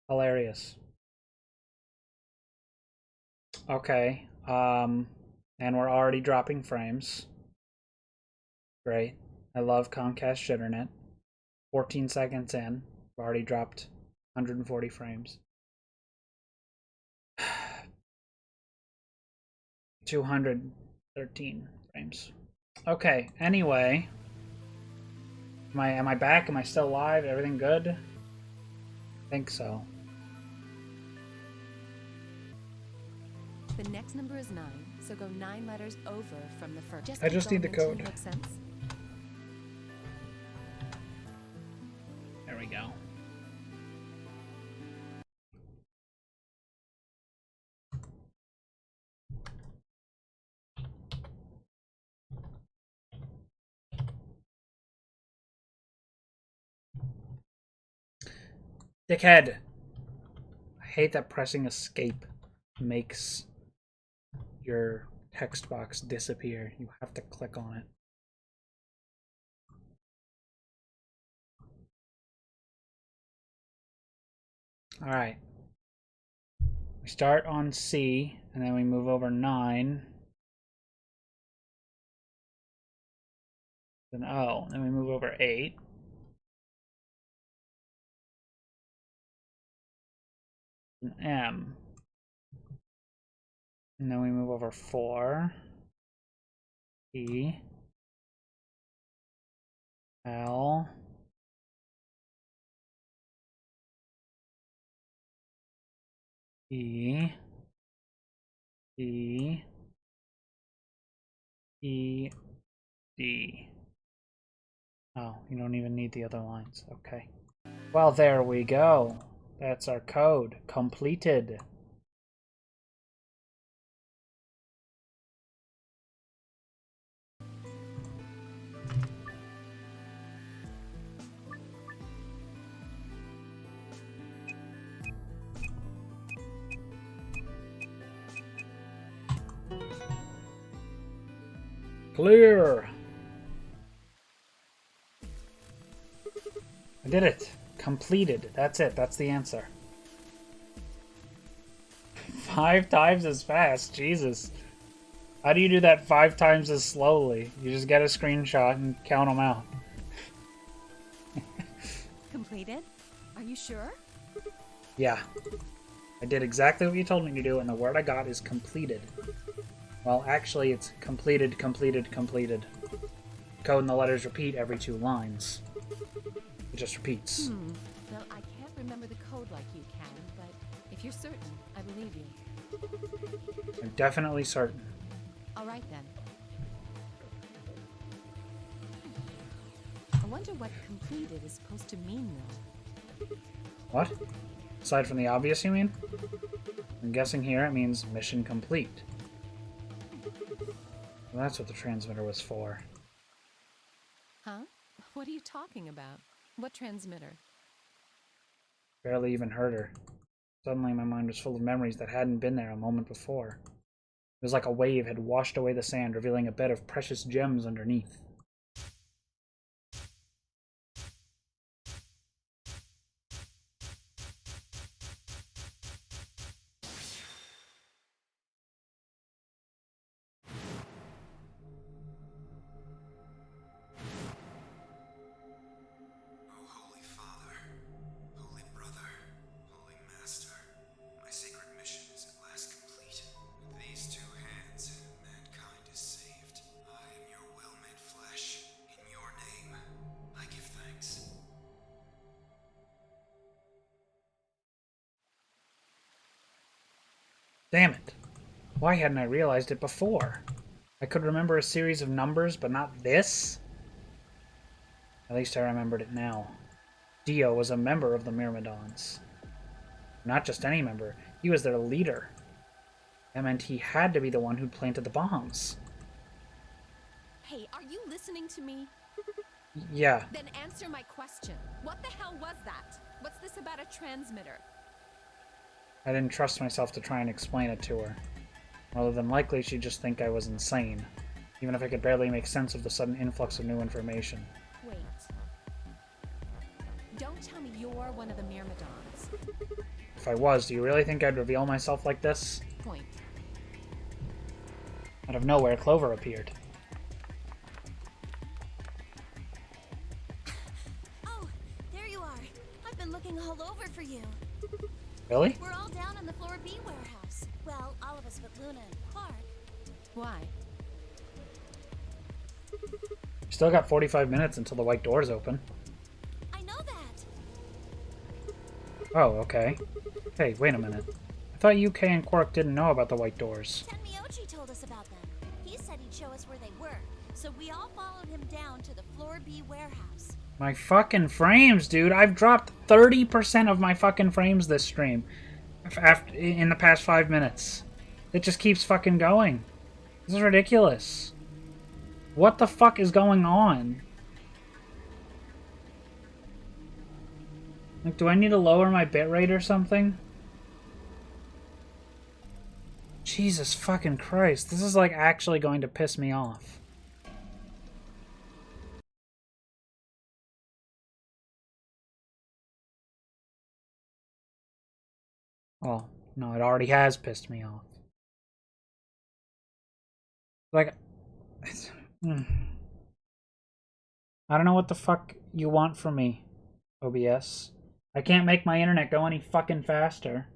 Hilarious. Okay. And we're already dropping frames. Great. I love Comcast Shitternet. 14 seconds in, we've already dropped 140 frames. 213 frames. Okay, anyway. Am I back? Am I still live? Everything good? I think so. The next number is 9, so go 9 letters over from the first. I just need the code. Make sense? There we go. Dickhead! I hate that pressing escape makes your text box disappear. You have to click on it. Alright. We start on C, and then we move over 9. Then O. Then we move over 8. Then M. And then we move over 4. E. L. E. D. E. D. Oh, you don't even need the other lines. Okay. Well, there we go. That's our code. Completed. Clear. I did it. Completed. That's it. That's the answer. 5 times as fast. Jesus. How do you do that 5 times as slowly? You just get a screenshot and count them out. Completed? Are you sure? Yeah. I did exactly what you told me to do, and the word I got is completed. Well, actually, it's completed, completed, completed. The code and the letters repeat every 2 lines. It just repeats. Well, I can't remember the code like you can, but if you're certain, I believe you. I'm definitely certain. All right, then. I wonder what completed is supposed to mean, though. What? Aside from the obvious, you mean? I'm guessing here it means mission complete. Well, that's what the transmitter was for. Huh? What are you talking about? What transmitter? Barely even heard her. Suddenly my mind was full of memories that hadn't been there a moment before. It was like a wave had washed away the sand, revealing a bed of precious gems underneath. Damn it. Why hadn't I realized it before? I could remember a series of numbers, but not this? At least I remembered it now. Dio was a member of the Myrmidons. Not just any member, he was their leader. That meant he had to be the one who planted the bombs. Hey, are you listening to me? Yeah. Then answer my question. What the hell was that? What's this about a transmitter? I didn't trust myself to try and explain it to her. Rather than likely, she'd just think I was insane, even if I could barely make sense of the sudden influx of new information. Wait. Don't tell me you're one of the Myrmidons. If I was, do you really think I'd reveal myself like this? Point. Out of nowhere, Clover appeared. Oh, there you are. I've been looking all over for you. Really? We're all down in the Floor B warehouse. Well, all of us but Luna and Quark. Why? Still got 45 minutes until the white doors open. I know that. Oh, okay. Hey, wait a minute. I thought UK and Quark didn't know about the white doors. Tenmyoji told us about them. He said he'd show us where they were, so we all followed him down to the Floor B warehouse. My fucking frames, dude. I've dropped 30% of my fucking frames this stream. In the past 5 minutes. It just keeps fucking going. This is ridiculous. What the fuck is going on? Like, do I need to lower my bitrate or something? Jesus fucking Christ. This is like actually going to piss me off. Well, no, it already has pissed me off. Like, I don't know what the fuck you want from me, OBS. I can't make my internet go any fucking faster.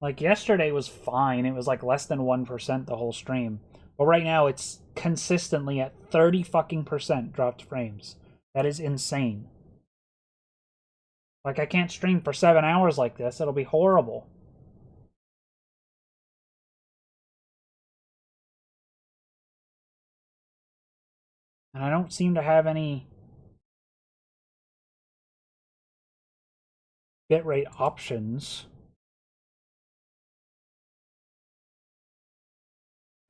Like, yesterday was fine. It was like less than 1% the whole stream. But right now it's consistently at 30 fucking percent dropped frames. That is insane. Like, I can't stream for 7 hours like this. It'll be horrible. And I don't seem to have any bitrate options.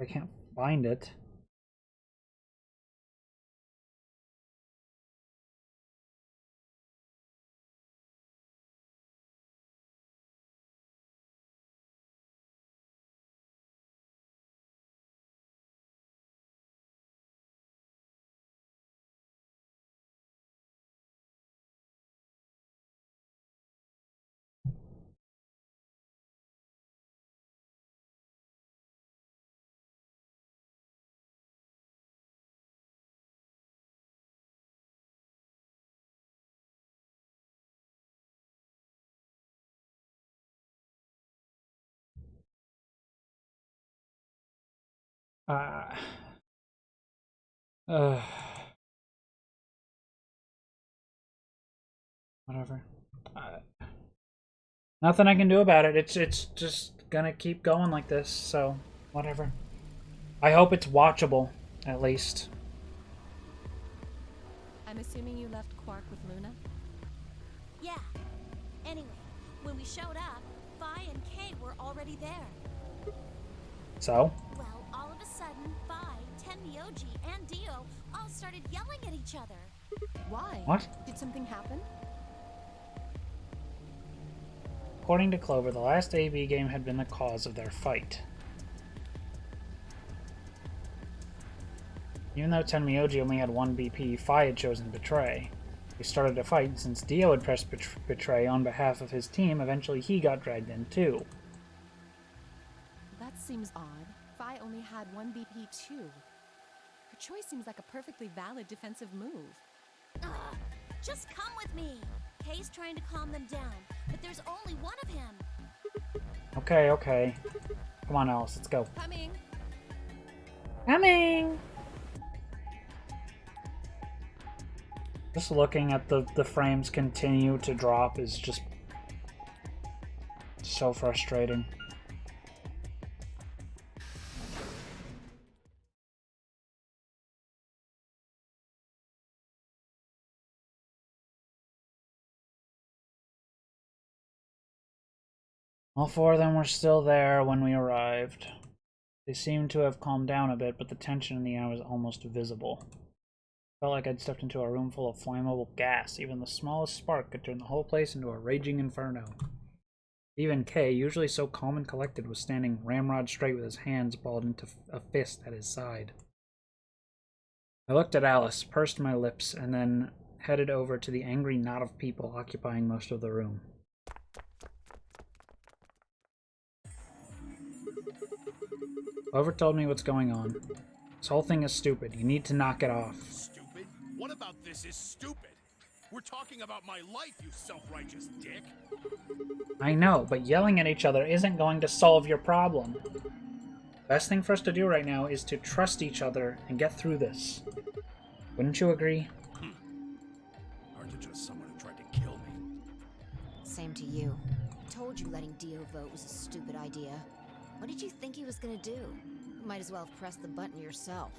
I can't find it. Uh, uh, whatever. Nothing I can do about it. It's just gonna keep going like this, so whatever. I hope it's watchable, at least. I'm assuming you left Quark with Luna? Yeah. Anyway, when we showed up, Vi and Kay were already there. So? Well, all of a sudden, Vi, Tenmyoji, and Dio all started yelling at each other. Why? What? Did something happen? According to Clover, the last AB game had been the cause of their fight. Even though Tenmyoji only had 1 BP, Fi had chosen Betray. They started a fight, and since Dio had pressed Betray on behalf of his team, eventually he got dragged in too. That seems odd. Fi only had 1 BP too. Her choice seems like a perfectly valid defensive move. Ugh, just come with me. Kay's trying to calm them down, but there's only one of him. Okay, okay. Come on, Alice, let's go. Coming! Coming! Just looking at the frames continue to drop is just so frustrating. All 4 of them were still there when we arrived. They seemed to have calmed down a bit, but the tension in the air was almost visible. Felt like I'd stepped into a room full of flammable gas. Even the smallest spark could turn the whole place into a raging inferno. Even Kay, usually so calm and collected, was standing ramrod straight with his hands balled into a fist at his side. I looked at Alice, pursed my lips, and then headed over to the angry knot of people occupying most of the room. Whoever told me what's going on. This whole thing is stupid. You need to knock it off. Stupid? What about this is stupid? We're talking about my life, you self-righteous dick. I know, but yelling at each other isn't going to solve your problem. Best thing for us to do right now is to trust each other and get through this. Wouldn't you agree? Hard to trust someone who tried to kill me. Same to you. I told you letting Dio vote was a stupid idea. What did you think he was gonna do? You might as well have pressed the button yourself.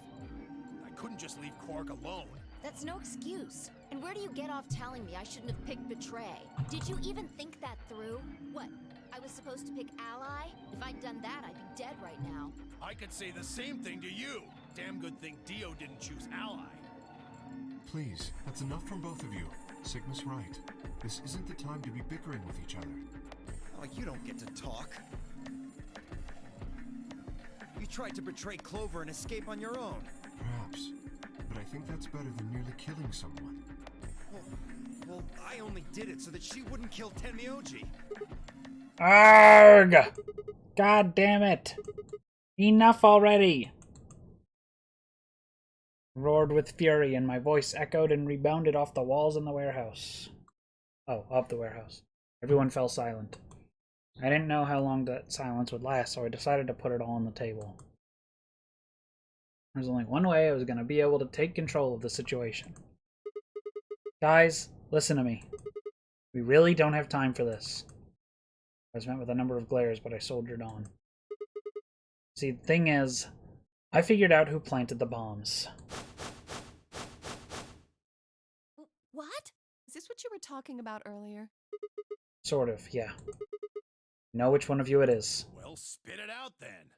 I couldn't just leave Quark alone. That's no excuse. And where do you get off telling me I shouldn't have picked Betray? Did you even think that through? What? I was supposed to pick Ally? If I'd done that, I'd be dead right now. I could say the same thing to you. Damn good thing Dio didn't choose Ally. Please, that's enough from both of you. Sigma's right. This isn't the time to be bickering with each other. Oh, you don't get to talk. You tried to betray Clover and escape on your own. Perhaps. But I think that's better than merely killing someone. Well, I only did it so that she wouldn't kill Tenmyoji. Arg! God damn it! Enough already! Roared with fury, and my voice echoed and rebounded off the walls in the warehouse. Oh, of the warehouse. Everyone fell silent. I didn't know how long that silence would last, so I decided to put it all on the table. There's only one way I was going to be able to take control of the situation. Guys, listen to me. We really don't have time for this. I was met with a number of glares, but I soldiered on. See, the thing is, I figured out who planted the bombs. What? Is this what you were talking about earlier? Sort of, yeah. Know which one of you it is. Well, spit it out then.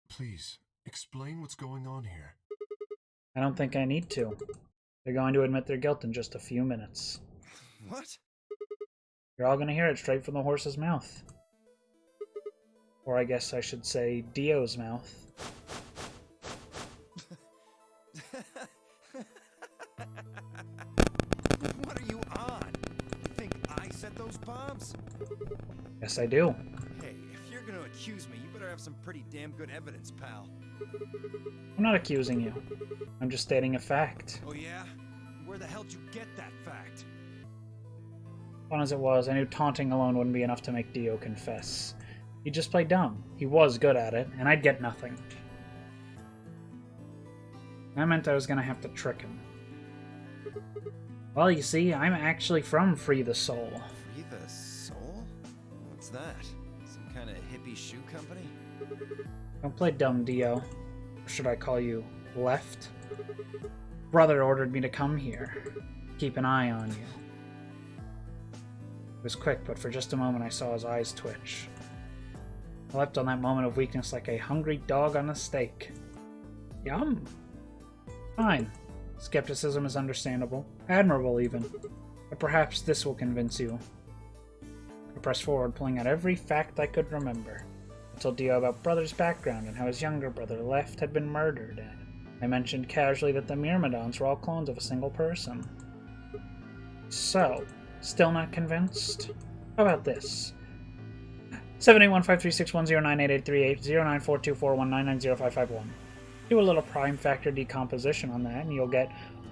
Please, explain what's going on here. I don't think I need to. They're going to admit their guilt in just a few minutes. What? You're all going to hear it straight from the horse's mouth. Or I guess I should say Dio's mouth. What are you on? You think I set those bombs? Yes, I do. Hey, if you're gonna accuse me, you better have some pretty damn good evidence, pal. I'm not accusing you. I'm just stating a fact. Oh yeah? Where the hell'd you get that fact? Fun as it was, I knew taunting alone wouldn't be enough to make Dio confess. He'd just play dumb. He was good at it, and I'd get nothing. That meant I was gonna have to trick him. Well, you see, I'm actually from Free the Soul. Free the Soul? What's that? Some kind of hippie shoe company? Don't play dumb, Dio. Or should I call you Left? Brother ordered me to come here. Keep an eye on you. It was quick, but for just a moment I saw his eyes twitch. I leapt on that moment of weakness like a hungry dog on a steak. Yum! Fine. Skepticism is understandable. Admirable, even. But perhaps this will convince you. I pressed forward, pulling out every fact I could remember. I told Dio about Brother's background and how his younger brother, Left, had been murdered. I mentioned casually that the Myrmidons were all clones of a single person. So, still not convinced? How about this? 781-536-1098-838-094241990551. Do a little prime factor decomposition on that, and you'll get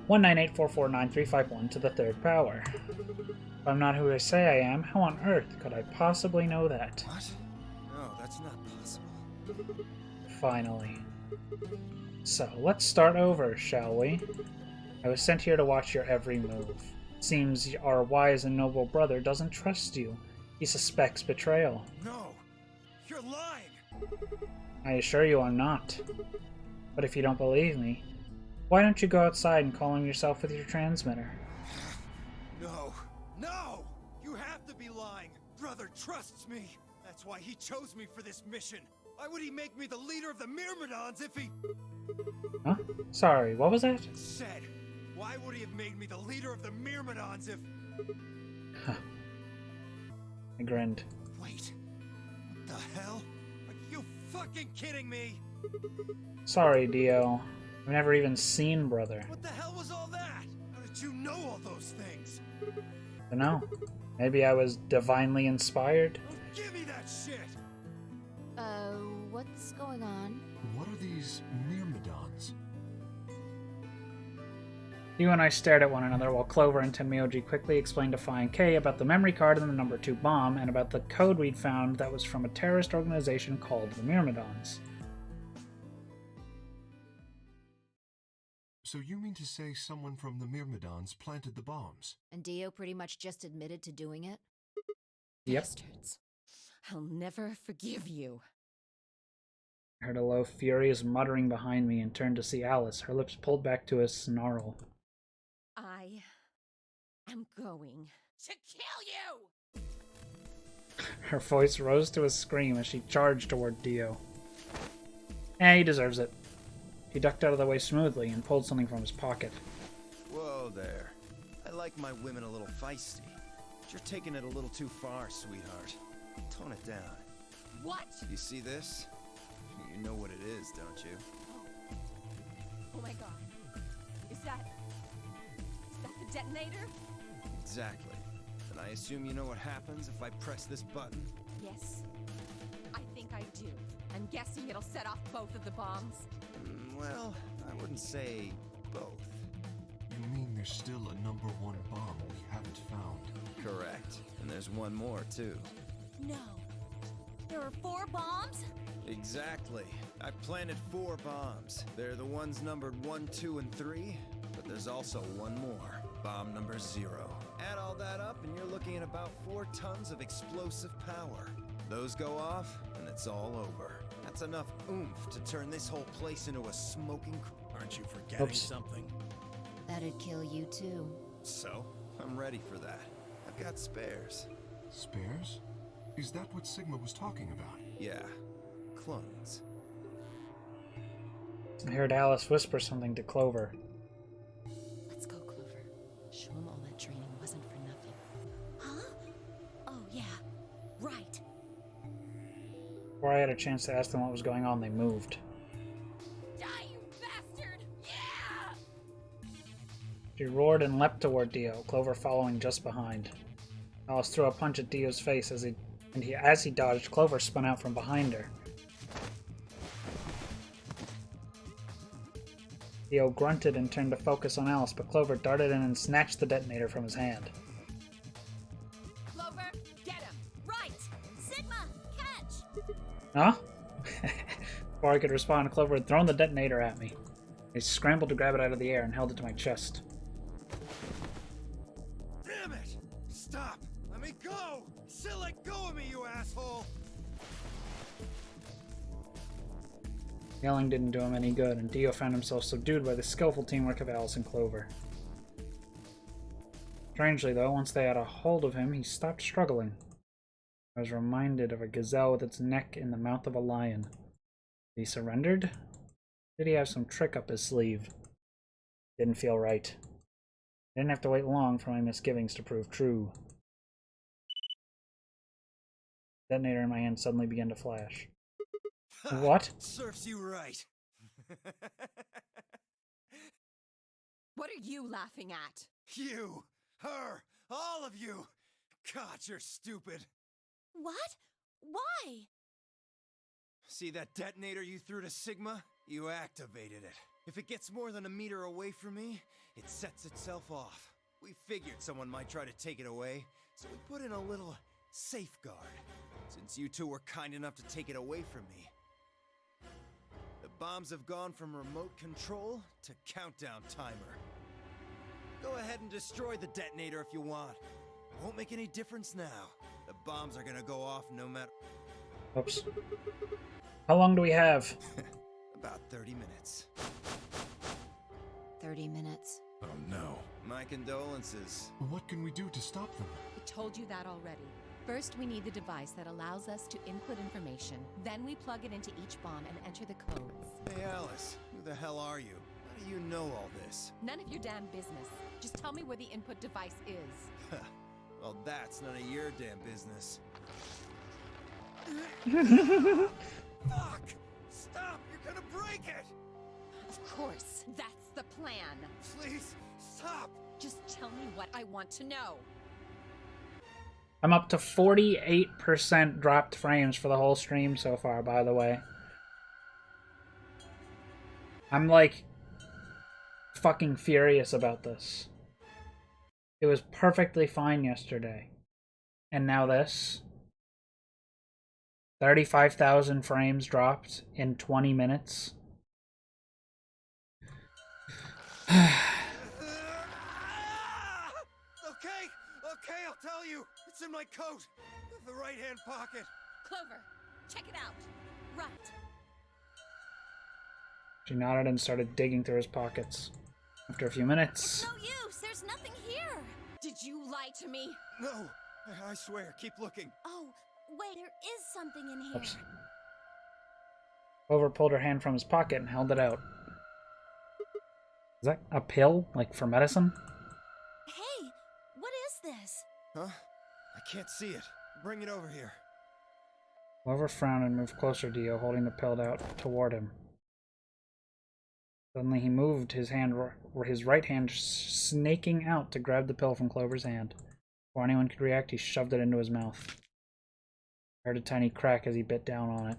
198449351 to the third power. If I'm not who I say I am, how on earth could I possibly know that? What? No, that's not possible. Finally. So, let's start over, shall we? I was sent here to watch your every move. It seems our wise and noble brother doesn't trust you. He suspects betrayal. No! You're lying! I assure you I'm not. But if you don't believe me, why don't you go outside and call him yourself with your transmitter? No! No! You have to be lying! Brother trusts me! That's why he chose me for this mission! Why would he make me the leader of the Myrmidons if he... Huh? Sorry, what was that? Said, why would he have made me the leader of the Myrmidons if... Huh. I grinned. Wait, the hell? Are you fucking kidding me? Sorry, Dio. I've never even seen Brother. What the hell was all that? How did you know all those things? Dunno. Maybe I was divinely inspired? Oh, give me that shit! What's going on? What are these Myrmidons? Dio and I stared at one another while Clover and Tenmyoji quickly explained to Phi and K about the memory card and the number 2 bomb, and about the code we'd found that was from a terrorist organization called the Myrmidons. So you mean to say someone from the Myrmidons planted the bombs? And Dio pretty much just admitted to doing it? Yep. Bastards. I'll never forgive you. I heard a low, furious muttering behind me and turned to see Alice, her lips pulled back to a snarl. I am going to kill you! Her voice rose to a scream as she charged toward Dio. He deserves it. He ducked out of the way smoothly and pulled something from his pocket. Whoa there. I like my women a little feisty. But you're taking it a little too far, sweetheart. Tone it down. What? You see this? You know what it is, don't you? Oh my god. Is that the detonator? Exactly. And I assume you know what happens if I press this button? Yes. I think I do. I'm guessing it'll set off both of the bombs. Well, I wouldn't say both. You mean there's still a number 1 bomb we haven't found? Correct. And there's one more, too. No. There are 4 bombs? Exactly. I planted 4 bombs. They're the ones numbered 1, 2, and 3, but there's also one more. Bomb number 0. Add all that up and you're looking at about 4 tons of explosive power. Those go off and it's all over. That's enough oomph to turn this whole place into a smoking... Aren't you forgetting Oops. something? That'd kill you too. So, I'm ready for that. I've got spares. Spares? Is that what Sigma was talking about? Yeah, clones. I heard Alice whisper something to Clover. Let's go, Clover. Show him all that training wasn't for nothing. Huh? Oh, yeah. Right. Before I had a chance to ask them what was going on, they moved. Die, you bastard! Yeah! She roared and leapt toward Dio, Clover following just behind. Alice threw a punch at Dio's face as he dodged, Clover spun out from behind her. Dio grunted and turned to focus on Alice, but Clover darted in and snatched the detonator from his hand. Clover, get him! Right! Sigma, catch! Huh? Before I could respond, Clover had thrown the detonator at me. I scrambled to grab it out of the air and held it to my chest. Damn it! Stop! Let me go! Still let go of me, you asshole! Yelling didn't do him any good, and Dio found himself subdued by the skillful teamwork of Alice and Clover. Strangely, though, once they had a hold of him, he stopped struggling. I was reminded of a gazelle with its neck in the mouth of a lion. He surrendered? Did he have some trick up his sleeve? Didn't feel right. I didn't have to wait long for my misgivings to prove true. The detonator in my hand suddenly began to flash. What? Serves you right. What are you laughing at? You, her, all of you. God, you're stupid. What? Why? See that detonator you threw to Sigma? You activated it. If it gets more than a meter away from me, it sets itself off. We figured someone might try to take it away, so we put in a little safeguard. Since you two were kind enough to take it away from me. The bombs have gone from remote control to countdown timer. Go ahead and destroy the detonator if you want. It won't make any difference now. The bombs are gonna go off no matter... Oops. How long do we have? About 30 minutes. 30 minutes. Oh no. My condolences. What can we do to stop them? I told you that already. First, we need the device that allows us to input information. Then we plug it into each bomb and enter the codes. Hey Alice, who the hell are you? How do you know all this? None of your damn business. Just tell me where the input device is. Well, that's none of your damn business. Fuck! Stop! You're gonna break it! Of course, that's the plan. Please, stop! Just tell me what I want to know. I'm up to 48% dropped frames for the whole stream so far, by the way. I'm like fucking furious about this. It was perfectly fine yesterday. And now this. 35,000 frames dropped in 20 minutes. Okay, I'll tell you. It's in my coat. The right-hand pocket. Clover, check it out. Right. She nodded and started digging through his pockets. After a few minutes... It's no use. There's nothing here. Did you lie to me? No, I swear, keep looking. Oh, wait. There is something in here. Oops. Clover pulled her hand from his pocket and held it out. Is that a pill? Like for medicine? Hey, what is this? Huh? I can't see it. Bring it over here. Clover frowned and moved closer to Dio, holding the pill out toward him. Suddenly he moved his hand, his right hand snaking out to grab the pill from Clover's hand. Before anyone could react, he shoved it into his mouth. He heard a tiny crack as he bit down on it.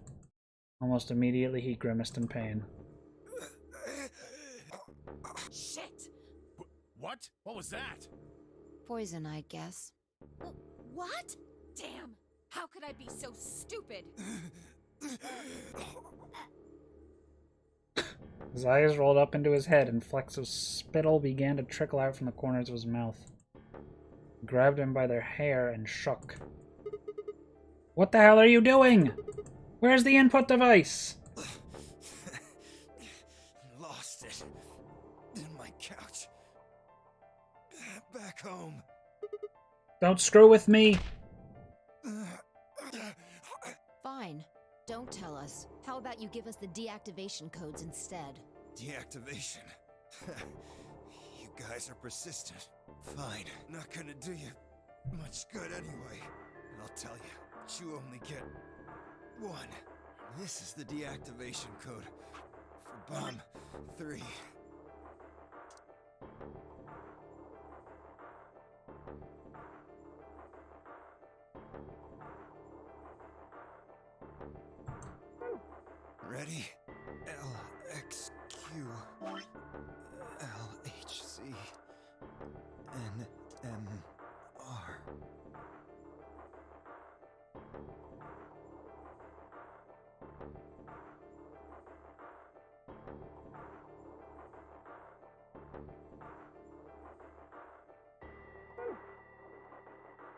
Almost immediately he grimaced in pain. Shit! What? What was that? Poison, I guess. What? Damn! How could I be so stupid? His eyes rolled up into his head and flecks of spittle began to trickle out from the corners of his mouth. He grabbed him by their hair and shook. What the hell are you doing? Where's the input device? Lost it. In my couch. Back home. Don't screw with me. Fine. Don't tell us. How about you give us the deactivation codes instead? Deactivation. You guys are persistent. Fine. Not gonna do you much good anyway. I'll tell you, but you only get one. This is the deactivation code for Bomb 3. Ready? LXQ LHC NMR.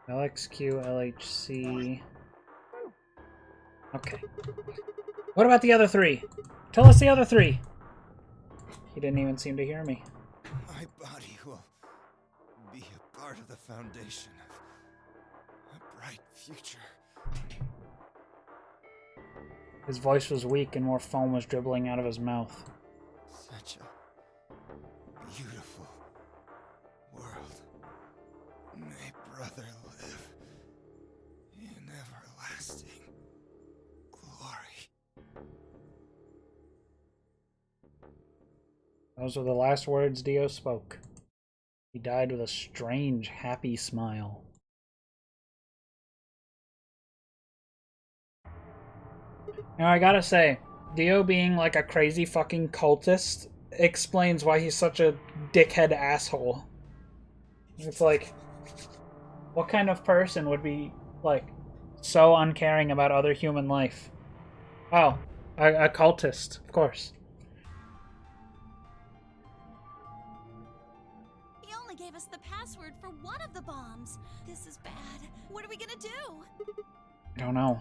LXQ, LHC. Okay. What about the other three? Tell us the other three. He didn't even seem to hear me. My body will be a part of the foundation of a bright future. His voice was weak and more foam was dribbling out of his mouth. Such a beautiful world. May brother live in everlasting glory. Those were the last words Dio spoke. He died with a strange, happy smile. Now I gotta say, Dio being like a crazy fucking cultist explains why he's such a dickhead asshole. It's like, what kind of person would be, like, so uncaring about other human life? Oh, a cultist, of course. He only gave us the password for one of the bombs. This is bad. What are we gonna do? I don't know.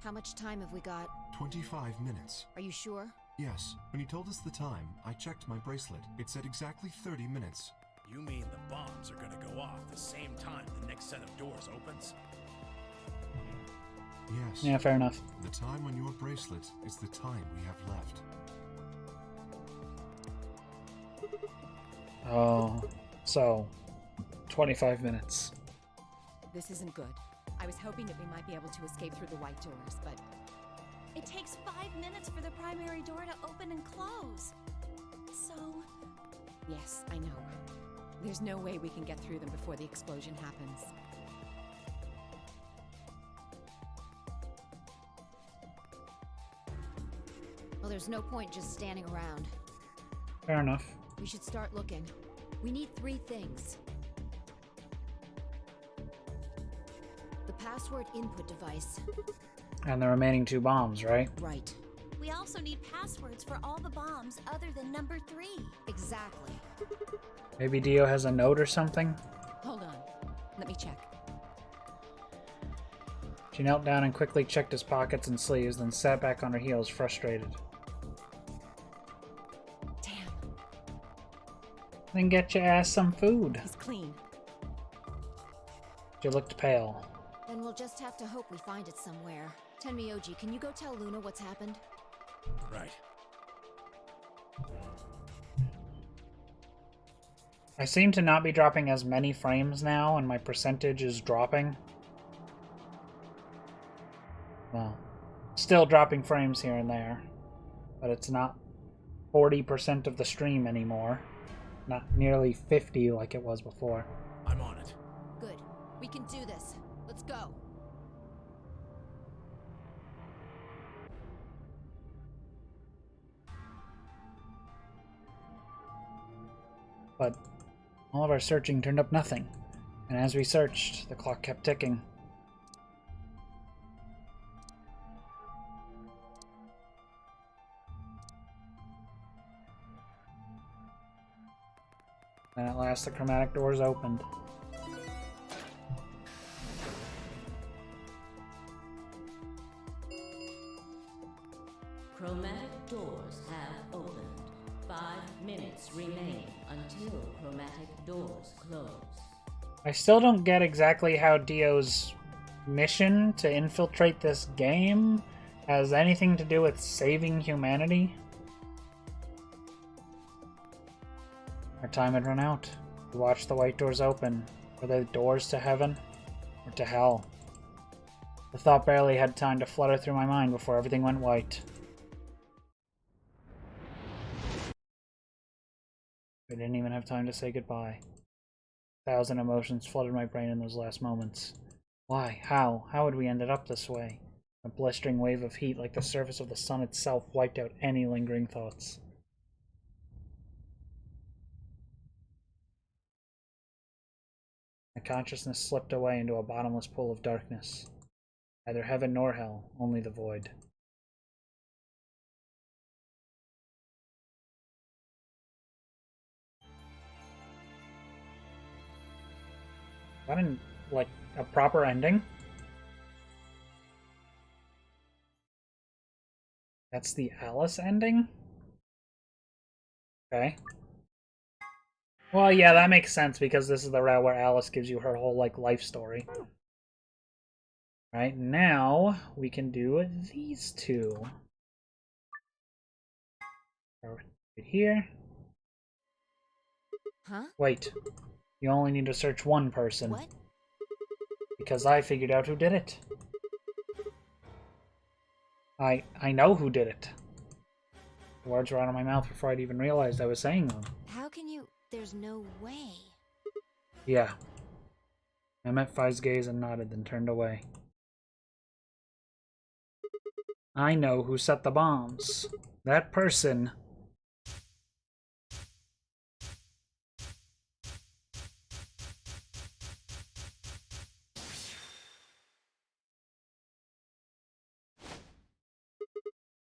How much time have we got? 25 minutes. Are you sure? Yes. When he told us the time, I checked my bracelet. It said exactly 30 minutes. You mean the bombs are gonna go off the same time the next set of doors opens? Yes. Yeah, fair enough. The time on your bracelet is the time we have left. Oh, so 25 minutes. This isn't good. I was hoping that we might be able to escape through the white doors, but... It takes 5 minutes for the primary door to open and close. So... Yes, I know. There's no way we can get through them before the explosion happens. Well, there's no point just standing around. Fair enough. We should start looking. We need 3 things. The password input device. And the remaining 2 bombs, right? Right. we also need passwords for all the bombs other than number 3. Exactly. Maybe Dio has a note or something? Hold on. Let me check. She knelt down and quickly checked his pockets and sleeves, then sat back on her heels, frustrated. Damn, Then get your ass some food. he's clean. She looked pale. Then we'll just have to hope we find it somewhere. Tenmyoji, can you go tell Luna what's happened? Right. I seem to not be dropping as many frames now, and my percentage is dropping. Well, still dropping frames here and there, but it's not 40% of the stream anymore. Not nearly 50 like it was before. I'm on it. Good. We can do this. Let's go. But all of our searching turned up nothing, and as we searched, the clock kept ticking. And at last the chromatic doors opened. Chromatic doors have opened. 5 minutes remain until chromatic doors close. I still don't get exactly how Dio's mission to infiltrate this game has anything to do with saving humanity. Our time had run out. We watched the white doors open. Were they doors to heaven or to hell? The thought barely had time to flutter through my mind before everything went white. We didn't even have time to say goodbye. 1,000 emotions flooded my brain in those last moments. Why? How? How had we ended up this way? A blistering wave of heat like the surface of the sun itself wiped out any lingering thoughts. My consciousness slipped away into a bottomless pool of darkness. Neither heaven nor hell, only the void. That in, like, a proper ending? That's the Alice ending? Okay. Well, yeah, that makes sense because this is the route where Alice gives you her whole, like, life story. Right, now we can do these two. Right here. Huh? Wait. You only need to search one person. What? Because I figured out who did it. I know who did it. The words were out of my mouth before I'd even realized I was saying them. How can you... There's no way. Yeah. I met Fi's gaze and nodded, then turned away. I know who set the bombs. That person...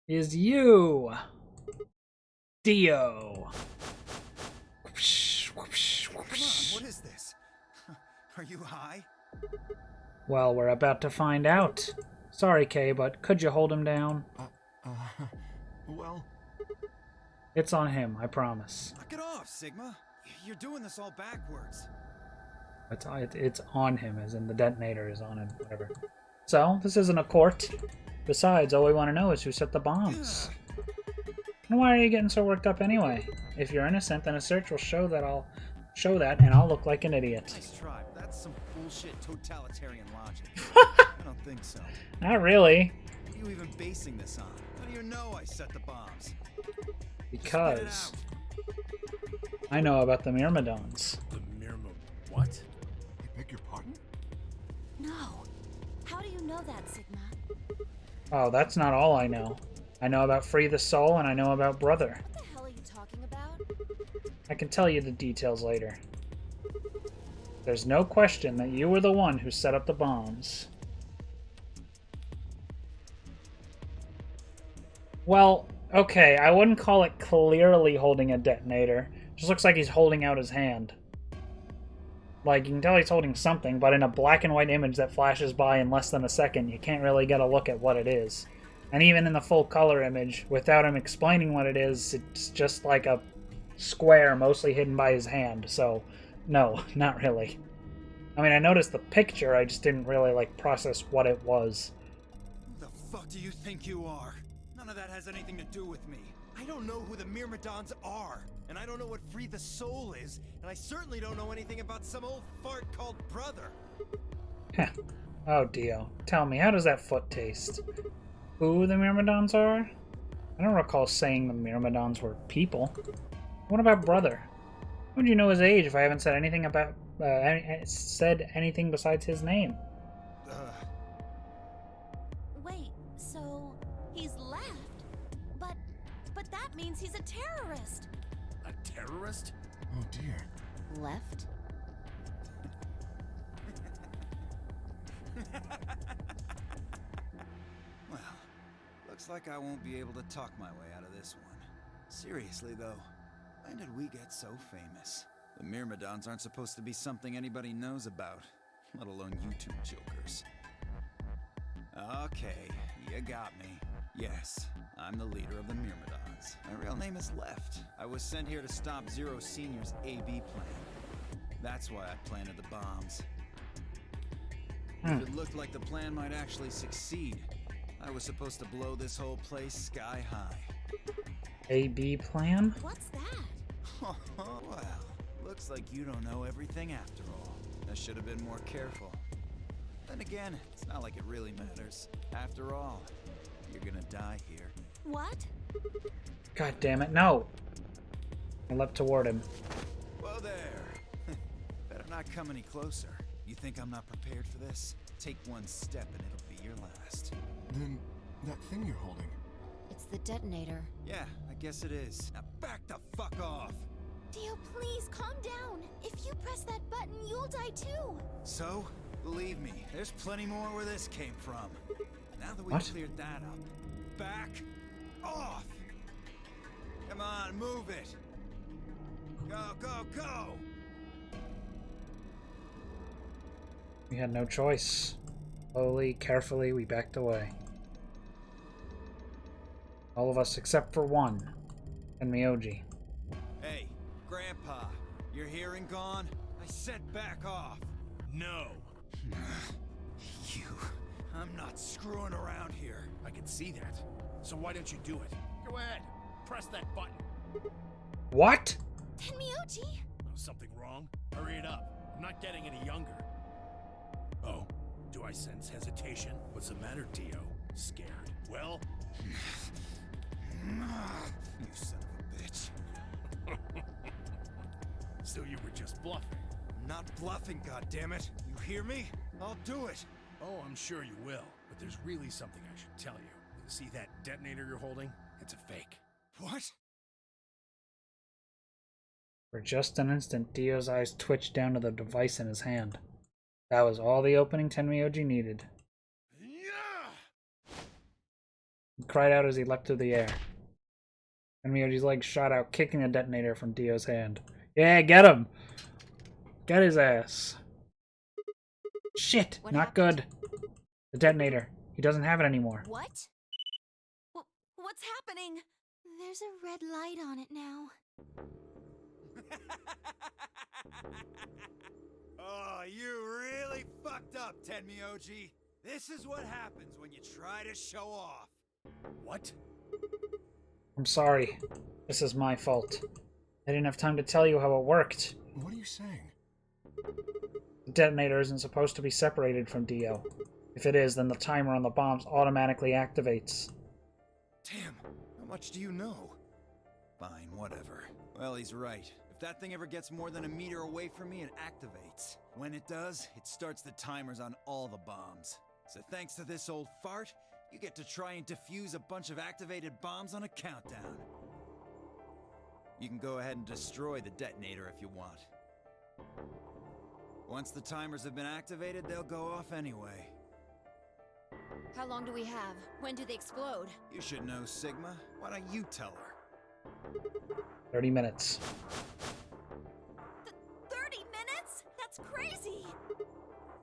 is you, Dio. Come on, what is this? Are you high? Well, we're about to find out. Sorry, Kay, but could you hold him down? Well... It's on him, I promise. Knock it off, Sigma. You're doing this all backwards. It's on him, as in the detonator is on him, whatever. So, this isn't a court. Besides, all we want to know is who set the bombs. And why are you getting so worked up anyway? If you're innocent, then a search will show that, and I'll look like an idiot. Nice try, but That's some bullshit totalitarian logic. I don't think so. Not really. What are you even basing this on? How do you know I set the bombs? Because I know about the Myrmidons. The Myrma... What? I beg your pardon? No. How do you know that, Sigma? Oh, that's not all I know. I know about Free the Soul, and I know about Brother. What the hell are you talking about? I can tell you the details later. There's no question that you were the one who set up the bombs. Well, okay, I wouldn't call it clearly holding a detonator. It just looks like he's holding out his hand. Like, you can tell he's holding something, but in a black and white image that flashes by in less than a second, you can't really get a look at what it is. And even in the full color image, without him explaining what it is, it's just like a square mostly hidden by his hand, so no, not really. I mean, I noticed the picture, I just didn't really, like, process what it was. Who the fuck do you think you are? None of that has anything to do with me. I don't know who the Myrmidons are, and I don't know what Free the Soul is, and I certainly don't know anything about some old fart called Brother. Heh. Oh, Dio. Tell me, how does that foot taste? Who the Myrmidons are? I don't recall saying the Myrmidons were people. What about Brother? How would you know his age if I haven't said anything about said anything besides his name? Wait, so he's left? But that means he's a terrorist. A terrorist? Oh dear. Left? Well, looks like I won't be able to talk my way out of this one. Seriously though, when did we get so famous? The Myrmidons aren't supposed to be something anybody knows about, let alone YouTube jokers. Okay, you got me. Yes, I'm the leader of the Myrmidons. My real name is Left. I was sent here to stop Zero Senior's AB plan. That's why I planted the bombs. If it looked like the plan might actually succeed, I was supposed to blow this whole place sky high. AB plan? What's that? Well, looks like you don't know everything after all. I should have been more careful. Then again, it's not like it really matters. After all, you're gonna die here. What? God damn it, no! I leapt toward him. Whoa there! Better not come any closer. You think I'm not prepared for this? Take one step and it'll be your last. Then, that thing you're holding. It's the detonator. Yeah, I guess it is. Now back the fuck off! Dio, please calm down. If you press that button, you'll die too. So, believe me, there's plenty more where this came from. Now that we've What? cleared that up, back off! Come on, move it! Go, go, go! We had no choice. Slowly, carefully, we backed away. All of us except for one. And Miyoji. Hey, Grandpa, your hearing gone? I said back off. No. You, I'm not screwing around here. I can see that. So why don't you do it? Go ahead. Press that button. What? Tenmyoji? Oh, something wrong? Hurry it up. I'm not getting any younger. Oh, do I sense hesitation? What's the matter, Dio? Scared? Well? You son of a bitch. So you were just bluffing. I'm not bluffing, goddammit. You hear me? I'll do it. Oh, I'm sure you will. But there's really something I should tell you. See that detonator you're holding? It's a fake. What? For just an instant, Dio's eyes twitched down to the device in his hand. That was all the opening Tenmyoji needed. Yeah! He cried out as he leapt through the air. Tenmyoji's legs shot out, kicking the detonator from Dio's hand. Yeah, get him! Get his ass. Shit! What Not happened? good. The detonator. He doesn't have it anymore. What? What's happening? There's a red light on it now. Oh, you really fucked up, Tenmyoji. This is what happens when you try to show off. What? I'm sorry. This is my fault. I didn't have time to tell you how it worked. What are you saying? The detonator isn't supposed to be separated from Dio. If it is, then the timer on the bombs automatically activates. Damn, how much do you know? Fine, whatever. Well, he's right. If that thing ever gets more than a meter away from me, it activates. When it does, it starts the timers on all the bombs. So thanks to this old fart, you get to try and defuse a bunch of activated bombs on a countdown. You can go ahead and destroy the detonator if you want. Once the timers have been activated, they'll go off anyway. How long do we have? When do they explode? You should know, Sigma. Why don't you tell her? 30 minutes. 30 minutes? That's crazy!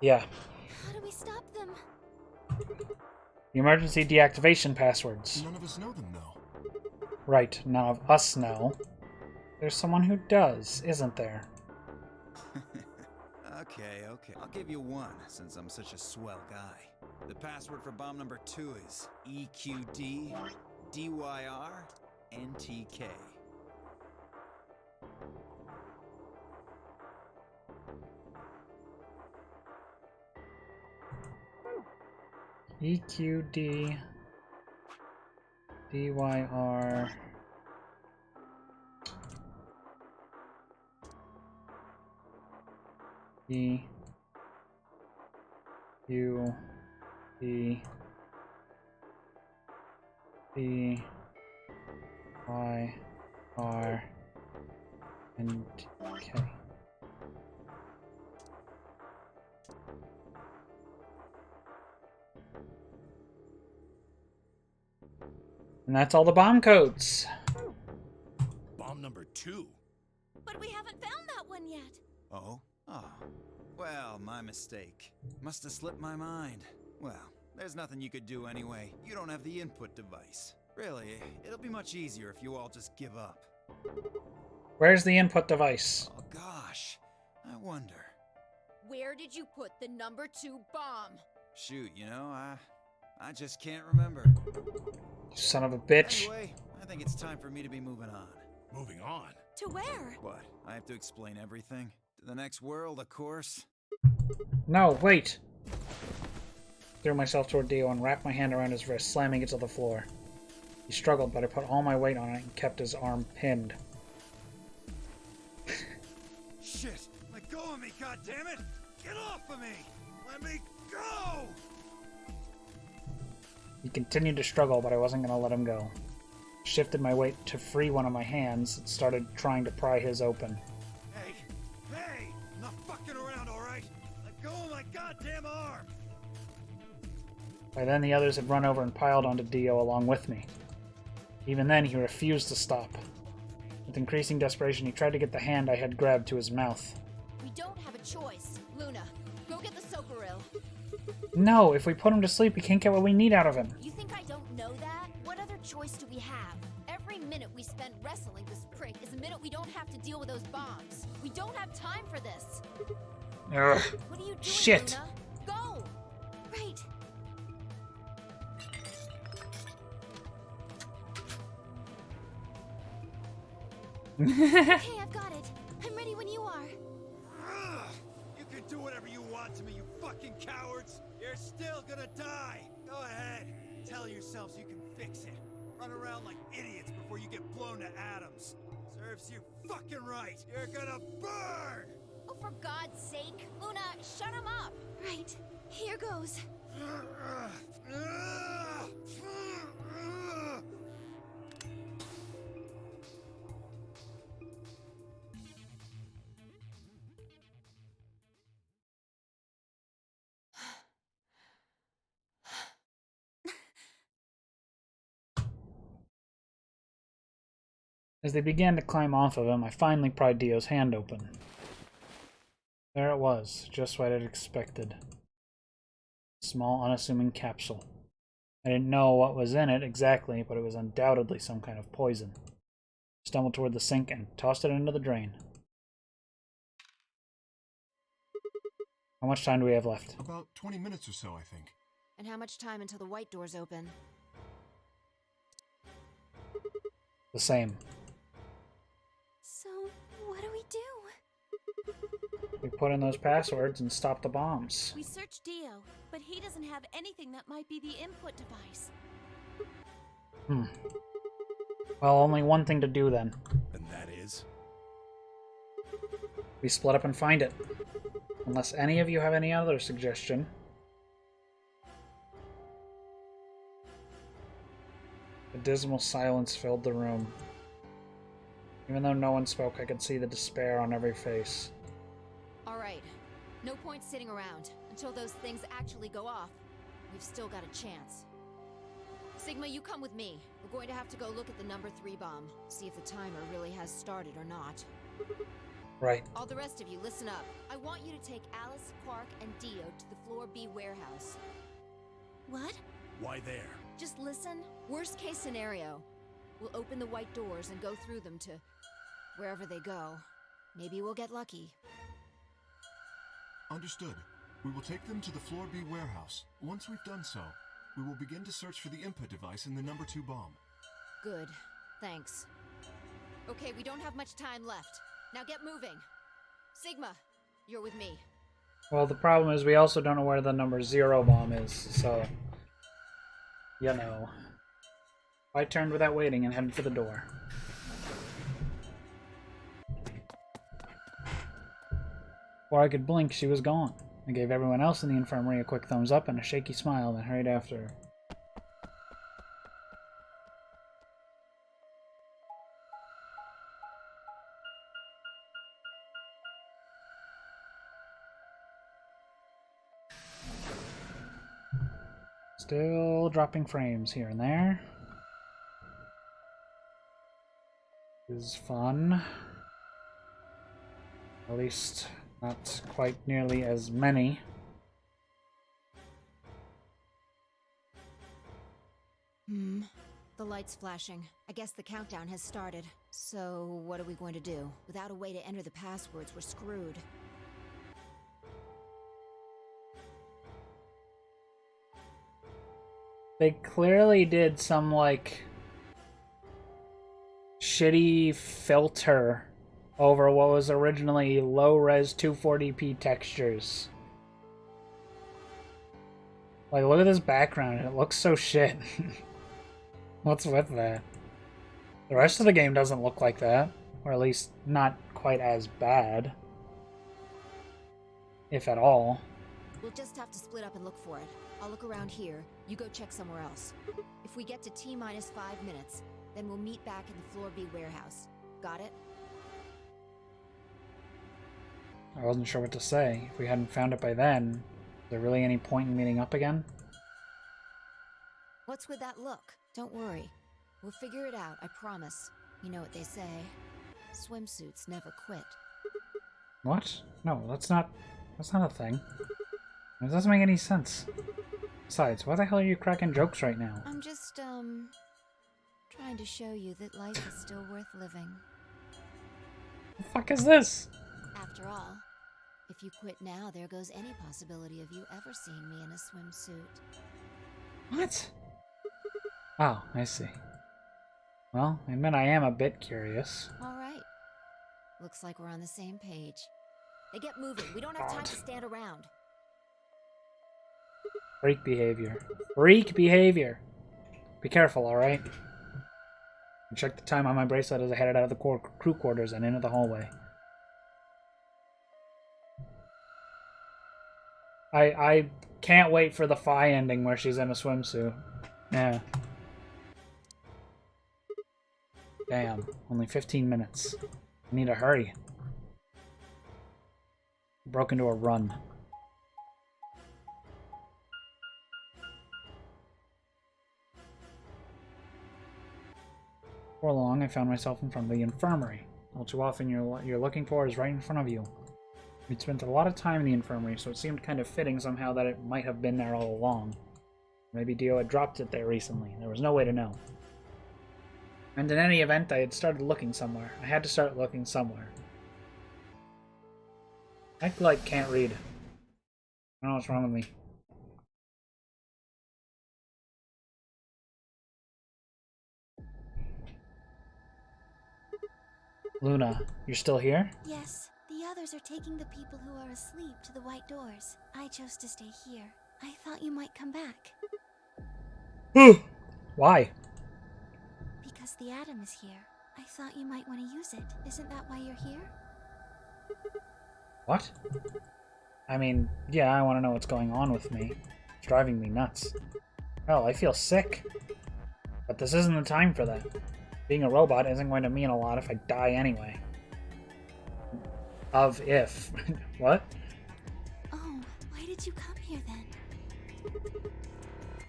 Yeah. How do we stop them? The emergency deactivation passwords. None of us know them, though. Right, none of us know. There's someone who does, isn't there? Okay. I'll give you one, since I'm such a swell guy. The password for bomb number 2 is EQD DYR NTK. EQD DYR E U D D Y R and K. And that's all the bomb codes. Bomb number 2. But we haven't found that one yet. Oh? Oh. Well, my mistake. Must have slipped my mind. Well, there's nothing you could do anyway. You don't have the input device. Really, it'll be much easier if you all just give up. Where's the input device? Oh gosh, I wonder. Where did you put the number 2 bomb? Shoot, you know, I just can't remember. Son of a bitch. Anyway, I think it's time for me to be moving on. Moving on. To where? What? I have to explain everything? To the next world, of course. No, wait. Threw myself toward Dio and wrapped my hand around his wrist, slamming it to the floor. He struggled, but I put all my weight on it and kept his arm pinned. Shit! Let go of me, goddammit! Get off of me! Let me go! He continued to struggle, but I wasn't going to let him go. Shifted my weight to free one of my hands and started trying to pry his open. Hey! I'm not fucking around, alright? Let go of my goddamn arm! By then, the others had run over and piled onto Dio along with me. Even then, he refused to stop. With increasing desperation, he tried to get the hand I had grabbed to his mouth. We don't have a choice. Luna, go get the Socoril. No, if we put him to sleep, we can't get what we need out of him. You think I don't know that? What other choice do we have? Every minute we spend wrestling this prick is a minute we don't have to deal with those bombs. We don't have time for this. Ugh. What are you doing, Shit. Luna? Go! Right. Okay, I've got it. I'm ready when you are. Ugh. You can do whatever you want to me, you fucking cowards! You're still gonna die! Go ahead! Tell yourselves you can fix it. Run around like idiots before you get blown to atoms. Serves you fucking right! You're gonna burn! Oh, for God's sake. Luna, shut him up. Right. Here goes. As they began to climb off of him, I finally pried Dio's hand open. There it was, just what I'd expected. A small, unassuming capsule. I didn't know what was in it exactly, but it was undoubtedly some kind of poison. I stumbled toward the sink and tossed it into the drain. How much time do we have left? About 20 minutes or so, I think. And how much time until the white doors open? The same. So, what do we do? We put in those passwords and stop the bombs. We searched Dio, but he doesn't have anything that might be the input device. Well, only one thing to do then. And that is? We split up and find it. Unless any of you have any other suggestion. A dismal silence filled the room. Even though no one spoke, I could see the despair on every face. Alright. No point sitting around. Until those things actually go off, we've still got a chance. Sigma, you come with me. We're going to have to go look at the number 3 bomb. See if the timer really has started or not. Right. All the rest of you, listen up. I want you to take Alice, Quark, and Dio to the Floor B warehouse. What? Why there? Just listen. Worst case scenario. We'll open the white doors and go through them to wherever they go. Maybe we'll get lucky. Understood. We will take them to the Floor B warehouse. Once we've done so, we will begin to search for the input device in the number 2 bomb. Good. Thanks. Okay, we don't have much time left. Now get moving. Sigma, you're with me. Well, the problem is we also don't know where the number 0 bomb is, so... You know. I turned without waiting and headed for the door. Before I could blink, she was gone. I gave everyone else in the infirmary a quick thumbs up and a shaky smile, then hurried after her. Still dropping frames here and there. This is fun. At least not quite nearly as many. The light's flashing. I guess the countdown has started. So, what are we going to do? Without a way to enter the passwords, we're screwed. They clearly did some, like, shitty filter over what was originally low-res 240p textures. Like, look at this background. It looks so shit. What's with that? The rest of the game doesn't look like that. Or at least not quite as bad. If at all. We'll just have to split up and look for it. I'll look around here. You go check somewhere else. If we get to T-minus 5 minutes, then we'll meet back in the Floor B warehouse. Got it? I wasn't sure what to say. If we hadn't found it by then, is there really any point in meeting up again? What's with that look? Don't worry. We'll figure it out, I promise. You know what they say. Swimsuits never quit. What? No, that's not a thing. It doesn't make any sense. Besides, why the hell are you cracking jokes right now? I'm just, trying to show you that life is still worth living. The fuck is this? After all, if you quit now, there goes any possibility of you ever seeing me in a swimsuit. What? Oh, I see. Well, I admit I am a bit curious. All right. Looks like we're on the same page. Now get moving. We don't have time to stand around. Freak behavior. Freak behavior! Be careful, alright? Check the time on my bracelet as I headed out of the crew quarters and into the hallway. I can't wait for the Phi ending where she's in a swimsuit. Yeah. Damn, only 15 minutes. I need to hurry. Broke into a run. Before long, I found myself in front of the infirmary. All too often, you're looking for is right in front of you. We'd spent a lot of time in the infirmary, so it seemed kind of fitting somehow that it might have been there all along. Maybe Dio had dropped it there recently. There was no way to know. And in any event, I had started looking somewhere. I had to start looking somewhere. I like can't read. I don't know what's wrong with me. Luna, you're still here? Yes, the others are taking the people who are asleep to the white doors. I chose to stay here. I thought you might come back. Why? Because the atom is here. I thought you might want to use it. Isn't that why you're here? What? I mean, yeah, I want to know what's going on with me. It's driving me nuts. Hell, I feel sick. But this isn't the time for that. Being a robot isn't going to mean a lot if I die anyway. If. What? Oh, why did you come here then?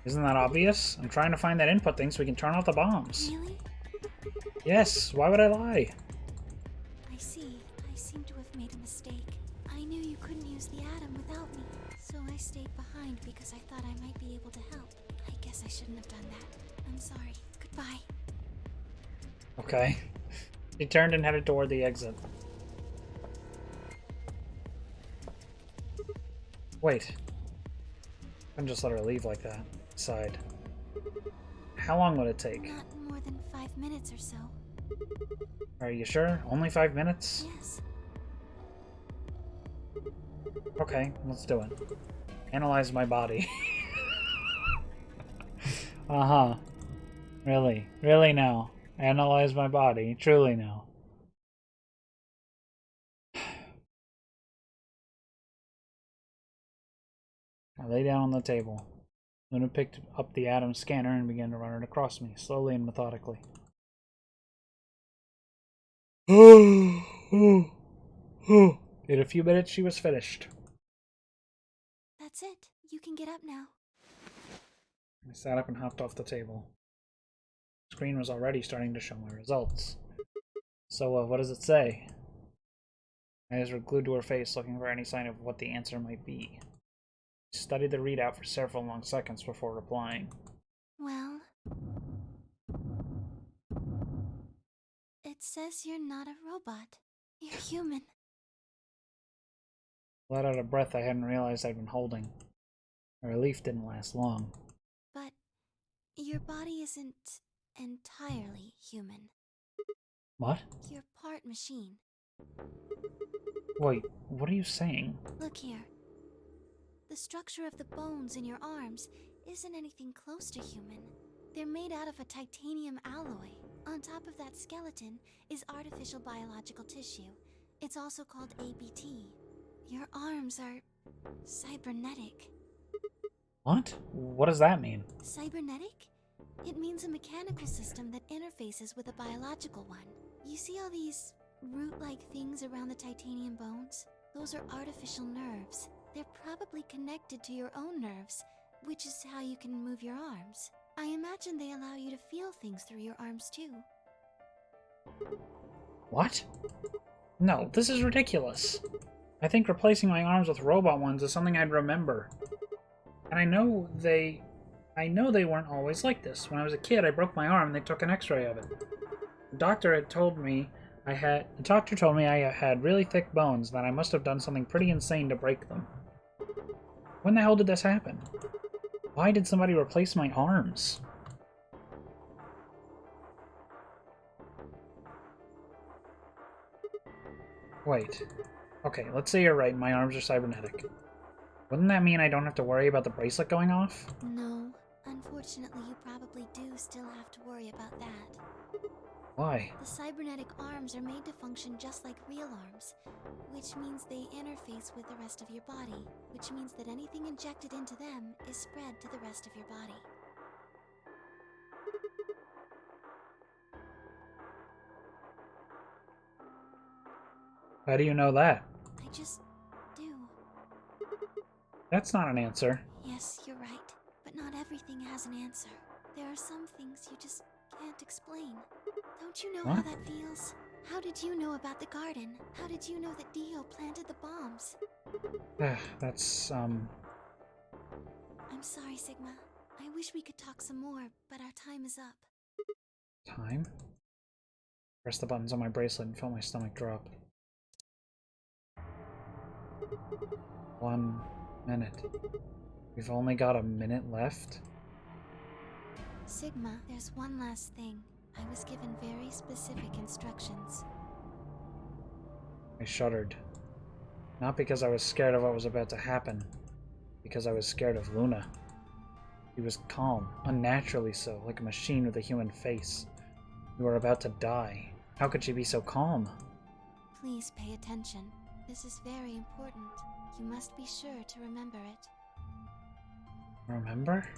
Isn't that obvious? I'm trying to find that input thing so we can turn off the bombs. Really? Yes, why would I lie? I see. I seem to have made a mistake. I knew you couldn't use the atom without me, so I stayed behind because I thought I might be able to help. I guess I shouldn't have done that. I'm sorry. Goodbye. Okay. He turned and headed toward the exit. Wait. I couldn't just let her leave like that. Sighed. How long would it take? Not more than 5 minutes or so. Are you sure? Only 5 minutes? Yes. Okay, let's do it. Analyze my body. Uh-huh. Really? Really now? Analyze my body? Truly now? I lay down on the table. Luna picked up the atom scanner and began to run it across me, slowly and methodically. In a few minutes, she was finished. That's it. You can get up now. I sat up and hopped off the table. The screen was already starting to show my results. So, what does it say? My eyes were glued to her face, looking for any sign of what the answer might be. She studied the readout for several long seconds before replying. Well, it says you're not a robot. You're human. Let out a breath I hadn't realized I'd been holding. The relief didn't last long. But your body isn't entirely human. What? You're part machine. Wait, what are you saying? Look here. The structure of the bones in your arms isn't anything close to human. They're made out of a titanium alloy. On top of that skeleton is artificial biological tissue. It's also called ABT. Your arms are cybernetic. What? What does that mean? Cybernetic? It means a mechanical system that interfaces with a biological one. You see all these root-like things around the titanium bones? Those are artificial nerves. They're probably connected to your own nerves, which is how you can move your arms. I imagine they allow you to feel things through your arms too. What? No, this is ridiculous. I think replacing my arms with robot ones is something I'd remember. And I know they weren't always like this. When I was a kid, I broke my arm and they took an x-ray of it. The doctor told me I had really thick bones, that I must have done something pretty insane to break them. When the hell did this happen? Why did somebody replace my arms? Wait. Okay, let's say you're right, my arms are cybernetic. Wouldn't that mean I don't have to worry about the bracelet going off? No. Unfortunately, you probably do still have to worry about that. Why? The cybernetic arms are made to function just like real arms, which means they interface with the rest of your body, which means that anything injected into them is spread to the rest of your body. How do you know that? I just do. That's not an answer. Yes, you're right, but not everything has an answer. There are some things you just can't explain. Don't you know how What? that feels? How did you know about the garden? How did you know that Dio planted the bombs? That's, I'm sorry, Sigma. I wish we could talk some more, but our time is up. time? Press the buttons on my bracelet and felt my stomach drop. 1 minute. We've only got a minute left? Sigma, there's one last thing. I was given very specific instructions. I shuddered. Not because I was scared of what was about to happen, because I was scared of Luna. She was calm, unnaturally so, like a machine with a human face. You were about to die. How could she be so calm? Please pay attention. This is very important. You must be sure to remember it. Remember?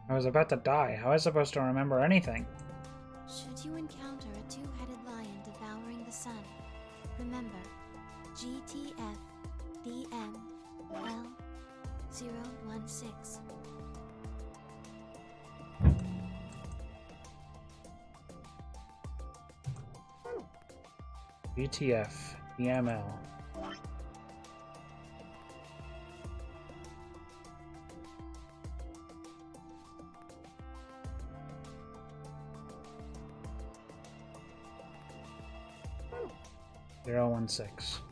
I was about to die. How was I supposed to remember anything? Should you encounter a two-headed lion devouring the sun, remember GTF DM L016. BTF, EML. Zero 16.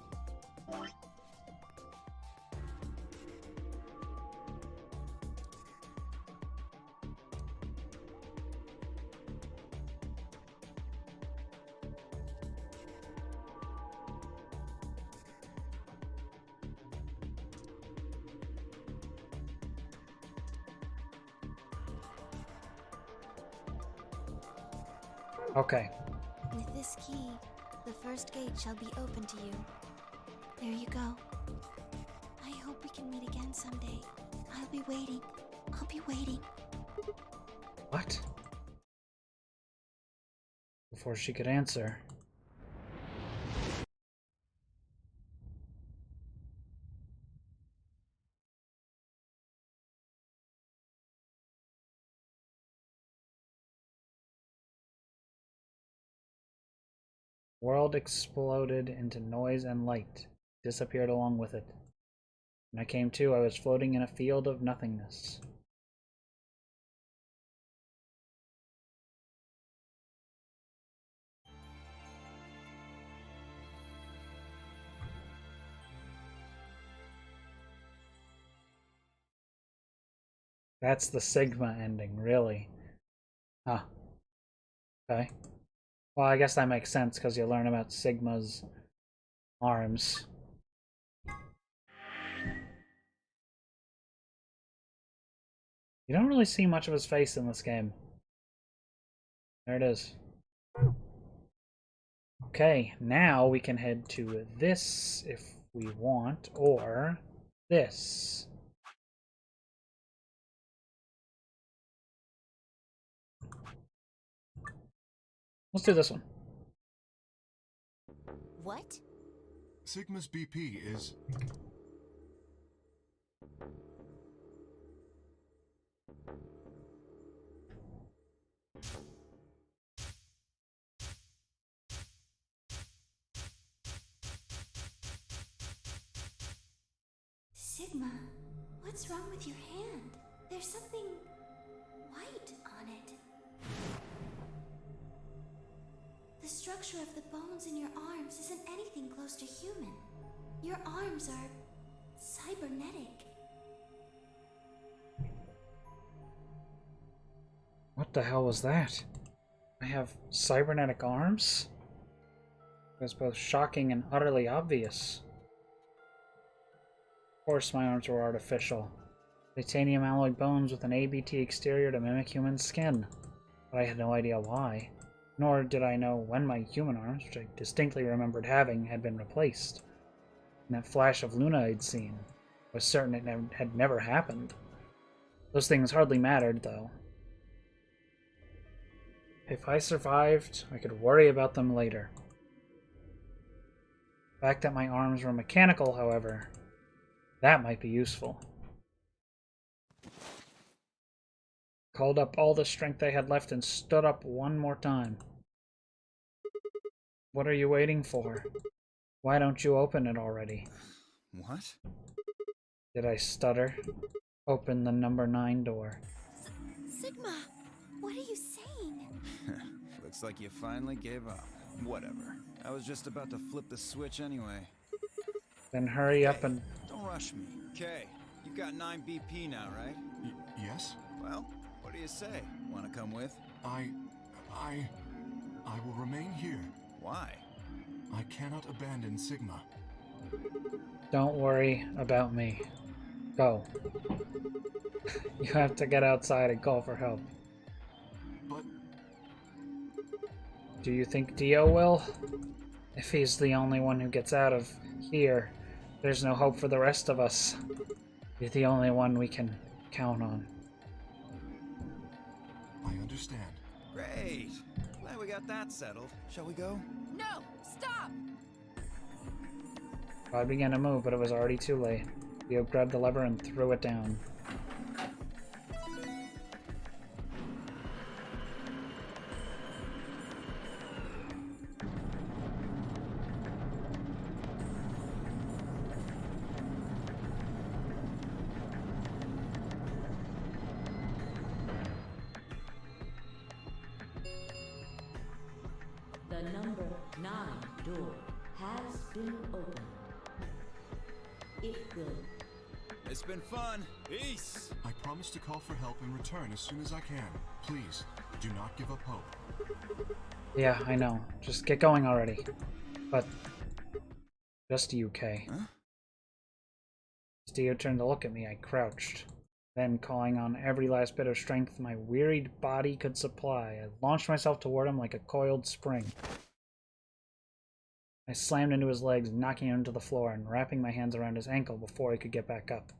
Okay. With this key, the first gate shall be open to you. There you go. I hope we can meet again someday. I'll be waiting. I'll be waiting. What? Before she could answer. World exploded into noise and light, disappeared along with it. When I came to, I was floating in a field of nothingness. That's the Sigma ending, really. Huh. Okay. Well, I guess that makes sense because you learn about Sigma's arms. You don't really see much of his face in this game. There it is. Okay, now we can head to this if we want, or this. Let's do this one. What? Sigma's BP is... Sigma, what's wrong with your hand? There's something white on it. The structure of the bones in your arms isn't anything close to human. Your arms are cybernetic. What the hell was that? I have cybernetic arms? It was both shocking and utterly obvious. Of course my arms were artificial. Titanium alloy bones with an ABT exterior to mimic human skin. But I had no idea why. Nor did I know when my human arms, which I distinctly remembered having, had been replaced. In that flash of Luna I'd seen, I was certain it had never happened. Those things hardly mattered, though. If I survived, I could worry about them later. The fact that my arms were mechanical, however, that might be useful. Called up all the strength I had left and stood up one more time. What are you waiting for? Why don't you open it already? What? Did I stutter? Open the number 9 door. Sigma, what are you saying? Looks like you finally gave up. Whatever. I was just about to flip the switch anyway. Then hurry up and... Don't rush me. Okay, you've got 9 BP now, right? Yes? Well, what do you say? Want to come with? I will remain here. Why? I cannot abandon Sigma. Don't worry about me. Go. You have to get outside and call for help. But Do you think Dio will? If he's the only one who gets out of here, there's no hope for the rest of us. You're the only one we can count on. I understand. Great. Glad we got that settled. Shall we go? No! Stop! I began to move, but it was already too late. Dio grabbed the lever and threw it down. The number 9 door has been opened. It will. It's been fun. Peace. I promise to call for help and return as soon as I can. Please, do not give up hope. Yeah, I know. Just get going already. But... just you, Kay. Huh? As Dio turned to look at me, I crouched. Then, calling on every last bit of strength my wearied body could supply, I launched myself toward him like a coiled spring. I slammed into his legs, knocking him to the floor and wrapping my hands around his ankle before he could get back up.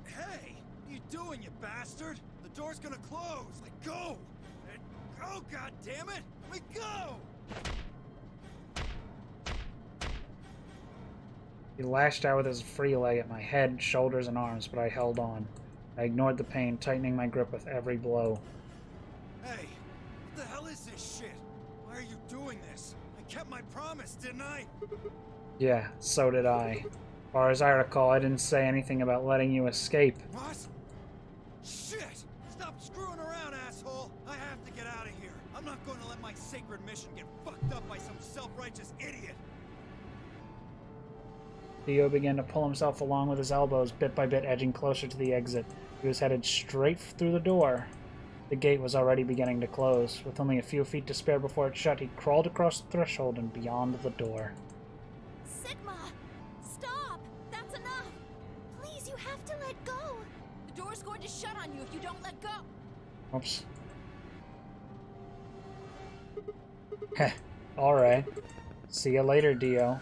Hey! What are you doing, you bastard? The door's gonna close! Let go! Let go, goddammit! Let me go! He lashed out with his free leg at my head, shoulders, and arms, but I held on. I ignored the pain, tightening my grip with every blow. Hey! What the hell is this shit? Why are you doing this? I kept my promise, didn't I? Yeah, so did I. As far as I recall, I didn't say anything about letting you escape. What? Shit! Stop screwing around, asshole! I have to get out of here. I'm not going to let my sacred mission get fucked up by some self-righteous idiot. Dio began to pull himself along with his elbows, bit by bit edging closer to the exit. He was headed straight through the door. The gate was already beginning to close. With only a few feet to spare before it shut, he crawled across the threshold and beyond the door. Sigma! Stop! That's enough! Please, you have to let go! The door's going to shut on you if you don't let go! Oops. Heh. Alright. See you later, Dio.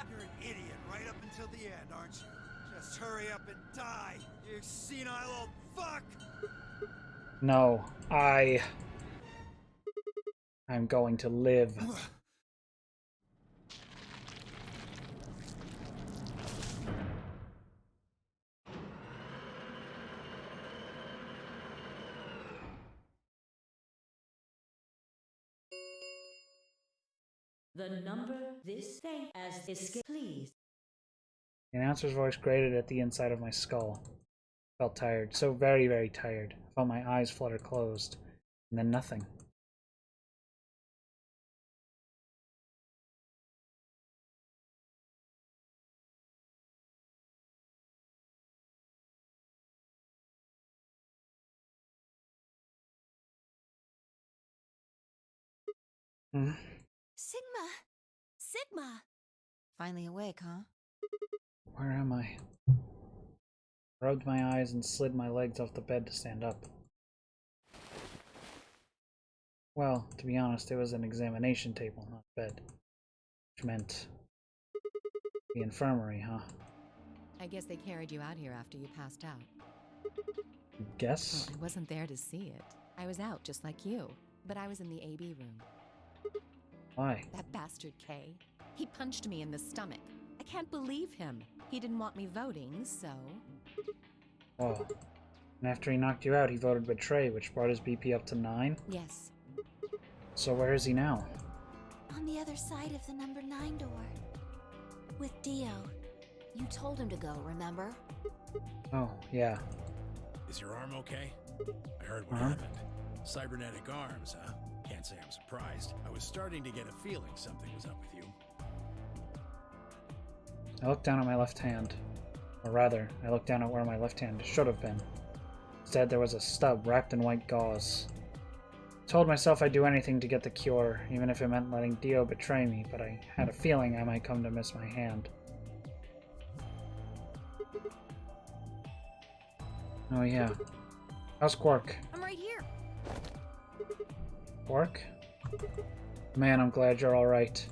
You're an idiot right up until the end, aren't you? Just hurry up and die, you senile old fuck! No, I'm going to live. The number this thing as escape, please. The announcer's voice grated at the inside of my skull. I felt tired, so very, very tired. I felt my eyes flutter closed, and then nothing. Hmm? Sigma! Sigma! Finally awake, huh? Where am I? I rubbed my eyes and slid my legs off the bed to stand up. Well, to be honest, it was an examination table, not bed. Which meant the infirmary, huh? I guess they carried you out here after you passed out. Guess? Well, I wasn't there to see it. I was out just like you, but I was in the AB room. Why? That bastard Kay. He punched me in the stomach. I can't believe him. He didn't want me voting, so... Oh. And after he knocked you out, he voted betray, which brought his BP up to 9? Yes. So where is he now? On the other side of the number 9 door. With Dio. You told him to go, remember? Oh, yeah. Is your arm okay? I heard what Uh-huh. happened. Cybernetic arms, huh? Can't say I'm surprised. I was starting to get a feeling something was up with you. I looked down at my left hand. Or rather, I looked down at where my left hand should have been. Instead, there was a stub wrapped in white gauze. I told myself I'd do anything to get the cure, even if it meant letting Dio betray me, but I had a feeling I might come to miss my hand. Oh yeah. How's Quark? I'm right here. Quark? Man, I'm glad you're alright.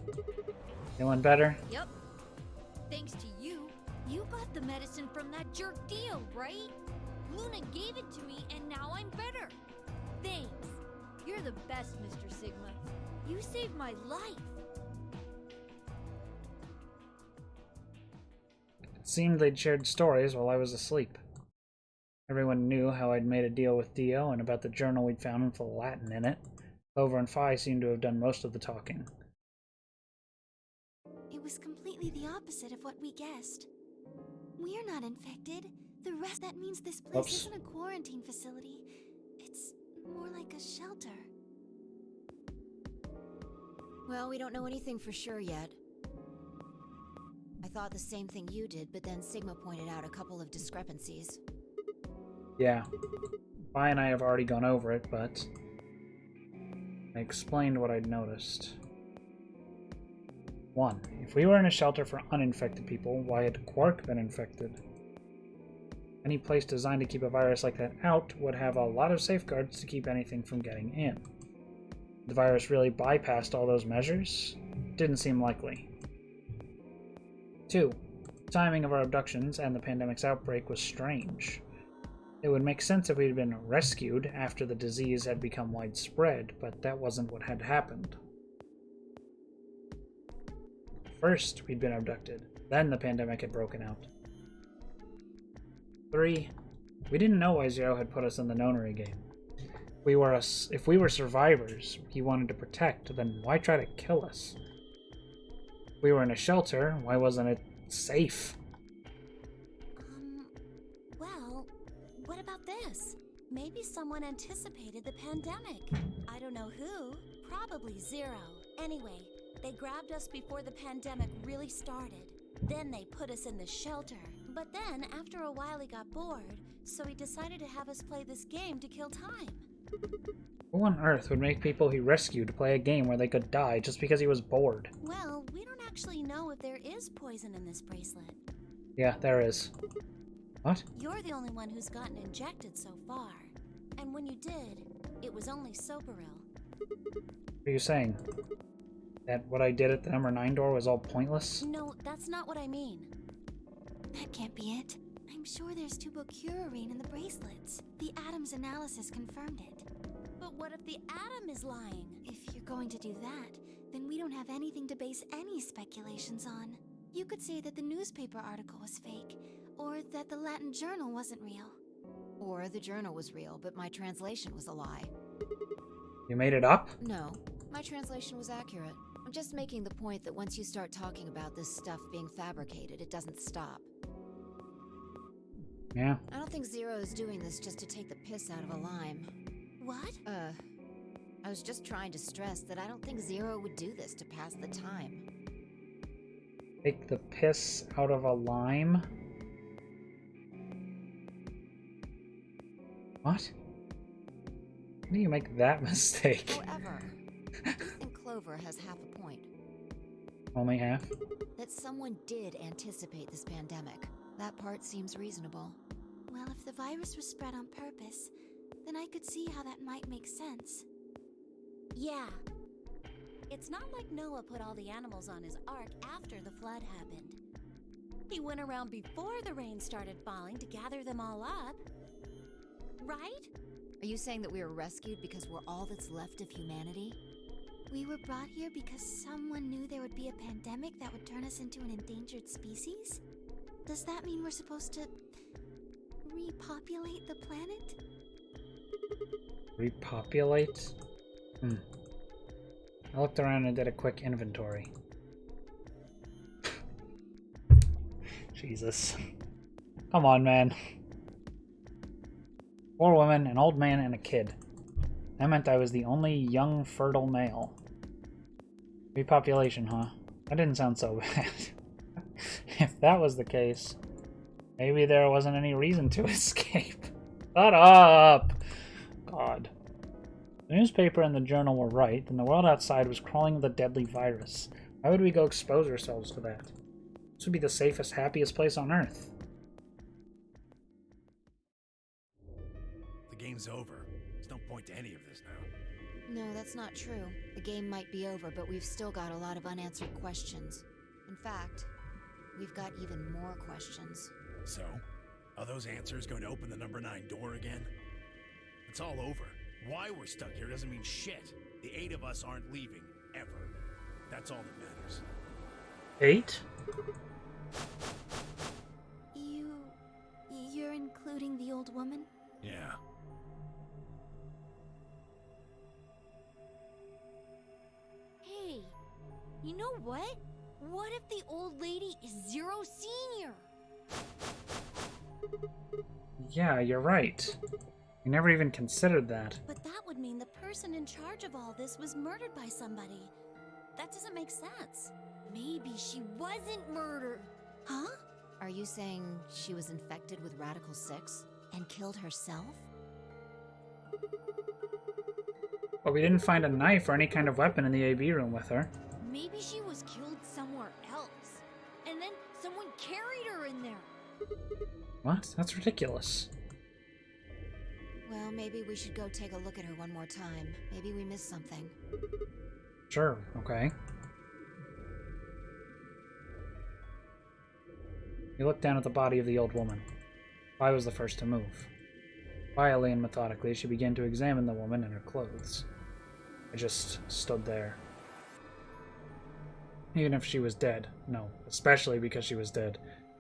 Feeling better? Yep. Thanks to you. You got the medicine from that jerk Dio, right? Luna gave it to me, and now I'm better. Thanks. You're the best, Mr. Sigma. You saved my life. It seemed they'd shared stories while I was asleep. Everyone knew how I'd made a deal with Dio and about the journal we'd found with the Latin in it. Clover and Phi seemed to have done most of the talking. It was completely the opposite of what we guessed. We're not infected. That means this place Oops. isn't a quarantine facility. It's more like a shelter. Well, we don't know anything for sure yet. I thought the same thing you did, but then Sigma pointed out a couple of discrepancies. Yeah. Phi and I have already gone over it, but I explained what I'd noticed. 1. If we were in a shelter for uninfected people, why had Quark been infected? Any place designed to keep a virus like that out would have a lot of safeguards to keep anything from getting in. The virus really bypassed all those measures? Didn't seem likely. 2. The timing of our abductions and the pandemic's outbreak was strange. It would make sense if we'd been rescued after the disease had become widespread, but that wasn't what had happened. First, we'd been abducted, then the pandemic had broken out. 3. We didn't know why Zero had put us in the nonary game. If we were survivors he wanted to protect, then why try to kill us? If we were in a shelter, why wasn't it safe? Well, what about this? Maybe someone anticipated the pandemic. I don't know who. Probably Zero. Anyway, they grabbed us before the pandemic really started. Then they put us in the shelter. But then, after a while, he got bored, so he decided to have us play this game to kill time. Who on earth would make people he rescued play a game where they could die just because he was bored? Well, we don't actually know if there is poison in this bracelet. Yeah, there is. What? You're the only one who's gotten injected so far. And when you did, it was only Soparil. What are you saying? That what I did at the number 9 door was all pointless? No, that's not what I mean. That can't be it. I'm sure there's tubocurarine in the bracelets. The Adams analysis confirmed it. But what if the atom is lying? If you're going to do that, then we don't have anything to base any speculations on. You could say that the newspaper article was fake, or that the Latin journal wasn't real. Or the journal was real, but my translation was a lie. You made it up? No, my translation was accurate. I'm just making the point that once you start talking about this stuff being fabricated, it doesn't stop. Yeah. I don't think Zero is doing this just to take the piss out of a lime. What? I was just trying to stress that I don't think Zero would do this to pass the time. Take the piss out of a lime? What? How do you make that mistake? However, I do think Clover has half a point. Only half? That someone did anticipate this pandemic. That part seems reasonable. Well, if the virus was spread on purpose, then I could see how that might make sense. Yeah. It's not like Noah put all the animals on his ark after the flood happened. He went around before the rain started falling to gather them all up. Right? Are you saying that we were rescued because we're all that's left of humanity? We were brought here because someone knew there would be a pandemic that would turn us into an endangered species? Does that mean we're supposed to repopulate the planet? Repopulate? I looked around and did a quick inventory. Jesus. Come on, man. 4 women, an old man, and a kid. That meant I was the only young, fertile male. Repopulation, huh? That didn't sound so bad. If that was the case, maybe there wasn't any reason to escape. Shut up! God. The newspaper and the journal were right, and the world outside was crawling with a deadly virus. Why would we go expose ourselves to that? This would be the safest, happiest place on Earth. The game's over. There's no point to any of this now. No, that's not true. The game might be over, but we've still got a lot of unanswered questions. In fact, we've got even more questions. So, are those answers going to open the number 9 door again? It's all over. Why we're stuck here doesn't mean shit. The 8 of us aren't leaving, ever. That's all that matters. 8? You're including the old woman? Yeah. Hey, you know what? What if the old lady is Zero Senior? Yeah, you're right. We never even considered that. But that would mean the person in charge of all this was murdered by somebody. That doesn't make sense. Maybe she wasn't murdered. Huh? Are you saying she was infected with Radical 6 And killed herself? But we didn't find a knife or any kind of weapon in the AB room with her. Maybe she was killed somewhere else. And then someone carried her in there. What? That's ridiculous. Well, maybe we should go take a look at her one more time. Maybe we missed something. Sure, okay. You look down at the body of the old woman. Vi was the first to move. Quietly and methodically, she began to examine the woman and her clothes. I just stood there. Even if she was dead. No, especially because she was dead.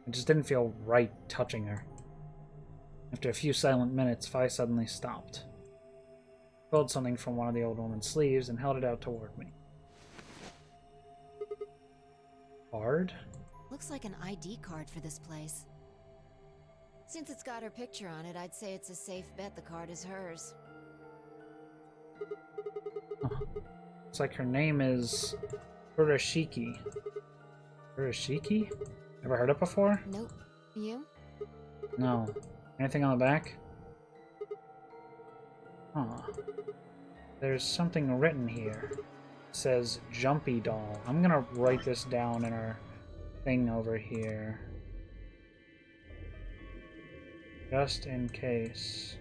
It just didn't feel right touching her. After a few silent minutes, Vi suddenly stopped. Pulled something from one of the old woman's sleeves and held it out toward me. Card? Looks like an ID card for this place. Since it's got her picture on it, I'd say it's a safe bet the card is hers. Huh. Looks like her name is Urashiki. Urashiki? Ever heard it before? Nope. You? No. Anything on the back? Huh. There's something written here. It says Jumpy Doll. I'm gonna write this down in our thing over here. Just in case.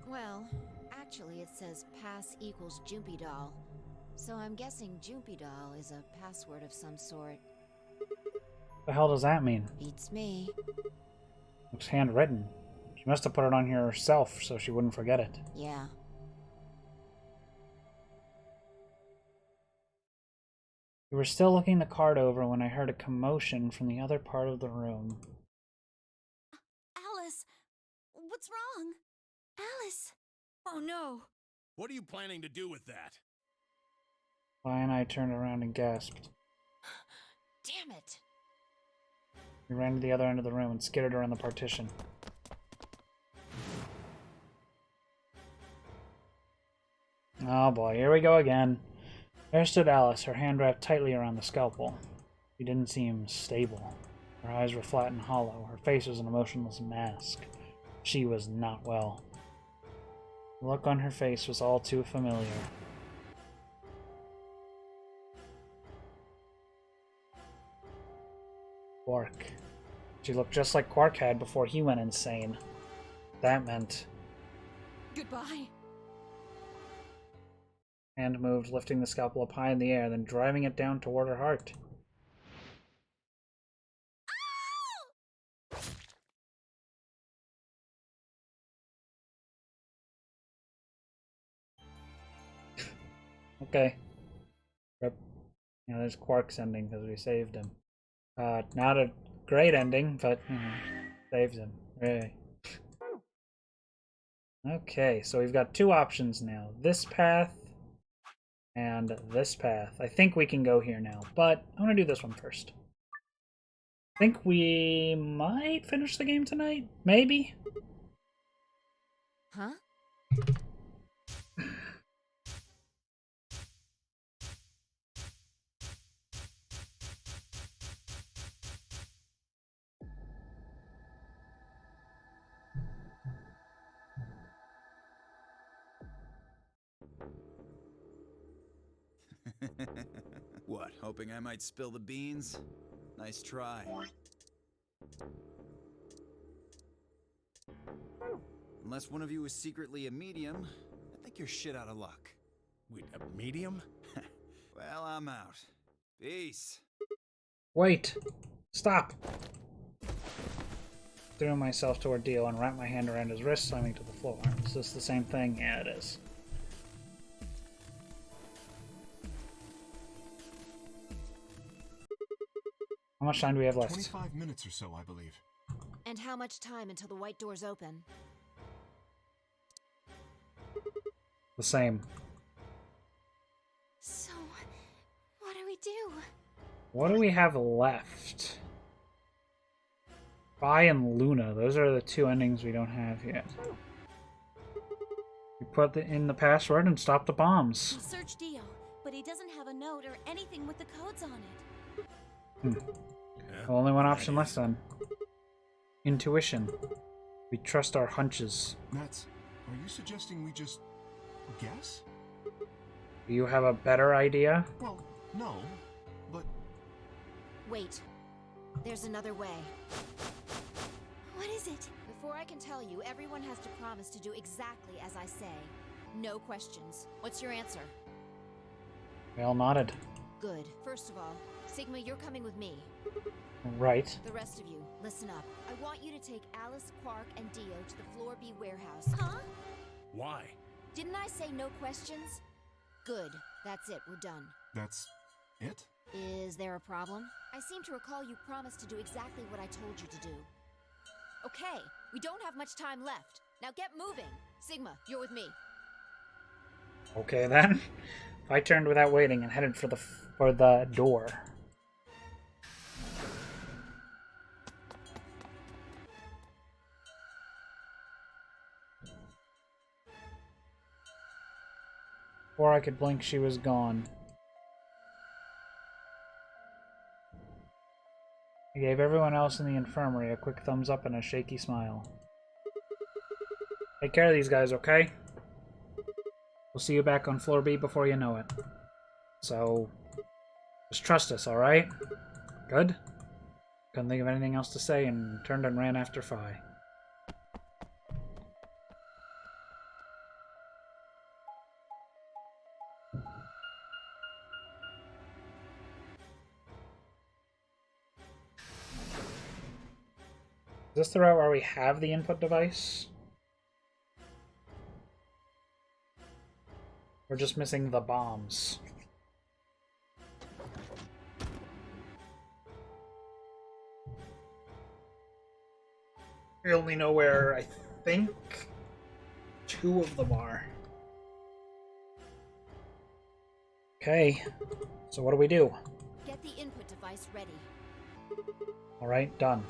Well, actually it says pass equals Jumpy Doll. So I'm guessing Jumpy Doll is a password of some sort. The hell does that mean? Beats me. Looks handwritten. She must have put it on here herself so she wouldn't forget it. Yeah. We were still looking the card over when I heard a commotion from the other part of the room. Alice, what's wrong? Alice! Oh no. What are you planning to do with that? Vi and I turned around and gasped. Damn it! We ran to the other end of the room and skidded around the partition. Oh boy, here we go again. There stood Alice, her hand wrapped tightly around the scalpel. She didn't seem stable. Her eyes were flat and hollow. Her face was an emotionless mask. She was not well. The look on her face was all too familiar. Quark. She looked just like Quark had before he went insane. That meant... Goodbye. Hand moved, lifting the scalpel up high in the air, then driving it down toward her heart. Okay. Rip. Yeah, there's Quark's ending because we saved him. Not a great ending, but saved him. Really. Okay, so we've got two options now. This path and this path. I think we can go here now, but I'm gonna do this one first. think we might finish the game tonight. Maybe. Huh? What, hoping I might spill the beans? Nice try. Unless one of you is secretly a medium, I think you're shit out of luck. Wait, a medium? Well, I'm out. Peace. Wait. Stop. Threw myself to Ordeal and wrapped my hand around his wrist, slamming to the floor. Is this the same thing? Yeah, it is. How much time do we have left? 25 minutes or so, I believe. And how much time until the white doors open? The same. So, what do we do? What do we have left? Vi and Luna. Those are the two endings we don't have yet. We put in the password and stop the bombs. We searched Dio, but he doesn't have a note or anything with the codes on it. Yeah, Only one option left then. Intuition. We trust our hunches. Nats, are you suggesting we just guess? Do you have a better idea? Well, no, but Wait. There's another way. What is it? Before I can tell you, everyone has to promise to do exactly as I say. No questions. What's your answer? We all nodded. Good. First of all, Sigma, you're coming with me. Right. The rest of you, listen up. I want you to take Alice, Quark, and Dio to the Floor B warehouse. Huh? Why? Didn't I say no questions? Good. That's it. We're done. that's it? Is there a problem? I seem to recall you promised to do exactly what I told you to do. Okay, we don't have much time left. Now get moving. Sigma, you're with me. Okay then. I turned without waiting and headed for the door. Before I could blink, she was gone. I gave everyone else in the infirmary a quick thumbs up and a shaky smile. Take care of these guys, okay? We'll see you back on floor B before you know it. So, just trust us, alright? Good? Couldn't think of anything else to say and turned and ran after Phi. Is this the route where we have the input device? We're just missing the bombs. We only know where, I think, 2 of them are. Okay, so what do we do? Get the input device ready. Alright, done.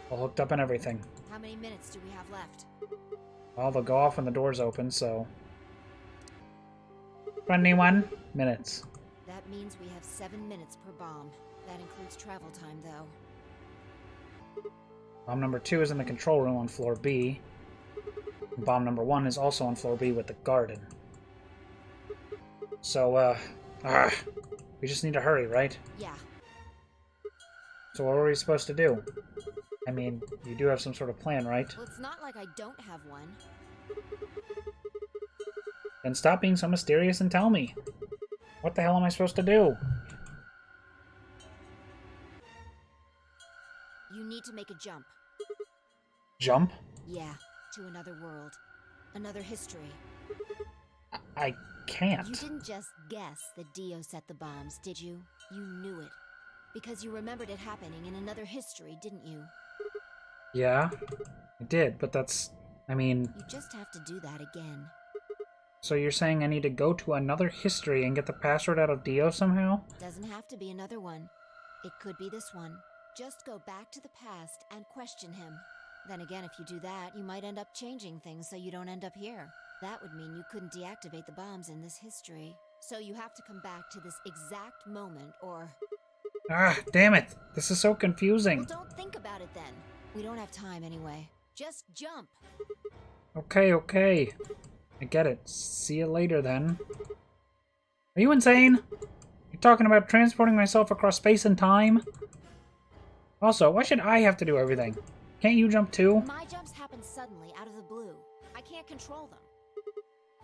All hooked up and everything. How many minutes do we have left? Well, they'll go off when the doors open, so... 21 minutes. That means we have 7 minutes per bomb. That includes travel time, though. Bomb number 2 is in the control room on floor B. And bomb number 1 is also on floor B with the garden. So, we just need to hurry, right? Yeah. So what were we supposed to do? I mean, you do have some sort of plan, right? Well, it's not like I don't have one. Then stop being so mysterious and tell me. What the hell am I supposed to do? You need to make a jump. Jump? Yeah, to another world. Another history. I can't. You didn't just guess that Dio set the bombs, did you? You knew it. Because you remembered it happening in another history, didn't you? Yeah, I did, but that's... I mean... You just have to do that again. So you're saying I need to go to another history and get the password out of Dio somehow? Doesn't have to be another one. It could be this one. Just go back to the past and question him. Then again, if you do that, you might end up changing things so you don't end up here. That would mean you couldn't deactivate the bombs in this history. So you have to come back to this exact moment, or... Ah, damn it! This is so confusing. Well, don't think about it then. We don't have time anyway. Just jump. Okay, okay. I get it. See you later, then. Are you insane? You're talking about transporting myself across space and time? Also, why should I have to do everything? Can't you jump too? My jumps happen suddenly, out of the blue. I can't control them.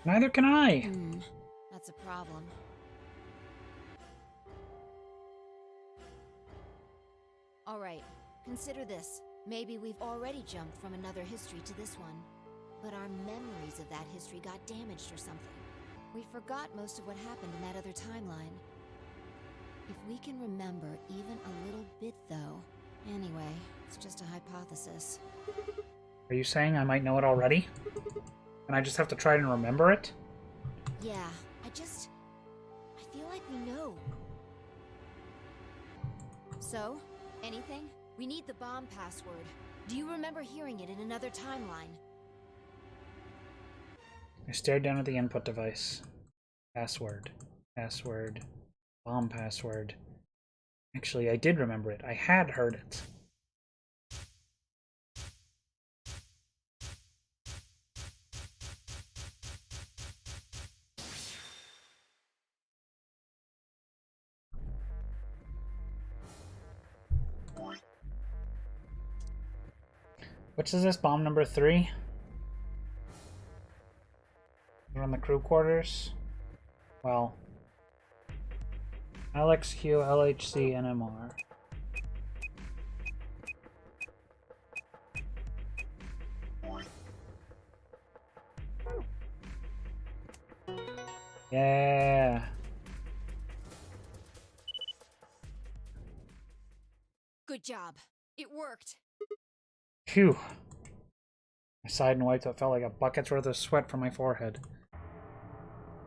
Neither can I. That's a problem. Alright, consider this. Maybe we've already jumped from another history to this one. But our memories of that history got damaged or something. We forgot most of what happened in that other timeline. If we can remember even a little bit, though... Anyway, it's just a hypothesis. Are you saying I might know it already? And I just have to try and remember it? Yeah, I feel like we know. So, anything? We need the bomb password. Do you remember hearing it in another timeline? I stared down at the input device. Password. Password. Bomb password. Actually, I did remember it. I had heard it. Which is this? Bomb number 3? We're on the crew quarters. Well, LXQ, LHC, NMR. Yeah. Good job. It worked. Phew. I sighed and wiped what felt like a bucket's worth of sweat from my forehead.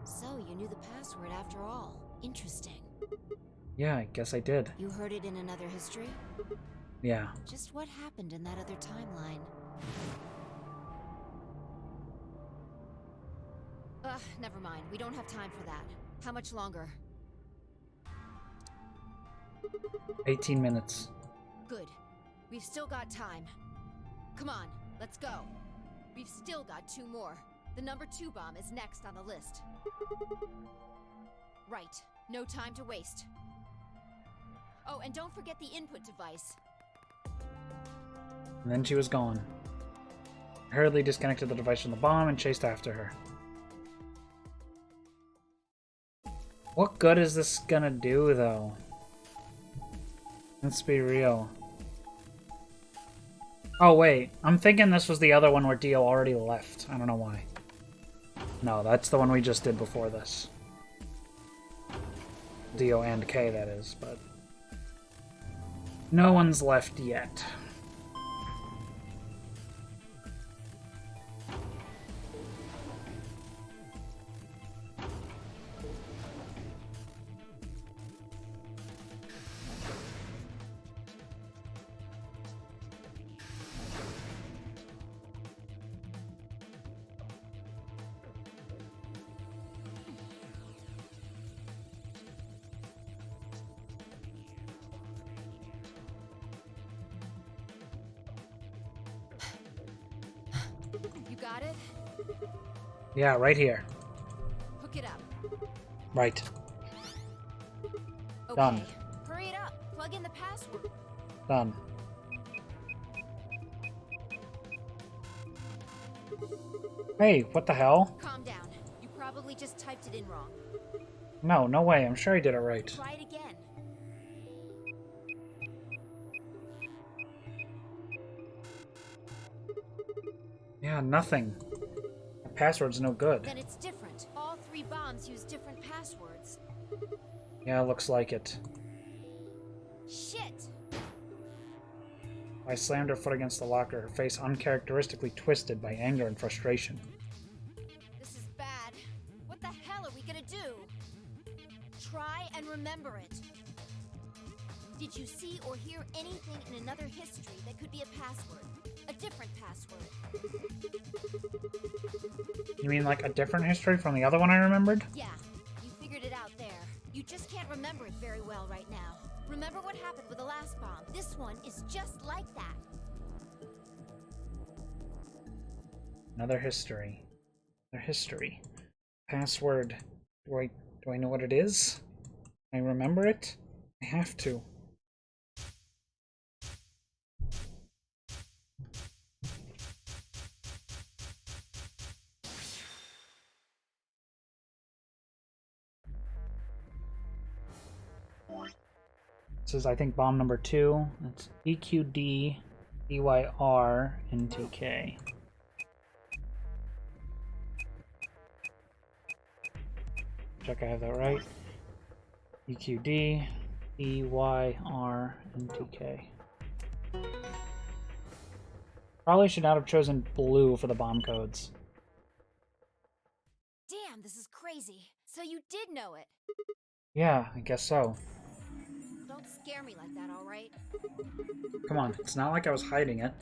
So, you knew the password after all. Interesting. Yeah, I guess I did. You heard it in another history? Yeah. Just what happened in that other timeline? Ugh, never mind. We don't have time for that. How much longer? 18 minutes. Good. We've still got time. Come on, let's go. We've still got 2 more. The number 2 bomb is next on the list. Right. No time to waste. Oh, and don't forget the input device. And then she was gone. I hurriedly disconnected the device from the bomb and chased after her. What good is this gonna do, though? Let's be real. Oh, wait. I'm thinking this was the other one where Dio already left. I don't know why. No, that's the one we just did before this. Dio and Kay, that is, but... no one's left yet. You got it? Yeah, right here. Hook it up. Right. Okay. Done. Hurry it up. Plug in the password. Done. Hey, what the hell? Calm down. You probably just typed it in wrong. No, no way. I'm sure I did it right. Try it again. Yeah, nothing. The password's no good. Then it's different. All 3 bombs use different passwords. Yeah, looks like it. Shit! I slammed her foot against the locker, her face uncharacteristically twisted by anger and frustration. This is bad. you gonna do? Try and remember it. Did you see or hear anything in another history that could be a password? A different password? You mean like a different history from the other one I remembered? Yeah, you figured it out there. You just can't remember it very well right now. Remember what happened with the last bomb? This one is just like that. Another history. Another history. Password. Do I know what it is? I remember it? I have to. This is, I think, bomb number 2. It's EQD, EYR, and TK. Check I have that right. EQD, EYR, and TK. Probably should not have chosen blue for the bomb codes. Damn, this is crazy. So you did know it. Yeah, I guess so. Don't scare me like that, alright? Come on, it's not like I was hiding it.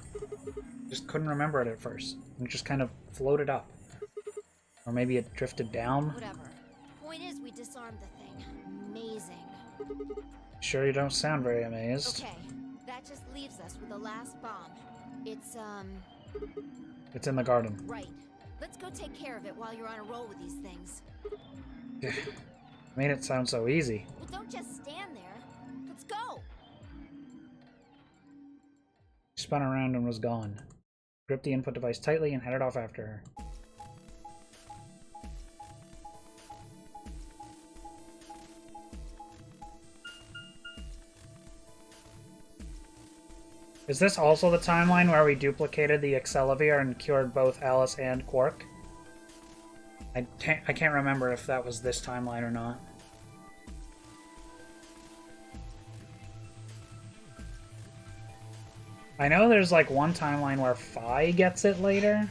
Just couldn't remember it at first. It just kind of floated up. Or maybe it drifted down. Whatever. Point is, we disarmed the thing. Amazing. Sure you don't sound very amazed. Okay, that just leaves us with the last bomb. It's in the garden. Right. Let's go take care of it while you're on a roll with these things. Made it sound so easy. Well, don't just stand there. Let's go! She spun around and was gone. Gripped the input device tightly and headed off after her. Is this also the timeline where we duplicated the Accelavir and cured both Alice and Quark? I can't remember if that was this timeline or not. I know there's like one timeline where Phi gets it later.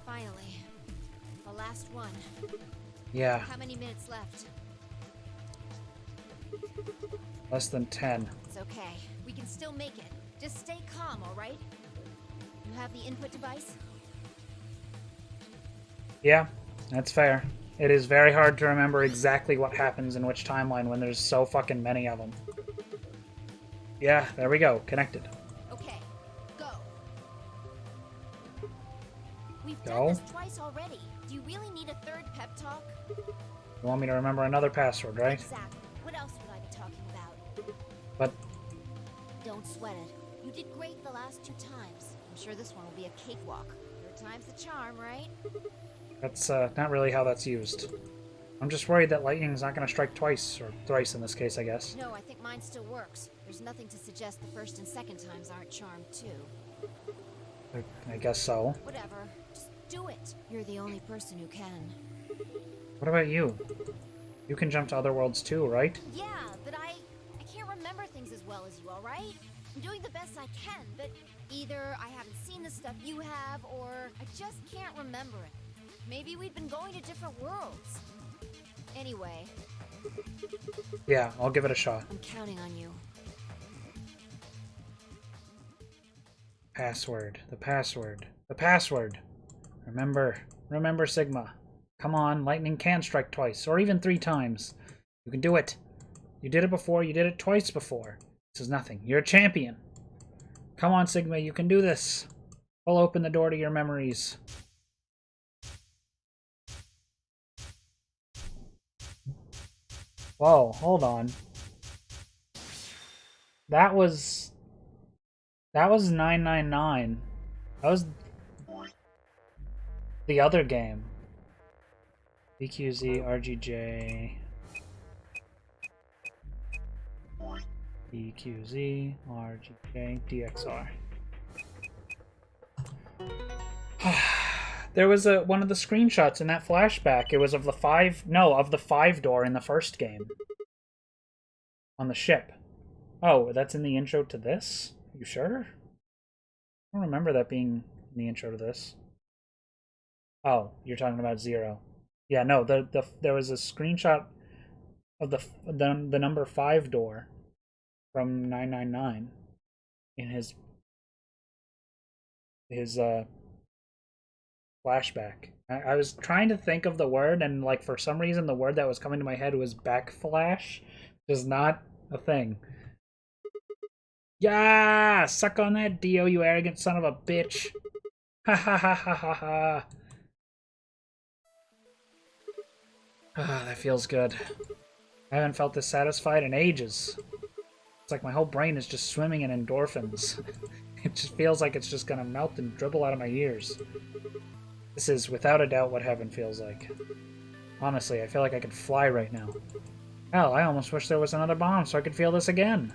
Finally. The last one. Yeah. How many minutes left? Less than 10. It's okay. We can still make it. Just stay calm, alright? You have the input device? Yeah, that's fair. It is very hard to remember exactly what happens in which timeline when there's so fucking many of them. Yeah, there we go. Connected. Okay, go. We've Go? done this twice already. Do you really need a third pep talk? You want me to remember another password, right? Exactly. What else would I be talking about? But Don't sweat it. You did great the last 2 times. I'm sure this one will be a cakewalk. 3rd time's the charm, right? that's not really how that's used. I'm just worried that lightning's not going to strike twice, or thrice in this case, I guess. No, I think mine still works. There's nothing to suggest the 1st and 2nd times aren't charmed, too. I guess so. Whatever. Just do it. You're the only person who can. What about you? You can jump to other worlds too, right? Yeah, but I can't remember things as well as you, alright? I'm doing the best I can, but either I haven't seen the stuff you have, or I just can't remember it. Maybe we've been going to different worlds. Anyway. Yeah, I'll give it a shot. I'm counting on you. Password. The password. The password. Remember Sigma. Come on, lightning can strike twice, or even 3 times. You can do it. You did it before, you did it twice before. This is nothing. You're a champion. Come on, Sigma, you can do this. I'll open the door to your memories. Whoa, hold on. That was 999. That was the other game. BQZ, RGJ. BQZ, RGJ, DXR. There was one of the screenshots in that flashback. It was of the 5 door in the first game. On the ship. Oh, that's in the intro to this? You sure? I don't remember that being in the intro to this. Oh, you're talking about 0. Yeah, no, there was a screenshot of the number 5 door from 999 in his flashback. I was trying to think of the word, and like for some reason the word that was coming to my head was backflash, which is not a thing. Yeah, suck on that, Dio, you arrogant son of a bitch. Ha ha ha ha ha ha. Ah, that feels good. I haven't felt this satisfied in ages. It's like my whole brain is just swimming in endorphins. It just feels like it's just gonna melt and dribble out of my ears. This is without a doubt what heaven feels like. Honestly, I feel like I could fly right now. Hell, I almost wish there was another bomb so I could feel this again.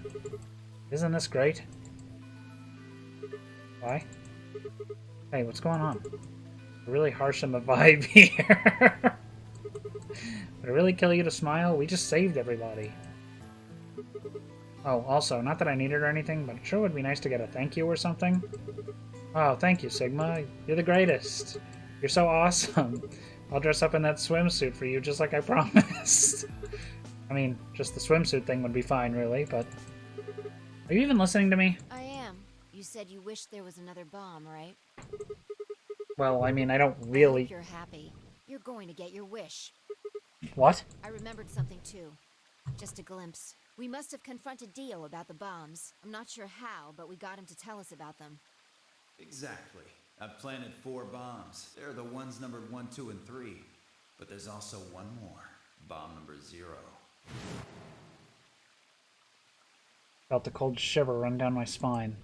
Isn't this great? Why? Hey, what's going on? Really harsh on the vibe here. Would it really kill you to smile? We just saved everybody. Oh, also, not that I need it or anything, but it sure would be nice to get a thank you or something. Oh, thank you, Sigma. You're the greatest. You're so awesome. I'll dress up in that swimsuit for you just like I promised. I mean, just the swimsuit thing would be fine, really, but... Are you even listening to me? I am. You said you wish there was another bomb, right? Well, I mean, I don't I really... hope you're happy. You're going to get your wish. What? I remembered something too. Just a glimpse. We must have confronted Dio about the bombs. I'm not sure how, but we got him to tell us about them. Exactly. I've planted 4 bombs. They're the ones numbered 1, 2, and 3. But there's also one more. Bomb number 0. Felt a cold shiver run down my spine.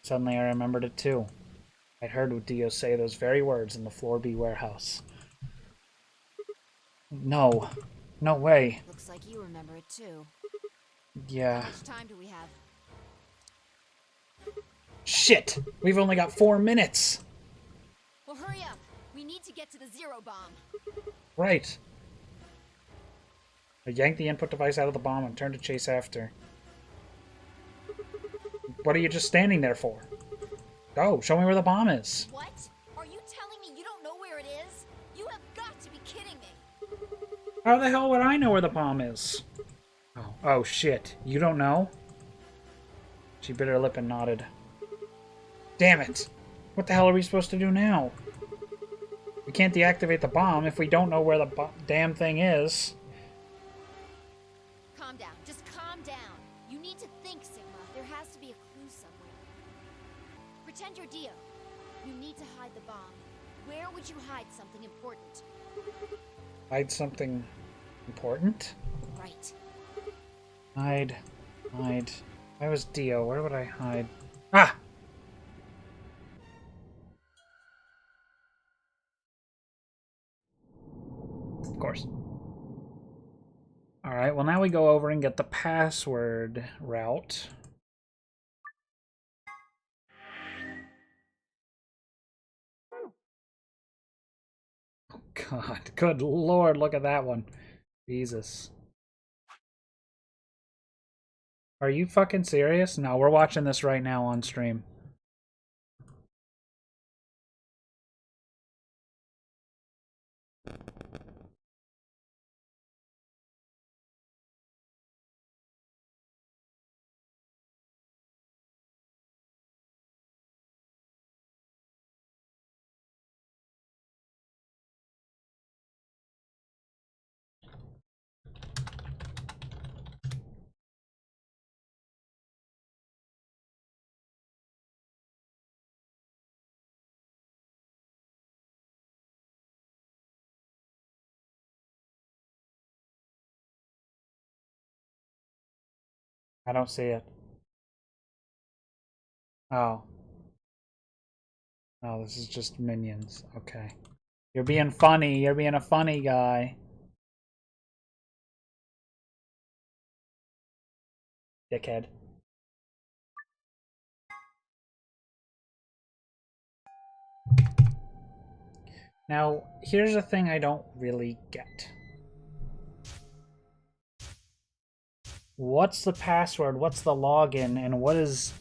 Suddenly I remembered it too. I'd heard Dio say those very words in the Floor B warehouse. No. No way. Looks like you remember it too. Yeah. How much time do we have? Shit! We've only got 4 minutes! Well, hurry up! We need to get to the 0 bomb. Right. I yanked the input device out of the bomb and turned to chase after. What are you just standing there for? Go, show me where the bomb is. What? Are you telling me you don't know where it is? You have got to be kidding me. How the hell would I know where the bomb is? Oh shit. You don't know? She bit her lip and nodded. Damn it! What the hell are we supposed to do now? We can't deactivate the bomb if we don't know where the damn thing is. Calm down. Just calm down. You need to think, Sigma. There has to be a clue somewhere. Pretend you're Dio. You need to hide the bomb. Where would you hide something important? Hide something important? Right. Hide. If I was Dio, where would I hide? Ah! Of course. Alright, well now we go over and get the password route. Oh god, good lord, look at that one. Jesus. Are you fucking serious? No, we're watching this right now on stream. I don't see it. Oh. Oh, this is just minions. Okay. You're being funny. You're being a funny guy. Dickhead. Now, here's a thing I don't really get. What's the password? What's the login? And what does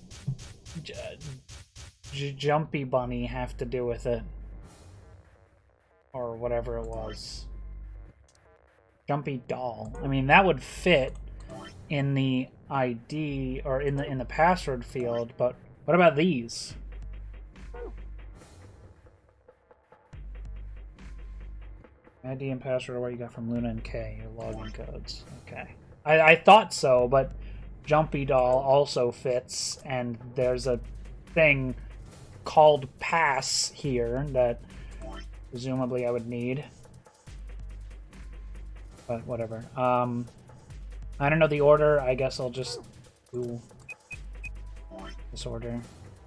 Jumpy Bunny have to do with it? Or whatever it was. Jumpy doll. I mean, that would fit in the ID or in the password field, but what about these? ID and password are what you got from Luna and Kay, your login codes. Okay. I thought so, but Jumpy doll also fits, and there's a thing called pass here that presumably I would need. But whatever. I don't know the order. I guess I'll just do this order.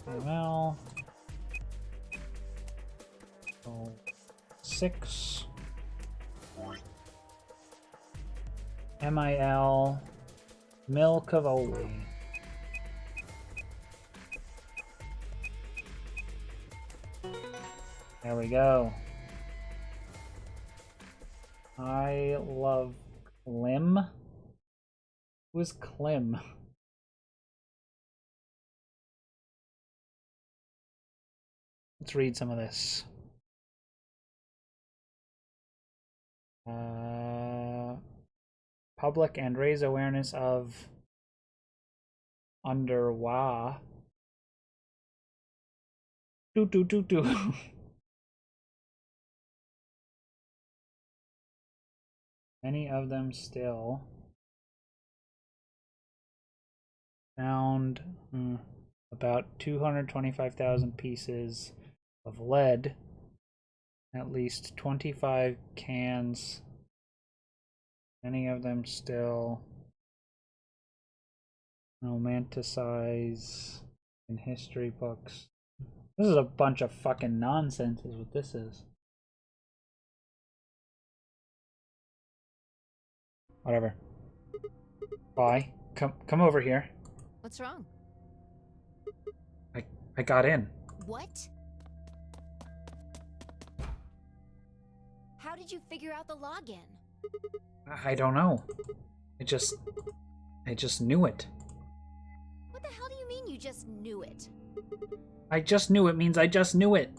Well, 6 MIL Milcavoli. There we go. I love Klim. Who is Klim? Let's read some of this. Public and raise awareness of underwa. Do. Many of them still found about 225,000 pieces of lead, at least 25 cans, many of them still romanticize in history books. This is a bunch of fucking nonsense is what this is. Whatever. Bye. Come over here. What's wrong? I got in. What? How did you figure out the login? I don't know. I just knew it. What the hell do you mean you just knew it? I just knew it means I just knew it.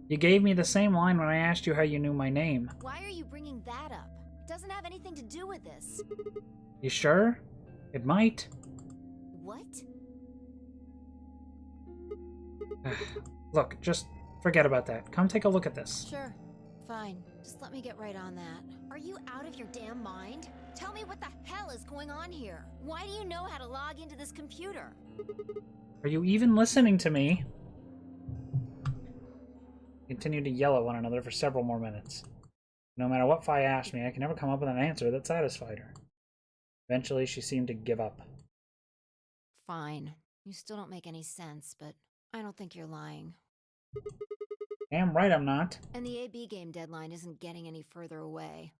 You gave me the same line when I asked you how you knew my name. Why are you bringing that up? It doesn't have anything to do with this. You sure? It might. What? Look, just forget about that. Come take a look at this. Sure. Fine. Just let me get right on that. Are you out of your damn mind? Tell me what the hell is going on here. Why do you know how to log into this computer? Are you even listening to me? Continued to yell at one another for several more minutes. No matter what Fi asked me, I could never come up with an answer that satisfied her. Eventually, she seemed to give up. Fine. You still don't make any sense, but I don't think you're lying. Damn right I'm not. And the AB game deadline isn't getting any further away.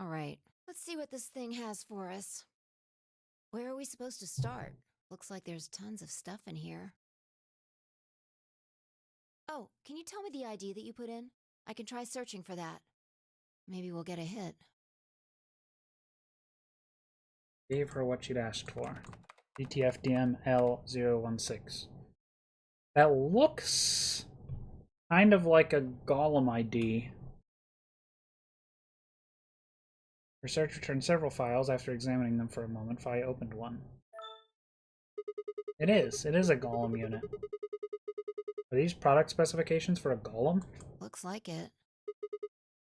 Alright, let's see what this thing has for us. Where are we supposed to start? Looks like there's tons of stuff in here. Oh, can you tell me the ID that you put in? I can try searching for that. Maybe we'll get a hit. Gave her what she'd asked for. GTFDM L016. That looks kind of like a Golem ID. Research returned several files. After examining them for a moment, Fi opened one. It is a Golem unit. Are these product specifications for a Golem? Looks like it.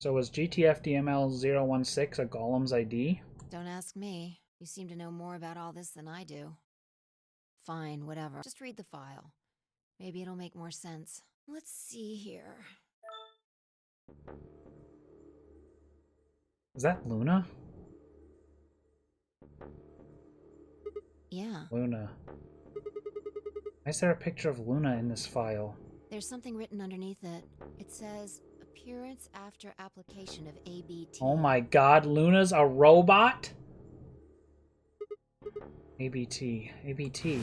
So was GTFDML016 a Golem's ID? Don't ask me. You seem to know more about all this than I do. Fine, whatever. Just read the file. Maybe it'll make more sense. Let's see here. Is that Luna? Yeah. Luna. Why is there a picture of Luna in this file? There's something written underneath it. It says, appearance after application of ABT. Oh my god, Luna's a robot? ABT. ABT.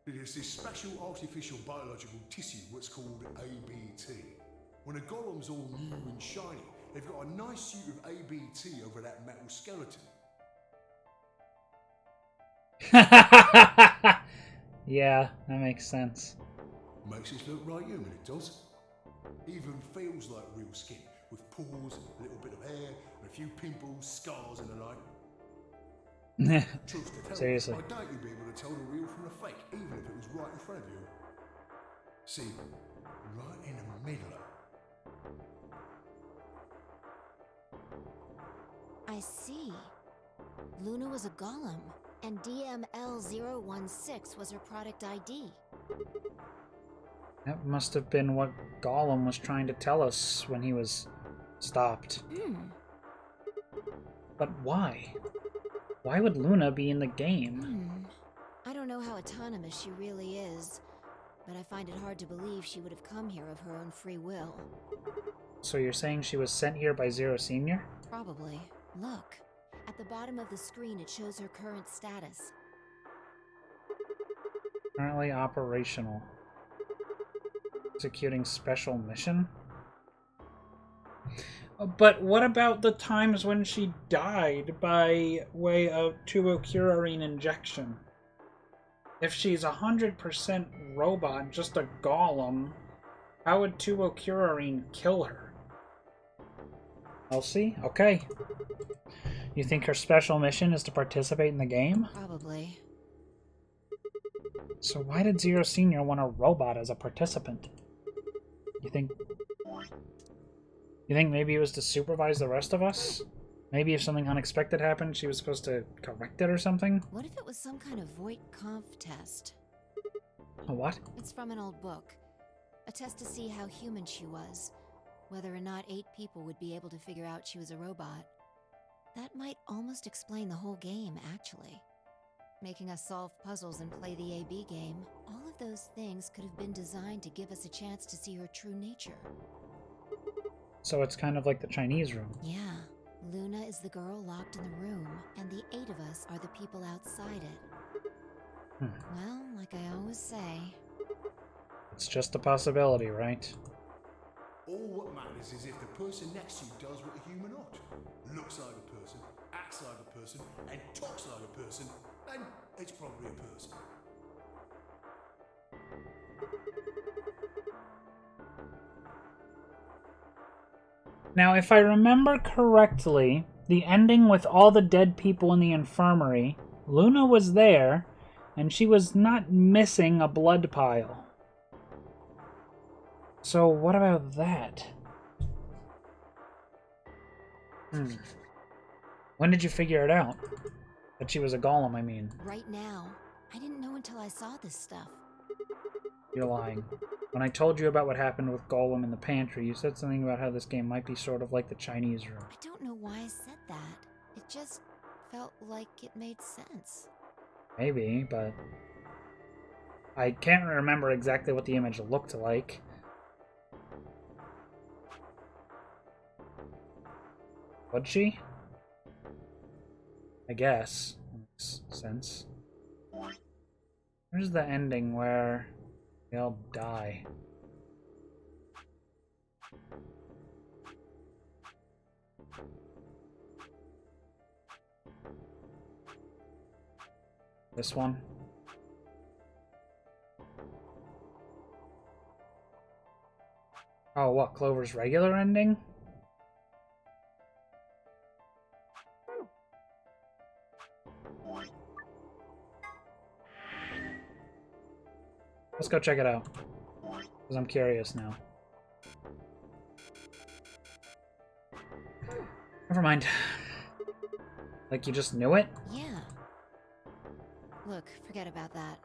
There's this special artificial biological tissue, what's called ABT. When a golem's all new and shiny, they've got a nice suit of ABT over that metal skeleton. Yeah, that makes sense. Makes it look right human, it does. Even feels like real skin, with pores, a little bit of hair, and a few pimples, scars, and the like. Truth to tell, Seriously. I doubt you'd be able to tell the real from the fake, even if it was right in front of you. See, right in the middle. I see. Luna was a golem, and DML016 was her product ID. That must have been what Gollum was trying to tell us when he was stopped. But why? Why would Luna be in the game? I don't know how autonomous she really is, but I find it hard to believe she would have come here of her own free will. So you're saying she was sent here by Zero Senior? Probably. Look. At the bottom of the screen, it shows her current status. Currently operational. Executing special mission? But what about the times when she died by way of tubocurarine injection? If she's 100% robot, just a golem, how would tubocurarine kill her? Elsie? Okay. You think her special mission is to participate in the game? Probably. So why did Zero Senior want a robot as a participant? You think maybe it was to supervise the rest of us? Maybe if something unexpected happened, she was supposed to correct it or something? What if it was some kind of Voight-Kampf test? A what? It's from an old book. A test to see how human she was. Whether or not 8 people would be able to figure out she was a robot. That might almost explain the whole game, actually. Making us solve puzzles and play the AB game. All of those things could have been designed to give us a chance to see her true nature. So it's kind of like the Chinese room. Yeah. Luna is the girl locked in the room, and the 8 of us are the people outside it. Well, like I always say... It's just a possibility, right? All what matters is if the person next to you does what a human ought. Looks like a person, acts like a person, and talks like a person, then it's probably a person. Now, if I remember correctly, the ending with all the dead people in the infirmary, Luna was there, and she was not missing a blood pile. So what about that? When did you figure it out? That she was a golem, I mean. Right now. I didn't know until I saw this stuff. You're lying. When I told you about what happened with Golem in the pantry, you said something about how this game might be sort of like the Chinese room. I don't know why I said that. It just felt like it made sense. Maybe, but... I can't remember exactly what the image looked like. Would she? I guess. Makes sense. Where's the ending where they all die? This one? Oh, what? Clover's regular ending? Let's go check it out. Because I'm curious now. Never mind. Like you just knew it? Yeah. Look, forget about that.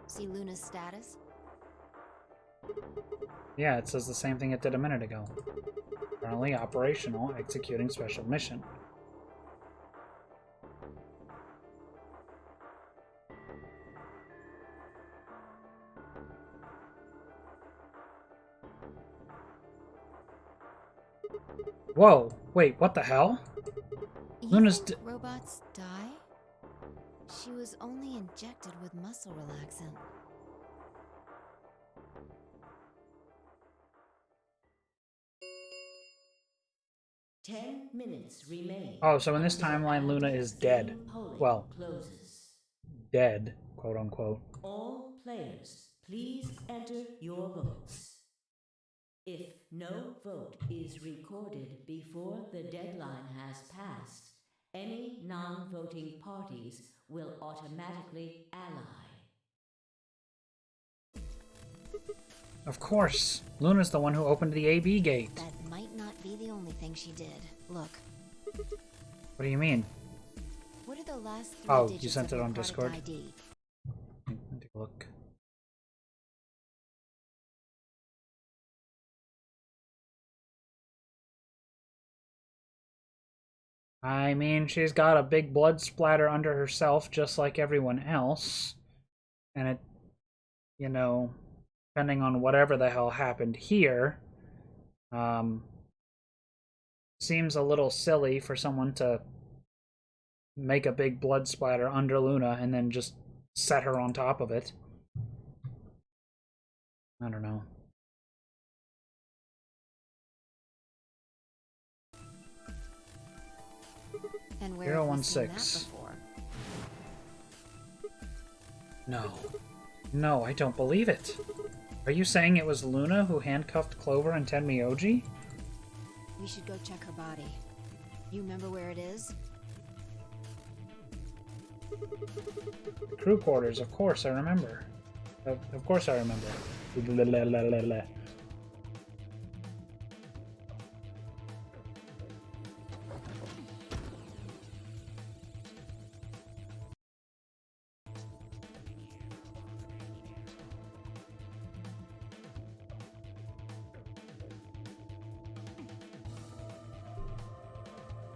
See Luna's status? Yeah, it says the same thing it did a minute ago. Currently operational, executing special mission. Whoa, wait, what the hell? Luna's robots die? She was only injected with muscle relaxant. Ten minutes remain. Oh, so in this timeline, Luna is dead. Well, closes. dead, quote unquote. All players, please enter your votes. If no vote is recorded before the deadline has passed, any non-voting parties will automatically ally. Of course. Luna's the one who opened the AB gate. That might not be the only thing she did. Look, What do you mean? what are the last 3 Oh, digits you sent of it your on product Discord? ID? Let me take a look. I mean, she's got a big blood splatter under herself, just like everyone else. And it, you know, depending on whatever the hell happened here, seems a little silly for someone to make a big blood splatter under Luna and then just set her on top of it. I don't know. And where have we seen that 016. before? No. No, I don't believe it. Are you saying it was Luna who handcuffed Clover and Tenmyoji? We should go check her body. You remember where it is? Crew quarters, of course I remember. Of course I remember.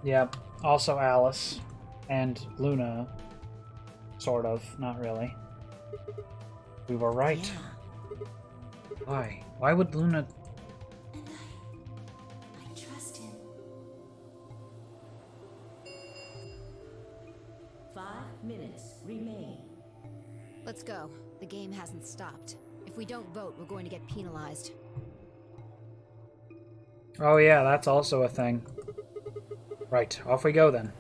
Yep, also Alice and Luna, sort of, not really. We were right. Yeah. Why? Why would Luna... And I trust him. 5 minutes remain. Let's go. The game hasn't stopped. If we don't vote, we're going to get penalized. Oh yeah, that's also a thing. Right, off we go then.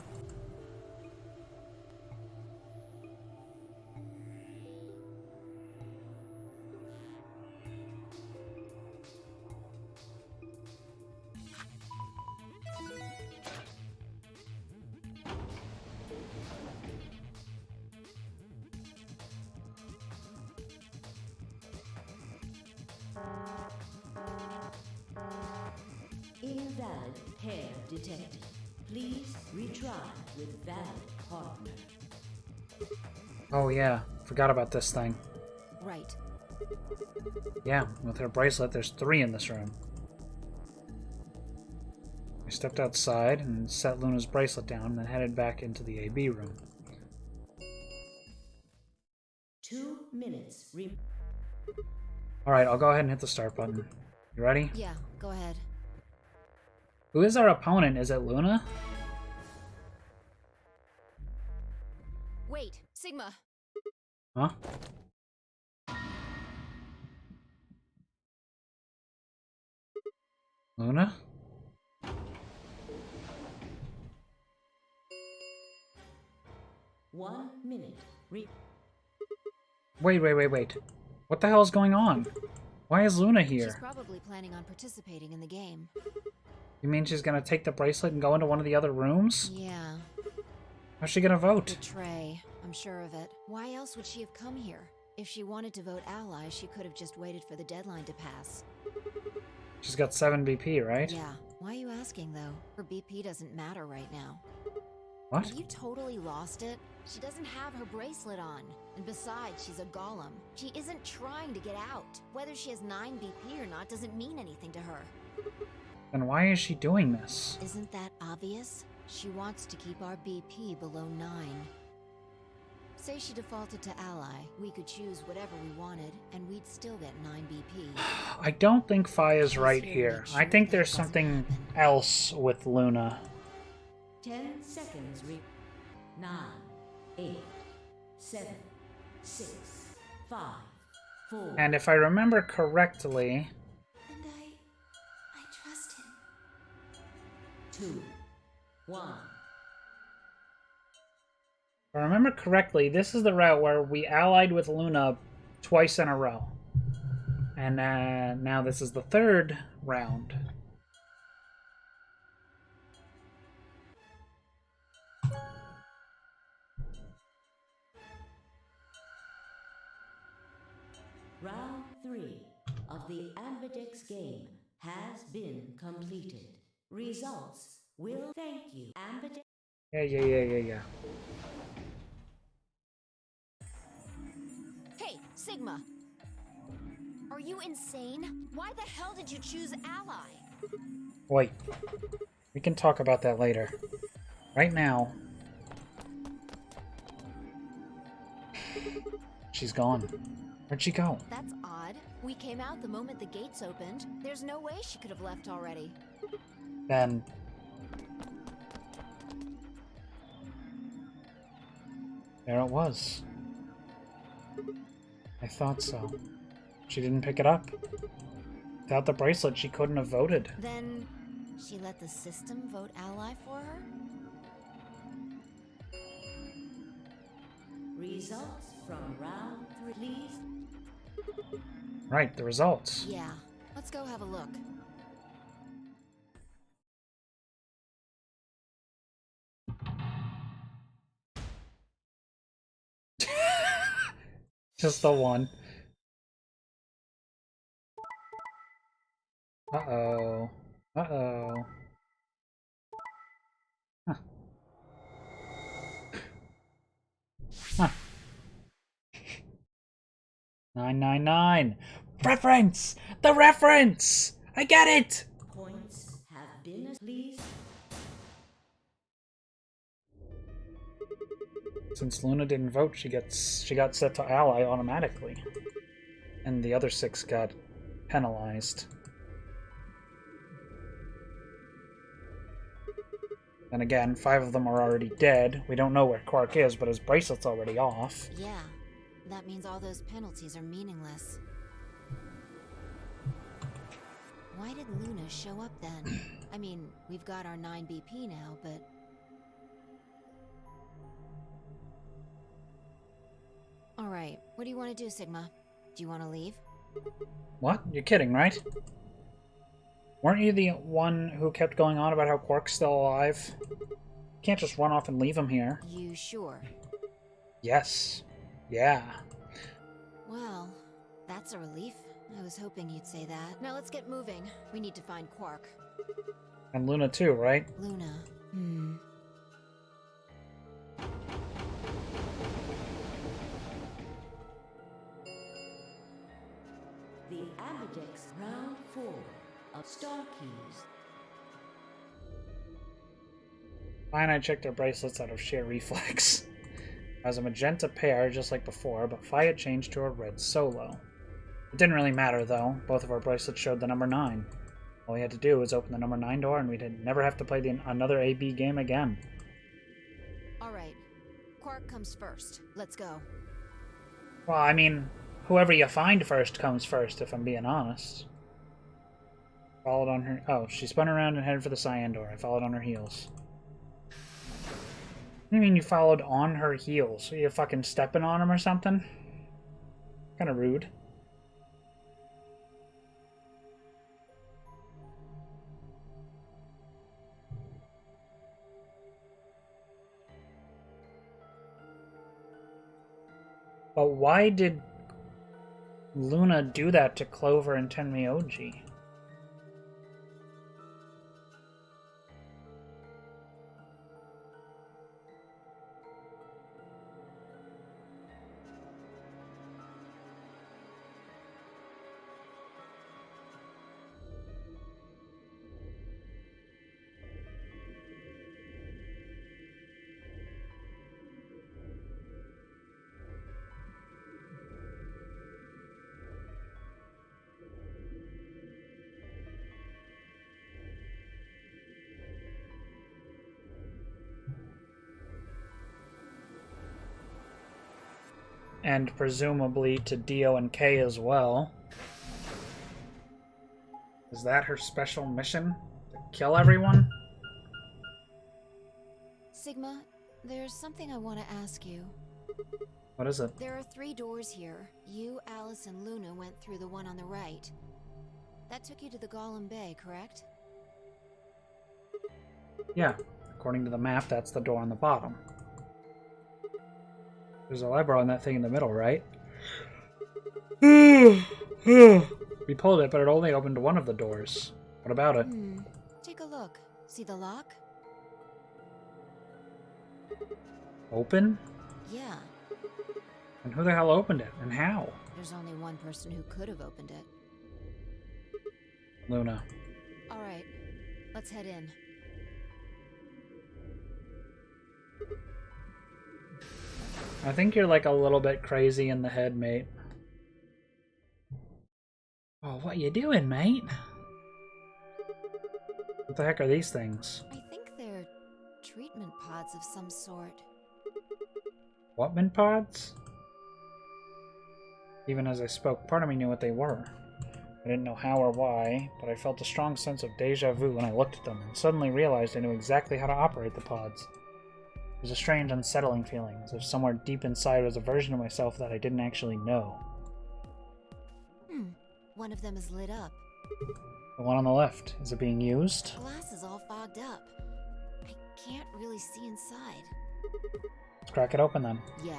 Invalid pair detected. Please retry with valid partner. Oh yeah, forgot about this thing. Right. Yeah, with her bracelet, there's 3 in this room. I stepped outside and set Luna's bracelet down, and then headed back into the AB room. 2 minutes Alright, I'll go ahead and hit the start button. You ready? Yeah, go ahead. Who is our opponent? Is it Luna? Wait, Sigma. Huh? Luna? One minute. Wait. What the hell is going on? Why is Luna She's here? probably planning on participating in the game. You mean she's gonna take the bracelet and go into one of the other rooms? Yeah. How's she gonna vote? Betray. I'm sure of it. Why else would she have come here? If she wanted to vote ally, she could have just waited for the deadline to pass. She's got 7 BP, right? Yeah. Why are you asking, though? Her BP doesn't matter right now. What? Have you totally lost it? She doesn't have her bracelet on. And besides, she's a golem. She isn't trying to get out. Whether she has 9 BP or not doesn't mean anything to her. Then why is she doing this? Isn't that obvious? She wants to keep our BP below 9. Say she defaulted to ally, we could choose whatever we wanted, and we'd still get 9 BP. I don't think Fi is right here. I think there's something else with Luna. 10 seconds. 9, 8, 7, 6, 5, 4. And if I remember correctly... And I trust him. 2, 1. If I remember correctly, this is the route where we allied with Luna twice in a row. And now this is the third round. Round 3 of the Ambidex game has been completed. Results will thank you, Ambidex. Yeah. Hey, Sigma! Are you insane? Why the hell did you choose Ally? Wait. We can talk about that later. Right now... She's gone. Where'd she go? That's odd. We came out the moment the gates opened. There's no way she could have left already. Then... there it was. I thought so. She didn't pick it up. Without the bracelet, she couldn't have voted. Then she let the system vote Ally for her? Results from round 3, please. Right, the results. Yeah, let's go have a look. Just the one. Uh-oh. Uh-oh. Huh. Huh. 999. Reference! The reference! I get it! Points have been, please. Since Luna didn't vote, she got set to ally automatically. And the other 6 got penalized. And again, 5 of them are already dead. We don't know where Quark is, but his bracelet's already off. Yeah, that means all those penalties are meaningless. Why did Luna show up then? I mean, we've got our 9 BP now, but... Alright, what do you want to do, Sigma? Do you want to leave? What? You're kidding, right? Weren't you the one who kept going on about how Quark's still alive? You can't just run off and leave him here. You sure? Yes. Yeah. Well, that's a relief. I was hoping you'd say that. Now let's get moving. We need to find Quark. And Luna too, right? Luna. The Ambidex round 4 of Star Keys. Fine, I checked their bracelets out of sheer reflex. I was a magenta pair, just like before, but Phi had changed to a red solo. It didn't really matter, though. Both of our bracelets showed the number 9. All we had to do was open the number 9 door, and we'd never have to play another AB game again. Alright. Quark comes first. Let's go. Well, I mean, whoever you find first comes first, if I'm being honest. Followed on her... Oh, she spun around and headed for the cyan door. I followed on her heels. What do you mean you followed on her heels? Are you fucking stepping on them or something? Kinda rude. But why did Luna do that to Clover and Tenmyoji? And presumably to Dio and Kay as well. Is that her special mission? To kill everyone? Sigma, there's something I want to ask you. What is it? There are 3 doors here. You, Alice, and Luna went through the one on the right. That took you to the Golem Bay, correct? Yeah. According to the map, that's the door on the bottom. There's a lever on that thing in the middle, right? We pulled it, but it only opened one of the doors. What about it? Take a look. See the lock? Open? Yeah. And who the hell opened it? And how? There's only one person who could have opened it. Luna. Alright. Let's head in. I think you're like a little bit crazy in the head, mate. Oh, what you doing, mate? What the heck are these things? I think they're treatment pods of some sort. Whatman pods? Even as I spoke, part of me knew what they were. I didn't know how or why, but I felt a strong sense of deja vu when I looked at them, and suddenly realized I knew exactly how to operate the pods. It was a strange, unsettling feeling, as if somewhere deep inside was a version of myself that I didn't actually know. One of them is lit up. The one on the left, is it being used? Glass is all fogged up. I can't really see inside. Let's crack it open then. Yeah.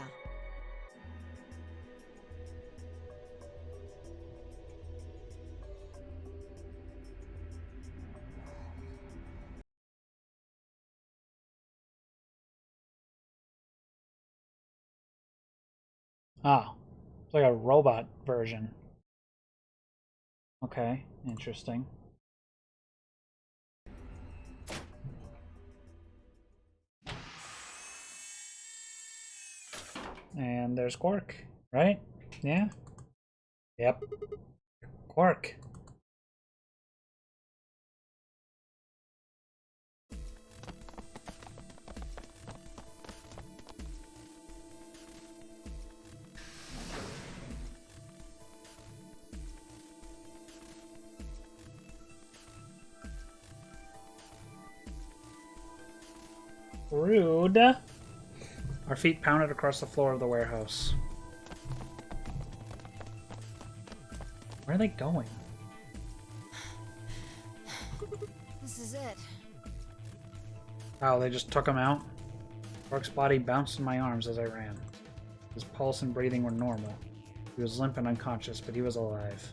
Ah, it's like a robot version. Okay, interesting. And there's Quark, right? Yeah? Yep. Quark. Rude. Our feet pounded across the floor of the warehouse. Where are they going? This is it. Oh, they just took him out? Quark's body bounced in my arms as I ran. His pulse and breathing were normal. He was limp and unconscious, but he was alive.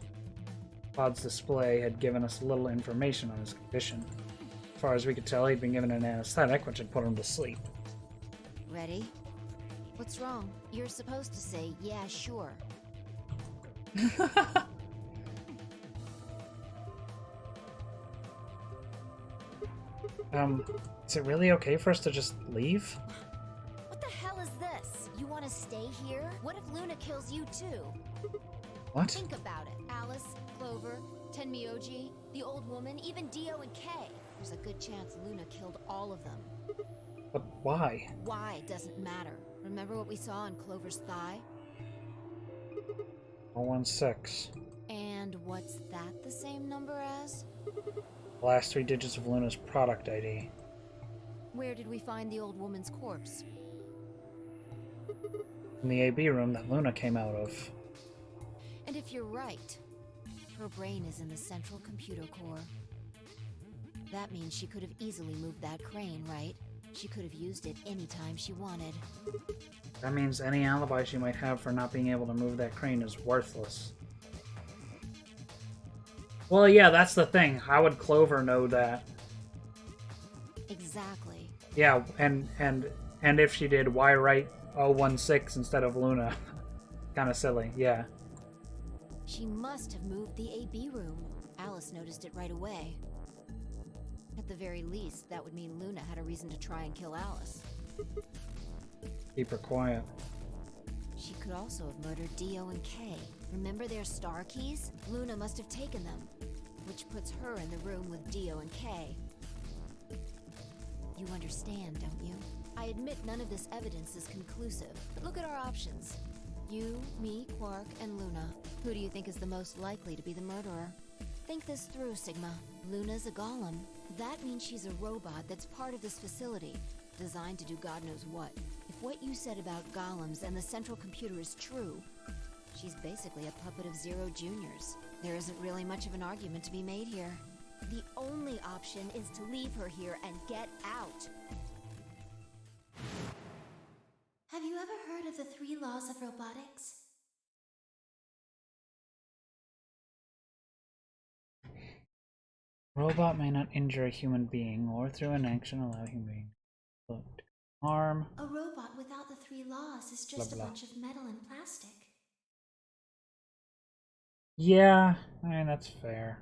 Pod's display had given us little information on his condition. As far as we could tell, he'd been given an anesthetic, which had put him to sleep. Ready? What's wrong? You're supposed to say, yeah, sure. Is it really okay for us to just leave? What the hell is this? You want to stay here? What if Luna kills you too? What? Think about it. Alice, Clover, Tenmyoji, the old woman, even Dio and Kay. There's a good chance Luna killed all of them. But why? Why doesn't matter. Remember what we saw on Clover's thigh? 016. And what's that the same number as? The last 3 digits of Luna's product ID. Where did we find the old woman's corpse? In the AB room that Luna came out of. And if you're right, her brain is in the central computer core. That means she could have easily moved that crane, right? She could have used it anytime she wanted. That means any alibi she might have for not being able to move that crane is worthless. Well, yeah, that's the thing. How would Clover know that? Exactly. Yeah, and if she did, why write 016 instead of Luna? Kind of silly, yeah. She must have moved the AB room. Alice noticed it right away. At the very least, that would mean Luna had a reason to try and kill Alice. Keep her quiet. She could also have murdered Dio and Kay. Remember their star keys? Luna must have taken them, which puts her in the room with Dio and Kay. You understand, don't you? I admit none of this evidence is conclusive, but look at our options. You, me, Quark, and Luna. Who do you think is the most likely to be the murderer? Think this through, Sigma. Luna's a golem. That means she's a robot that's part of this facility, designed to do God knows what. If If what you said about golems and the central computer is true, she's basically a puppet of Zero Junior's. There isn't really much of an argument to be made here. The only option is to leave her here and get out. Have you ever heard of the 3 laws of robotics? Robot may not injure a human being or through an action allow a human being to harm. A robot without the 3 laws is just Blah, blah. a bunch of metal and plastic. Yeah, I mean, that's fair.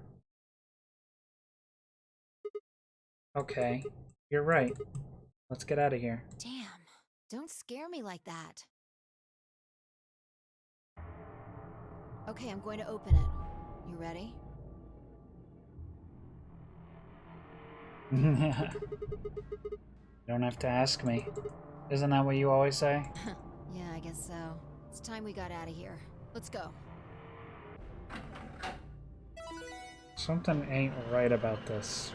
Okay, you're right. Let's get out of here. Damn, don't scare me like that. Okay, I'm going to open it. You ready? You don't have to ask me. Isn't that what you always say? Yeah, I guess so. It's time we got out of here. Let's go. Something ain't right about this.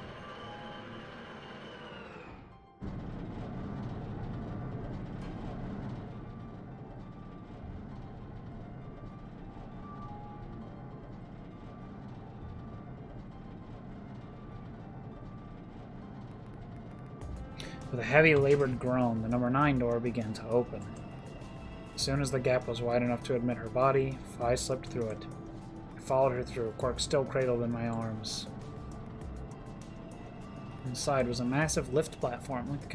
With a heavy, labored groan, the number 9 door began to open. As soon as the gap was wide enough to admit her body, Fi slipped through it. I followed her through, Quark still cradled in my arms. Inside was a massive lift platform, like the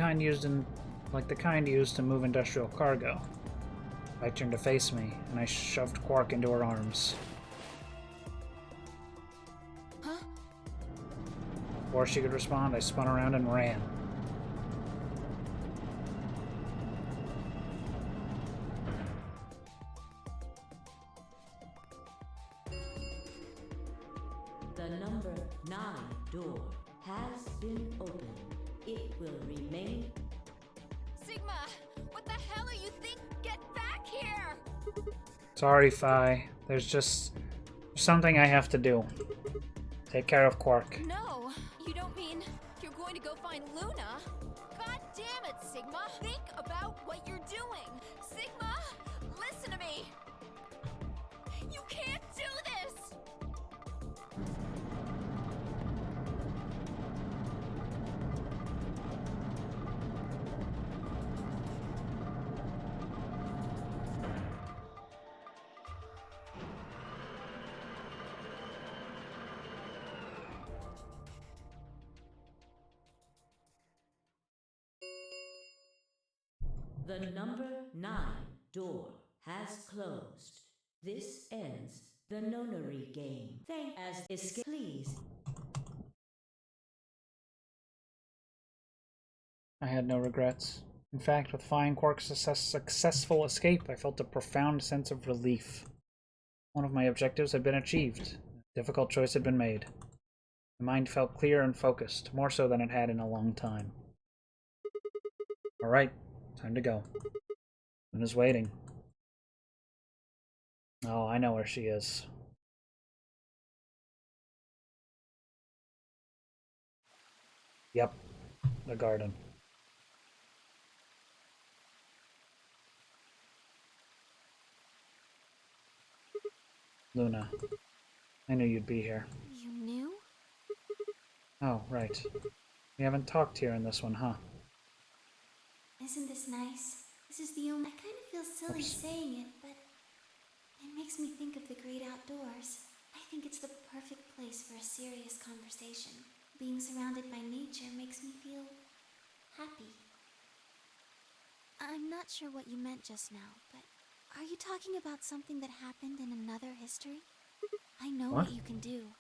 kind used to move industrial cargo. I turned to face me, and I shoved Quark into her arms. Huh? Before she could respond, I spun around and ran. The number 9 door has been opened. It will remain. Sigma! What the hell are you think? Get back here! Sorry, Fi. There's just something I have to do. Take care of Quark. No, you don't mean you're going to go find Luna? God damn it, Sigma! Think about what you're doing! Sigma, listen to me! You can't do this! The number 9 door has closed. This ends the nonary game. Thank as escape, please. I had no regrets. In fact, with Fi and Quark's successful escape, I felt a profound sense of relief. One of my objectives had been achieved. A difficult choice had been made. My mind felt clear and focused, more so than it had in a long time. Alright, time to go. Luna's waiting. Oh, I know where she is. Yep, the garden. Luna, I knew you'd be here. You knew? Oh, right. We haven't talked here in this one, huh? Isn't this nice? This is the only... I kind of feel silly Oops. saying it, but it makes me think of the great outdoors. I think it's the perfect place for a serious conversation. Being surrounded by nature makes me feel happy. I'm not sure what you meant just now, but are you talking about something that happened in another history? I know what you can do.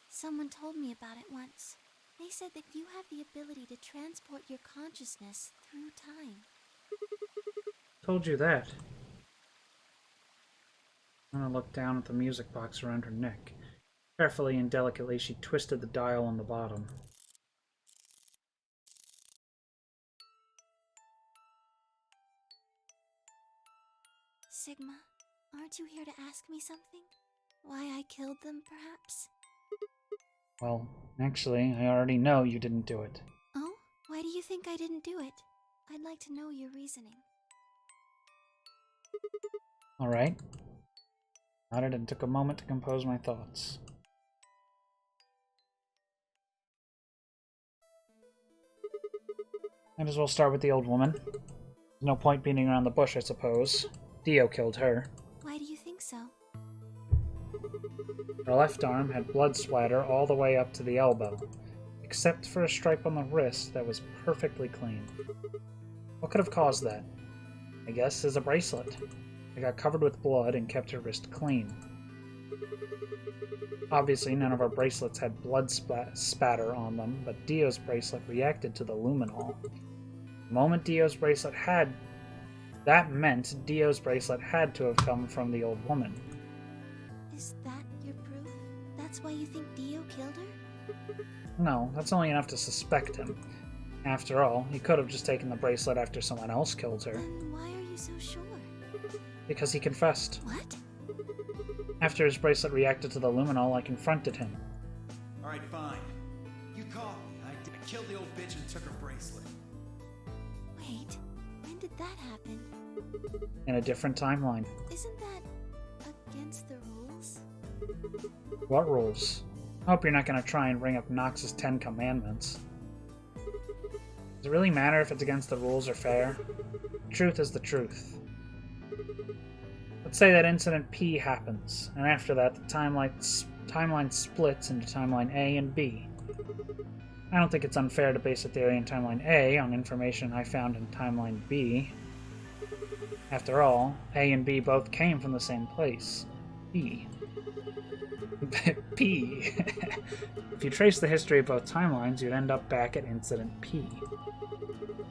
Someone told me about it once. They said that you have the ability to transport your consciousness through time. Told you that. Luna looked down at the music box around her neck. Carefully and delicately, she twisted the dial on the bottom. Sigma, aren't you here to ask me something? Why I killed them, perhaps? Well, actually, I already know you didn't do it. Oh? Why do you think I didn't do it? I'd like to know your reasoning. Alright. Nodded and took a moment to compose my thoughts. Might as well start with the old woman. There's no point beating around the bush, I suppose. Dio killed her. Why do you think so? Her left arm had blood splatter all the way up to the elbow, except for a stripe on the wrist that was perfectly clean. What could have caused that? I guess is a bracelet. It got covered with blood and kept her wrist clean. Obviously, none of our bracelets had blood spatter on them, but Dio's bracelet reacted to the luminol. The moment Dio's bracelet had... That meant Dio's bracelet had to have come from the old woman. Is that your proof? That's why you think Dio killed her? No, that's only enough to suspect him. After all, he could have just taken the bracelet after someone else killed her. Then why are you so sure? Because he confessed. What? After his bracelet reacted to the luminol, I confronted him. Alright, fine. You caught me. I killed the old bitch and took her bracelet. Wait, when did that happen? In a different timeline. Isn't that against the rules? What rules? I hope you're not going to try and bring up Nox's 10 Commandments. Does it really matter if it's against the rules or fair? The truth is the truth. Let's say that Incident P happens, and after that the timeline splits into Timeline A and B. I don't think it's unfair to base a theory in Timeline A on information I found in Timeline B. After all, A and B both came from the same place. P. P. If you trace the history of both timelines, you'd end up back at Incident P.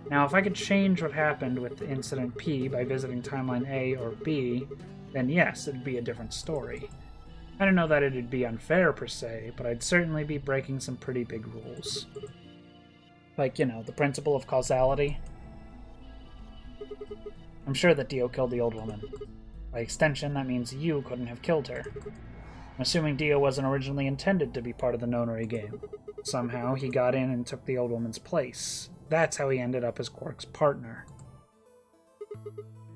Now, if I could change what happened with Incident P by visiting Timeline A or B, then yes, it'd be a different story. I don't know that it'd be unfair per se, but I'd certainly be breaking some pretty big rules. Like, you know, the principle of causality. I'm sure that Dio killed the old woman. By extension, that means you couldn't have killed her. I'm assuming Dio wasn't originally intended to be part of the nonary game. Somehow, he got in and took the old woman's place. That's how he ended up as Quark's partner.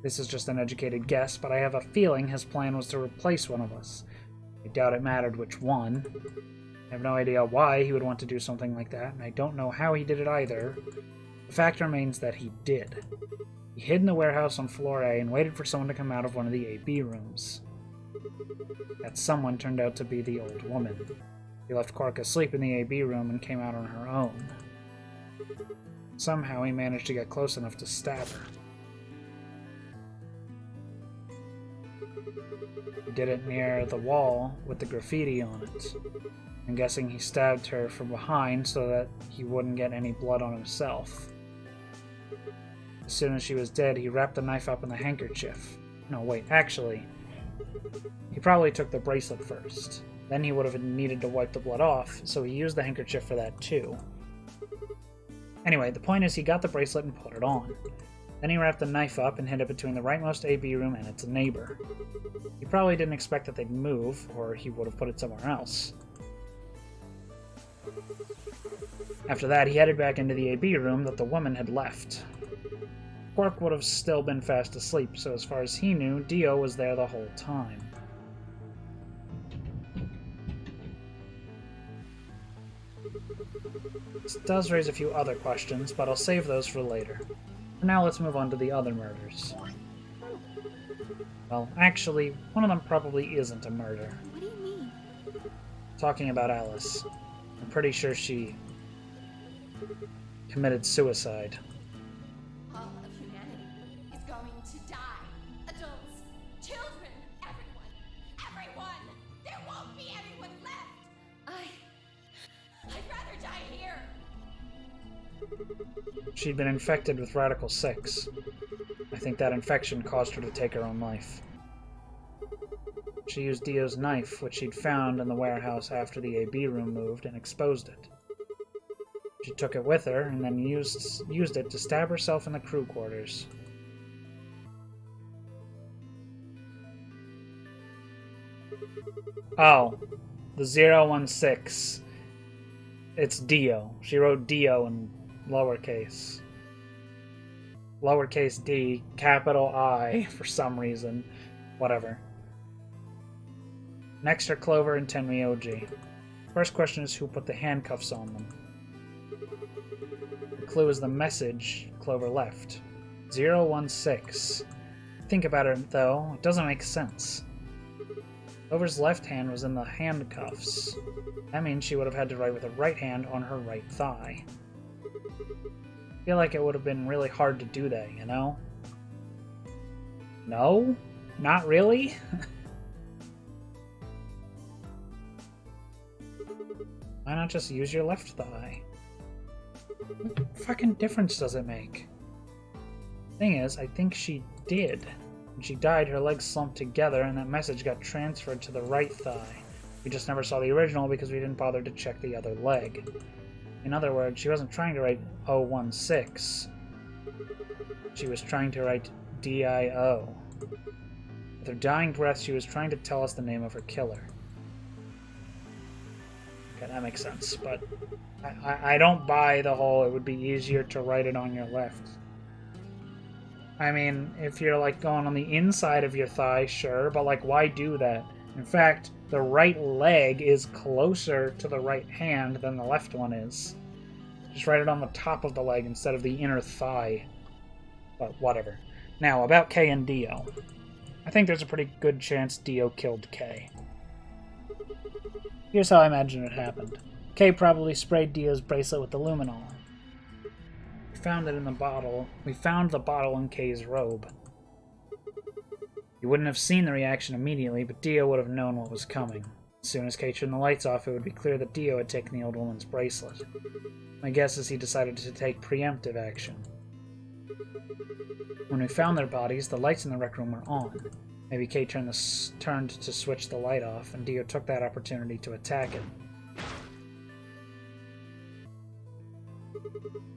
This is just an educated guess, but I have a feeling his plan was to replace one of us. I doubt it mattered which one. I have no idea why he would want to do something like that, and I don't know how he did it either. The fact remains that he did. He hid in the warehouse on floor A and waited for someone to come out of one of the AB rooms. That someone turned out to be the old woman. He left Quark asleep in the AB room and came out on her own. Somehow he managed to get close enough to stab her. He did it near the wall with the graffiti on it. I'm guessing he stabbed her from behind so that he wouldn't get any blood on himself. As soon as she was dead, he wrapped the knife up in the handkerchief. No, wait, actually, he probably took the bracelet first. Then he would have needed to wipe the blood off, so he used the handkerchief for that too. Anyway, the point is he got the bracelet and put it on. Then he wrapped the knife up and hid it between the rightmost AB room and its neighbor. He probably didn't expect that they'd move, or he would have put it somewhere else. After that, he headed back into the AB room that the woman had left. Quark would have still been fast asleep, so as far as he knew, Dio was there the whole time. This does raise a few other questions, but I'll save those for later. For now, let's move on to the other murders. Well, actually, one of them probably isn't a murder. What do you mean? Talking about Alice. I'm pretty sure she committed suicide. All of humanity is going to die. Adults, children, everyone. Everyone! There won't be anyone left! I'd rather die here. She'd been infected with Radical 6. I think that infection caused her to take her own life. She used Dio's knife, which she'd found in the warehouse after the AB room moved, and exposed it. She took it with her, and then used it to stab herself in the crew quarters. Oh, the 016. It's Dio. She wrote Dio in lowercase. Lowercase d, capital I, for some reason. Whatever. Next are Clover and Tenryoji. First question is who put the handcuffs on them. The clue is the message Clover left. 016. Think about it, though. It doesn't make sense. Clover's left hand was in the handcuffs. That means she would have had to write with the right hand on her right thigh. I feel like it would have been really hard to do that, you know? No? Not really? Why not just use your left thigh? What fucking difference does it make? Thing is, I think she did. When she died, her legs slumped together and that message got transferred to the right thigh. We just never saw the original because we didn't bother to check the other leg. In other words, she wasn't trying to write 016. She was trying to write DIO. With her dying breath, she was trying to tell us the name of her killer. Okay, that makes sense, but I don't buy the whole it would be easier to write it on your left. I mean, if you're like going on the inside of your thigh, sure, but like why do that? In fact, the right leg is closer to the right hand than the left one is. Just write it on the top of the leg instead of the inner thigh. But whatever. Now, about Kay and Dio. I think there's a pretty good chance Dio killed Kay. Here's how I imagine it happened. Kay probably sprayed Dio's bracelet with the luminol. We found it in the bottle. We found the bottle in Kay's robe. You wouldn't have seen the reaction immediately, but Dio would have known what was coming. As soon as Kay turned the lights off, it would be clear that Dio had taken the old woman's bracelet. My guess is he decided to take preemptive action. When we found their bodies, the lights in the rec room were on. Maybe Kay turned to switch the light off, and Dio took that opportunity to attack it.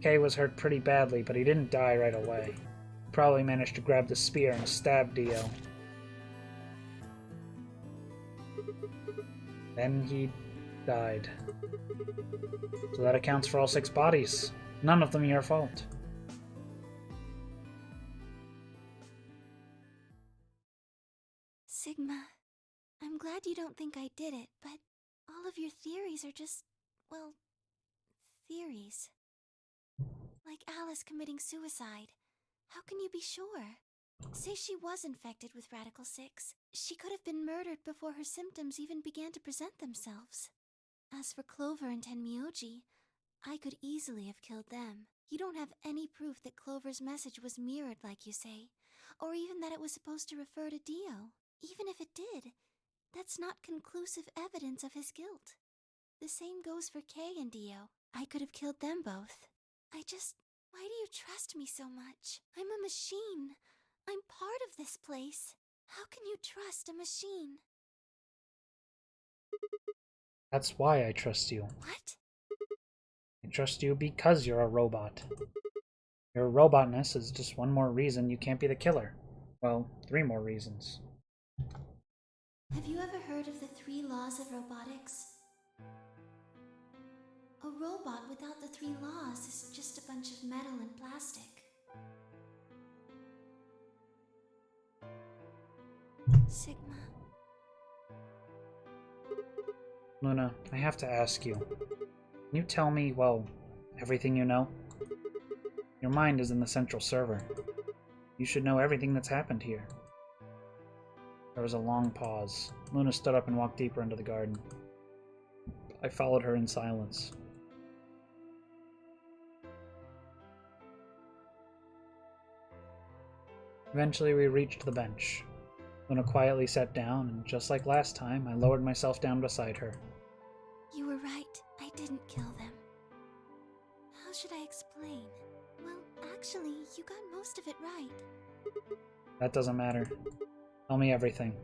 Kay was hurt pretty badly, but he didn't die right away. He probably managed to grab the spear and stab Dio. Then he died. So that accounts for all 6 bodies. None of them your fault. Sigma, I'm glad you don't think I did it, but all of your theories are just, well, theories. Like Alice committing suicide. How can you be sure? Say she was infected with Radical 6. She could have been murdered before her symptoms even began to present themselves. As for Clover and Tenmyoji, I could easily have killed them. You don't have any proof that Clover's message was mirrored like you say, or even that it was supposed to refer to Dio. Even if it did, that's not conclusive evidence of his guilt. The same goes for Kay and Dio. I could have killed them both. Why do you trust me so much? I'm a machine. I'm part of this place. How can you trust a machine? That's why I trust you. What? I trust you because you're a robot. Your robotness is just one more reason you can't be the killer. Well, 3 more reasons. Have you ever heard of the 3 laws of robotics? A robot without the 3 laws is just a bunch of metal and plastic. Sigma. Luna, I have to ask you. Can you tell me, well, everything you know? Your mind is in the central server. You should know everything that's happened here. There was a long pause. Luna stood up and walked deeper into the garden. I followed her in silence. Eventually we reached the bench. Luna quietly sat down, and just like last time, I lowered myself down beside her. You were right. I didn't kill them. How should I explain? Well, actually, you got most of it right. That doesn't matter. Tell me everything.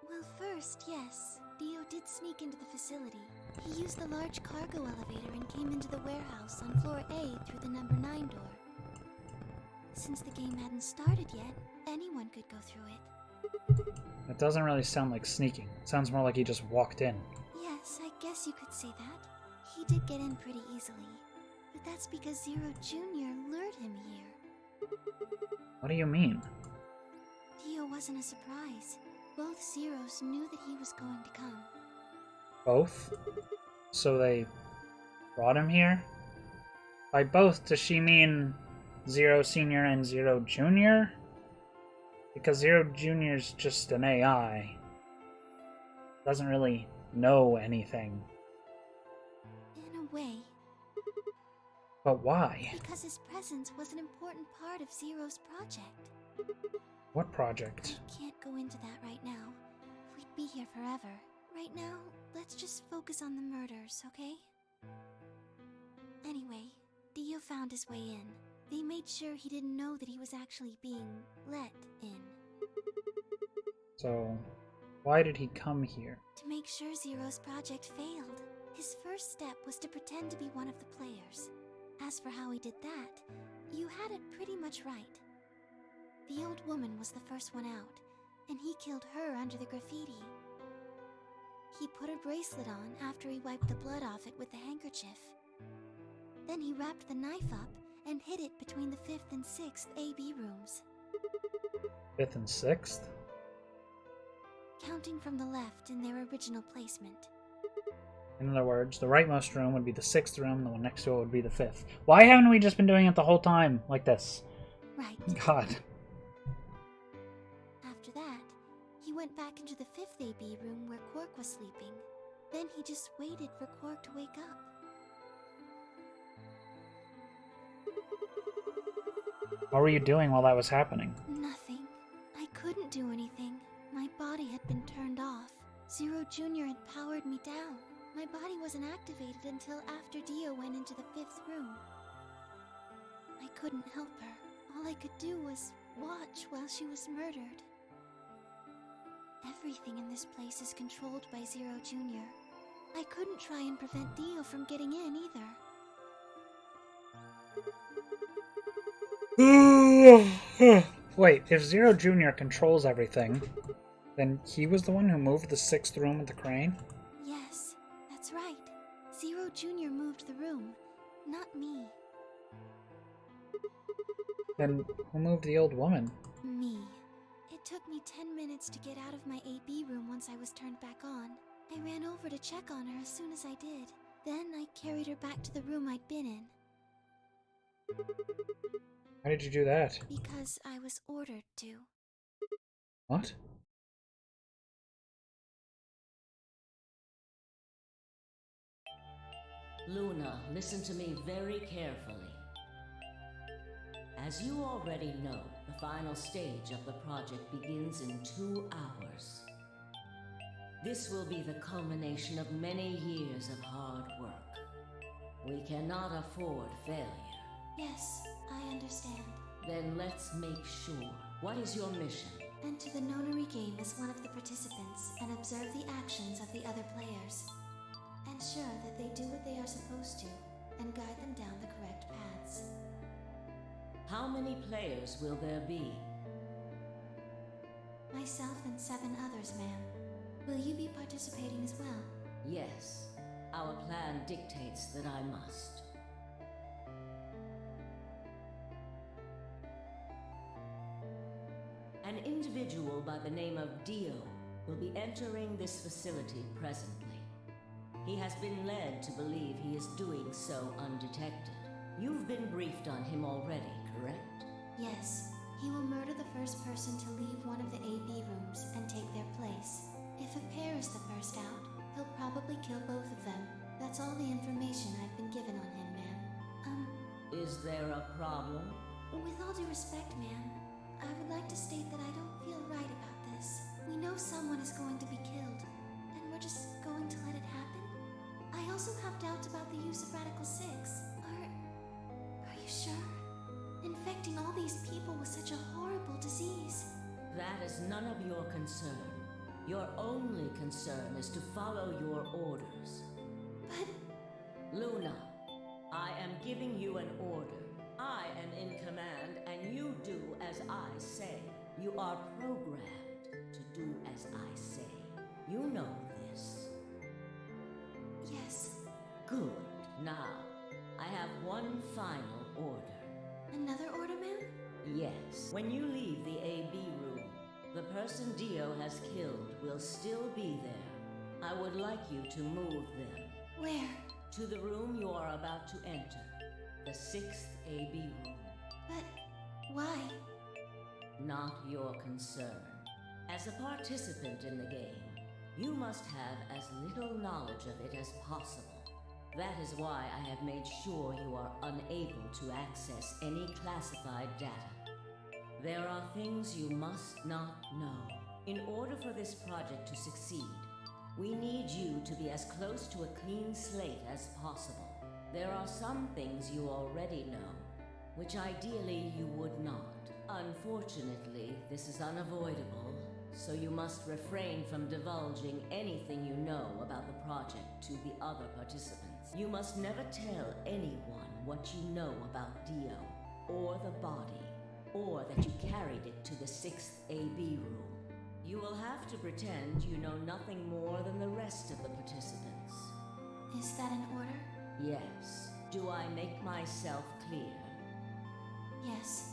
Well, first, yes. Dio did sneak into the facility. He used the large cargo elevator and came into the warehouse on floor A through the number 9 door. Since the game hadn't started yet, anyone could go through it. That doesn't really sound like sneaking. It sounds more like he just walked in. Yes, I guess you could say that. He did get in pretty easily. But that's because Zero Jr. lured him here. What do you mean? Dio wasn't a surprise. Both Zeros knew that he was going to come. Both? So they brought him here? By both, does she mean Zero Senior and Zero Junior? Because Zero Junior is just an AI. Doesn't really know anything. In a way. But why? Because his presence was an important part of Zero's project. What project? I can't go into that right now. We'd be here forever. Right now, let's just focus on the murders, okay? Anyway, Dio found his way in. They made sure he didn't know that he was actually being let in. So, why did he come here? To make sure Zero's project failed. His first step was to pretend to be one of the players. As for how he did that, you had it pretty much right. The old woman was the first one out, and he killed her under the graffiti. He put a bracelet on after he wiped the blood off it with the handkerchief. Then he wrapped the knife up and hid it between the 5th and 6th AB rooms. 5th and 6th? Counting from the left in their original placement. In other words, the rightmost room would be the 6th room, the one next to it would be the 5th. Why haven't we just been doing it the whole time like this? Right. God. After that, he went back into the 5th AB room where Quark was sleeping. Then he just waited for Quark to wake up. What were you doing while that was happening? Nothing. I couldn't do anything. My body had been turned off. Zero Jr. had powered me down. My body wasn't activated until after Dio went into the 5th room. I couldn't help her. All I could do was watch while she was murdered. Everything in this place is controlled by Zero Jr. I couldn't try and prevent Dio from getting in either. Wait, if Zero Jr. controls everything, then he was the one who moved the 6th room with the crane? Yes, that's right. Zero Jr. moved the room, not me. Then who moved the old woman? Me. It took me 10 minutes to get out of my AB room once I was turned back on. I ran over to check on her as soon as I did. Then I carried her back to the room I'd been in. How did you do that? Because I was ordered to. What? Luna, listen to me very carefully. As you already know, the final stage of the project begins in 2 hours. This will be the culmination of many years of hard work. We cannot afford failure. Yes, I understand. Then let's make sure. What is your mission? Enter the Nonary game as one of the participants and observe the actions of the other players. Ensure that they do what they are supposed to and guide them down the correct paths. How many players will there be? Myself and 7 others, ma'am. Will you be participating as well? Yes. Our plan dictates that I must. An individual by the name of Dio will be entering this facility presently. He has been led to believe he is doing so undetected. You've been briefed on him already, correct? Yes. He will murder the first person to leave one of the AB rooms and take their place. If a pair is the first out, he'll probably kill both of them. That's all the information I've been given on him, ma'am. Is there a problem? With all due respect, ma'am, I would like to state that I don't feel right about this. We know someone is going to be killed, and we're just going to let it happen? I also have doubts about the use of Radical 6. Are you sure? Infecting all these people with such a horrible disease. That is none of your concern. Your only concern is to follow your orders. But... Luna, I am giving you an order. I am in command, and you do as I say. You are programmed to do as I say. You know this. Yes. Good. Now, I have one final order. Another order, ma'am? Yes. When you leave the AB room, The person Dio has killed will still be there. I would like you to move them. Where? To the room you are about to enter. The 6th AB room. But why? Not your concern. As a participant in the game, you must have as little knowledge of it as possible. That is why I have made sure you are unable to access any classified data. There are things you must not know. In order for this project to succeed, we need you to be as close to a clean slate as possible. There are some things you already know, which ideally you would not. Unfortunately, this is unavoidable, so you must refrain from divulging anything you know about the project to the other participants. You must never tell anyone what you know about Dio, or the body, or that you carried it to the 6th AB room. You will have to pretend you know nothing more than the rest of the participants. Is that an order? Yes. Do I make myself clear? Yes.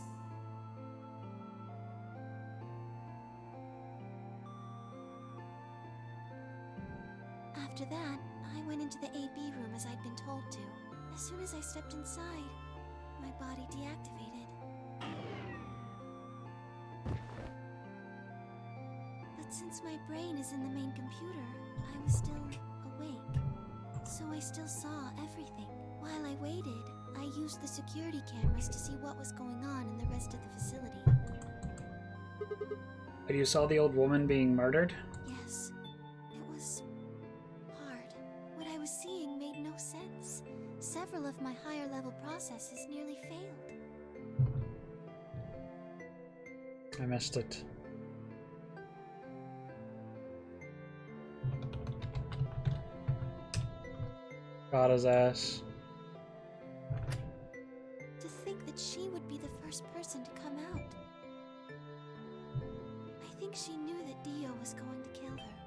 After that, I went into the AB room as I'd been told to. As soon as I stepped inside, my body deactivated. But since my brain is in the main computer, I was still awake. So I still saw everything. While I waited, I used the security cameras to see what was going on in the rest of the facility. But you saw the old woman being murdered? Yes. It was hard. What I was seeing made no sense. Several of my higher level processes nearly failed. I missed it. Got his ass. To think that she would be the first person to come out. I think she knew that Dio was going to kill her.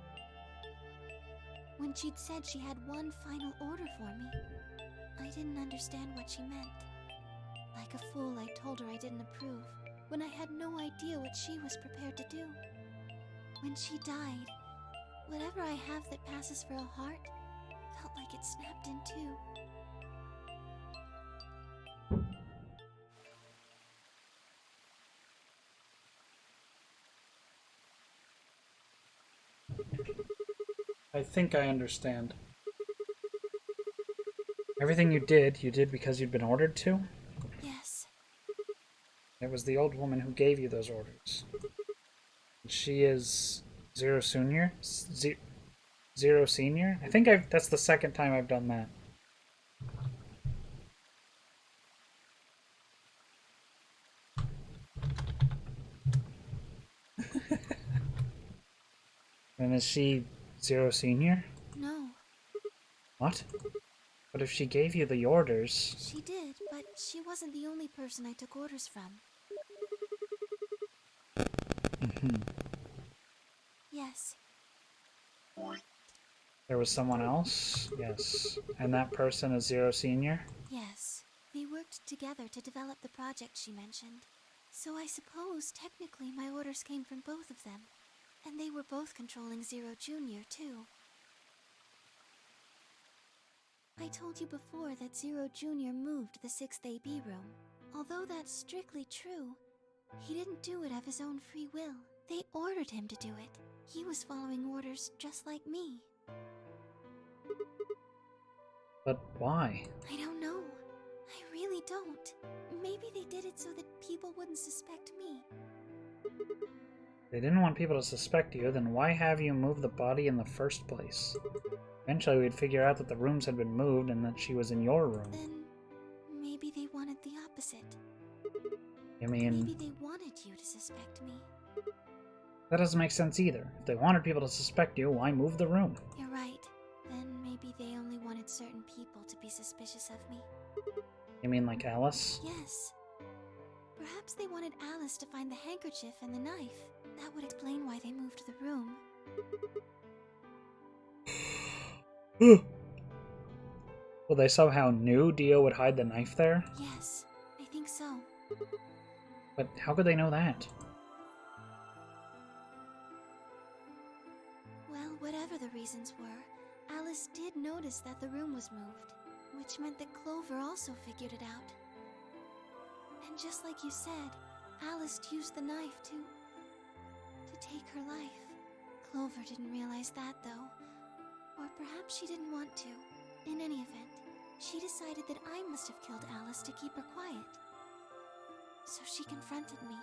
When she'd said she had one final order for me, I didn't understand what she meant. Like a fool, I told her I didn't approve, when I had no idea what she was prepared to do. When she died, whatever I have that passes for a heart felt like it snapped in two. I think I understand. Everything you did because you'd been ordered to? Yes. It was the old woman who gave you those orders. She is Zero Senior? Zero Senior? I think that's the second time I've done that. And is she Zero Senior? No. What? But if she gave you the orders... She did, but she wasn't the only person I took orders from. Yes. There was someone else? Yes. And that person is Zero Senior? Yes. We worked together to develop the project she mentioned. So I suppose technically my orders came from both of them. And they were both controlling Zero Junior, too. I told you before that Zero Junior moved the 6th AB room. Although that's strictly true, he didn't do it of his own free will. They ordered him to do it. He was following orders just like me. But why? I don't know. I really don't. Maybe they did it so that people wouldn't suspect me. They didn't want people to suspect you, then why have you moved the body in the first place? Eventually we'd figure out that the rooms had been moved and that she was in your room. Then maybe they wanted the opposite. You mean... Maybe they wanted you to suspect me. That doesn't make sense either. If they wanted people to suspect you, why move the room? You're right. Then maybe they only wanted certain people to be suspicious of me. You mean like Alice? Yes. Perhaps they wanted Alice to find the handkerchief and the knife. That would explain why they moved the room. Well, they somehow knew Dio would hide the knife there? Yes, I think so. But how could they know that? whatever the reasons were, Alice did notice that the room was moved, which meant that Clover also figured it out. And just like you said, Alice used the knife to take her life. Clover didn't realize that, though. Or perhaps she didn't want to. In any event, she decided that I must have killed Alice to keep her quiet. So she confronted me.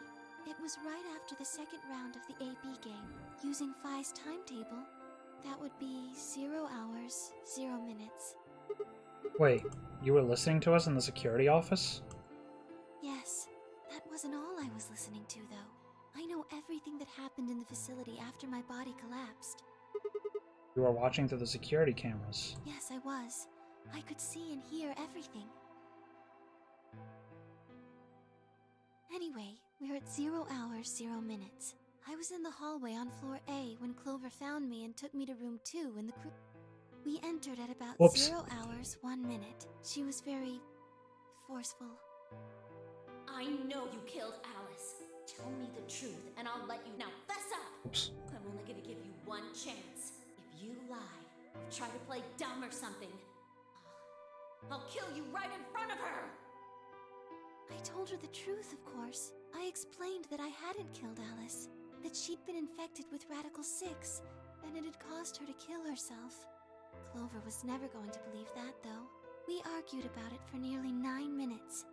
It was right after the second round of the AB game. Using Phi's timetable, that would be 0 hours, 0 minutes. Wait, you were listening to us in the security office? Yes, that wasn't all I was listening to, though. I know everything that happened in the facility after my body collapsed. You were watching through the security cameras. Yes, I was. I could see and hear everything. Anyway, we're at 0 hours, 0 minutes. I was in the hallway on floor A when Clover found me and took me to room 2 in the crew. We entered at about Whoops. 0 hours, 1 minute. She was very forceful. I know you killed Alice. Tell me the truth, and I'll let you now. Fess up! Oops. I'm only gonna give you one chance. If you lie, or try to play dumb or something, I'll kill you right in front of her! I told her the truth, of course. I explained that I hadn't killed Alice, that she'd been infected with Radical 6, and it had caused her to kill herself. Clover was never going to believe that, though. We argued about it for nearly 9 minutes.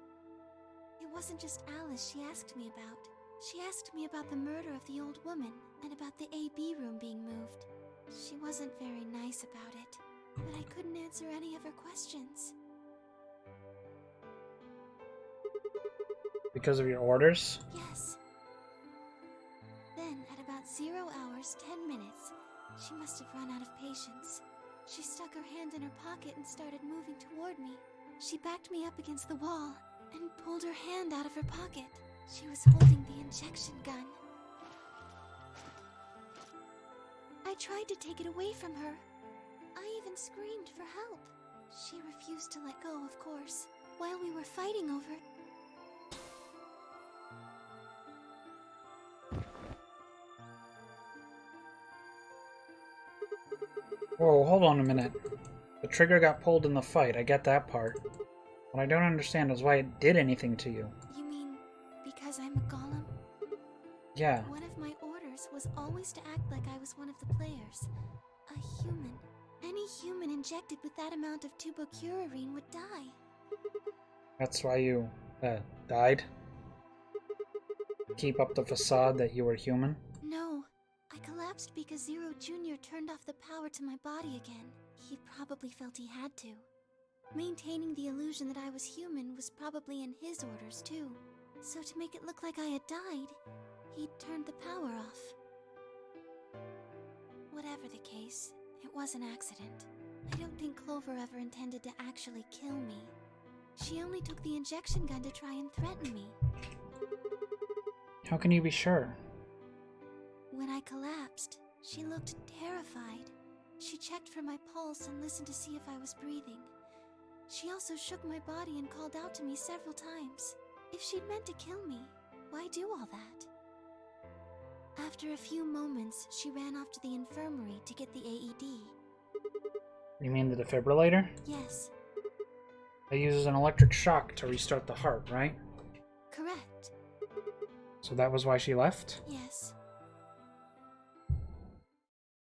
It wasn't just Alice she asked me about. She asked me about the murder of the old woman, and about the AB room being moved. She wasn't very nice about it, but I couldn't answer any of her questions. Because of your orders? Yes. Then, at about 0 hours, 10 minutes, she must have run out of patience. She stuck her hand in her pocket and started moving toward me. She backed me up against the wall and pulled her hand out of her pocket. She was holding the injection gun. I tried to take it away from her. I even screamed for help. She refused to let go, of course. While we were fighting over it, Whoa, hold on a minute. The trigger got pulled in the fight, I get that part. What I don't understand is why it did anything to you. You mean because I'm a golem? Yeah. One of my orders was always to act like I was one of the players. A human. Any human injected with that amount of tubocurarine would die. That's why you, died? Keep up the facade that you were human? No. I collapsed because Zero Jr. turned off the power to my body again. He probably felt he had to. Maintaining the illusion that I was human was probably in his orders, too. So to make it look like I had died, he turned the power off. Whatever the case, it was an accident. I don't think Clover ever intended to actually kill me. She only took the injection gun to try and threaten me. How can you be sure? When I collapsed, she looked terrified. She checked for my pulse and listened to see if I was breathing. She also shook my body and called out to me several times. If she'd meant to kill me, why do all that? After a few moments, she ran off to the infirmary to get the AED. You mean the defibrillator? Yes, It uses an electric shock to restart the heart, right? correct. So that was why she left? Yes.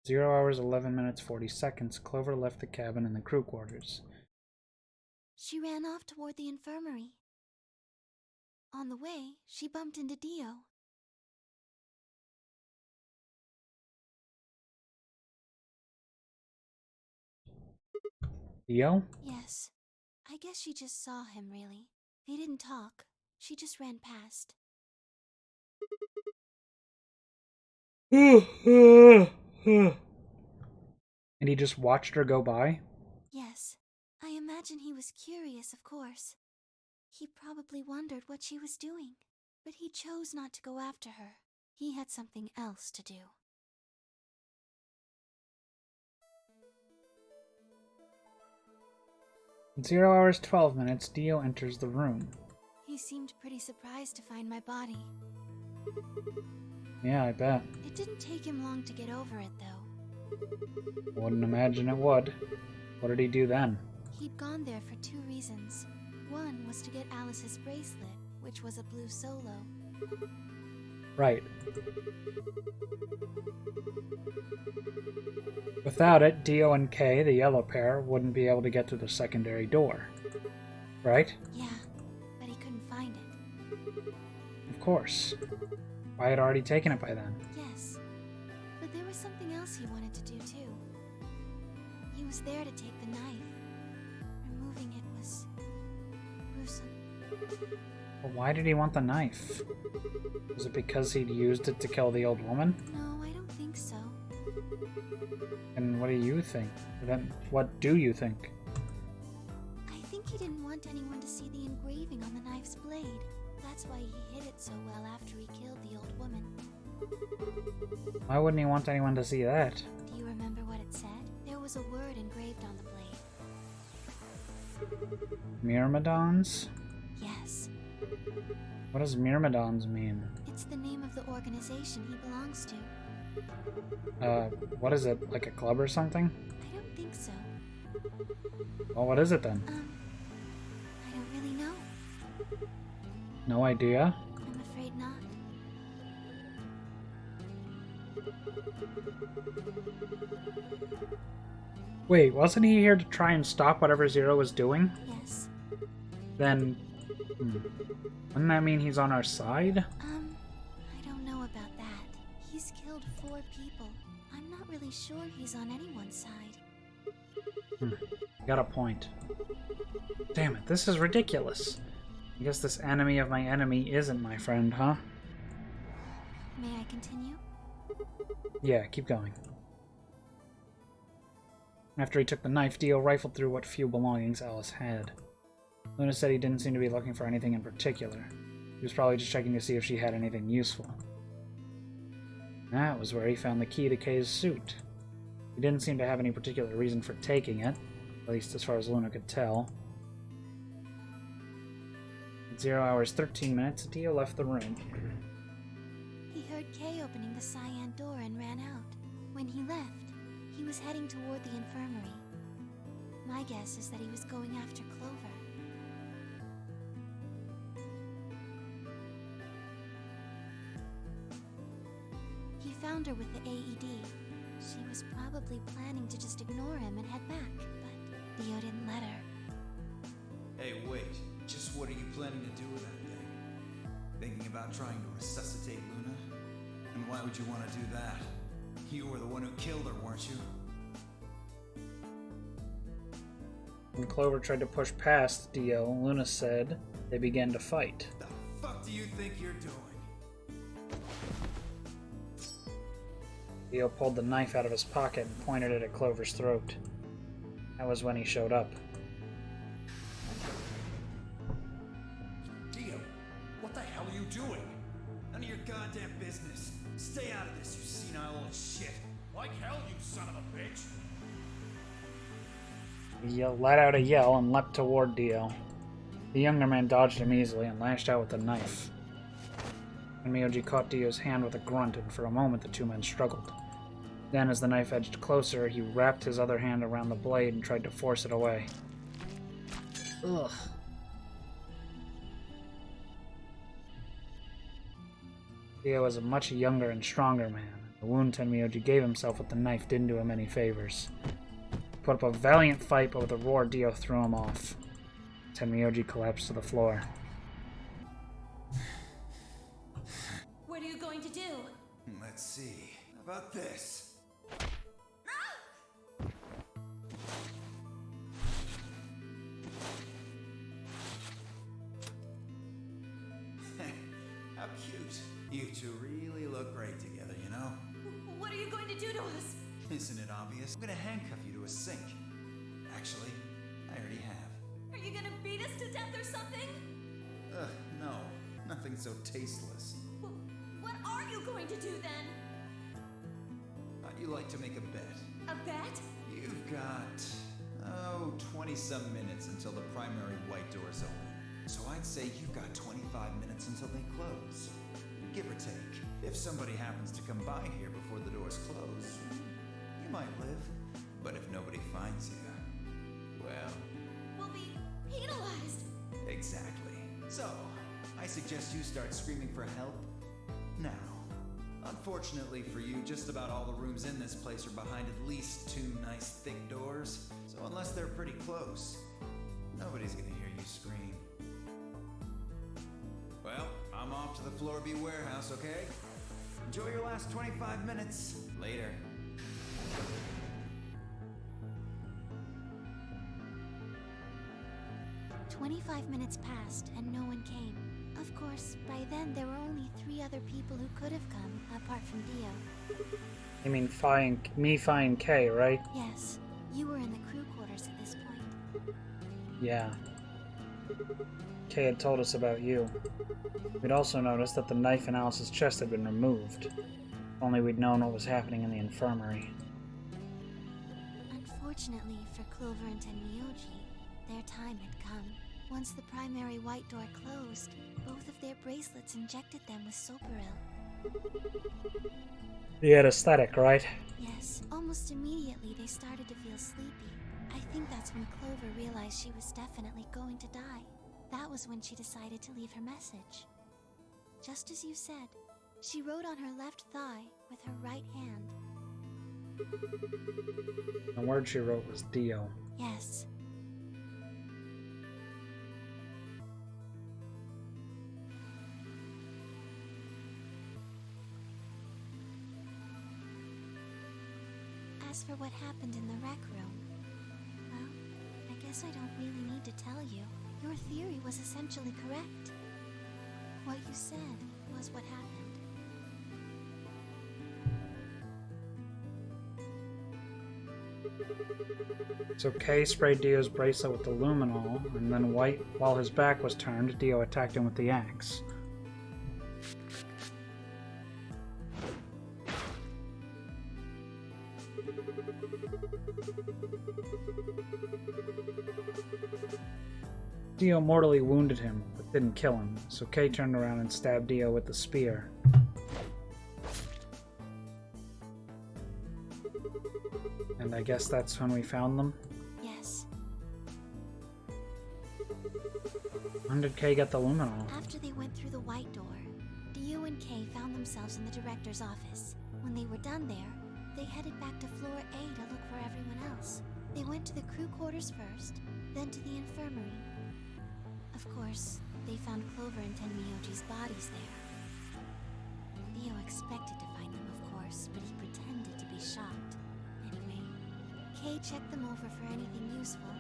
0 hours, 11 minutes, 40 seconds. Clover left the cabin and the crew quarters. She ran off toward the infirmary. On the way, she bumped into Dio. Dio? Yes. I guess she just saw him, really. They didn't talk. She just ran past. And he just watched her go by? Yes. I imagine he was curious, of course. He probably wondered what she was doing. But he chose not to go after her. He had something else to do. At 0 hours, 12 minutes, Dio enters the room. He seemed pretty surprised to find my body. Yeah, I bet. It didn't take him long to get over it, though. Wouldn't imagine it would. What did he do then? He'd gone there for two reasons. One was to get Alice's bracelet, which was a blue solo. Right. Without it, Dio and Kay, the yellow pair, wouldn't be able to get to the secondary door. Right? Yeah, but he couldn't find it. Of course. I had already taken it by then. Yes, but there was something else he wanted to do too. He was there to take the knife. Removing it was gruesome. But why did he want the knife? Was it because he'd used it to kill the old woman? No, I don't think so. And what do you think? Then what do you think? I think he didn't want anyone to see the engraving on the knife's blade. That's why he hid it so well after he killed the old woman. Why wouldn't he want anyone to see that? Do you remember what it said? There was a word engraved on the blade. Myrmidons? Yes. What does Myrmidons mean? It's the name of the organization he belongs to. What is it? Like a club or something? I don't think so. Well, what is it then? I don't really know. No idea? I'm afraid not. Wait, wasn't he here to try and stop whatever Zero was doing? Yes. Then, wouldn't that mean he's on our side? I don't know about that. He's killed 4 people. I'm not really sure he's on anyone's side. Got a point. Damn it, this is ridiculous. I guess this enemy of my enemy isn't my friend, huh? May I continue? Yeah, keep going. After he took the knife, Dio rifled through what few belongings Alice had. Luna said he didn't seem to be looking for anything in particular. He was probably just checking to see if she had anything useful. That was where he found the key to Kay's suit. He didn't seem to have any particular reason for taking it, at least as far as Luna could tell. At 0 hours 13 minutes, Dio left the room. He heard Kay opening the cyan door and ran out. When he left, he was heading toward the infirmary. My guess is that he was going after Clover. He found her with the AED. She was probably planning to just ignore him and head back, but Dio didn't let her. Hey, wait. Just what are you planning to do with that thing? Thinking about trying to resuscitate Luna? And why would you want to do that? You were the one who killed her, weren't you? When Clover tried to push past Dio, Luna said they began to fight. The fuck do you think you're doing? Dio pulled the knife out of his pocket and pointed it at Clover's throat. That was when he showed up. Dio, what the hell are you doing? None of your goddamn business. Stay out of this, you senile old shit. Like hell, you son of a bitch! He let out a yell and leapt toward Dio. The younger man dodged him easily and lashed out with the knife. And Miyoji caught Dio's hand with a grunt, and for a moment the two men struggled. Then, as the knife edged closer, he wrapped his other hand around the blade and tried to force it away. Ugh. Dio was a much younger and stronger man. The wound Tenmyoji gave himself with the knife didn't do him any favors. He put up a valiant fight, but with a roar, Dio threw him off. Tenmyoji collapsed to the floor. What are you going to do? Let's see. How about this? How cute. You two really look great together, you know? What are you going to do to us? Isn't it obvious? I'm gonna handcuff you to a sink. Actually, I already have. Are you gonna beat us to death or something? Ugh, no. Nothing so tasteless. What are you going to do then? How'd you like to make a bet? A bet? You've got, 20-some minutes until the primary white doors open. So I'd say you've got 25 minutes until they close. Give or take. If somebody happens to come by here before the doors close, you might live. But if nobody finds you, well... We'll be penalized. Exactly. So, I suggest you start screaming for help now. Unfortunately for you, just about all the rooms in this place are behind at least 2 nice thick doors. So unless they're pretty close, nobody's gonna hear you scream. Well, I'm off to the Floor B warehouse, okay? Enjoy your last 25 minutes. Later. 25 minutes passed and no one came. Of course, by then there were only 3 other people who could have come, apart from Dio. You mean Phi and Kay, right? Yes, you were in the crew quarters at this point. Yeah. Kay had told us about you. We'd also noticed that the knife in Alice's chest had been removed. If only we'd known what was happening in the infirmary. Unfortunately for Clover and Tenmyoji, their time had come. Once the primary white door closed, both of their bracelets injected them with Soparil. The anesthetic, right? Yes, almost immediately they started to feel sleepy. I think that's when Clover realized she was definitely going to die. That was when she decided to leave her message. Just as you said, she wrote on her left thigh with her right hand. The word she wrote was Dio. Yes. As for what happened in the rec room, well, I guess I don't really need to tell you. Your theory was essentially correct. What you said was what happened. So Kay sprayed Dio's bracelet with the luminol, and then while his back was turned, Dio attacked him with the axe. Dio mortally wounded him, but didn't kill him, so Kay turned around and stabbed Dio with the spear. And I guess that's when we found them? Yes. When did Kay get the luminol? After they went through the white door, Dio and Kay found themselves in the director's office. When they were done there, they headed back to floor A to look for everyone else. They went to the crew quarters first, then to the infirmary. Of course, they found Clover and Tenmyoji's bodies there. Dio expected to find them, of course, but he pretended to be shocked. Anyway, Kay checked them over for anything useful.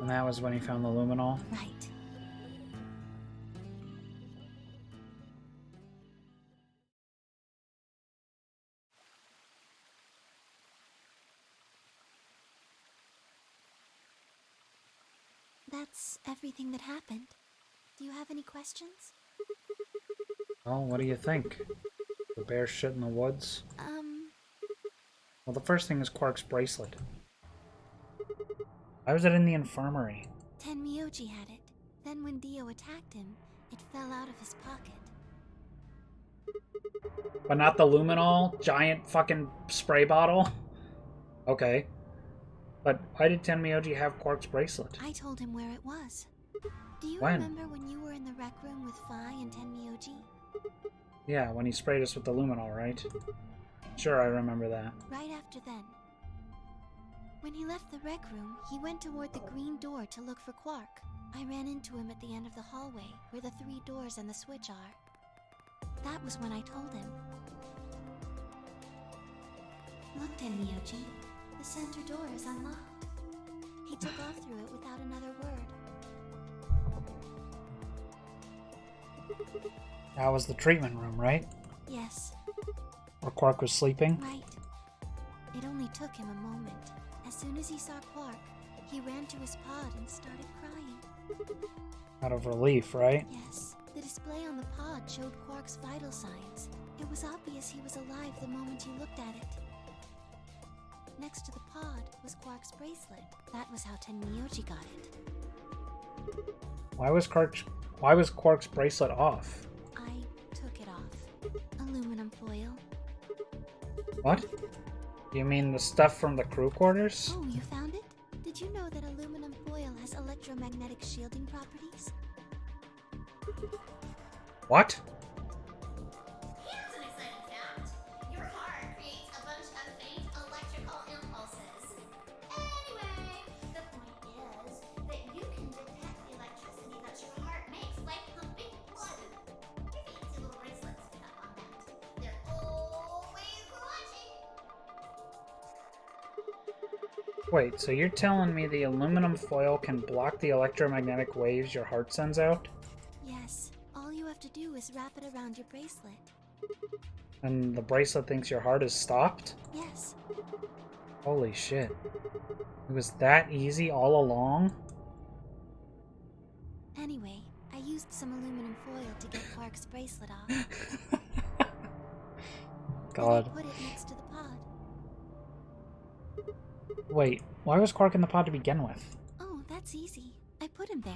And that was when he found the luminol? Right. That's everything that happened. Do you have any questions? Well, what do you think? The bear shit in the woods? Well, the first thing is Quark's bracelet. Why was it in the infirmary? Tenmyoji had it. Then when Dio attacked him, it fell out of his pocket. But not the luminol? Giant fucking spray bottle? Okay. But why did Tenmyoji have Quark's bracelet? I told him where it was. Do you When? remember when you were in the rec room with Phi and Tenmyoji? Yeah, when he sprayed us with the luminol, right? Sure, I remember that. Right after then. When he left the rec room, he went toward the green door to look for Quark. I ran into him at the end of the hallway, where the 3 doors and the switch are. That was when I told him. Look, Tenmyoji. The center door is unlocked. He took off through it without another word. That was the treatment room, right? Yes. Where Quark was sleeping? Right. It only took him a moment. As soon as he saw Quark, he ran to his pod and started crying. Out of relief, right? Yes. The display on the pod showed Quark's vital signs. It was obvious he was alive the moment you looked at it. Next to the pod was Quark's bracelet. That was how Tenmyoji got it. Why was Quark's bracelet off? I took it off. Aluminum foil. What? You mean the stuff from the crew quarters? Oh, you found it? Did you know that aluminum foil has electromagnetic shielding properties? What? Here's an exciting fact. Your heart creates a bunch of faint electrical impulses. Anyway, the point is that you can detect the electricity that your heart makes by pumping blood. Your fancy little bracelets pick up on that. They're always watching. Wait, so you're telling me the aluminum foil can block the electromagnetic waves your heart sends out? Yes. All you have to do is wrap it around your bracelet. And the bracelet thinks your heart is stopped? Yes. Holy shit. It was that easy all along? Anyway, I used some aluminum foil to get Quark's bracelet off. God. Then I put it next to the pod. Wait, why was Quark in the pod to begin with? Oh, that's easy. I put him there.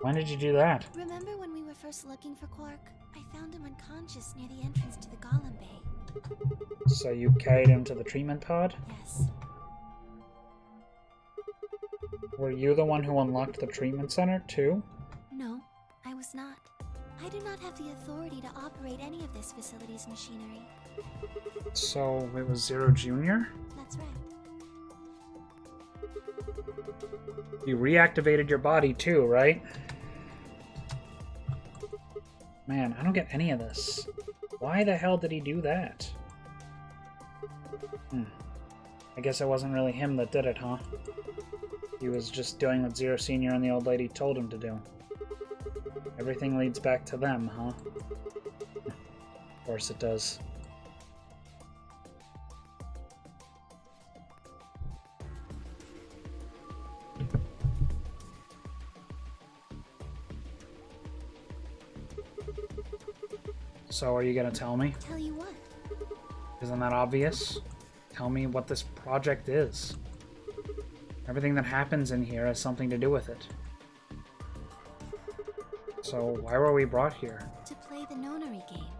When did you do that? Remember when we were first looking for Quark? I found him unconscious near the entrance to the Golem Bay. So you carried him to the treatment pod? Yes. Were you the one who unlocked the treatment center, too? No, I was not. I do not have the authority to operate any of this facility's machinery. So it was Zero Jr.? That's right. You reactivated your body, too, right? Man, I don't get any of this. Why the hell did he do that? I guess it wasn't really him that did it, huh? He was just doing what Zero Senior and the old lady told him to do. Everything leads back to them, huh? Of course it does. So are you gonna tell me? Tell you what? Isn't that obvious? Tell me what this project is. Everything that happens in here has something to do with it. So why were we brought here? To play the nonary game.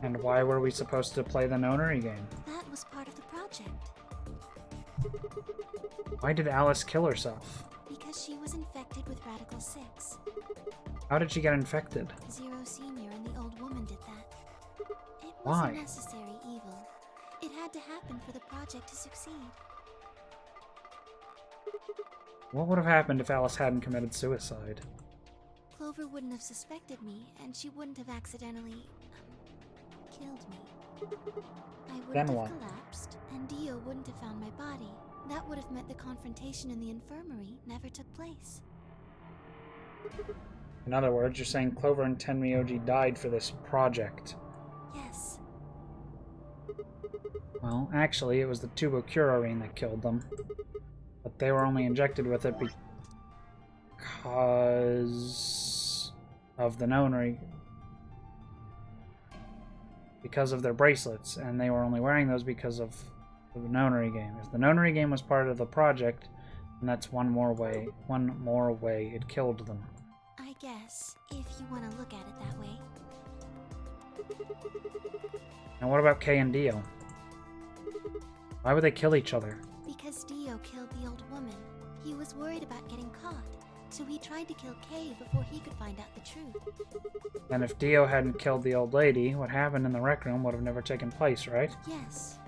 And why were we supposed to play the nonary game? That was part of the project. Why did Alice kill herself? Because she was infected with Radical 6. How did she get infected? Zero Senior and the old woman did that. It was Why? a necessary evil. It had to happen for the project to succeed. What would have happened if Alice hadn't committed suicide? Clover wouldn't have suspected me, and she wouldn't have accidentally killed me. I wouldn't Then have what? collapsed, and Dio wouldn't have found my body. That would have meant the confrontation in the infirmary never took place. In other words, you're saying Clover and Tenryoji died for this project. Yes. Well, actually, it was the tubocurarine that killed them. But they were only injected with it because of the nonary. Because of their bracelets, and they were only wearing those because of the nonary game. If the nonary game was part of the project, then that's one more way it killed them. I guess, if you want to look at it that way. And what about Kay and Dio? Why would they kill each other? Because Dio killed the old woman. He was worried about getting caught, so he tried to kill Kay before he could find out the truth. And if Dio hadn't killed the old lady, what happened in the rec room would have never taken place, right? Yes.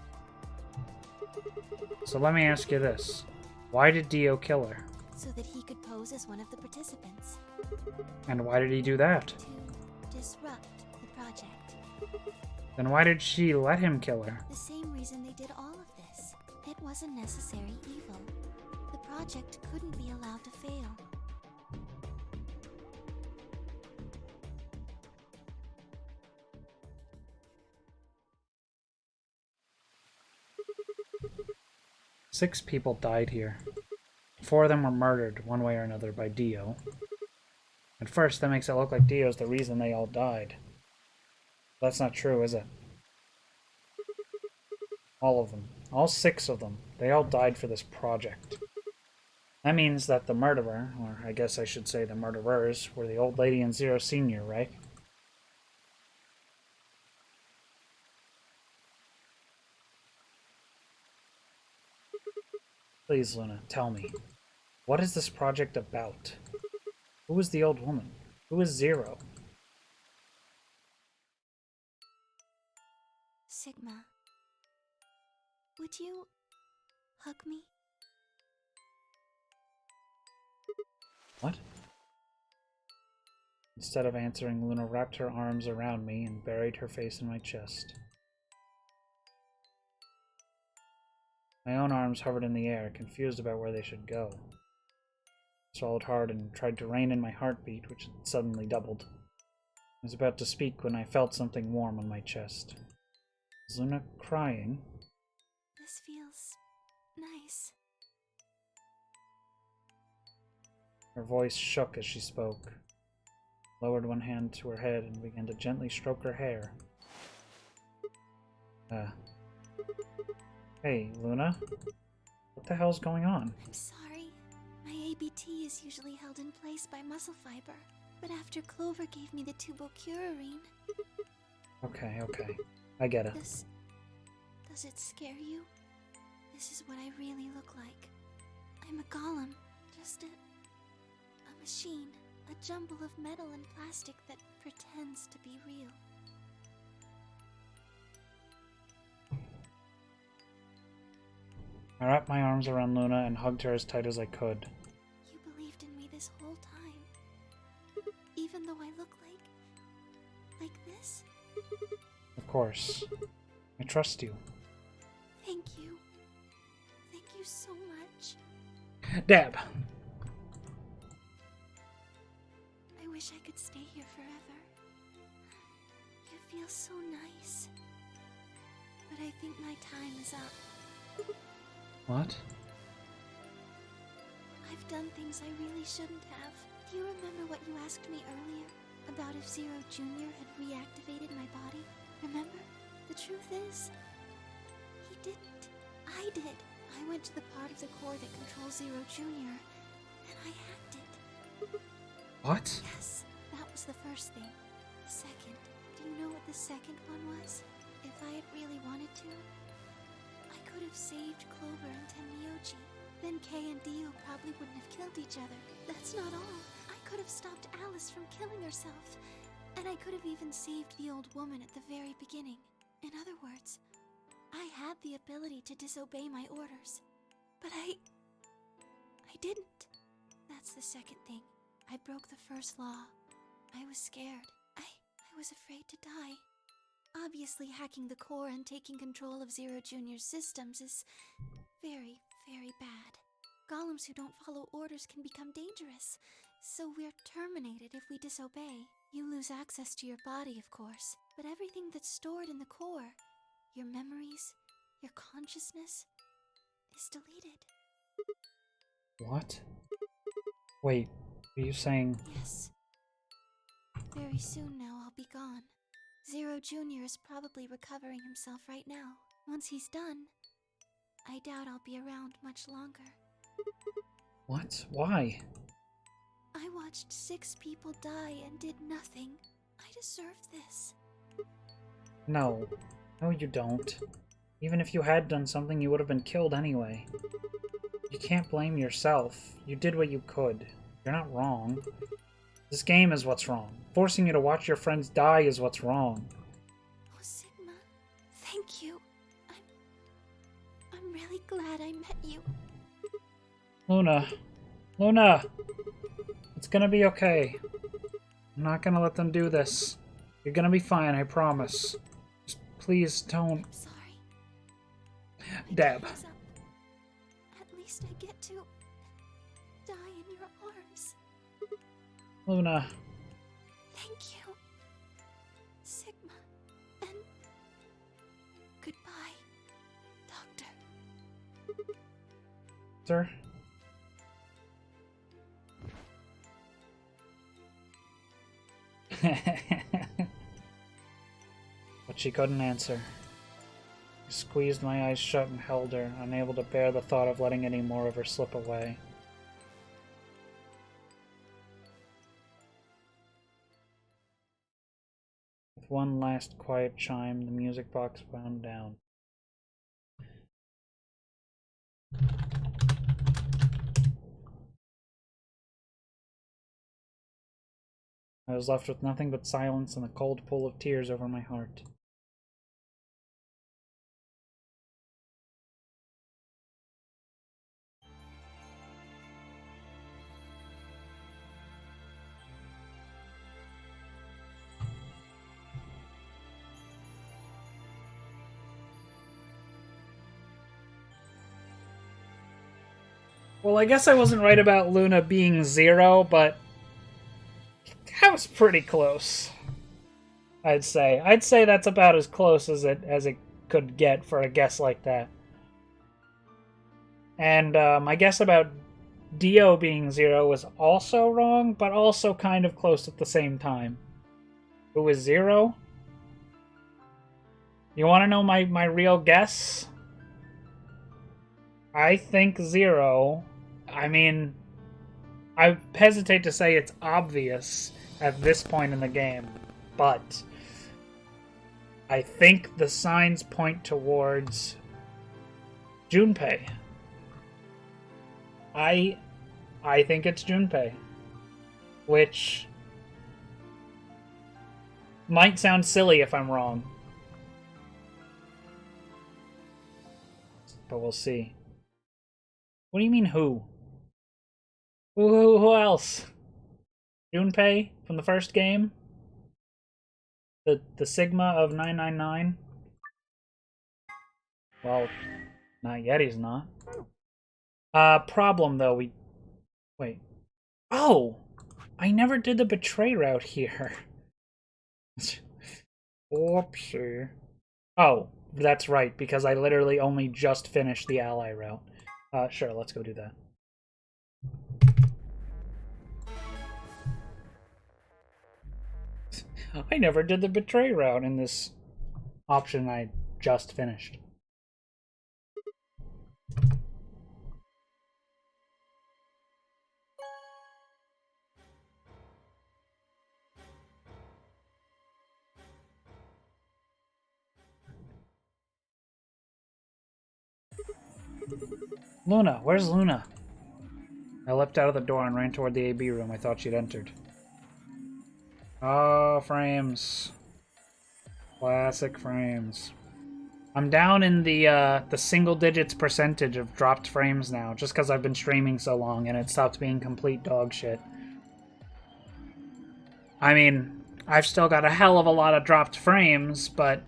So let me ask you this. Why did Dio kill her? So that he could pose as one of the participants. And why did he do that? To disrupt the project. Then why did she let him kill her? The same reason they did all of this. It was a necessary evil. The project couldn't be allowed to fail. Six people died here. 4 of them were murdered, one way or another, by Dio. At first, that makes it look like Dio's the reason they all died. That's not true, is it? All of them. All 6 of them. They all died for this project. That means that the murderer, or I guess I should say the murderers, were the old lady and Zero Senior, right? Please, Luna, tell me. What is this project about? Who is the old woman? Who is Zero? Sigma, would you hug me? What? Instead of answering, Luna wrapped her arms around me and buried her face in my chest. My own arms hovered in the air, confused about where they should go. I swallowed hard and tried to rein in my heartbeat, which had suddenly doubled. I was about to speak when I felt something warm on my chest. Was Luna crying? This feels nice. Her voice shook as she spoke. Lowered one hand to her head and began to gently stroke her hair. Hey, Luna? What the hell's going on? I'm sorry. My ABT is usually held in place by muscle fiber, but after Clover gave me the tubocurarine... Okay. I get it. Does it scare you? This is what I really look like. I'm a golem, just a machine, a jumble of metal and plastic that pretends to be real. I wrapped my arms around Luna and hugged her as tight as I could. You believed in me this whole time, even though I look like this? Of course. I trust you. Thank you. Thank you so much. Dab! I wish I could stay here forever. You feel so nice. But I think my time is up. What? I've done things I really shouldn't have. Do you remember what you asked me earlier? About if Zero Jr. had reactivated my body? Remember? The truth is, he didn't. I did. I went to the part of the core that controls Zero Jr., and I hacked it. What? Yes, that was the first thing. The second. Do you know what the second one was? If I had really wanted to, I could have saved Clover and Tenmyoji. Then Kei and Dio probably wouldn't have killed each other. That's not all. I could have stopped Alice from killing herself. And I could have even saved the old woman at the very beginning. In other words, I had the ability to disobey my orders. But I didn't. That's the second thing. I broke the first law. I was scared. I was afraid to die. Obviously, hacking the core and taking control of Zero Jr.'s systems is very, very bad. Golems who don't follow orders can become dangerous, so we're terminated if we disobey. You lose access to your body, of course, but everything that's stored in the core, your memories, your consciousness, is deleted. What? Wait, are you saying... Yes. Very soon now I'll be gone. Zero Jr. is probably recovering himself right now. Once he's done, I doubt I'll be around much longer. What? Why? I watched 6 people die and did nothing. I deserve this. No. No, you don't. Even if you had done something, you would have been killed anyway. You can't blame yourself. You did what you could. You're not wrong. This game is what's wrong. Forcing you to watch your friends die is what's wrong. Oh, Sigma, thank you. I'm really glad I met you. Luna. Luna! It's gonna be okay. I'm not gonna let them do this. You're gonna be fine, I promise. Just please don't... I'm sorry. Dab. My time's up. At least I get to die in your arms. Luna. Thank you, Sigma, and goodbye, Doctor. Sir? But she couldn't answer. I squeezed my eyes shut and held her, unable to bear the thought of letting any more of her slip away. With one last quiet chime, the music box wound down. I was left with nothing but silence and a cold pool of tears over my heart. Well, I guess I wasn't right about Luna being 0, but that was pretty close. I'd say that's about as close as it could get for a guess like that. And my guess about Dio being 0 was also wrong, but also kind of close at the same time. Who was 0? You want to know my real guess? I think 0. I mean, I hesitate to say it's obvious at this point in the game, but I think the signs point towards Junpei. I think it's Junpei, which might sound silly if I'm wrong, but we'll see. What do you mean, who? Who else? Junpei from the first game? The Sigma of 999? Well, not yet, he's not. Problem, though, Wait. Oh! I never did the Betray route here. Oopsie. Oh, that's right, because I literally only just finished the Ally route. Sure, let's go do that. I never did the Betray route in this option I just finished. Luna, where's Luna? I leapt out of the door and ran toward the AB room. I thought she'd entered. Oh, frames. Classic frames. I'm down in the single digits percentage of dropped frames now, just because I've been streaming so long and it stopped being complete dog shit. I mean, I've still got a hell of a lot of dropped frames, but,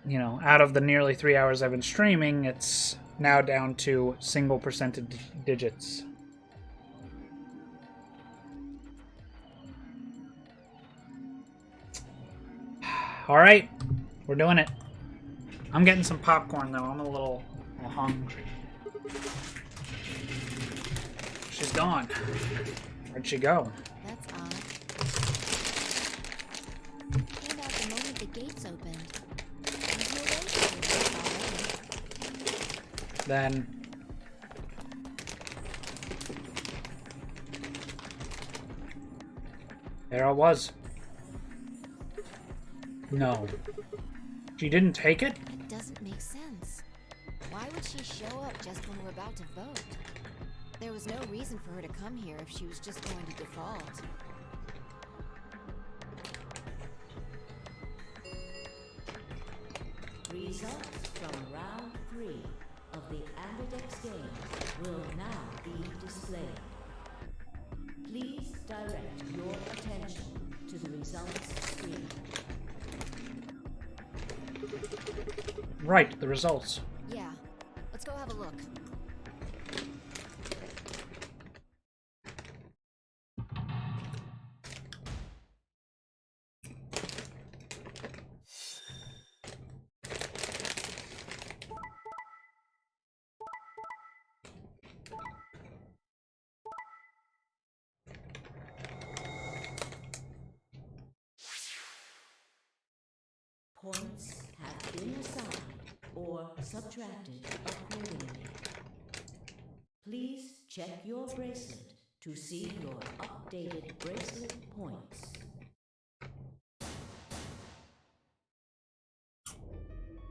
you know, out of the nearly 3 hours I've been streaming, it's now down to single percentage digits. Alright, we're doing it. I'm getting some popcorn, though. I'm a little hungry. She's gone. Where'd she go? That's odd. Came out the moment the gates opened. There's no way she would have already. Then... there I was. No. She didn't take it? It doesn't make sense. Why would she show up just when we're about to vote? There was no reason for her to come here if she was just going to default. Results from round 3 of the Ambidex game will now be displayed. Please direct your attention to the results screen. Right, the results. Yeah, let's go have a look. Points have been assigned or subtracted accordingly. Please check your bracelet to see your updated bracelet points.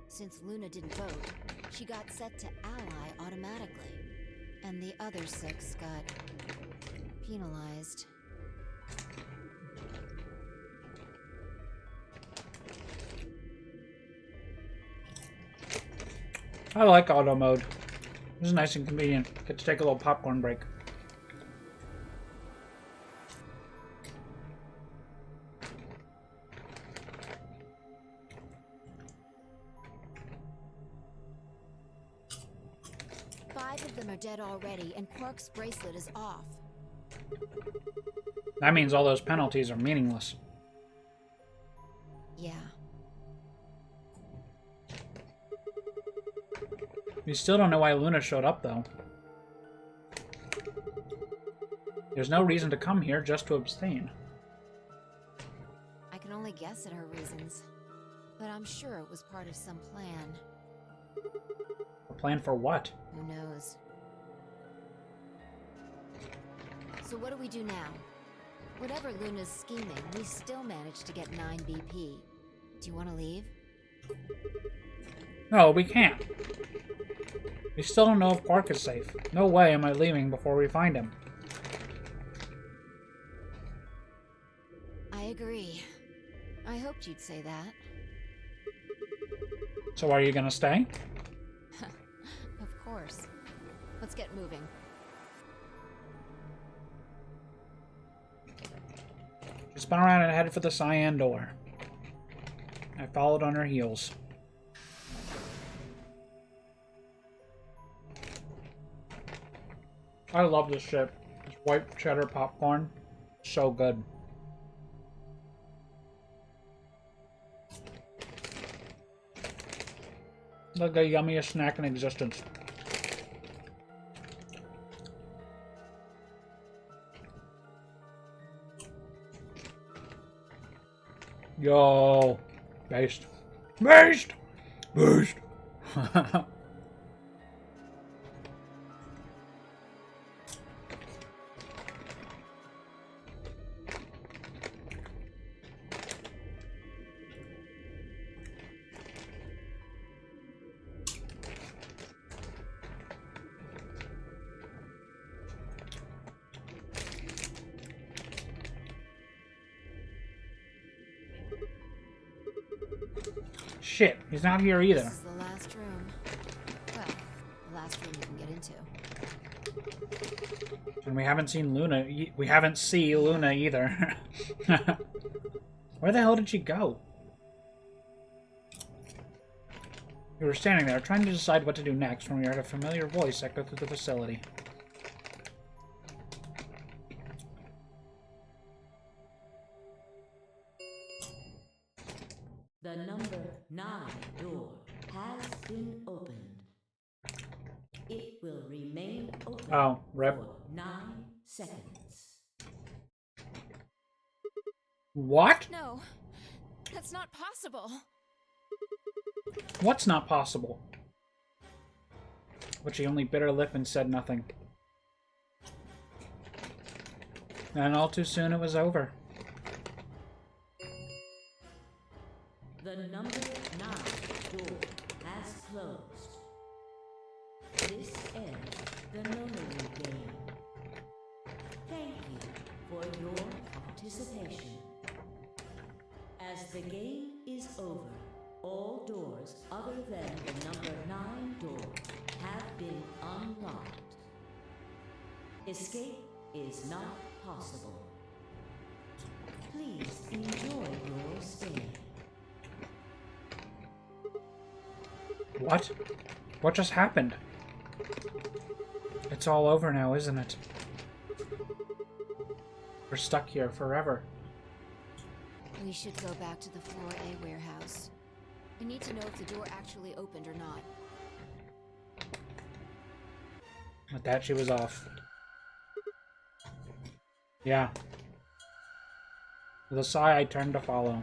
Since Luna didn't vote, she got set to ally automatically. And the other 6 got penalized. I like auto mode. This is nice and convenient. Get to take a little popcorn break. Five of them are dead already, and Quark's bracelet is off. That means all those penalties are meaningless. Yeah. We still don't know why Luna showed up, though. There's no reason to come here, just to abstain. I can only guess at her reasons, but I'm sure it was part of some plan. A plan for what? Who knows? So what do we do now? Whatever Luna's scheming, we still managed to get 9 BP. Do you want to leave? No, we can't. We still don't know if Quark is safe. No way am I leaving before we find him. I agree. I hoped you'd say that. So are you gonna stay? Of course. Let's get moving. She spun around and headed for the cyan door. I followed on her heels. I love this ship. This white cheddar popcorn. So good. Like the yummiest snack in existence. Yo. Based. Based! Based! Shit, he's not here either. This is the last room. Well, the last room you can get into. And we haven't seen Luna. We haven't seen Luna either. Where the hell did she go? We were standing there, trying to decide what to do next when we heard a familiar voice echo through the facility. The number 9 door has been opened. It will remain open Oh, rip. for 9 seconds. What? No, that's not possible. What's not possible? But she only bit her lip and said nothing. And all too soon it was over. The number 9 door has closed. This ends the Nonary game. Thank you for your participation. As the game is over, all doors other than the number 9 door have been unlocked. Escape is not possible. Please enjoy your stay. What? What just happened? It's all over now, isn't it? We're stuck here forever. We should go back to the Floor A warehouse. We need to know if the door actually opened or not. With that, she was off. Yeah. With a sigh, I turned to follow.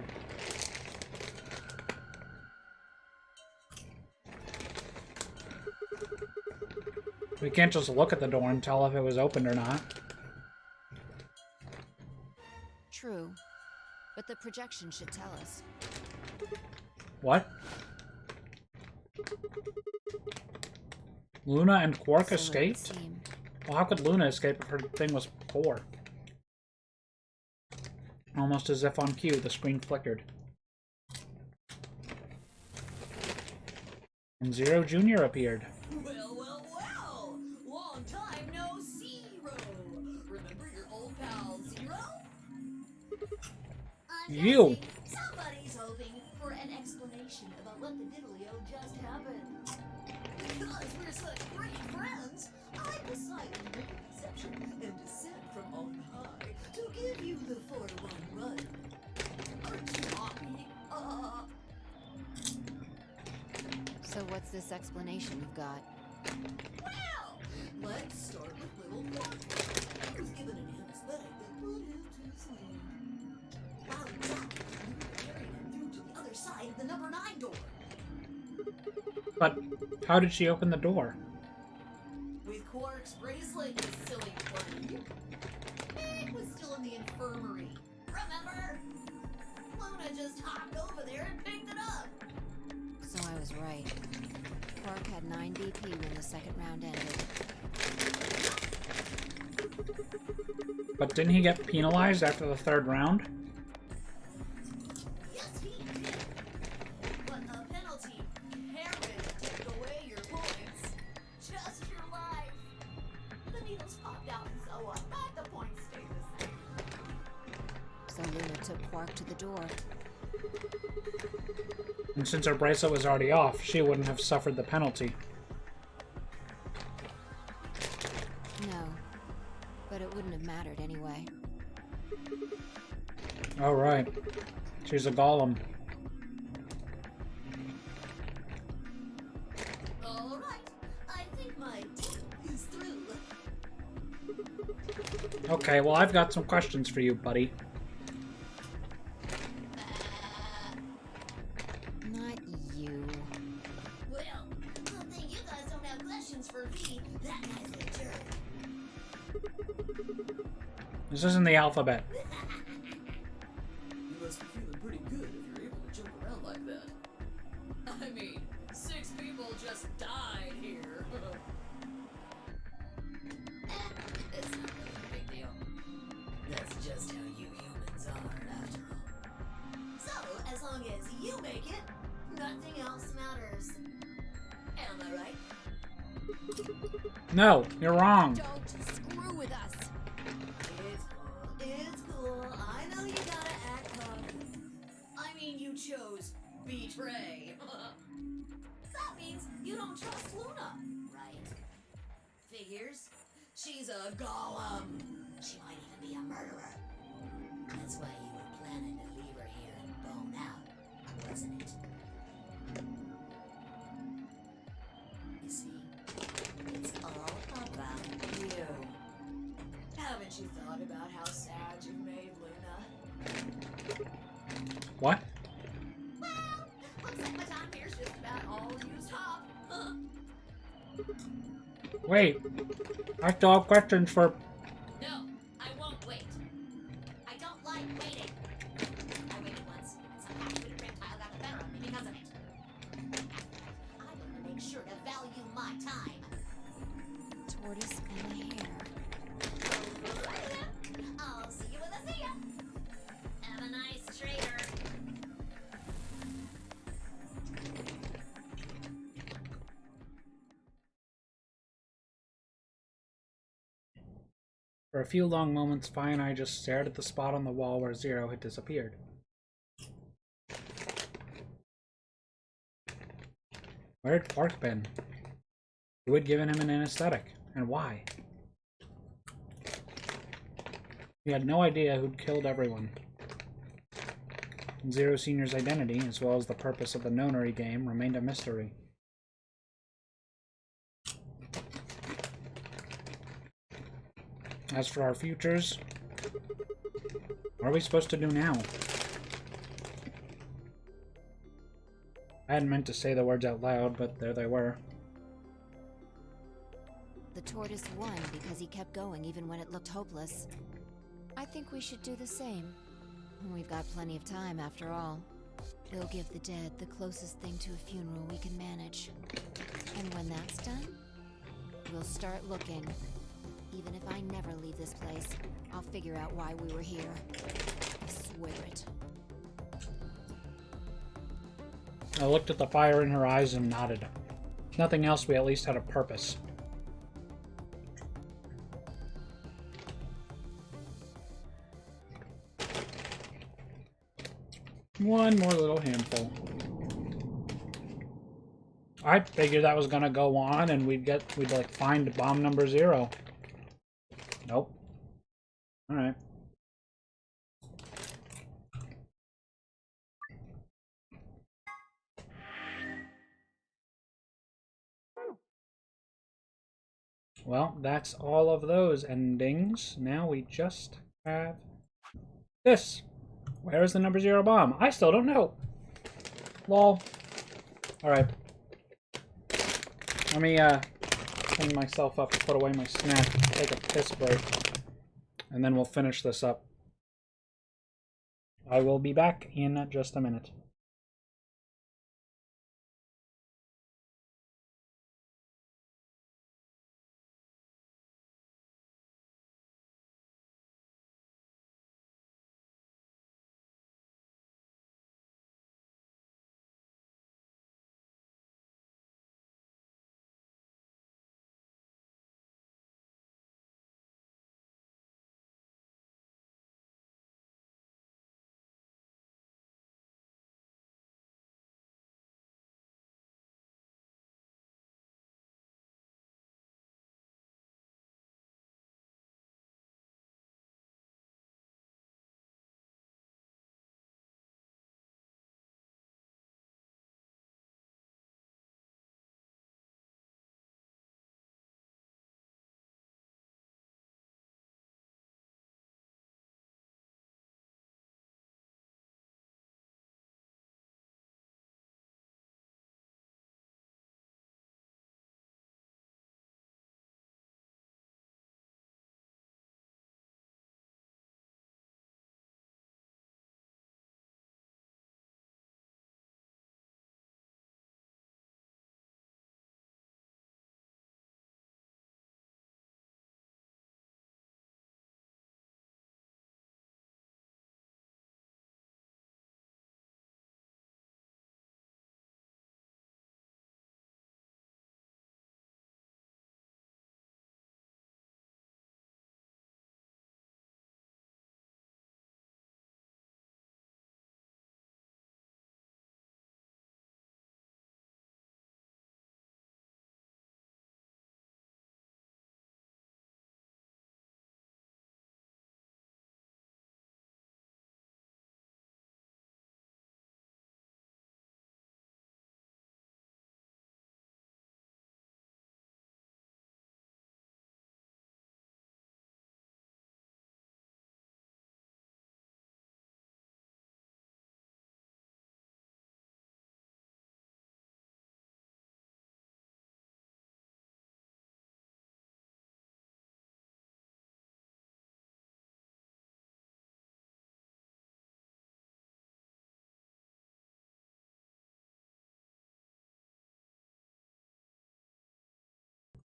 We can't just look at the door and tell if it was opened or not. True. But the projection should tell us. What? Luna and Quark So it would escaped? seem. Well, how could Luna escape if her thing was poor? Almost as if on cue, the screen flickered. And Zero Jr. appeared. Well, well, well! Long time no Zero! Remember your old pal Zero? You! Somebody's hoping for an explanation about what the diddlio just happened. Because we're such great friends, I decided to make an exception and descend from on high to give you the 4-1 run. Aren't you happy? So what's this explanation you've got? Well, let's start with little Quark. He was given an anesthetic that put him to sleep. While he was out, we carried him through to the other side of the number 9 door. But how did she open the door? With Quark's bracelet, you silly bunny. It was still in the infirmary. Remember? Luna just hopped over there and picked it up. So I was right. Quark had 9 BP when the second round ended. But didn't he get penalized after the 3rd round? Yes, he did. But a penalty can take away your points. Just your life. The needles popped out and so on, but the points stayed the same. So Luna took Quark to the door. And since her bracelet was already off, she wouldn't have suffered the penalty. No. But it wouldn't have mattered anyway. Oh, right. She's a golem. All right. I think my tea is through. Okay, well, I've got some questions for you, buddy. Not you. Well, good thing you guys don't have questions for me. That guy's a jerk. This isn't the alphabet. You must be feeling pretty good if you're able to jump around like that. I mean, 6 people just died here. It's not really a big deal. That's just how you humans are, after all. So, as long as you make it, nothing else matters. Am I right? No, you're wrong. Don't screw with us. It's cool. I know you gotta act tough. I mean, you chose betray. That means you don't trust Luna, right? Figures. She's a golem. She might even be a murderer. That's why you were planning to leave her here and bone out, wasn't it? You see, it's all about you. Haven't you thought about how sad you made Luna? What? Well, looks like my time here's just about all used up. Wait. I still have questions for... No, I won't wait. I don't like waiting. I waited once, and some half-witted reptile got the better of me because of it. After that, I learned to make sure to value my time. Tortoise and the hare. I'll see you when I see ya. Have a nice trader. For a few long moments, Fi and I just stared at the spot on the wall where Zero had disappeared. Where had Quark been? Who had given him an anesthetic, and why? We had no idea who'd killed everyone. Zero Senior's identity, as well as the purpose of the Nonary game, remained a mystery. As for our futures, what are we supposed to do now? I hadn't meant to say the words out loud, but there they were. The tortoise won because he kept going even when it looked hopeless. I think we should do the same. We've got plenty of time after all. We'll give the dead the closest thing to a funeral we can manage. And when that's done, we'll start looking. Even if I never leave this place, I'll figure out why we were here. I swear it. I looked at the fire in her eyes and nodded. If nothing else, we at least had a purpose. One more little handful. I figured that was gonna go on and we'd like find bomb number 0. Nope. Alright. Well, that's all of those endings. Now we just have this. Where is the number 0 bomb? I still don't know. Lol. Alright. Let me clean myself up, put away my snack, take a piss break, and then we'll finish this up. I will be back in just a minute.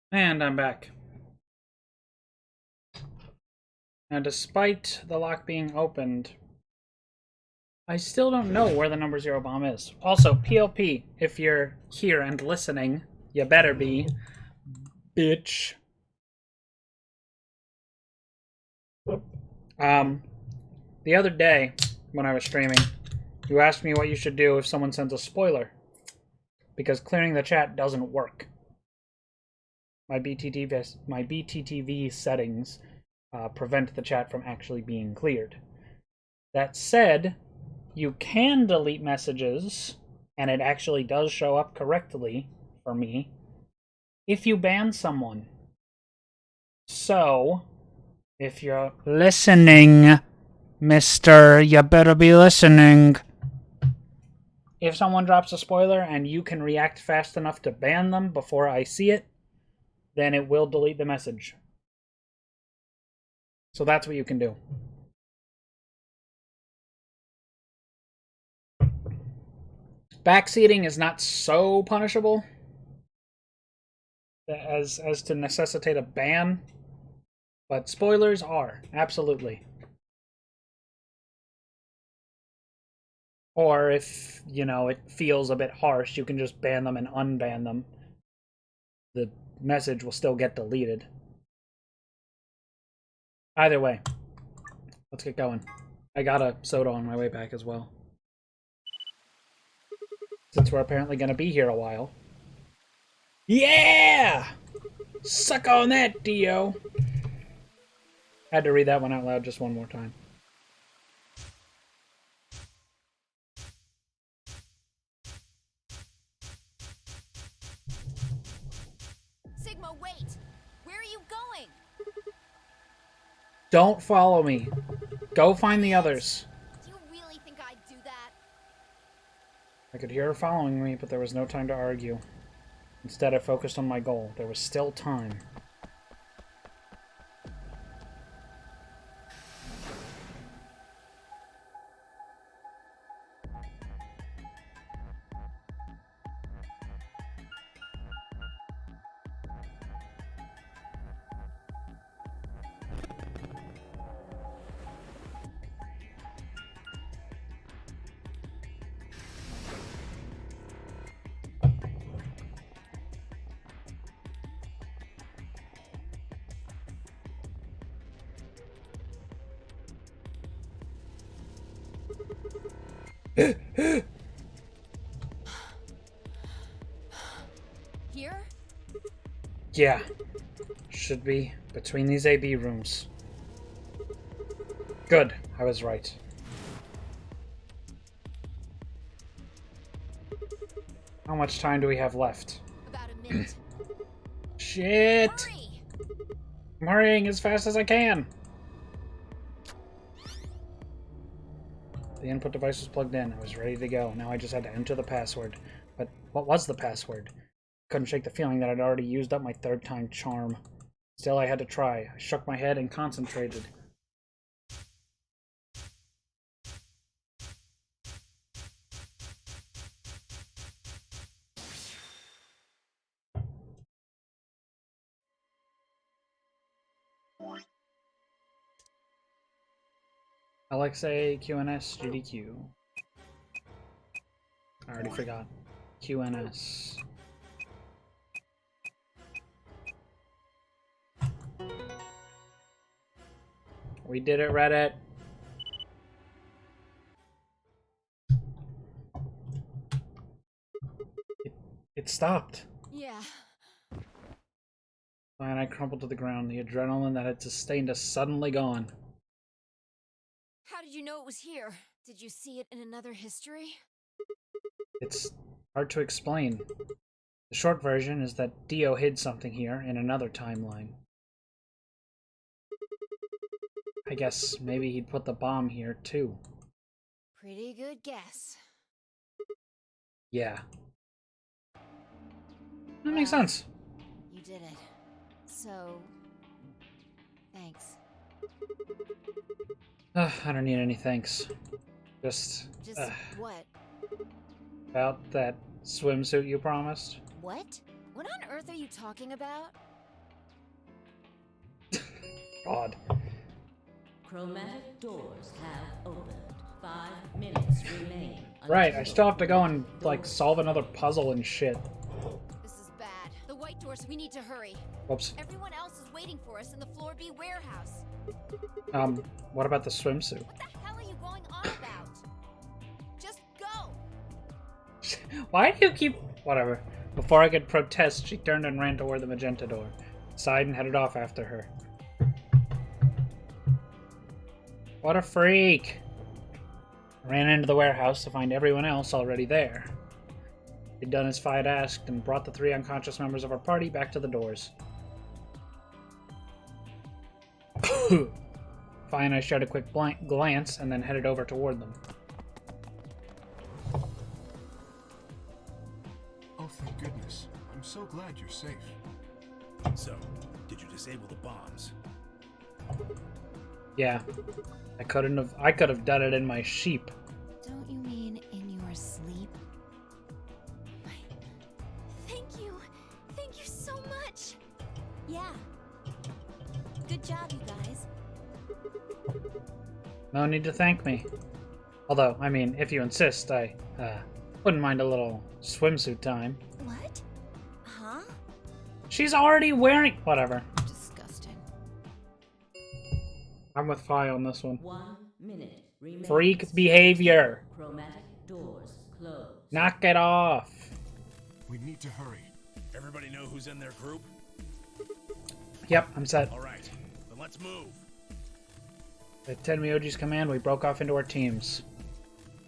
And I'm back. Now, despite the lock being opened, I still don't know where the number 0 bomb is. Also, PLP, if you're here and listening, you better be, bitch. The other day, when I was streaming, you asked me what you should do if someone sends a spoiler, because clearing the chat doesn't work. My BTTV settings prevent the chat from actually being cleared. That said, you can delete messages, and it actually does show up correctly for me, if you ban someone. So, if you're listening, mister, you better be listening. If someone drops a spoiler and you can react fast enough to ban them before I see it, then it will delete the message. So that's what you can do. Backseating is not so punishable as to necessitate a ban, but spoilers are, absolutely. Or if, you know, it feels a bit harsh, you can just ban them and unban them. the message will still get deleted. Either way, let's get going. I got a soda on my way back as well. Since we're apparently going to be here a while. Yeah! Suck on that, Dio! Had to read that one out loud just one more time. Sigma, wait! Where are you going? Don't follow me. Go find the others. Do you really think I'd do that? I could hear her following me, but there was no time to argue. Instead, I focused on my goal. There was still time. Here? Yeah. Should be between these AB rooms. Good. I was right. How much time do we have left? About a minute. Shit! Hurry! I'm hurrying as fast as I can! The input device was plugged in. I was ready to go. Now I just had to enter the password. But what was the password? Couldn't shake the feeling that I'd already used up my third time charm. Still, I had to try. I shook my head and concentrated. LXA, QNS, GDQ. I already forgot. QNS. We did it, Reddit. It stopped. Yeah. And I crumpled to the ground. The adrenaline that had sustained us suddenly gone. How did you know it was here? Did you see it in another history? It's hard to explain. The short version is that Dio hid something here in another timeline. I guess maybe he'd put the bomb here too. Pretty good guess. Yeah. That makes sense. You did it. So, thanks. I don't need any thanks. Just what? about that swimsuit you promised. What? What on earth are you talking about? God. Chromatic doors have opened. 5 minutes remain. Right, I still have to go and, like, solve another puzzle and shit. This is bad. The white doors, we need to hurry. Whoops. Everyone else is waiting for us in the Floor B warehouse. What about the swimsuit? What the hell are you going on about? Just go! Why do you keep... Whatever. Before I could protest, she turned and ran toward the magenta door. Sighed and headed off after her. What a freak! I ran into the warehouse to find everyone else already there. They'd done as Fi had asked and brought the 3 unconscious members of our party back to the doors. Fi and I shared a quick glance and then headed over toward them. Oh, thank goodness. I'm so glad you're safe. So, did you disable the bombs? Yeah. I could have done it in my sheep. Don't you mean in your sleep? Thank you. Thank you so much. Yeah. Good job, you guys. No need to thank me. Although, I mean, if you insist, I wouldn't mind a little swimsuit time. What? Huh? She's already wearing... Whatever. Disgusting. I'm with Fi on this one. 1 minute remains. Freak behavior. Chromatic doors closed. Knock it off. We need to hurry. Everybody know who's in their group? Yep, I'm set. All right, then let's move. At Tenmyoji's command, we broke off into our teams.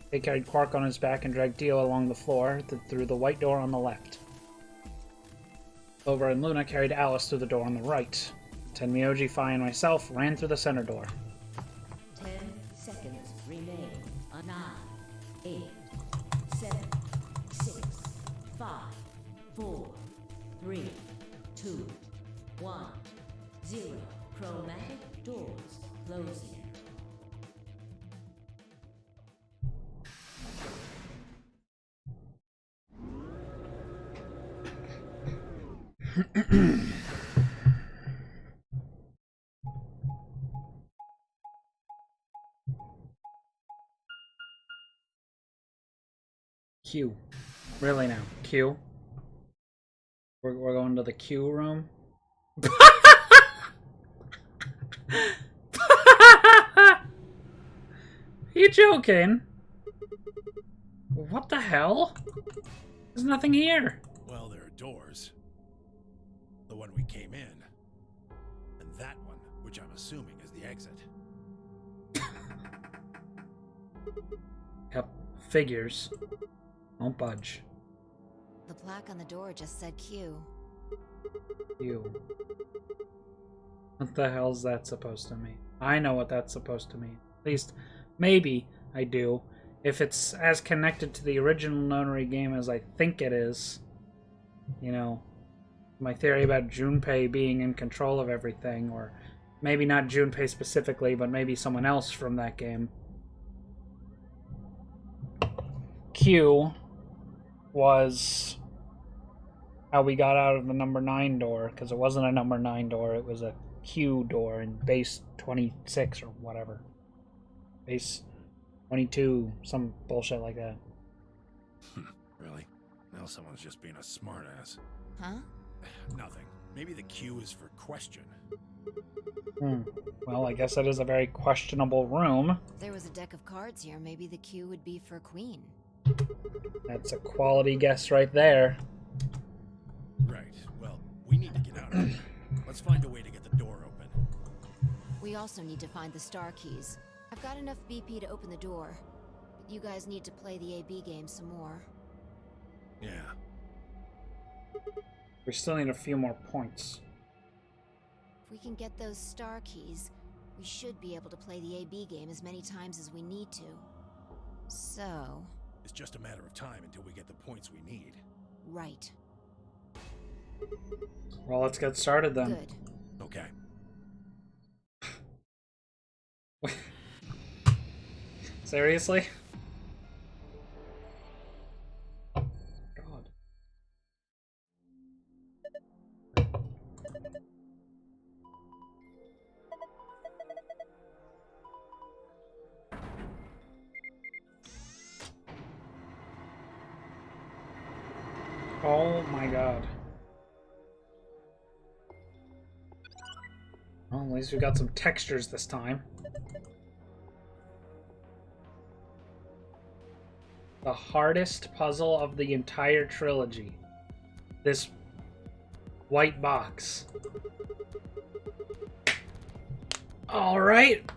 They carried Quark on his back and dragged Dio along the floor through the white door on the left. Clover and Luna carried Alice through the door on the right. Tenmyoji, Fi, and myself ran through the center door. 10 seconds remain. 9, 8, 7, 6, 5, 4, 3, 2, 1, 0. Chromatic doors closing. Q. Really now? Q? We're going to the Q room? You joking? What the hell? There's nothing here. Well, there are doors. The one we came in. And that one, which I'm assuming is the exit. Yep. Figures. Don't budge. The plaque on the door just said Q. Q. What the hell's that supposed to mean? I know what that's supposed to mean. At least, maybe I do. If it's as connected to the original Nonary game as I think it is. You know, my theory about Junpei being in control of everything, or maybe not Junpei specifically, but maybe someone else from that game. Q was how we got out of the number 9 door, because it wasn't a number 9 door, it was a Q door in base 26 or whatever. Base 22, some bullshit like that. Really? Now someone's just being a smartass. Huh? Nothing. Maybe the Q is for question. Well, I guess that is a very questionable room. If there was a deck of cards here, maybe the Q would be for Queen. That's a quality guess right there. Right. Well, we need to get out of here. Let's find a way to get the door open. We also need to find the star keys. I've got enough BP to open the door, but you guys need to play the AB game some more. Yeah. We still need a few more points. If we can get those star keys, we should be able to play the AB game as many times as we need to. So... It's just a matter of time until we get the points we need. Right. Well, let's get started then. Good. Okay. Seriously? God. Oh my god. Well, at least we got some textures this time. The hardest puzzle of the entire trilogy. This white box. Alright.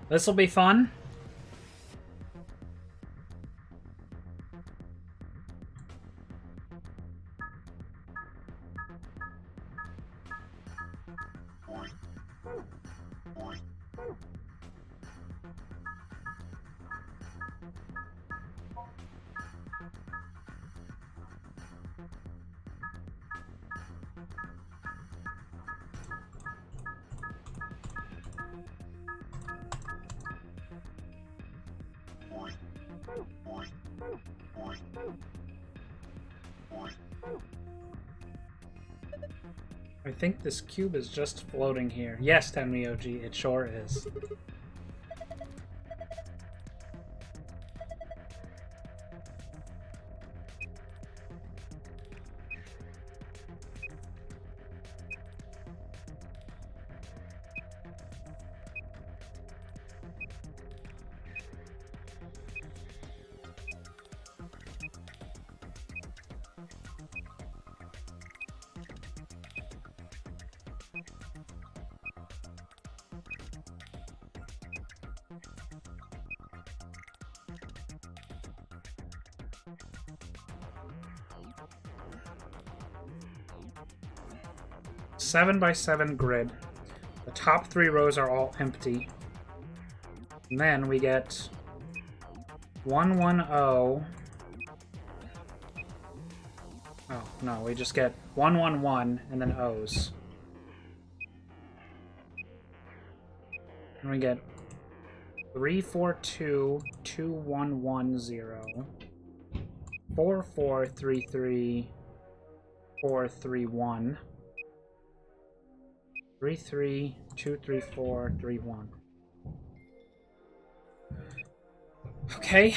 This'll be fun. I think this cube is just floating here. Yes, Tenmyoji, it sure is. Seven by 7 grid. The top 3 rows are all empty. And then we get 110. Oh, no, we just get 111 and then O's. And we get 342 2110 4433 431 3323431. Okay,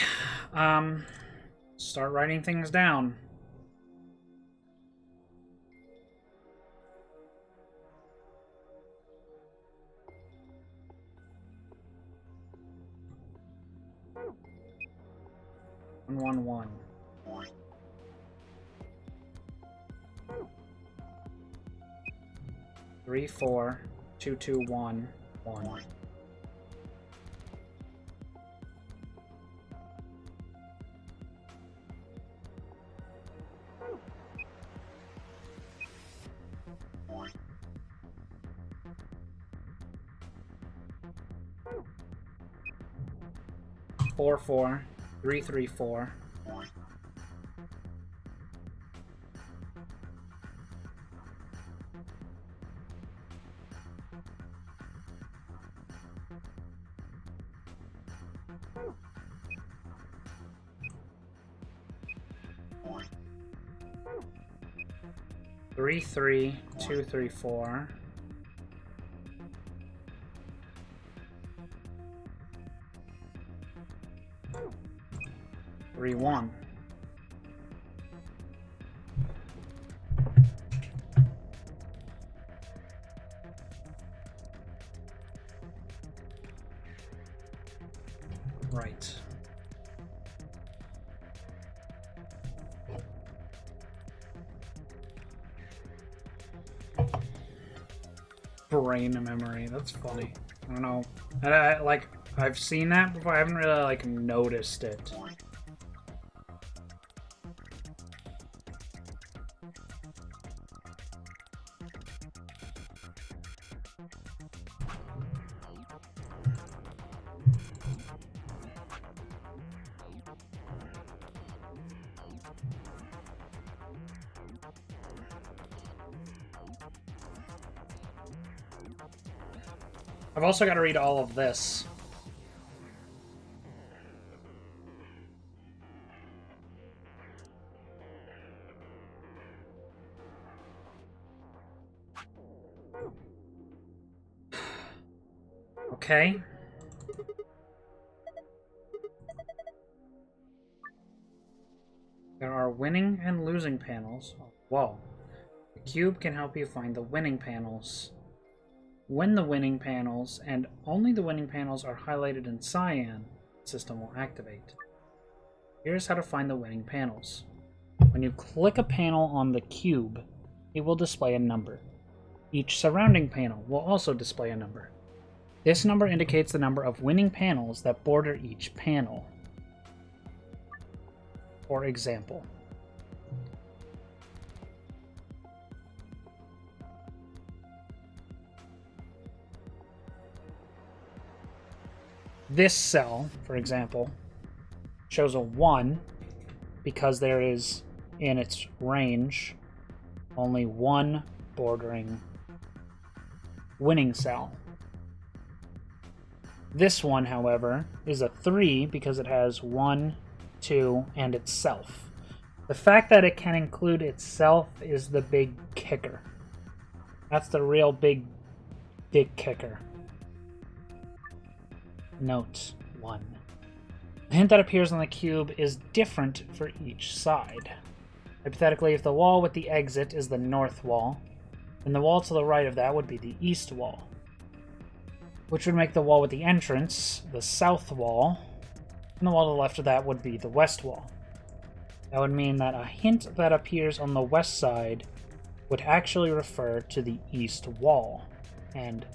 start writing things down. One. 3422111. Four 334. Three 234. 31. Right. Brain memory. That's funny. I don't know. I've seen that before. I haven't really noticed it. I've also got to read all of this. Okay. There are winning and losing panels. Whoa. The cube can help you find the winning panels. When the winning panels, and only the winning panels, are highlighted in cyan, the system will activate. Here's how to find the winning panels. When you click a panel on the cube, it will display a number. Each surrounding panel will also display a number. This number indicates the number of winning panels that border each panel. For example, this cell, for example, shows a 1 because there is, in its range, only one bordering winning cell. This one, however, is a 3 because it has 1, 2, and itself. The fact that it can include itself is the big kicker. That's the real big kicker. Note 1. The hint that appears on the cube is different for each side. Hypothetically, if the wall with the exit is the north wall, then the wall to the right of that would be the east wall, which would make the wall with the entrance the south wall, and the wall to the left of that would be the west wall. That would mean that a hint that appears on the west side would actually refer to the east wall, and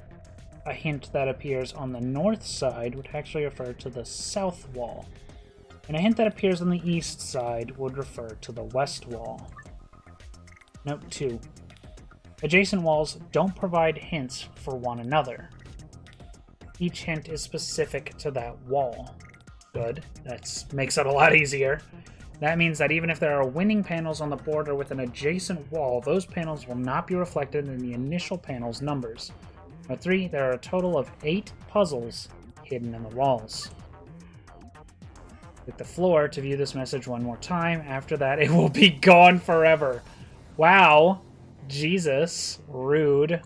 a hint that appears on the north side would actually refer to the south wall. and a hint that appears on the east side would refer to the west wall. Note 2. Adjacent walls don't provide hints for one another. Each hint is specific to that wall. Good. That makes it a lot easier. That means that even if there are winning panels on the border with an adjacent wall, those panels will not be reflected in the initial panel's numbers. Note 3. There are a total of 8 puzzles hidden in the walls. Click the floor to view this message one more time. After that, it will be gone forever. Wow. Jesus. Rude.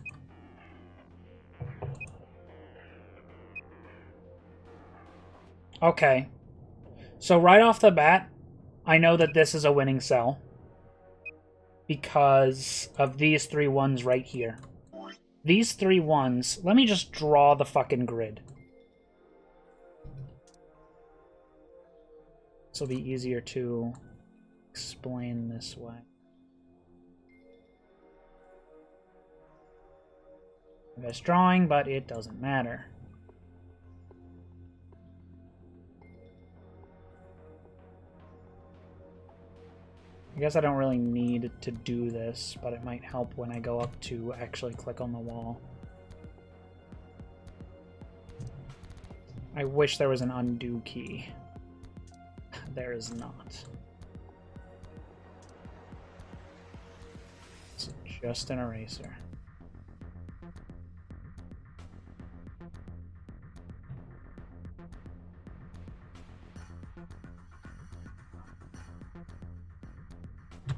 Okay. So right off the bat, I know that this is a winning cell because of these 3 ones right here. These 3 ones, let me just draw the fucking grid. This will be easier to explain this way. Best drawing, but it doesn't matter. I guess I don't really need to do this, but it might help when I go up to actually click on the wall. I wish there was an undo key. There is not. It's just an eraser.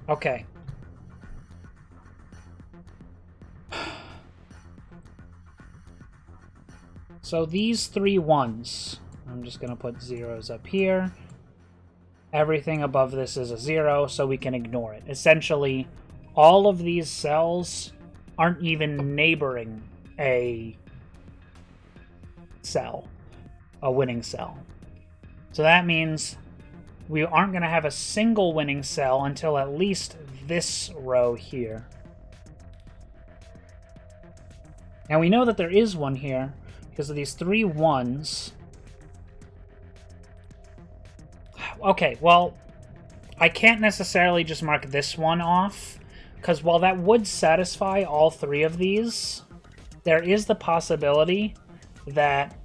Okay. So these 3 ones, I'm just going to put zeros up here. Everything above this is a 0, so we can ignore it. Essentially, all of these cells aren't even neighboring a cell, a winning cell. So that means we aren't going to have a single winning cell until at least this row here. Now we know that there is one here because of these 3 ones. Okay, well, I can't necessarily just mark this one off, because while that would satisfy all 3 of these, there is the possibility that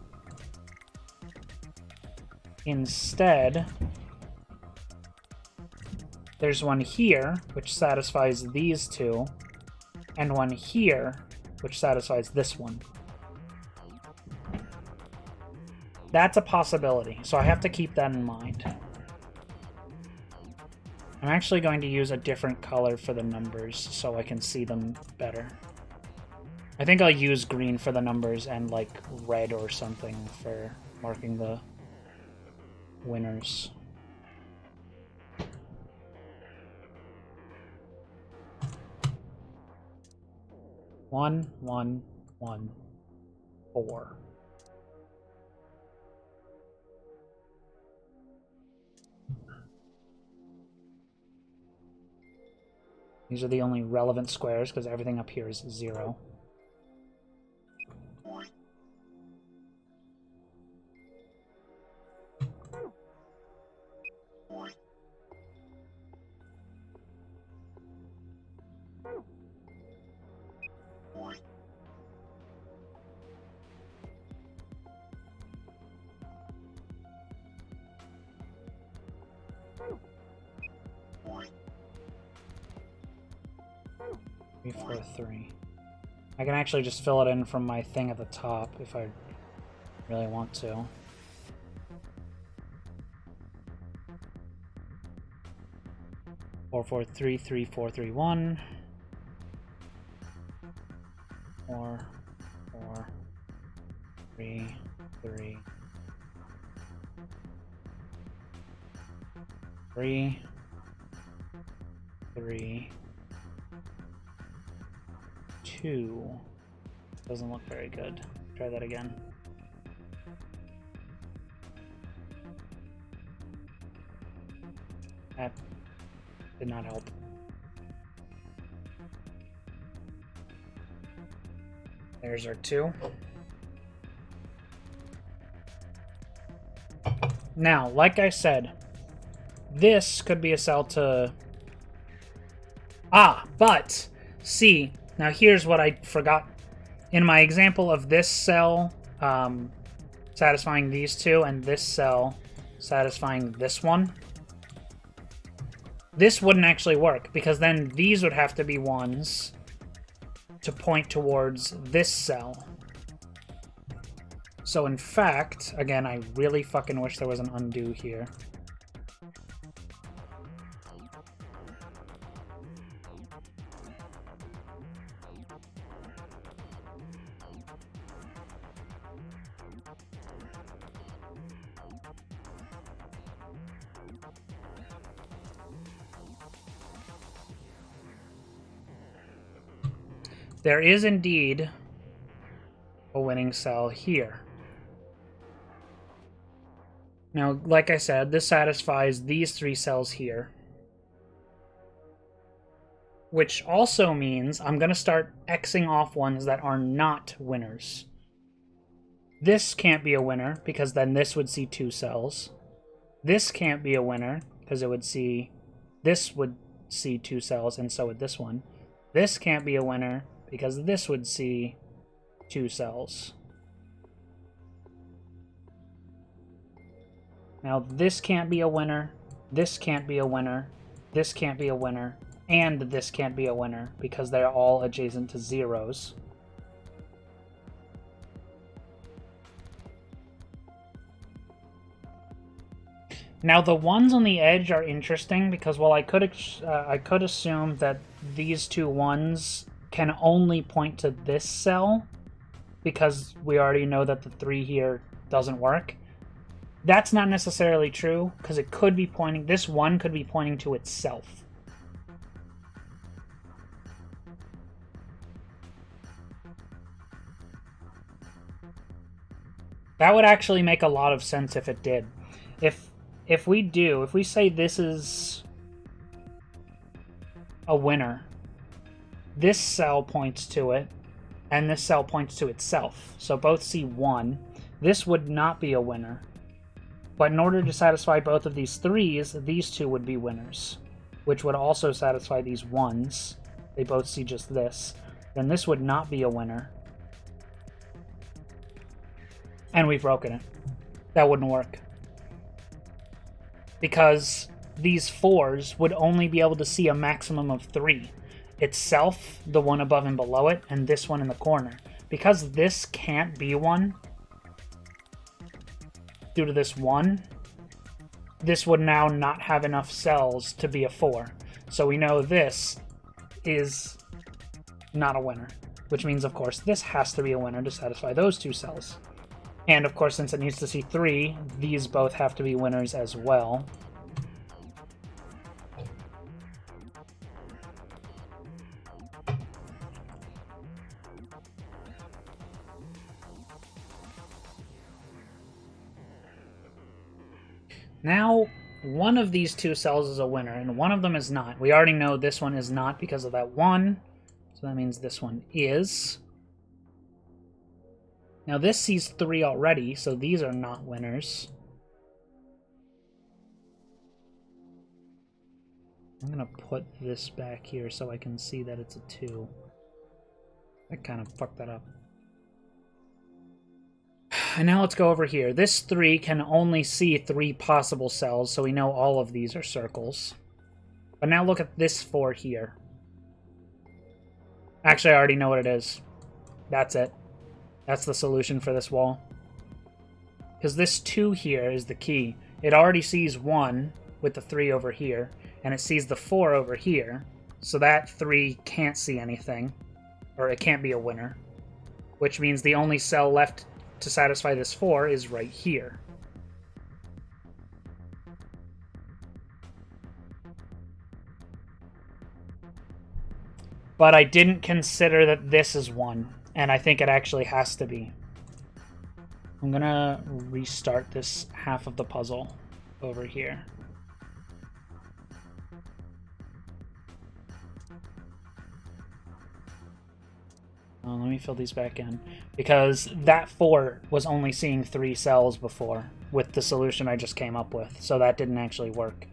instead there's one here, which satisfies these 2, and one here, which satisfies this one. That's a possibility, so I have to keep that in mind. I'm actually going to use a different color for the numbers so I can see them better. I think I'll use green for the numbers and like red or something for marking the winners. One, 1, 1, 4. These are the only relevant squares because everything up here is 0. Three, 4, 3. I can actually just fill it in from my thing at the top if I really want to. Four, 4, 3, 3, 4, 3, 1. 4, 4, 3, 3, 3, 3, 2. Doesn't look very good. Try that again. That did not help. There's our 2. Now, like I said, this could be a cell to... Ah, but, see, now here's what I forgot. In my example of this cell satisfying these two, and this cell satisfying this one, this wouldn't actually work, because then these would have to be ones to point towards this cell. So in fact, again, I really fucking wish there was an undo here. There is indeed a winning cell here. Now, like I said, this satisfies these 3 cells here. Which also means I'm going to start Xing off ones that are not winners. This can't be a winner, because then this would see 2 cells. This can't be a winner, because it would see... This would see 2 cells, and so would this one. This can't be a winner, because this would see 2 cells. Now this can't be a winner, this can't be a winner, this can't be a winner, and this can't be a winner, because they're all adjacent to zeros. Now the ones on the edge are interesting, because while I could assume that these 2 ones can only point to this cell, because we already know that the 3 here doesn't work. That's not necessarily true, because it could be pointing... This 1 could be pointing to itself. That would actually make a lot of sense if it did. If we say this is a winner, this cell points to it, and this cell points to itself. So both see 1. This would not be a winner. But in order to satisfy both of these 3s, these 2 would be winners, which would also satisfy these 1s. They both see just this. Then this would not be a winner. And we've broken it. That wouldn't work. Because these 4s would only be able to see a maximum of 3. Itself, the one above and below it, and this one in the corner. Because this can't be 1, due to this 1, this would now not have enough cells to be a 4. So we know this is not a winner, which means, of course, this has to be a winner to satisfy those 2 cells. And, of course, since it needs to see 3, these both have to be winners as well. Now, one of these 2 cells is a winner, and one of them is not. We already know this one is not because of that 1, so that means this one is. Now this sees 3 already, so these are not winners. I'm gonna put this back here so I can see that it's a 2. I kind of fucked that up. And now let's go over here. This 3 can only see 3 possible cells, so we know all of these are circles. But now look at this 4 here. Actually, I already know what it is. That's it. That's the solution for this wall. Because this 2 here is the key. It already sees 1 with the 3 over here, and it sees the 4 over here, so that 3 can't see anything, or it can't be a winner. Which means the only cell left to satisfy this 4 is right here. But I didn't consider that this is 1, and I think it actually has to be. I'm gonna restart this half of the puzzle over here. Let me fill these back in, because that 4 was only seeing 3 cells before with the solution I just came up with, so that didn't actually work.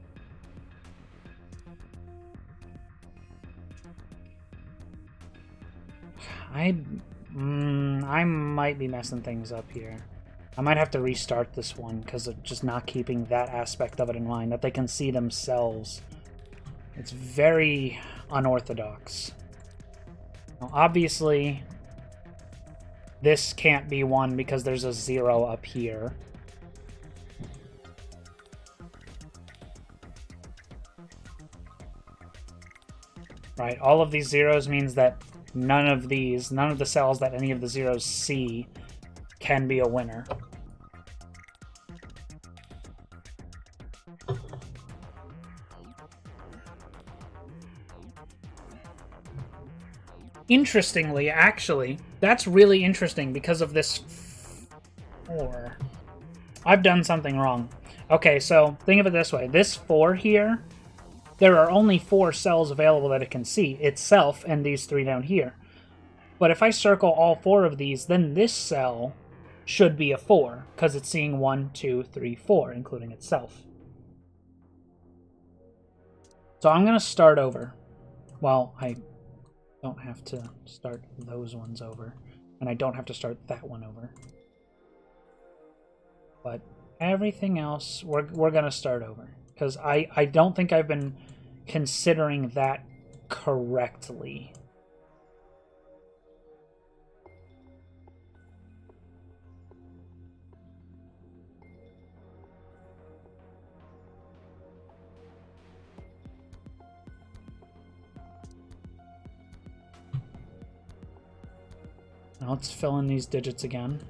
I might be messing things up here. I might have to restart this one because of just not keeping that aspect of it in mind, that they can see themselves. It's very unorthodox. Now, obviously, this can't be 1 because there's a 0 up here. Right, all of these zeros means that none of the cells that any of the zeros see can be a winner. Interestingly, actually, that's really interesting because of this 4. I've done something wrong. Okay, so think of it this way. This 4 here, there are only 4 cells available that it can see, itself and these 3 down here. But if I circle all 4 of these, then this cell should be a 4, because it's seeing 1, 2, 3, 4, including itself. So I'm going to start over. Well, I don't have to start those ones over, and I don't have to start that one over. But everything else, we're going to start over, because I don't think I've been considering that correctly. Now let's fill in these digits again.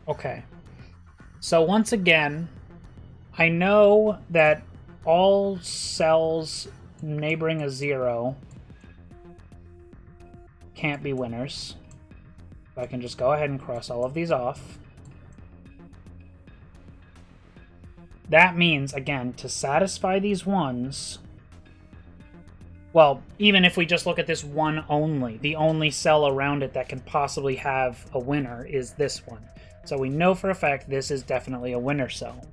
Okay. So once again, I know that all cells neighboring a 0 can't be winners. So I can just go ahead and cross all of these off. That means, again, to satisfy these ones, well, even if we just look at this one only, the only cell around it that can possibly have a winner is this one. So we know for a fact this is definitely a winner cell.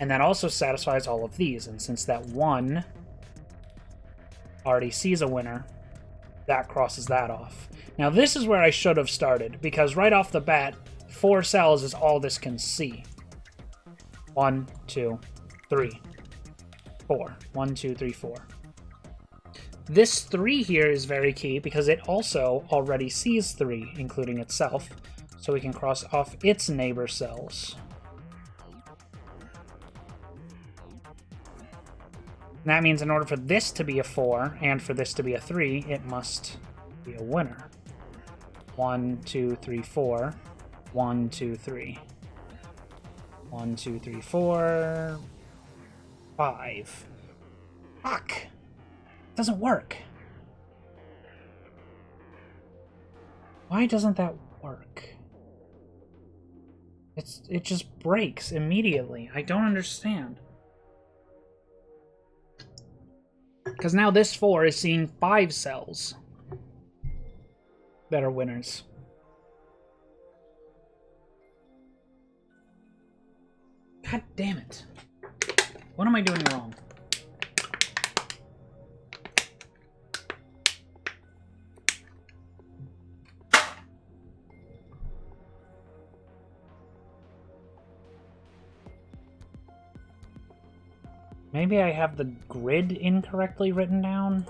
And that also satisfies all of these, and since that 1 already sees a winner, that crosses that off. Now this is where I should have started, because right off the bat, 4 cells is all this can see. 1, 2, 3, 4. 1, 2, 3, 4. This 3 here is very key because it also already sees 3, including itself, so we can cross off its neighbor cells. And that means in order for this to be a 4 and for this to be a 3, it must be a winner. 1, 2, 3, 4. 1, 2, 3. 1, 2, 3, 4. 5. Fuck! It doesn't work. Why doesn't that work? It just breaks immediately. I don't understand. Because now this 4 is seeing 5 cells that are winners. God damn it. What am I doing wrong? Maybe I have the grid incorrectly written down?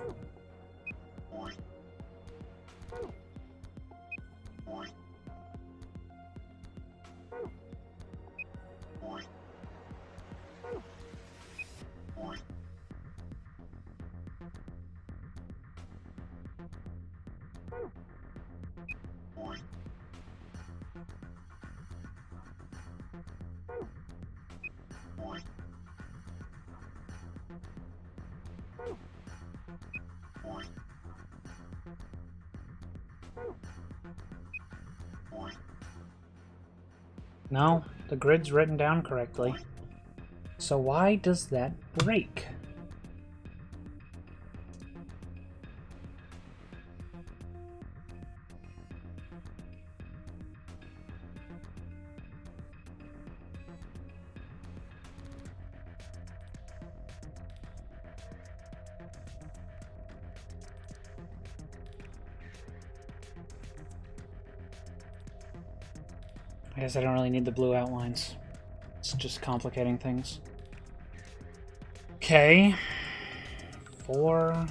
No, the grid's written down correctly. So why does that break? I guess I don't really need the blue outlines. It's just complicating things. Okay. 4,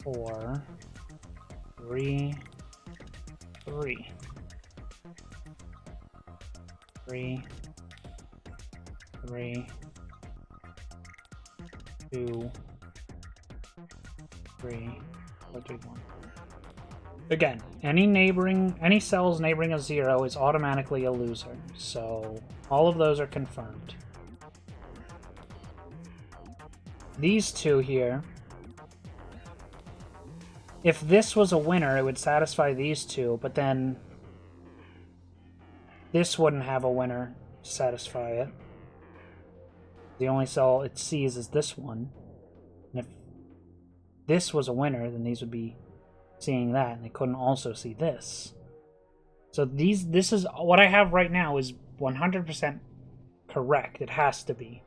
4, 3, 3. 3, 3, 2, 3, 1. Again, any cells neighboring a 0 is automatically a loser, so all of those are confirmed. These two here, if this was a winner, it would satisfy these two, but then this wouldn't have a winner to satisfy it. The only cell it sees is this one. And if this was a winner, then these would be seeing that, and they couldn't also see this. So this is what I have right now is 100% correct. It has to be.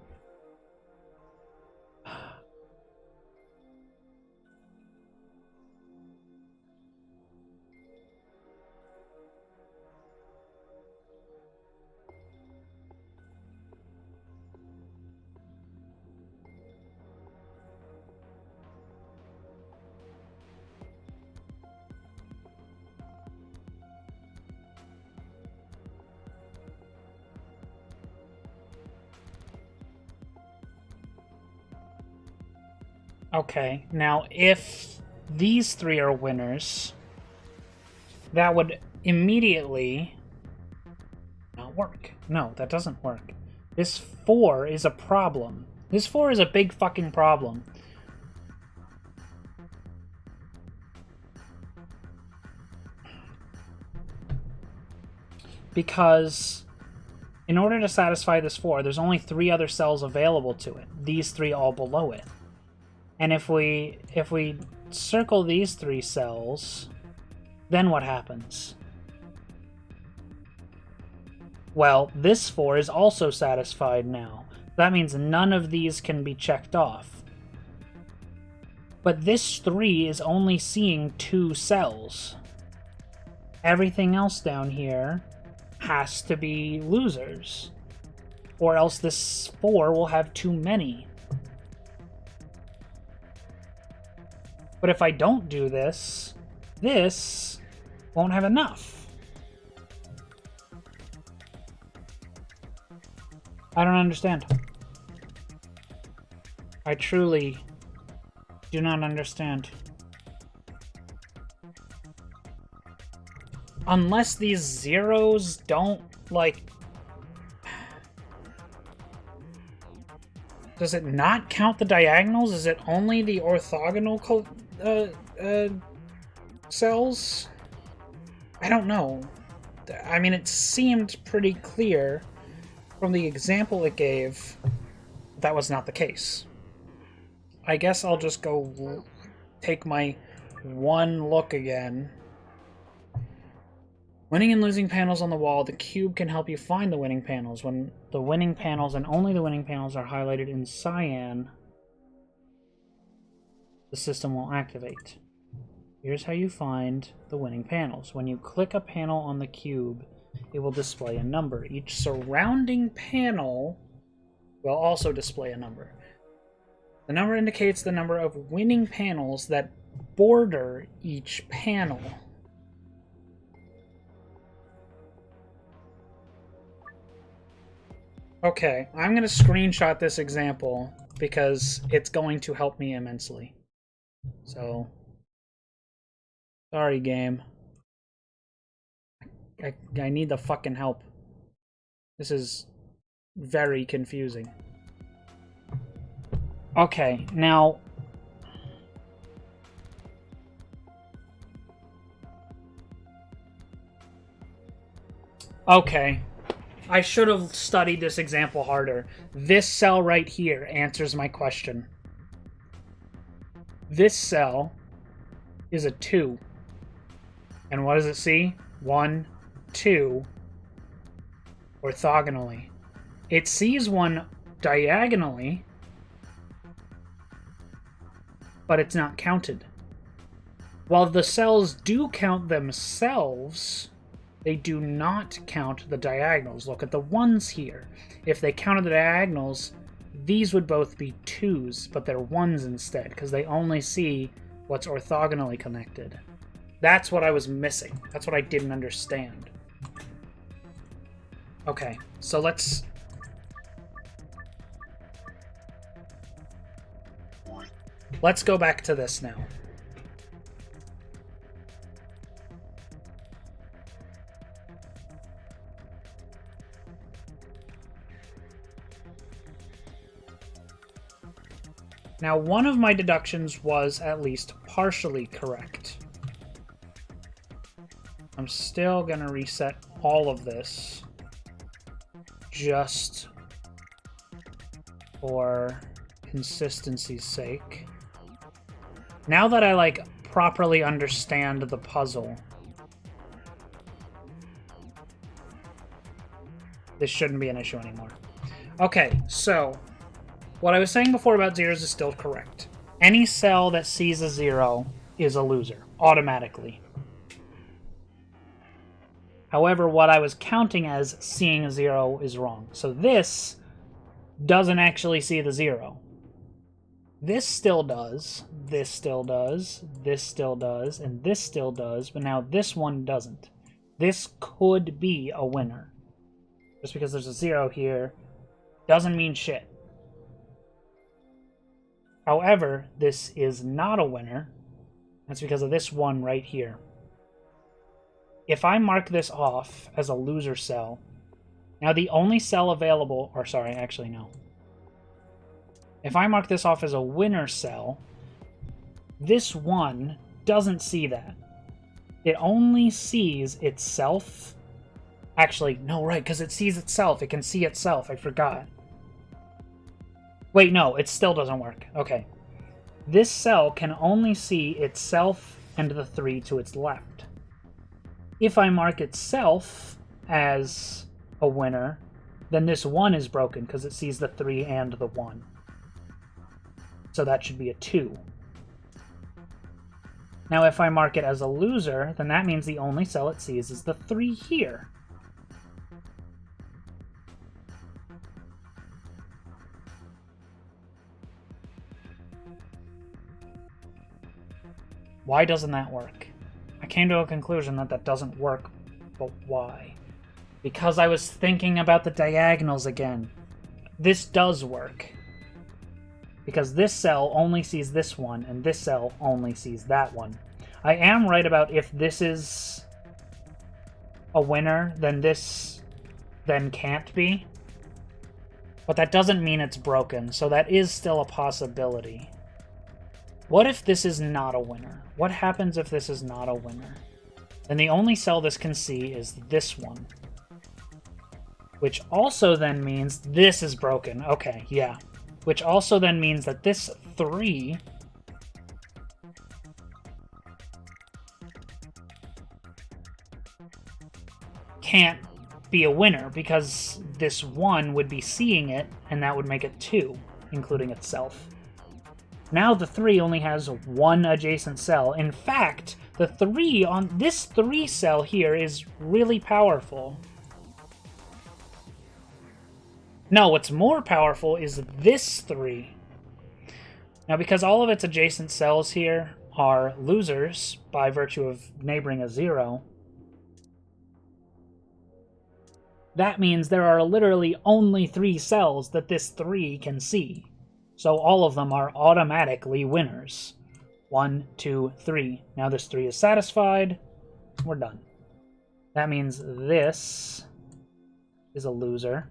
Okay, now if these three are winners, that would immediately not work. No, that doesn't work. This 4 is a problem. This 4 is a big fucking problem. Because in order to satisfy this 4, there's only 3 other cells available to it. These 3 all below it. And if we circle these 3 cells, then what happens? Well, this 4 is also satisfied now. That means none of these can be checked off. But this 3 is only seeing 2 cells. Everything else down here has to be losers. Or else this 4 will have too many. But if I don't do this, this won't have enough. I don't understand. I truly do not understand. Unless these zeros don't, like... Does it not count the diagonals? Is it only the orthogonal cells? I don't know. I mean, it seemed pretty clear from the example it gave that was not the case. I guess I'll just go take my one look again. Winning and losing panels on the wall. The cube can help you find the winning panels. When the winning panels and only the winning panels are highlighted in cyan, the system will activate. Here's how you find the winning panels. When you click a panel on the cube, it will display a number. Each surrounding panel will also display a number. The number indicates the number of winning panels that border each panel. Okay, I'm going to screenshot this example because it's going to help me immensely. So, sorry, game. I need the fucking help. This is very confusing. Okay, now... Okay. I should have studied this example harder. This cell right here answers my question. This cell is a 2. And what does it see? 1, 2, orthogonally. It sees one diagonally, but it's not counted. While the cells do count themselves, they do not count the diagonals. Look at the 1s here. If they counted the diagonals, these would both be 2s, but they're 1s instead, because they only see what's orthogonally connected. That's what I was missing. That's what I didn't understand. Okay, so let's go back to this now. Now, one of my deductions was at least partially correct. I'm still going to reset all of this just for consistency's sake. Now that I, properly understand the puzzle, this shouldn't be an issue anymore. Okay, so what I was saying before about zeros is still correct. Any cell that sees a 0 is a loser, automatically. However, what I was counting as seeing a 0 is wrong. So this doesn't actually see the 0. This still does, this still does, this still does, and this still does, but now this one doesn't. This could be a winner. Just because there's a 0 here doesn't mean shit. However, this is not a winner. That's because of this one right here. If I mark this off as a loser cell, now the only cell available, or sorry, actually no. If I mark this off as a winner cell, this one doesn't see that. It only sees itself. Actually, no, right, because it sees itself. It can see itself. I forgot. Wait, no, it still doesn't work. Okay. This cell can only see itself and the 3 to its left. If I mark itself as a winner, then this 1 is broken because it sees the 3 and the 1. So that should be a 2. Now if I mark it as a loser, then that means the only cell it sees is the 3 here. Why doesn't that work? I came to a conclusion that that doesn't work, but why? Because I was thinking about the diagonals again. This does work. Because this cell only sees this one, and this cell only sees that one. I am right about if this is a winner, then this then can't be. But that doesn't mean it's broken, so that is still a possibility. What if this is not a winner? What happens if this is not a winner? Then the only cell this can see is this one. Which also then means this is broken. Okay, yeah. Which also then means that this 3 can't be a winner because this 1 would be seeing it, and that would make it 2, including itself. Now the 3 only has 1 adjacent cell. In fact, the 3 on this 3 cell here is really powerful. No, what's more powerful is this 3. Now, because all of its adjacent cells here are losers by virtue of neighboring a 0, that means there are literally only 3 cells that this 3 can see. So all of them are automatically winners. 1, 2, 3. Now this 3 is satisfied. We're done. That means this is a loser.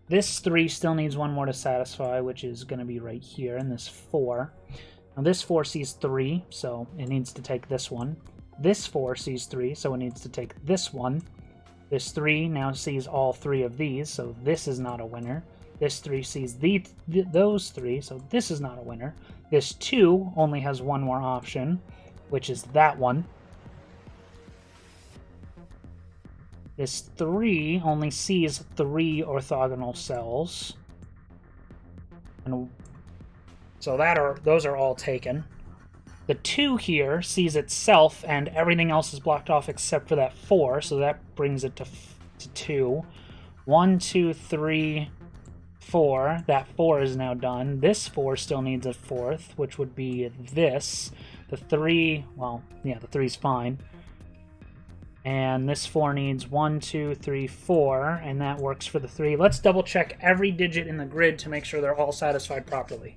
This 3 still needs 1 more to satisfy, which is going to be right here in this 4. Now this 4 sees 3, so it needs to take this one. This 4 sees 3, so it needs to take this one. This 3 now sees all 3 of these, so this is not a winner. This 3 sees those 3, so this is not a winner. This 2 only has one more option, which is that one. This 3 only sees 3 orthogonal cells. And so those are all taken. The 2 here sees itself, and everything else is blocked off except for that 4, so that brings it to 2. 1, 2, 3, 4. That 4 is now done. This 4 still needs a 4th, which would be this. The 3, well, yeah, the 3's fine. And this 4 needs 1, 2, 3, 4, and that works for the 3. Let's double check every digit in the grid to make sure they're all satisfied properly.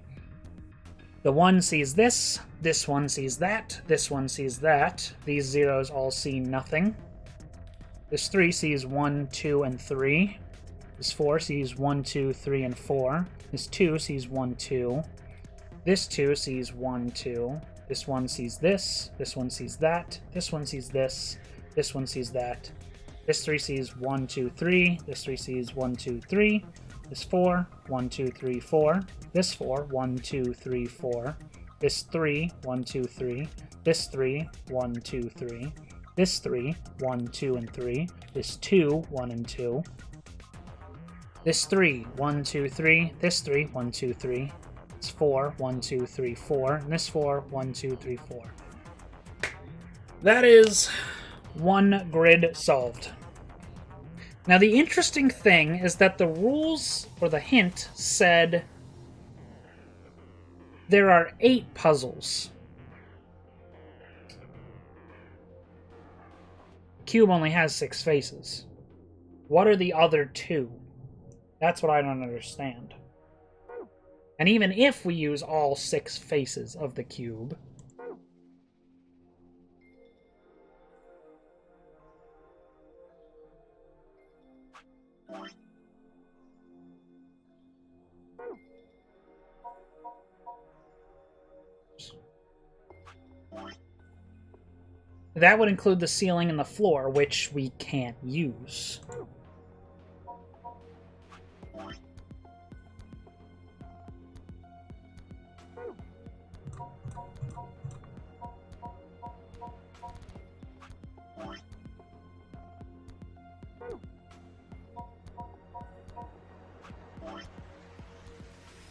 The 1 sees this one sees that, this one sees that. These zeros all see nothing. This 3 sees 1, 2, and 3. This 4 sees 1, 2, 3, and 4. This 2 sees 1, 2. This 2 sees 1, 2. This 1 sees this. This 1 sees that. This 1 sees this. This 1 sees that. This 3 sees 1, 2, 3. This 3 sees 1, 2, 3. This 4, 1, 2, 3, 4. This 4, 1, 2, 3, 4. This 3, 1, 2, 3. This 3, 1, 2, 3. This 3, 1, 2, and 3. This 2, 1, and 2. This 3, 1, 2, 3. This 3, 1, 2, 3. This 4, 1, 2, 3, 4. And this 4, 1, 2, 3, 4. That is one grid solved. Now the interesting thing is that the rules, or the hint, said there are 8 puzzles. The cube only has 6 faces. What are the other 2? That's what I don't understand. And even if we use all 6 faces of the cube, that would include the ceiling and the floor, which we can't use.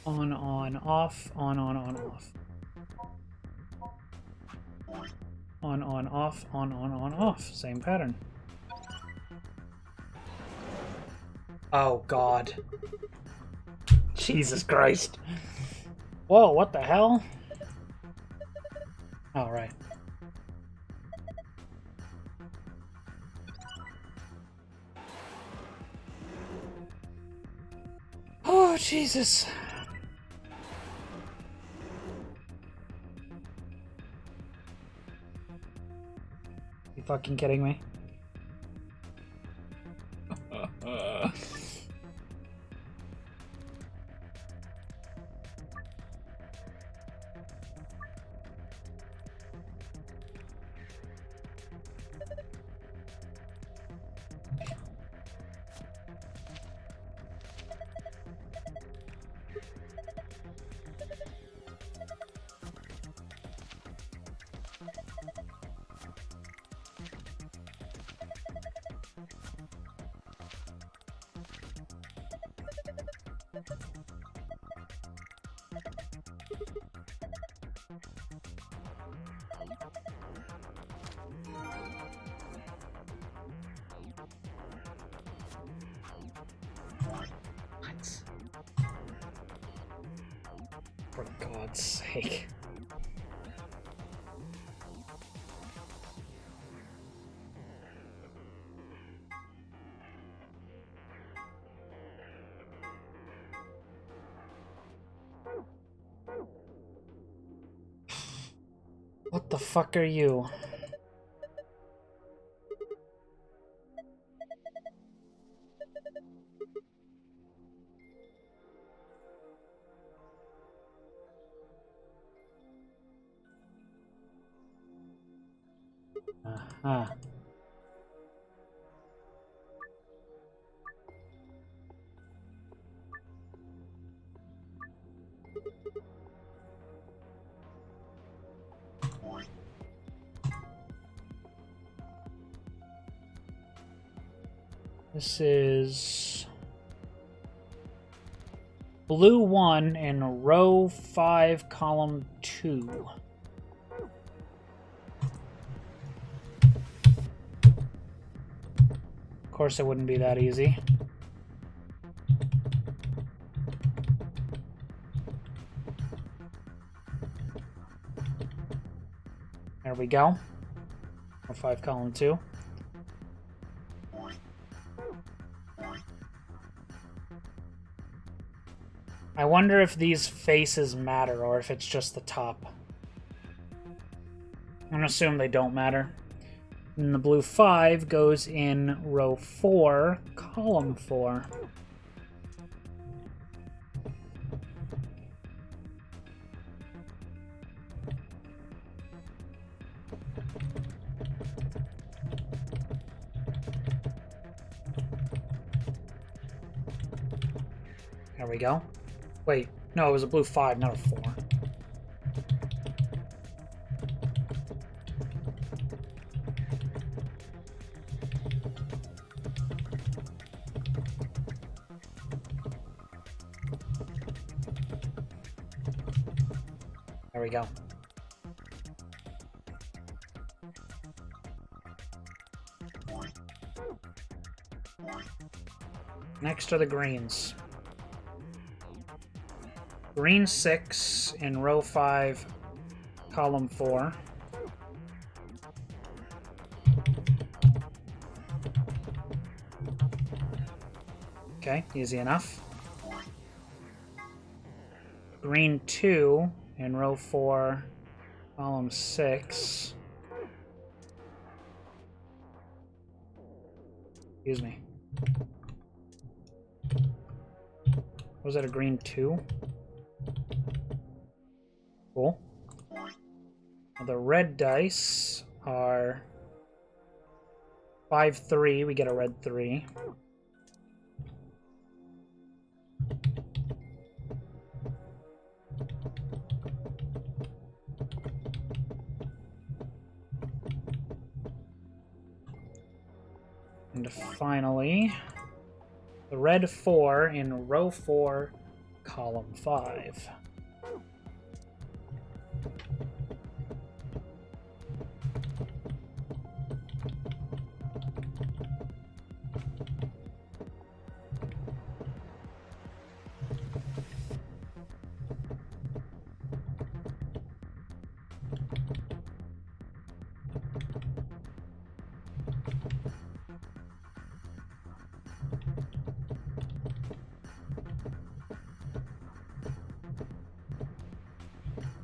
On, off, on, off. On, off, on, off. Same pattern. Oh, God. Jesus Christ. Whoa, what the hell? Oh, right. Oh, Jesus. You fucking kidding me? For God's sake. What the fuck are you? Huh. This is blue 1 in row 5, column 2. Of course, it wouldn't be that easy. There we go. Row 5, column 2. I wonder if these faces matter or if it's just the top. I'm gonna assume they don't matter. And the blue 5 goes in row 4, column 4. There we go. Wait, no, it was a blue 5, not a 4. There we go. Next are the greens. Green 6 in row 5, column 4. Okay, easy enough. Green 2 in row 4, column 6. Excuse me. Was that a green 2? Cool. Now the red dice are 5, 3. We get a red 3. And finally, the red 4 in row 4, column 5.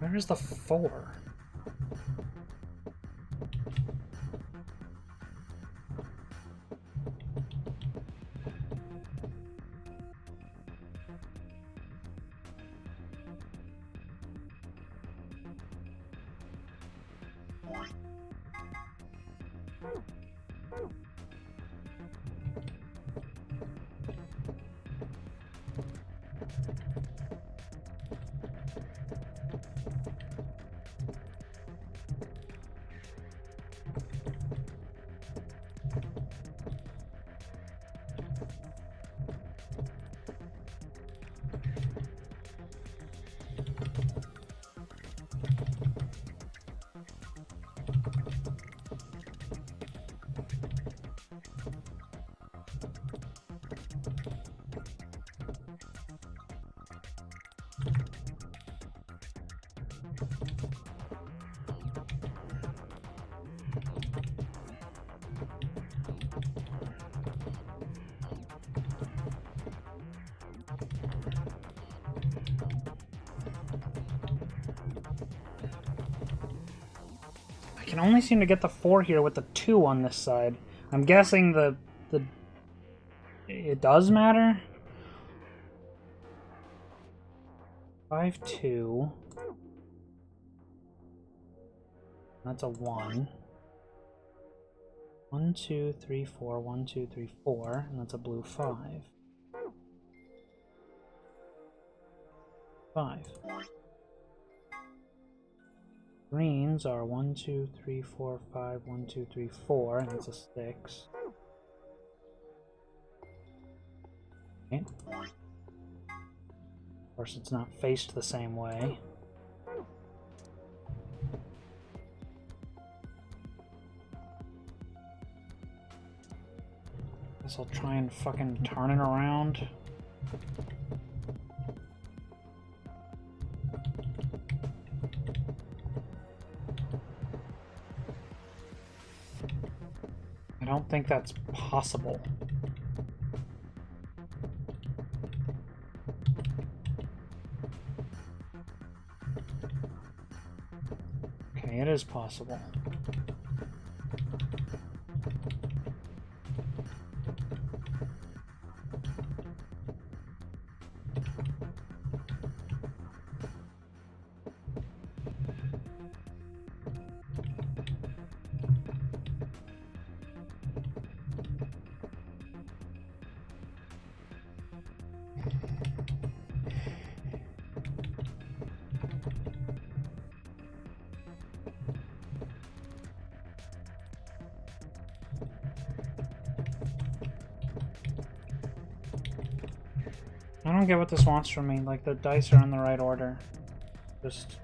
Where's the 4? I can only seem to get the 4 here with the 2 on this side. I'm guessing it does matter? 5, 2. That's a 1. 1, 2, 3, 4, 1, 2, 3, 4, and that's a blue 5. 5. Greens are 1, 2, 3, 4, 5, 1, 2, 3, 4, and that's a 6. Okay. Of course, it's not faced the same way. Guess I'll try and fucking turn it around. I don't think that's possible. Okay, it is possible. I don't get what this wants from me. Like, the dice are in the right order. Just...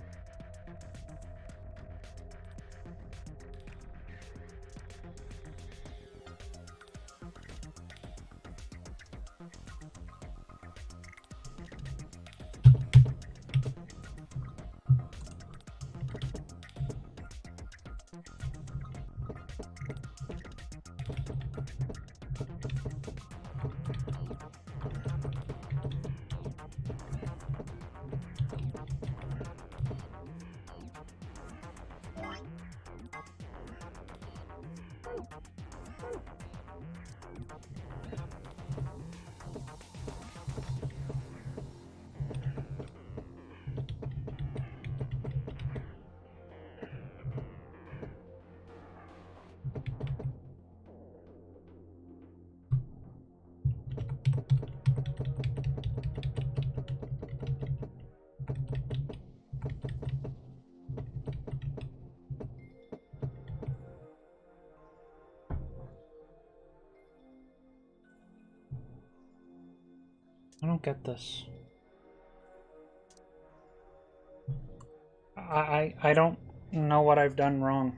I don't get this. I don't know what I've done wrong.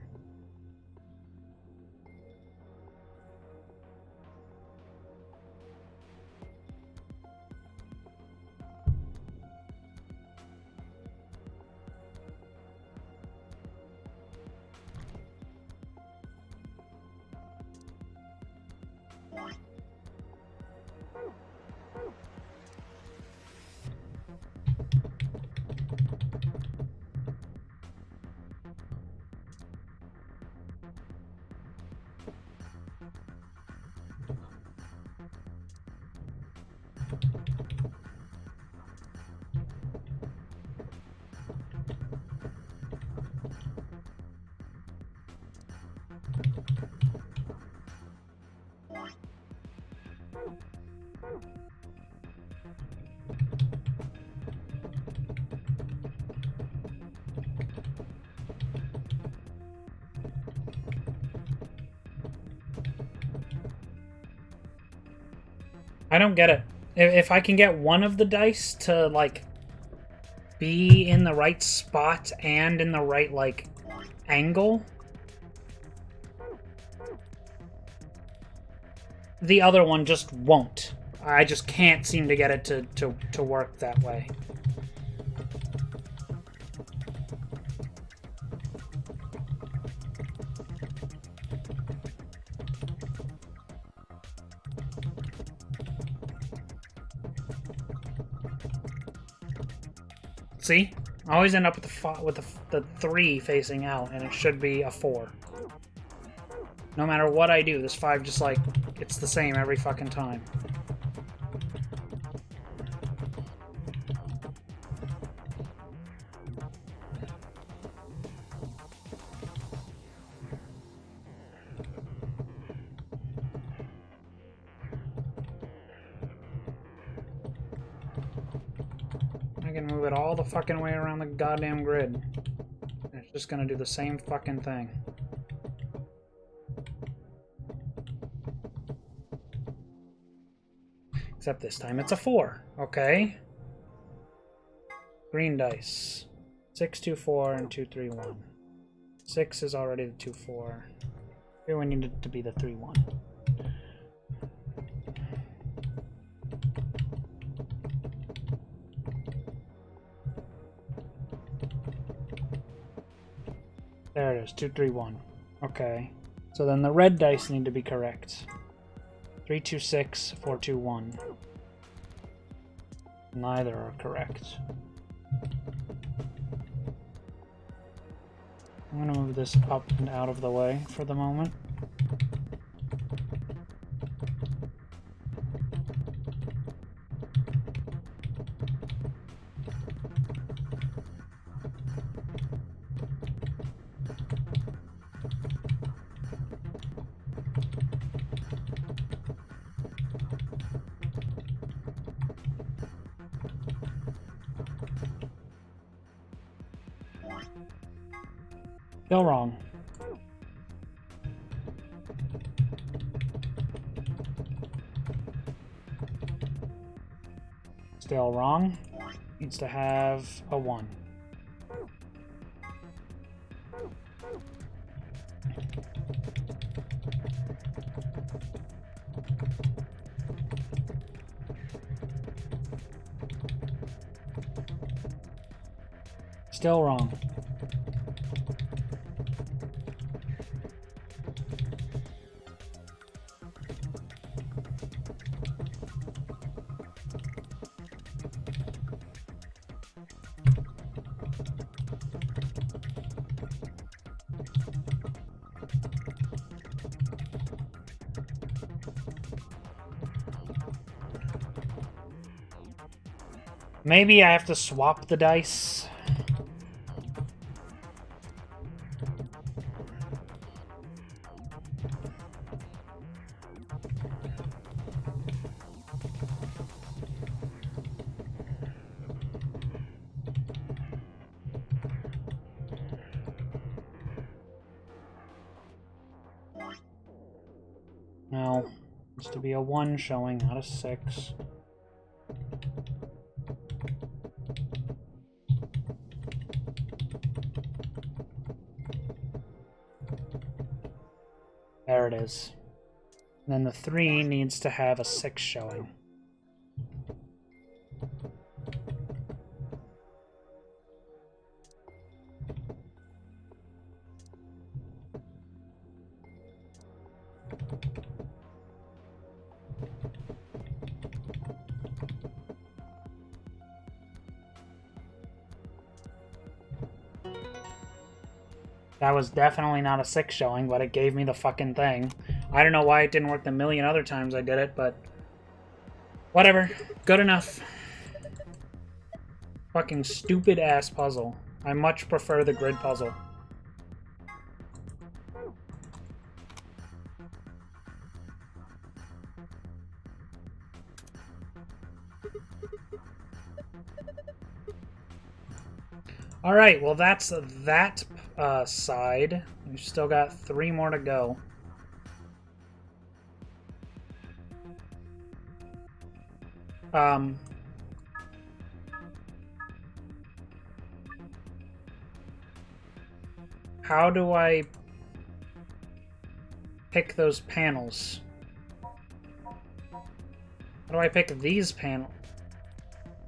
I don't get it. If I can get one of the dice to, like, be in the right spot and in the right, like, angle, the other one just won't. I just can't seem to get it to work that way. See? I always end up with the 3 facing out, and it should be a 4. No matter what I do, this 5 just, like, it's the same every fucking time. I can move it all the fucking way around the goddamn grid. It's just gonna do the same fucking thing. Except this time it's a 4. Okay. Green dice. 6, 2, 4, and 2, 3, 1. 6 is already the 2, 4. Here we need it to be the 3, 1. There it is, 2, 3, 1. Okay. So then the red dice need to be correct. 3, 2, 6, 4, 2, 1. Neither are correct. I'm gonna move this up and out of the way for the moment. Still wrong. Still wrong. Needs to have a 1. Still wrong. Maybe I have to swap the dice. No, it's to be a 1 showing, not a 6. There it is. And then the 3 needs to have a 6 showing. That was definitely not a 6 showing, but it gave me the fucking thing. I don't know why it didn't work the million other times I did it, but whatever. Good enough. Fucking stupid ass puzzle. I much prefer the grid puzzle. Alright, well that's that side. We've still got 3 more to go. How do I pick those panels? How do I pick these panels?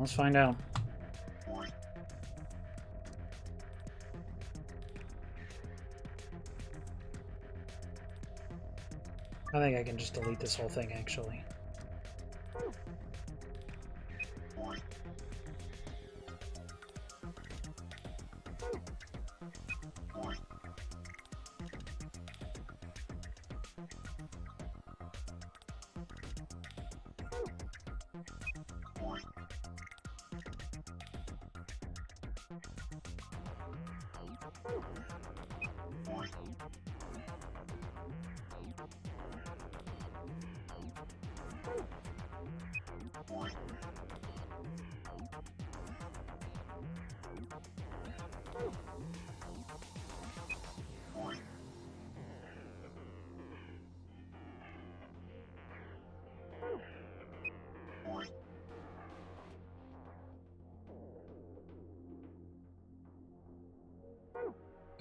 Let's find out. I think I can just delete this whole thing, actually.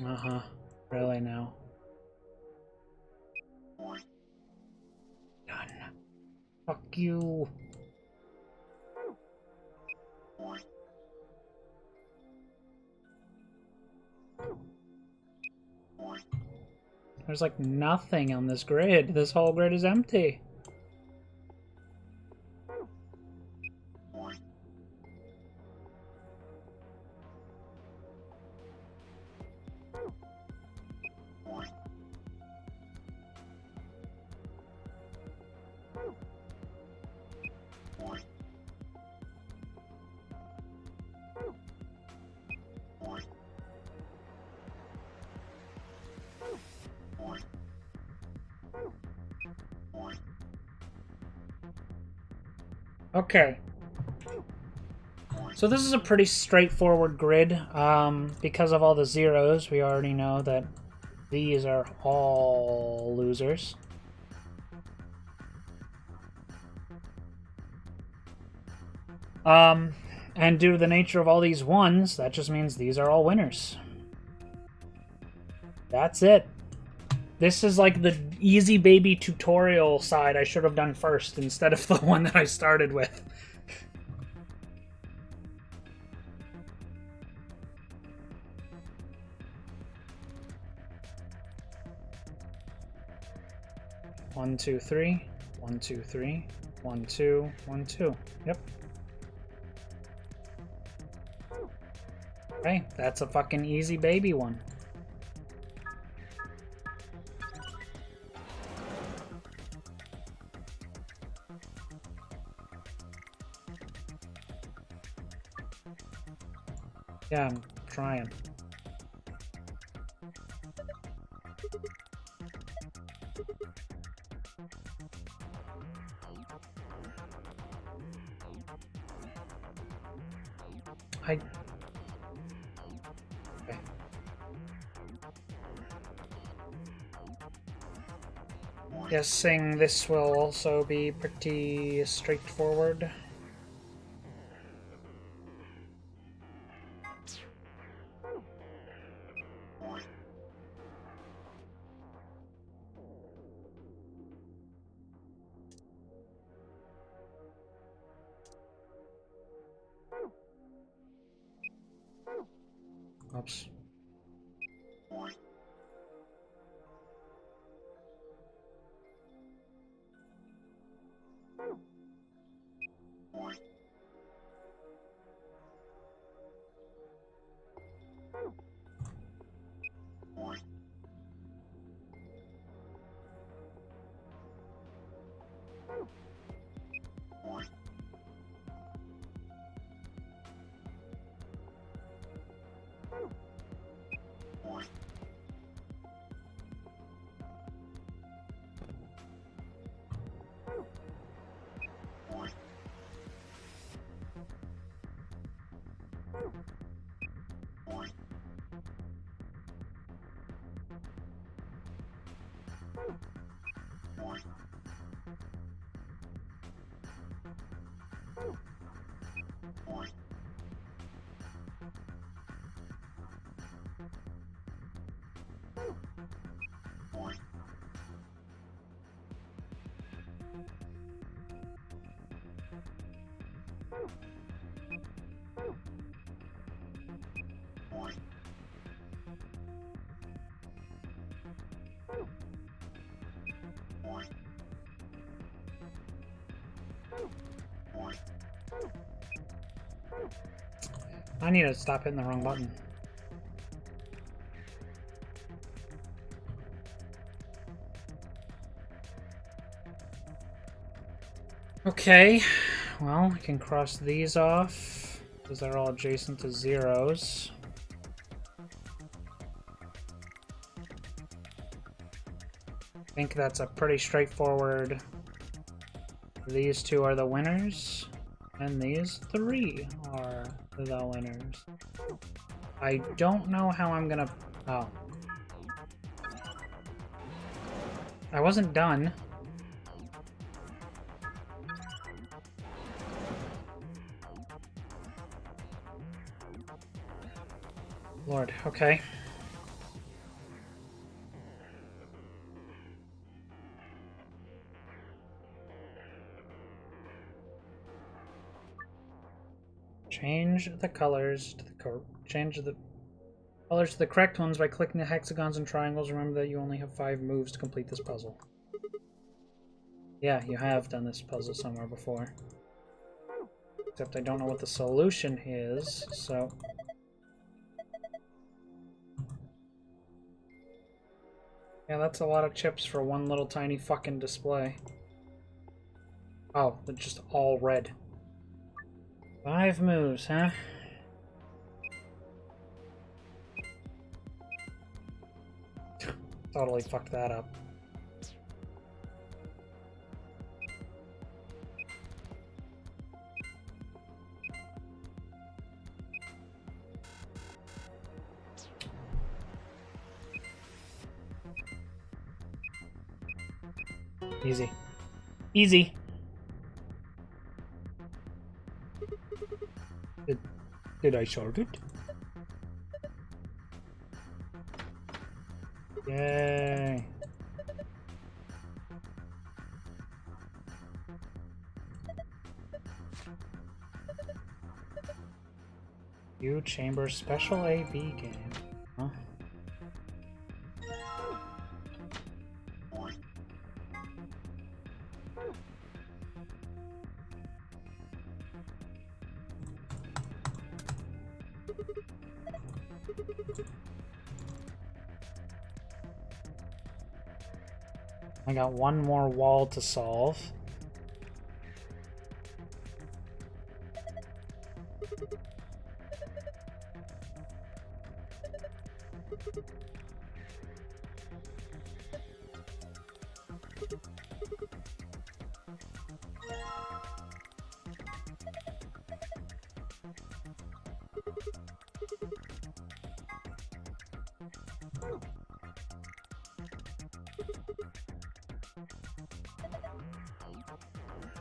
Uh-huh. Really now. Done. Fuck you. There's like nothing on this grid. This whole grid is empty. Okay. So this is a pretty straightforward grid. Because of all the zeros, we already know that these are all losers. And due to the nature of all these ones, that just means these are all winners. That's it. This is like the easy baby tutorial side I should have done first instead of the one that I started with. One, two, three. 1, 2, 3. 1, 2, 1, 2. Yep. Okay, that's a fucking easy baby one. Yeah, I'm trying. Okay. Guessing this will also be pretty straightforward. Oops. I need to stop hitting the wrong button. Okay, well, I can cross these off because they're all adjacent to zeros. I think that's a pretty straightforward. These two are the winners, and these three are the winners. I don't know how I'm gonna... Oh. I wasn't done. Lord, okay. Change the colors to the change the colors to the correct ones by clicking the hexagons and triangles. Remember that you only have 5 moves to complete this puzzle. Yeah, you have done this puzzle somewhere before. Except I don't know what the solution is, so... Yeah, that's a lot of chips for one little tiny fucking display. Oh, they're just all red. 5 moves, huh? Totally fucked that up. Easy. Easy. Did I sort it? Yay. New Chamber Special AB game. Huh? I got one more wall to solve.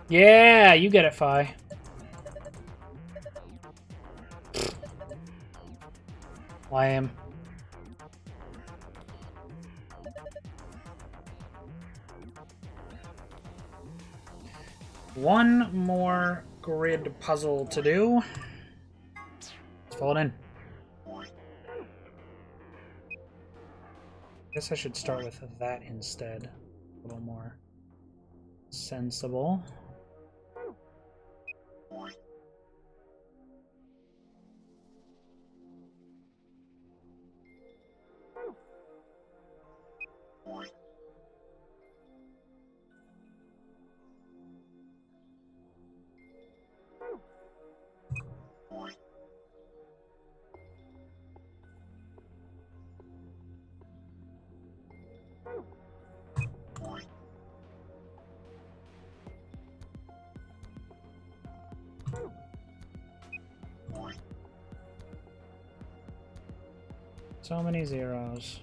Yeah, you get it, Fi. Lame. One more grid puzzle to do. Let's fill it in. Guess I should start with that instead. A little more sensible. So many zeros.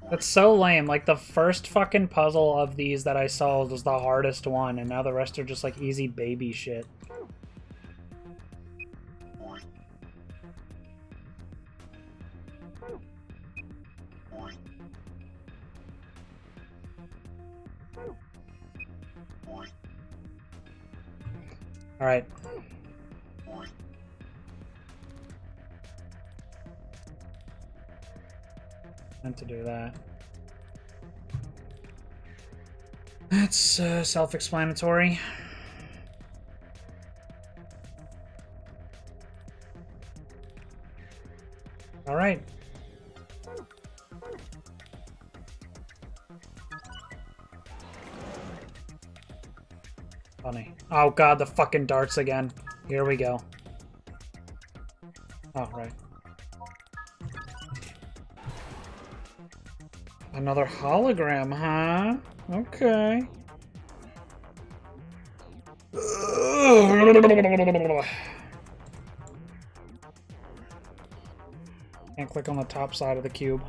That's so lame. Like, the first fucking puzzle of these that I solved was the hardest one, and now the rest are just, like, easy baby shit. Alright. Meant to do that. That's self-explanatory. All right. Funny. Oh god, the fucking darts again. Here we go. Oh, right. Another hologram, huh? Okay. Can't click on the top side of the cube.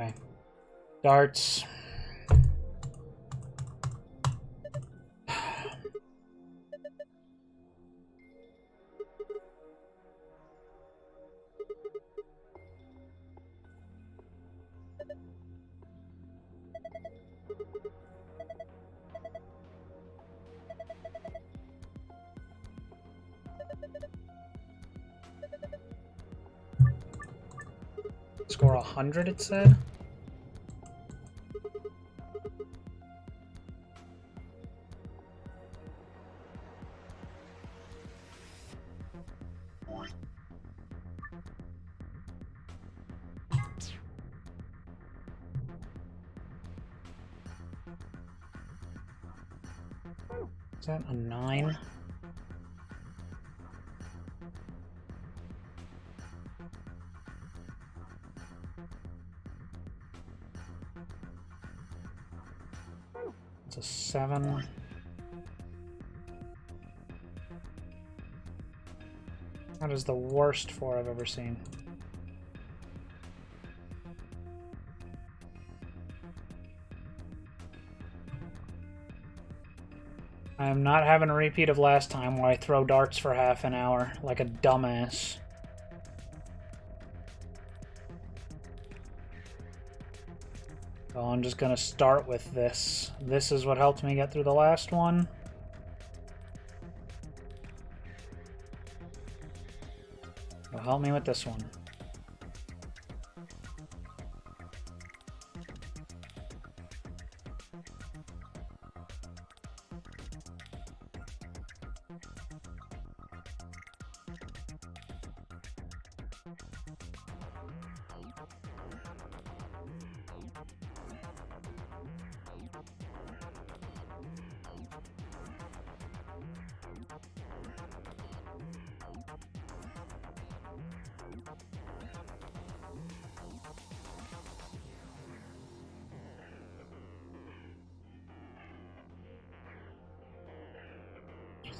Okay. Darts. Score 100, it said. Is that a 9? It's a 7. That is the worst 4 I've ever seen. I am not having a repeat of last time where I throw darts for half an hour like a dumbass. So I'm just gonna start with this. This is what helped me get through the last one. It'll help me with this one.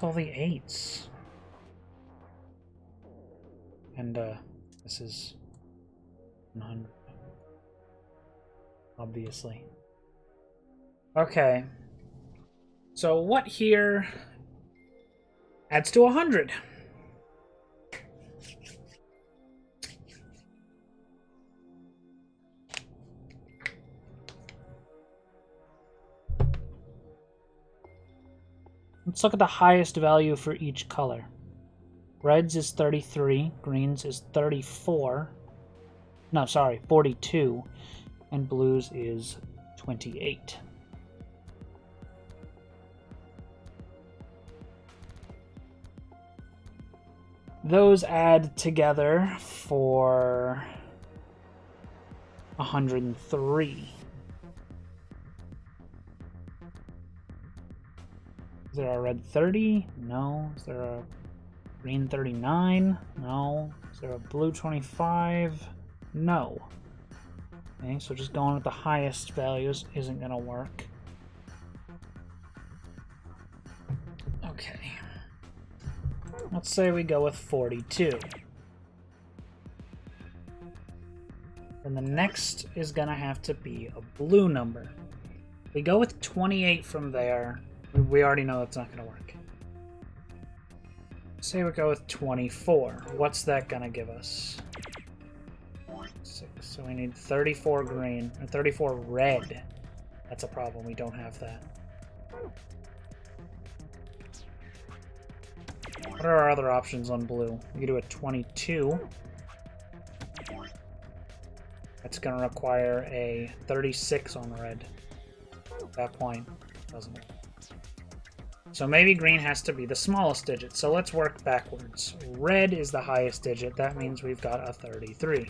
All the 8s. And this is 100. Obviously. Okay. So what here adds to 100? Let's look at the highest value for each color. Reds is 33, greens is 34. No, sorry, 42. And blues is 28. Those add together for 103. Is there a red 30? No. Is there a green 39? No. Is there a blue 25? No. Okay, so just going with the highest values isn't going to work. Okay. Let's say we go with 42. Then the next is going to have to be a blue number. We go with 28 from there. We already know that's not going to work. Say we go with 24. What's that going to give us? 6. So we need 34 green, or 34 red. That's a problem. We don't have that. What are our other options on blue? We can do a 22. That's going to require a 36 on red. At that point, doesn't work. So maybe green has to be the smallest digit. So let's work backwards. Red is the highest digit. That means we've got a 33.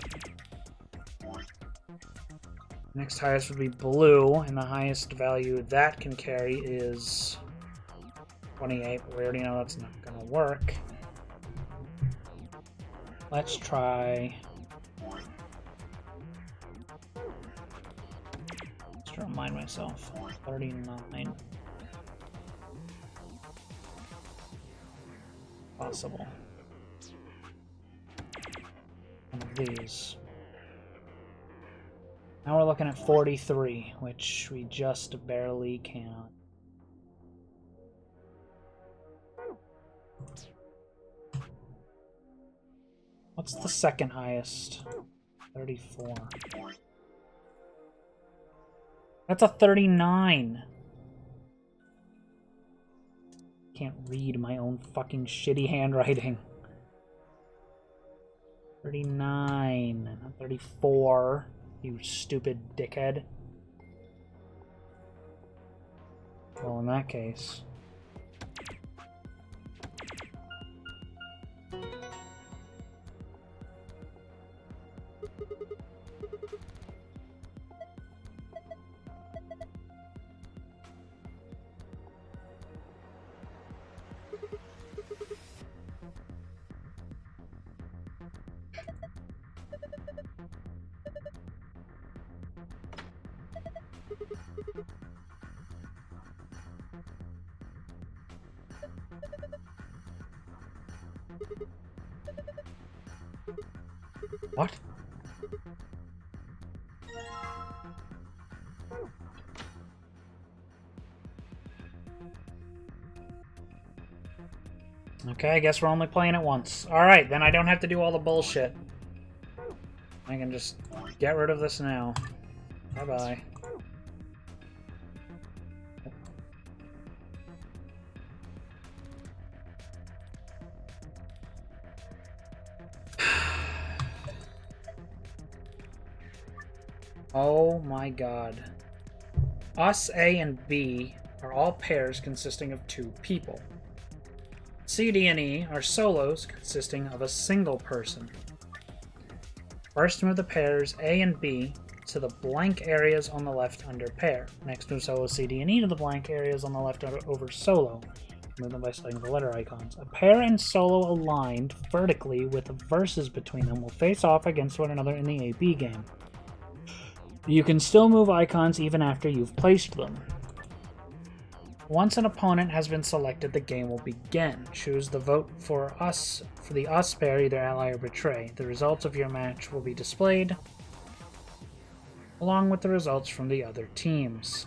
Next highest would be blue, and the highest value that can carry is 28, but we already know that's not going to work. Let's try... Let's try to remind myself. 39. Possible. One of these. Now we're looking at 43, which we just barely can. What's the second highest? 34. That's a 39. Can't read my own fucking shitty handwriting. 39, not 34. You stupid dickhead. Well, in that case... What? Okay, I guess we're only playing it once. Alright, then I don't have to do all the bullshit. I can just get rid of this now. Bye-bye. Oh my god. Us, A, and B are all pairs consisting of 2 people. C, D, and E are solos consisting of a single person. First move the pairs A and B to the blank areas on the left under pair. Next move solo C, D, and E to the blank areas on the left over solo. Move them by selecting the letter icons. A pair and solo aligned vertically with verses between them will face off against one another in the AB game. You can still move icons even after you've placed them. Once an opponent has been selected, the game will begin. Choose the vote for the us pair, either ally or betray. The results of your match will be displayed, along with the results from the other teams.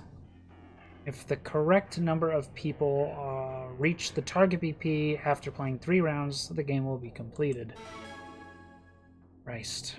If the correct number of people reach the target BP after playing 3 rounds, the game will be completed. Christ.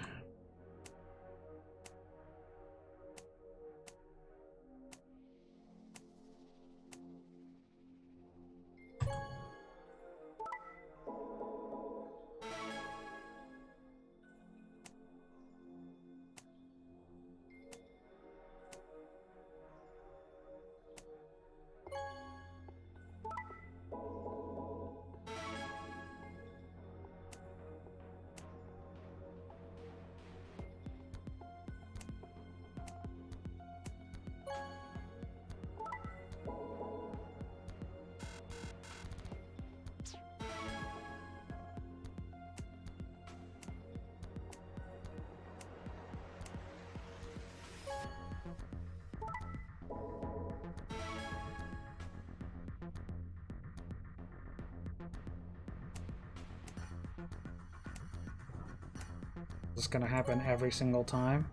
Is this going to happen every single time?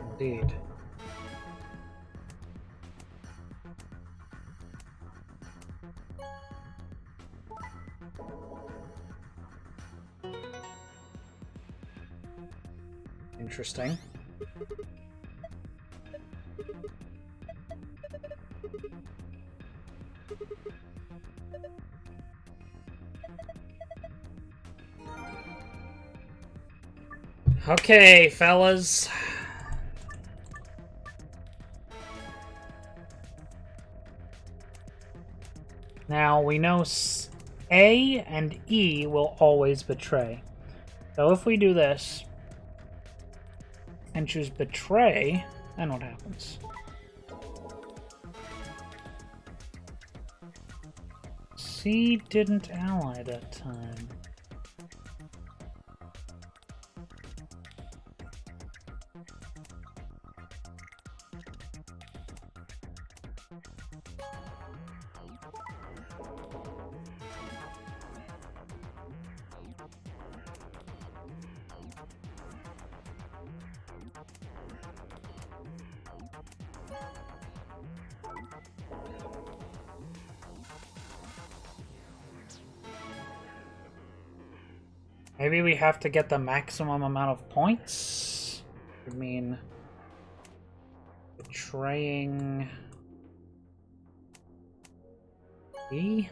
Indeed. Interesting. Okay, fellas. Now, we know A and E will always betray. So if we do this and choose betray, then what happens? C didn't ally that time. Maybe we have to get the maximum amount of points? I mean, betraying E?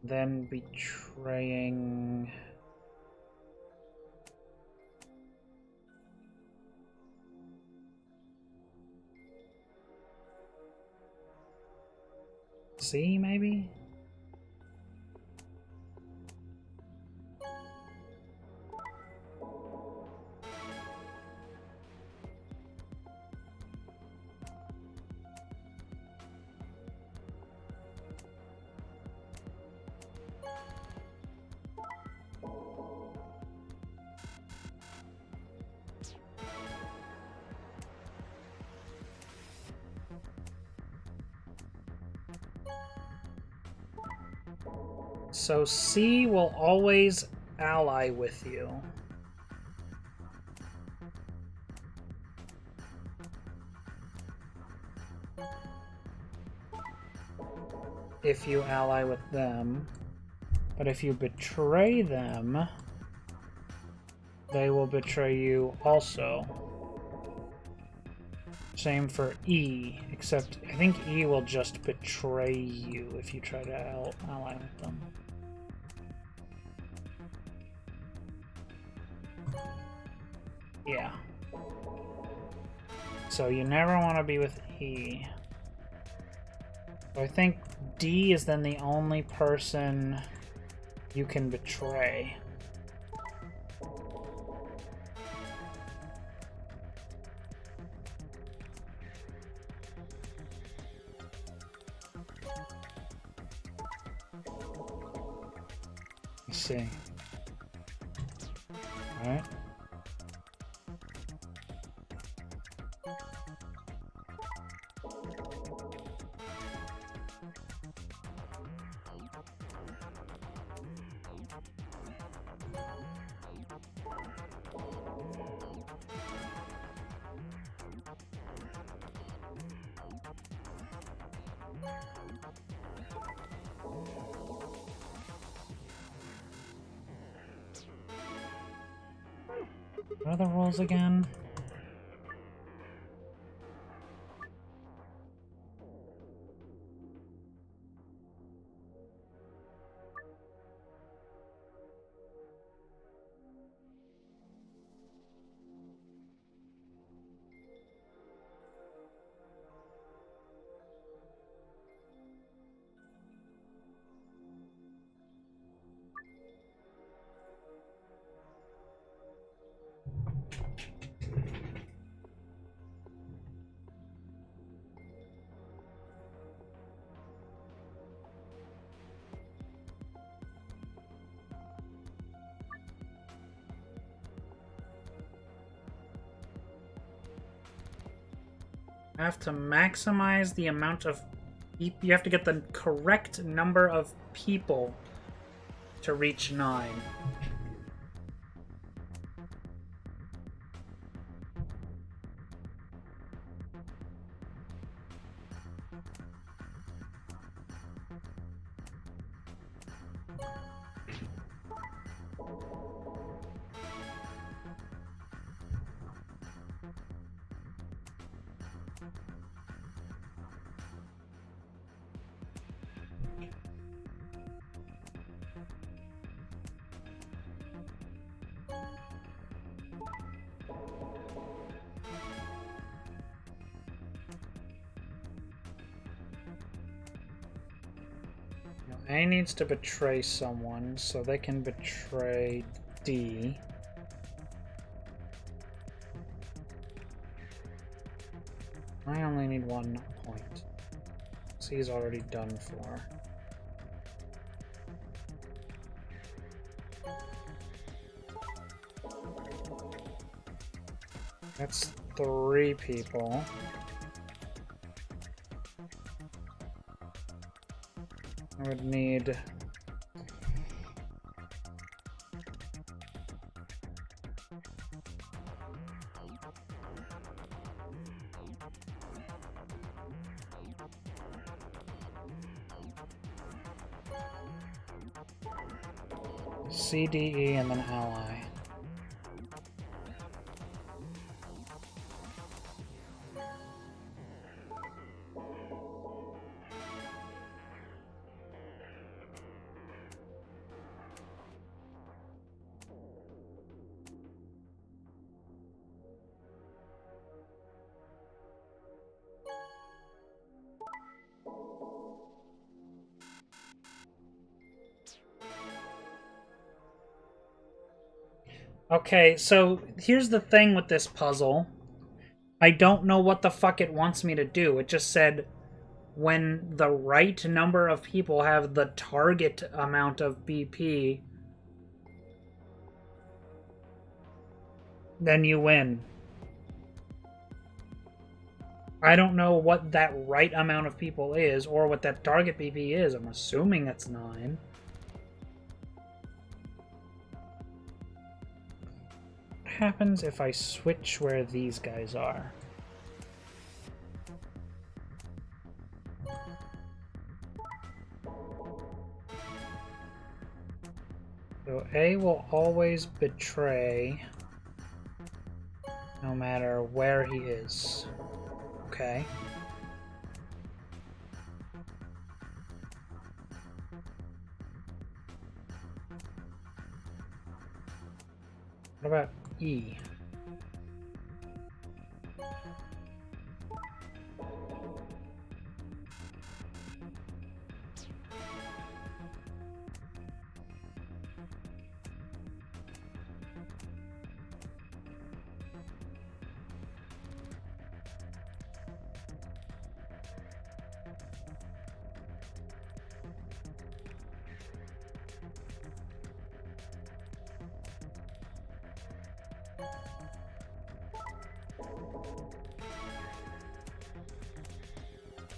Then betraying C, maybe? So C will always ally with you. If you ally with them. But if you betray them, they will betray you also. Same for E, except I think E will just betray you if you try to ally with them. Yeah. So you never want to be with E. So I think D is then the only person you can betray. Let's see. All right. What are the rules again? Have to maximize the amount of... You have to get the correct number of people to reach 9. A needs to betray someone, so they can betray D. I only need 1 point. C's already done for. That's 3 people. I would need... C, D, E, and then ally. Okay, so here's the thing with this puzzle. I don't know what the fuck it wants me to do. It just said when the right number of people have the target amount of BP, then you win. I don't know what that right amount of people is or what that target BP is. I'm assuming it's 9. What happens if I switch where these guys are? So A will always betray no matter where he is. Okay. What about E?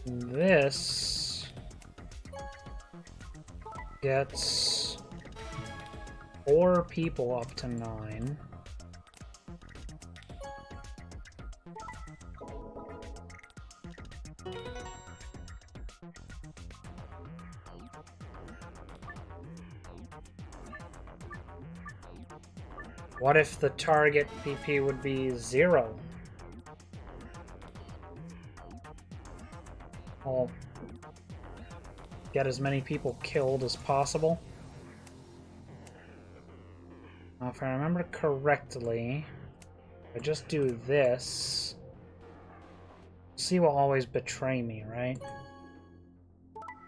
This gets 4 people up to 9. What if the target BP would be 0? I'll get as many people killed as possible. Now, if I remember correctly, if I just do this, C will always betray me, right?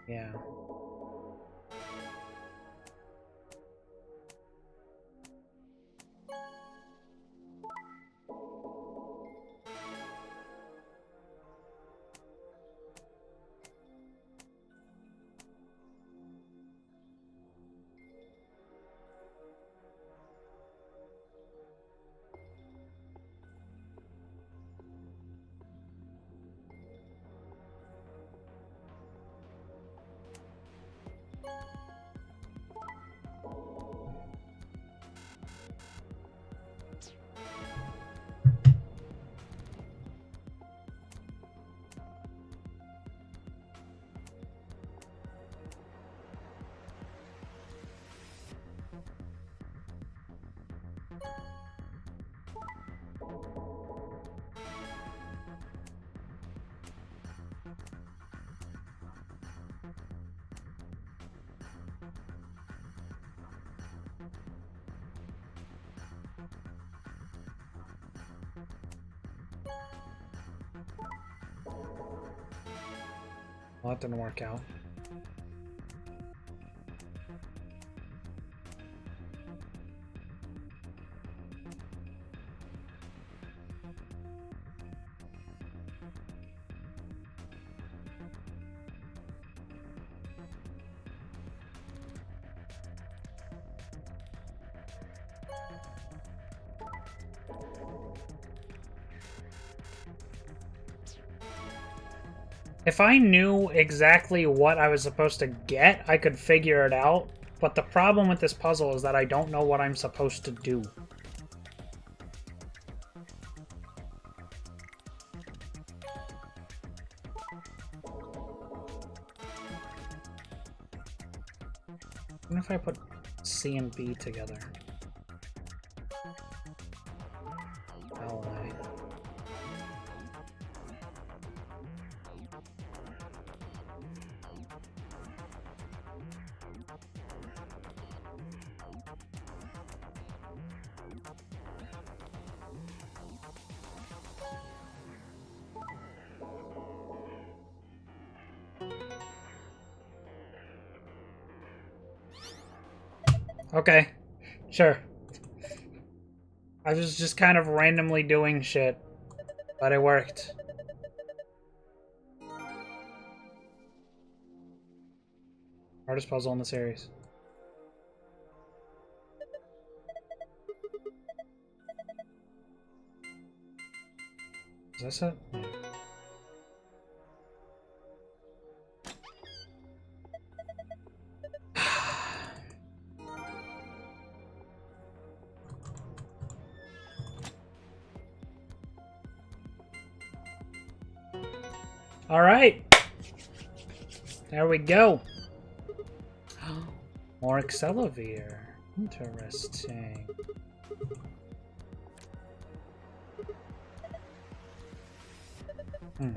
Yeah. Well, that didn't work out. If I knew exactly what I was supposed to get, I could figure it out. But the problem with this puzzle is that I don't know what I'm supposed to do. What if I put C and B together? Ally. Okay, sure. I was just kind of randomly doing shit, but it worked. Hardest puzzle in the series. Is this it? Yeah. All right. There we go. More Accelavir. Interesting. Hmm.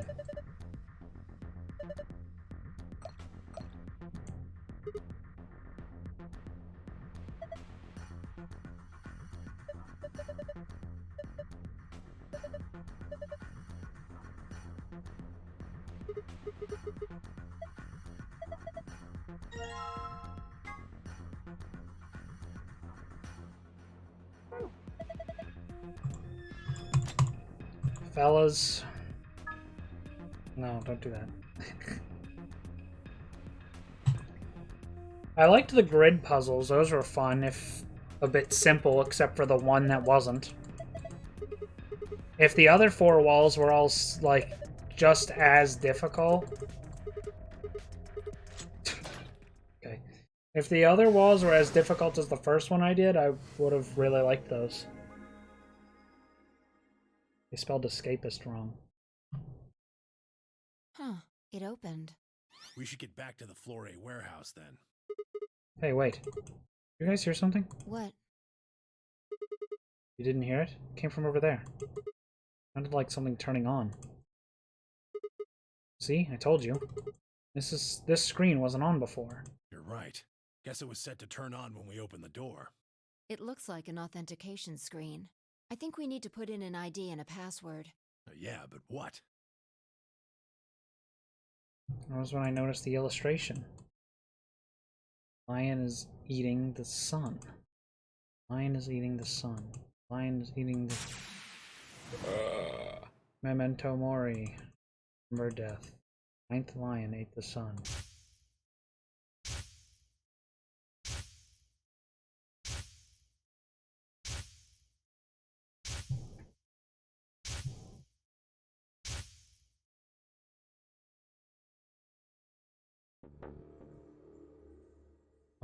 Fellas. No, don't do that. I liked the grid puzzles. Those were fun, if a bit simple, except for the one that wasn't. If the other 4 walls were all, like, just as difficult... Okay. If the other walls were as difficult as the first one I did, I would have really liked those. They spelled escapist wrong. Huh. It opened. We should get back to the Flore warehouse then. Hey, wait. You guys hear something? What? You didn't hear it? It came from over there. Sounded like something turning on. See? I told you. This screen wasn't on before. You're right. Guess it was set to turn on when we opened the door. It looks like an authentication screen. I think we need to put in an ID and a password. Yeah, but what? That was when I noticed the illustration. Lion is eating the sun. Lion is eating the sun. Lion is eating the... Memento Mori. Remember death. 9th lion ate the sun.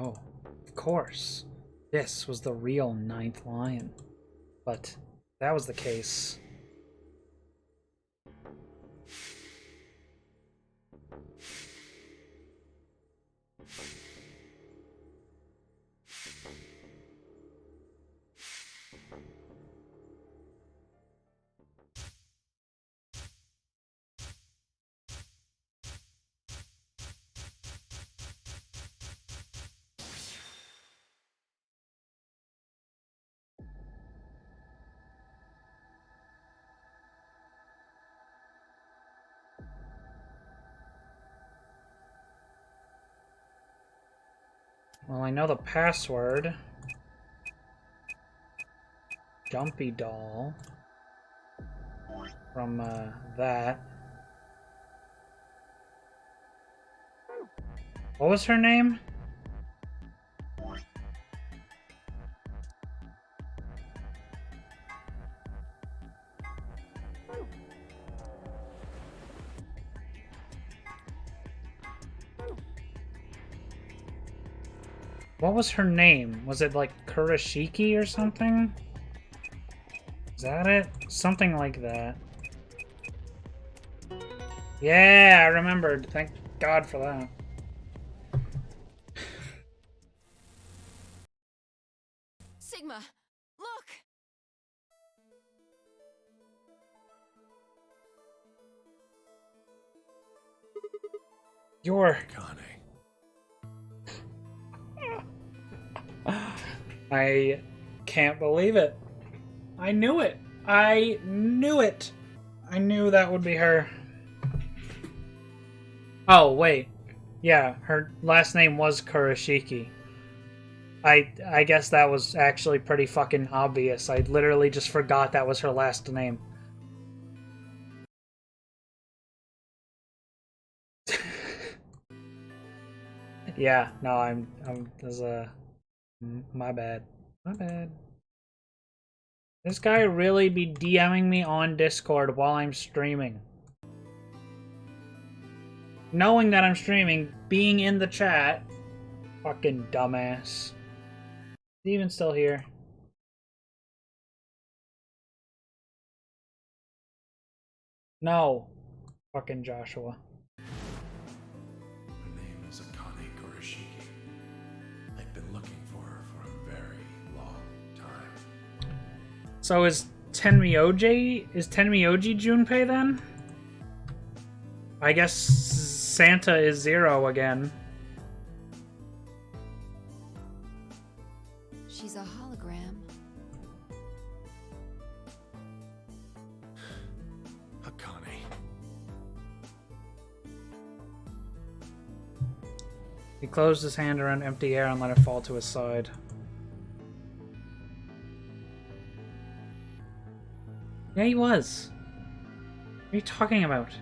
Oh, of course. This was the real 9th lion. But if that was the case... Well, I know the password. Jumpy doll. From, that. What was her name? What was her name? Was it like Kurashiki or something? Is that it? Something like that. Yeah, I remembered. Thank God for that. Sigma, look! You're... Akane. I can't believe it. I knew it. I knew it. I knew that would be her. Oh, wait. Yeah, her last name was Kurashiki. I guess that was actually pretty fucking obvious. I literally just forgot that was her last name. Yeah, no, there's a... My bad. My bad. This guy really be DMing me on Discord while I'm streaming. Knowing that I'm streaming, being in the chat. Fucking dumbass. Is he even still here? No. Fucking Joshua. Her name is Akane Kurashiki. I've been looking for her for a very long time. So is Tenmyoji Junpei then? I guess Santa is Zero again. She's a hologram. Akane. He closed his hand around empty air and let it fall to his side. Yeah, he was. What are you talking about?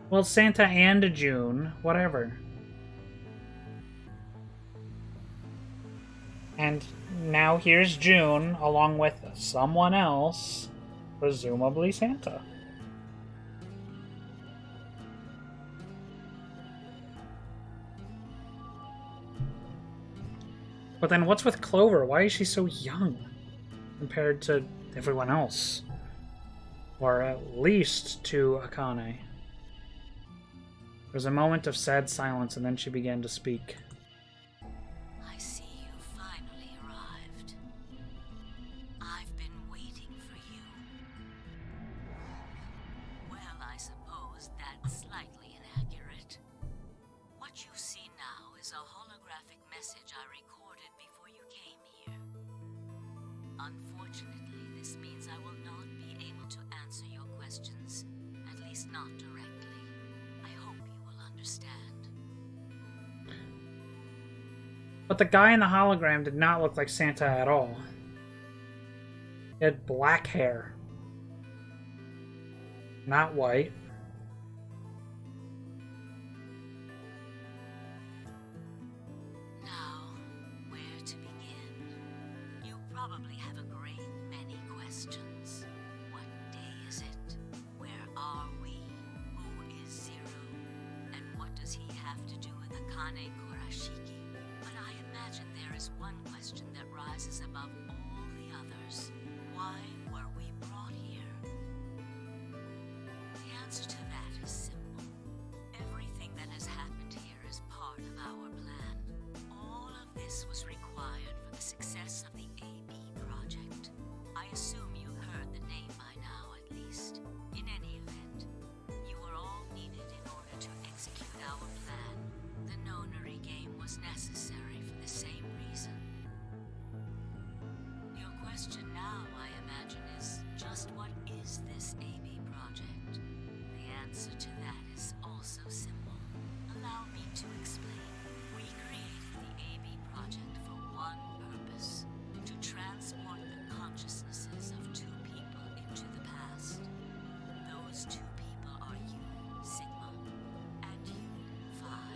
Well, Santa and June, whatever. And now here's June, along with someone else, presumably Santa. But then what's with Clover? Why is she so young compared to everyone else? Or at least to Akane. There was a moment of sad silence, and then she began to speak. I see you finally arrived. I've been waiting for you. Well, I suppose that's slightly inaccurate. What you see now is a holographic message I recorded before you came here. Unfortunately, this means I will not be able to answer your questions, at least not directly. I hope you will understand. But the guy in the hologram did not look like Santa at all. He had black hair. Not white. Now, where to begin? You probably have a great many questions. What day is it? Where are we? Who is Zero? And what does he have to do with Akane Kurashiki? But I imagine there is one question that rises above all the others. Why were we brought here? The answer to that is simple. Everything that has happened here is part of our plan. All of this was required for the success of the AB project. I assume you heard the name by now, at least. In any event, you were all needed in order to execute our plan. The Nonary game was necessary for the same reason. Your question now, I imagine, is just what is this AB project? The answer to that is also simple. Allow me to explain. We created the AB project for one purpose: to transport the consciousnesses of two people into the past. Those two people are you, Sigma, and you, Phi.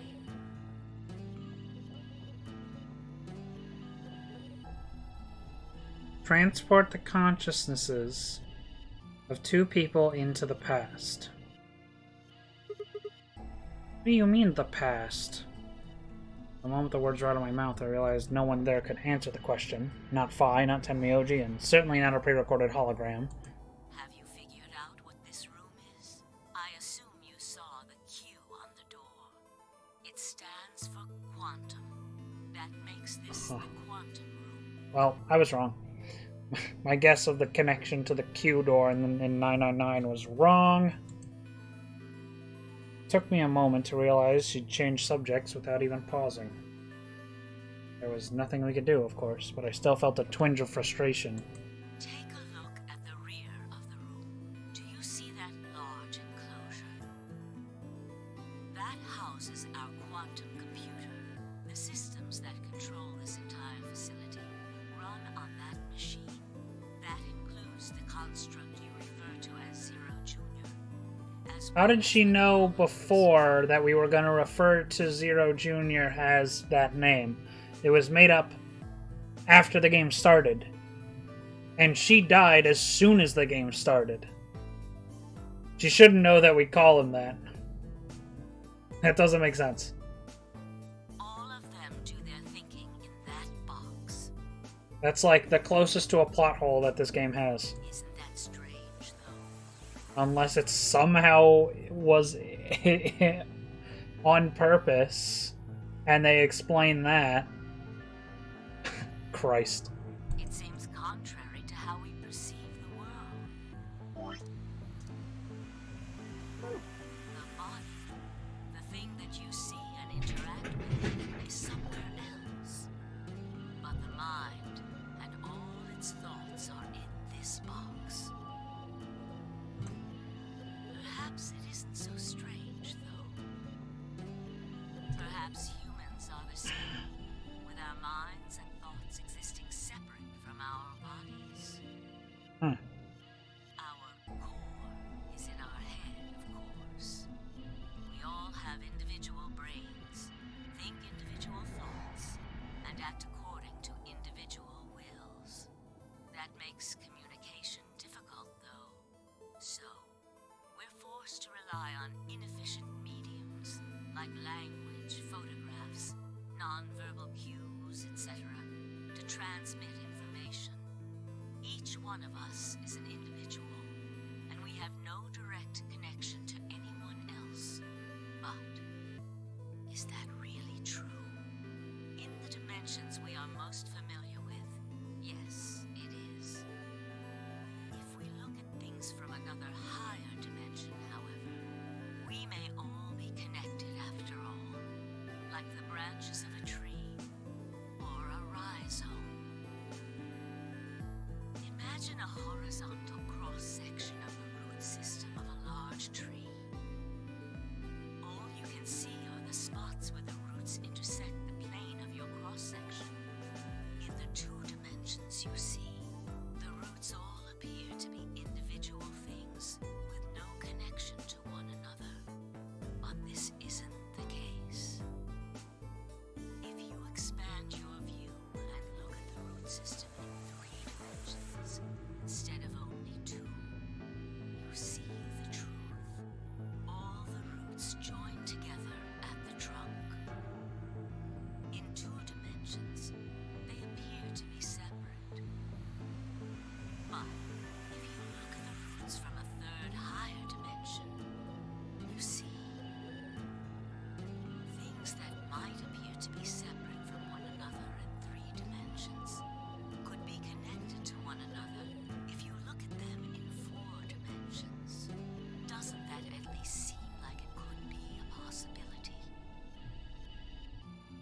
Transport the consciousnesses of two people into the past. What do you mean, the past? The moment the words were out of my mouth, I realized no one there could answer the question. Not Phi, not Tenmyoji, and certainly not a pre-recorded hologram. Have you figured out what this room is? I assume you saw the Q on the door. It stands for quantum. That makes this the quantum room. Well, I was wrong. My guess of the connection to the Q door in 999 was wrong. It took me a moment to realize she'd changed subjects without even pausing. There was nothing we could do, of course, but I still felt a twinge of frustration. Take a look at the rear of the room. Do you see that large enclosure? That houses our quantum computer. The systems that control this entire facility run on that machine. That includes the construct you refer to as Zero Junior. How did she know before that we were going to refer to Zero Junior as that name? It was made up after the game started. And she died as soon as the game started. She shouldn't know that we call him that. That doesn't make sense. All of them do their thinking in that box. That's like the closest to a plot hole that this game has. Isn't that strange, though? Unless it somehow was on purpose, and they explain that. Christ. It seems contrary to how we perceive the world. The body, the thing that you see and interact with, is somewhere else. But the mind and all its thoughts are in this box. Perhaps it isn't so strange, though. Perhaps humans are the same, with our minds and thoughts existing separate from our bodies. Our core is in our head, of course. We all have individual brains, think individual thoughts, and act according to individual wills. That makes communication difficult, though. So, we're forced to rely on inefficient mediums, like language, photographs, non-verbal cues, etc., to transmit information. Each one of us is an individual, and we have no direct connection to anyone else. But, is that really true? In the dimensions we are most familiar with, yes, it is. If we look at things from another higher dimension, however, we may all be connected after all, like the branches of a tree or a rhizome. Imagine a horizontal cross-section of the root system of a large tree. All you can see are the spots where the roots intersect the plane of your cross-section. In the two dimensions you see, the roots all appear to be individual things with no connection to one another. But this isn't the case. If you expand your view and look at the root system in 3 dimensions instead of only 2, you see the truth. All the roots join together at the trunk. In 2 dimensions, they appear to be separate. But if you look at the roots from a 3rd higher dimension, you see things that might appear to be separate from one another in 3 dimensions could be connected to one another if you look at them in 4 dimensions. Doesn't that at least seem like it could be a possibility?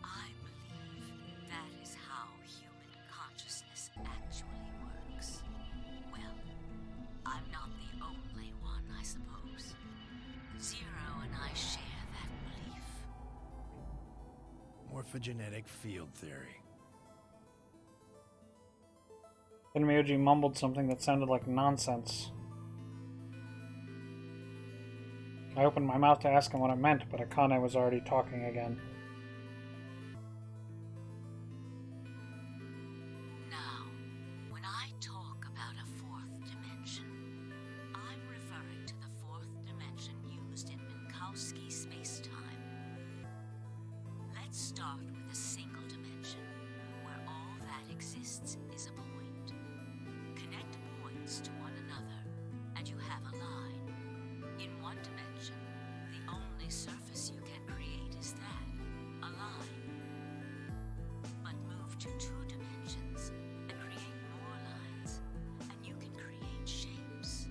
I believe that is how human consciousness actually works. Well, I'm not the only one, I suppose. Zero and I share that belief. Morphogenetic field theory. Tenmyoji mumbled something that sounded like nonsense. I opened my mouth to ask him what it meant, but Akane was already talking again. Now, when I talk about a 4th dimension, I'm referring to the 4th dimension used in Minkowski space-time. Let's start with a single dimension, where all that exists is a point. Connect points to one another, and you have a line. In one dimension, the only surface you can create is that, a line. But move to 2 dimensions and create more lines, and you can create shapes.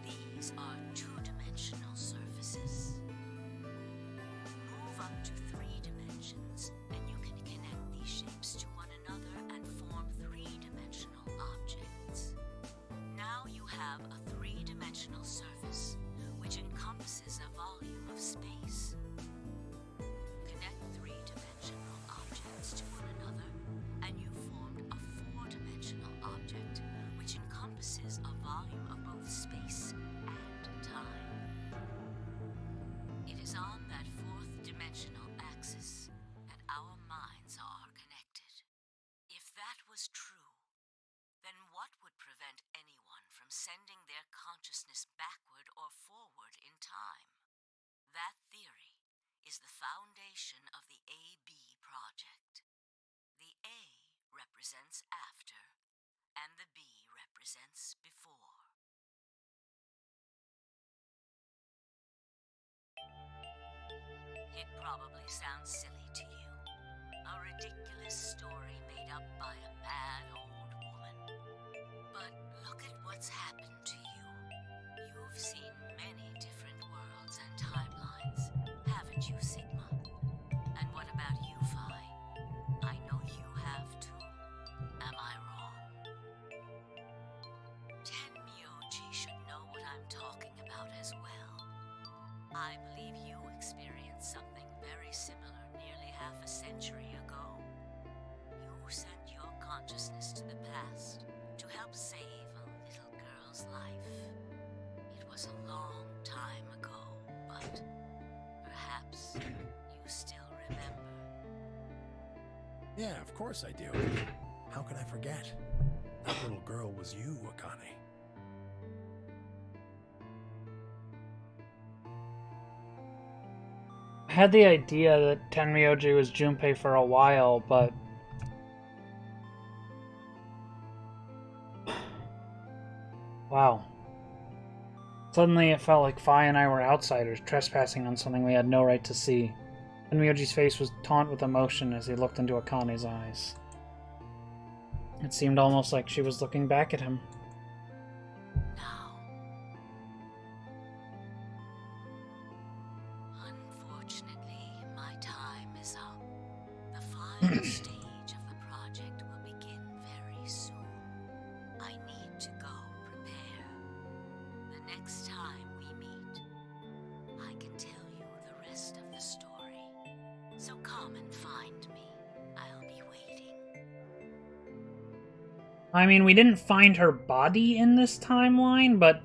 These are 2-dimensional surfaces. Move up to 3 dimensions, and you can connect these shapes to one another and form 3-dimensional objects. Now you have a 3-dimensional surface, which encompasses a volume of space. Connect 3-dimensional objects to one another, and you formed a 4-dimensional object, which encompasses a volume of both space and time. It is on that 4th-dimensional axis that our minds are connected. If that was true, then what would prevent anyone from sending their consciousness backward or forward in time? That theory is the foundation of the AB project. The A represents after, and the B represents before. It probably sounds silly to you. A ridiculous story made up by a mad old woman. But look at what's happened to you. You've seen many different worlds and timelines, haven't you, Sigma? And what about you, Phi? I know you have too. Am I wrong? Tenmyoji should know what I'm talking about as well. I believe you experienced something very similar nearly half a century ago. You sent your consciousness to the past to help save a little girl's life. It was a long time ago, but perhaps you still remember. Yeah, of course I do. How can I forget? That little girl was you, Akane. I had the idea that Tenmyoji was Junpei for a while, but wow. Suddenly it felt like Phi and I were outsiders, trespassing on something we had no right to see. Tenmyoji's face was taut with emotion as he looked into Akane's eyes. It seemed almost like she was looking back at him. Now, unfortunately, my time is up. The final stage of the project will begin very soon. I need to go prepare. The next time we meet, I can tell you the rest of the story. So come and find me. I'll be waiting. I mean, we didn't find her body in this timeline, but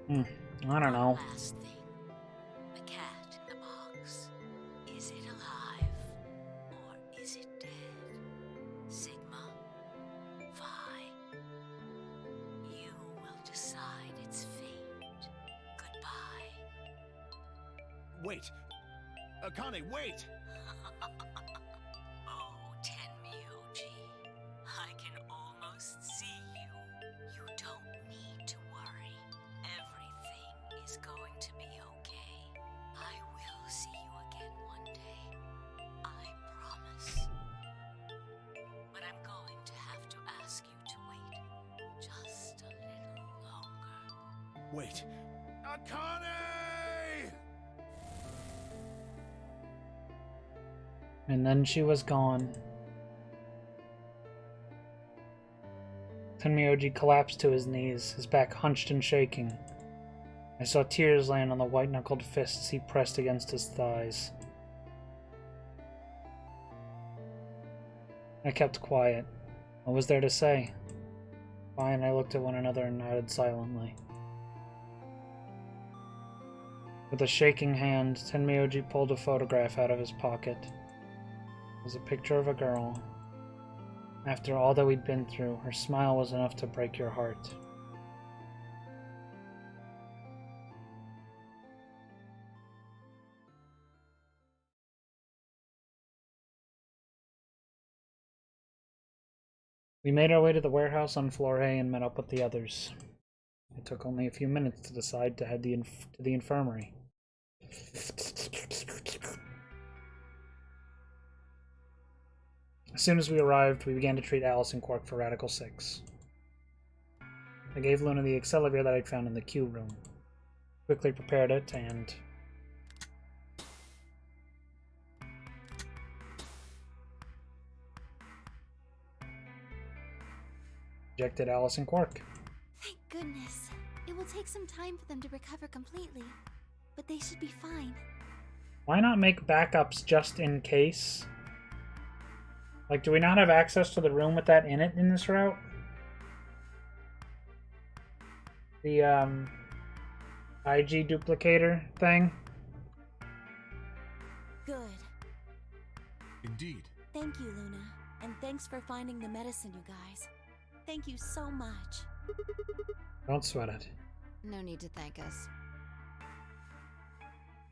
I don't know. Last thing. The cat in the box. Is it alive? Or is it dead? Sigma? Phi? You will decide its fate. Goodbye. Wait! Akane, wait! Oh, Tenmyoji. I can almost see you. You don't need to worry. Everything is going to be okay. I will see you again one day. I promise. But I'm going to have to ask you to wait just a little longer. Wait! Akane! And then she was gone. Tenmyoji collapsed to his knees, his back hunched and shaking. I saw tears land on the white-knuckled fists he pressed against his thighs. I kept quiet. What was there to say? Phi and I looked at one another and nodded silently. With a shaking hand, Tenmyoji pulled a photograph out of his pocket. It was a picture of a girl. After all that we'd been through, her smile was enough to break your heart. We made our way to the warehouse on floor A and met up with the others. It took only a few minutes to decide to head to the infirmary. As soon as we arrived, we began to treat Alice and Quark for Radical 6. I gave Luna the Accelergear that I'd found in the Q room. Quickly prepared it and... ejected Alice and Quark. Thank goodness. It will take some time for them to recover completely, but they should be fine. Why not make backups just in case? Like, do we not have access to the room with that in it in this route? The, IG duplicator thing? Good. Indeed. Thank you, Luna. And thanks for finding the medicine, you guys. Thank you so much. Don't sweat it. No need to thank us.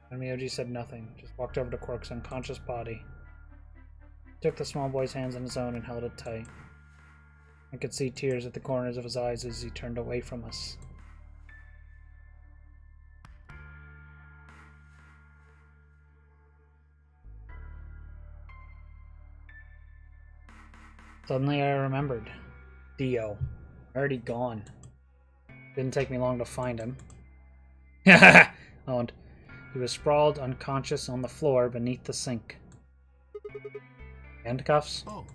And Myoji said nothing, just walked over to Quark's unconscious body. Took the small boy's hands in his own and held it tight. I could see tears at the corners of his eyes as he turned away from us. Suddenly I remembered. Dio. Already gone. Didn't take me long to find him. And he was sprawled unconscious on the floor beneath the sink. Handcuffs? Oh,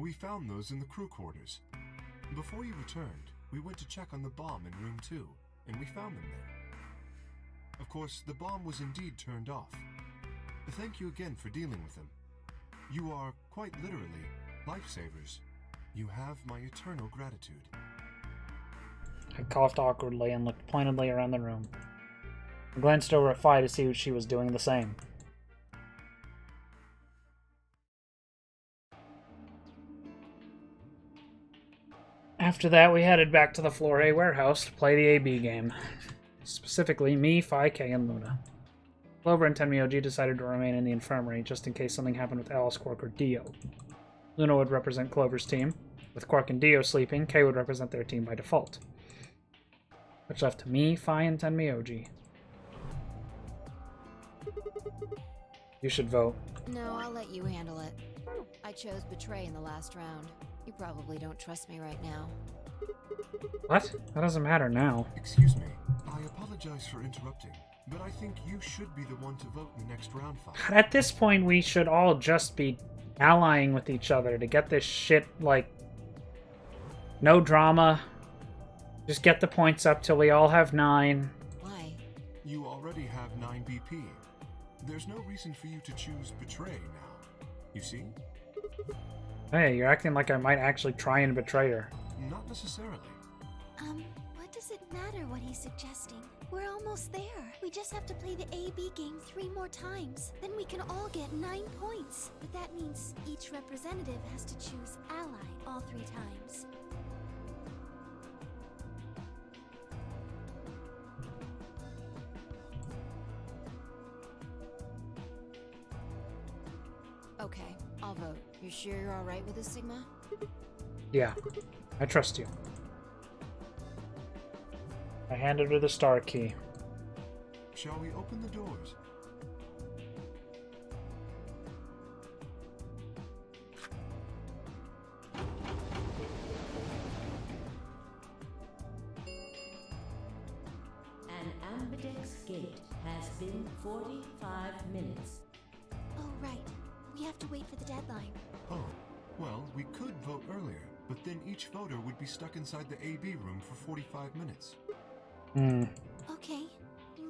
we found those in the crew quarters. Before you returned, we went to check on the bomb in room 2, and we found them there. Of course, the bomb was indeed turned off. Thank you again for dealing with them. You are, quite literally, lifesavers. You have my eternal gratitude. I coughed awkwardly and looked pointedly around the room. I glanced over at Phi to see if she was doing the same. After that, we headed back to the Floor A warehouse to play the AB game. Specifically, me, Phi, K, and Luna. Clover and Tenmyoji decided to remain in the infirmary just in case something happened with Alice, Quark, or Dio. Luna would represent Clover's team. With Quark and Dio sleeping, K would represent their team by default. Which left me, Phi, and Tenmyoji. You should vote. No, I'll let you handle it. I chose Betray in the last round. You probably don't trust me right now. What? That doesn't matter now. Excuse me. I apologize for interrupting, but I think you should be the one to vote in the next round fight. At this point, we should all just be allying with each other to get this shit, like, no drama. Just get the points up till we all have 9. Why? You already have 9 BP. There's no reason for you to choose Betray now. You see? Hey, you're acting like I might actually try and betray her. Not necessarily. What does it matter what he's suggesting? We're almost there. We just have to play the AB game 3 more times. Then we can all get 9 points. But that means each representative has to choose ally all 3 times. Okay, I'll vote. You sure you're alright with this, Sigma? Yeah, I trust you. I handed her the star key. Shall we open the doors? An ambidex gate has been 45 minutes. Oh, right. We have to wait for the deadline. Oh, well, we could vote earlier, but then each voter would be stuck inside the AB room for 45 minutes. Okay,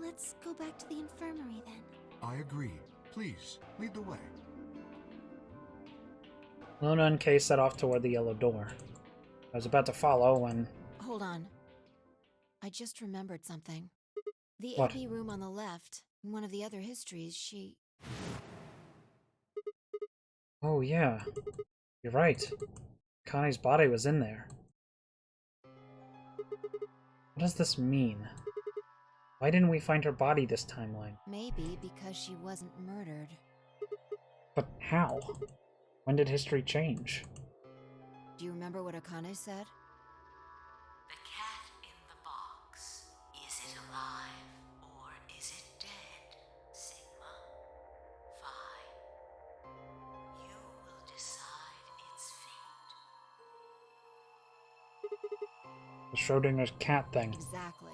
let's go back to the infirmary then. I agree. Please, lead the way. Luna and Kay set off toward the yellow door. I was about to follow when... Hold on. I just remembered something. The What? AB room on the left, in one of the other histories, she... Oh yeah, you're right. Connie's body was in there. What does this mean? Why didn't we find her body this timeline? Maybe because she wasn't murdered. But how? When did history change? Do you remember what Akane said? The cat in the box. Is it alive or is it dead, Sigma? Fine. You will decide its fate. The Schrodinger's cat thing. Exactly.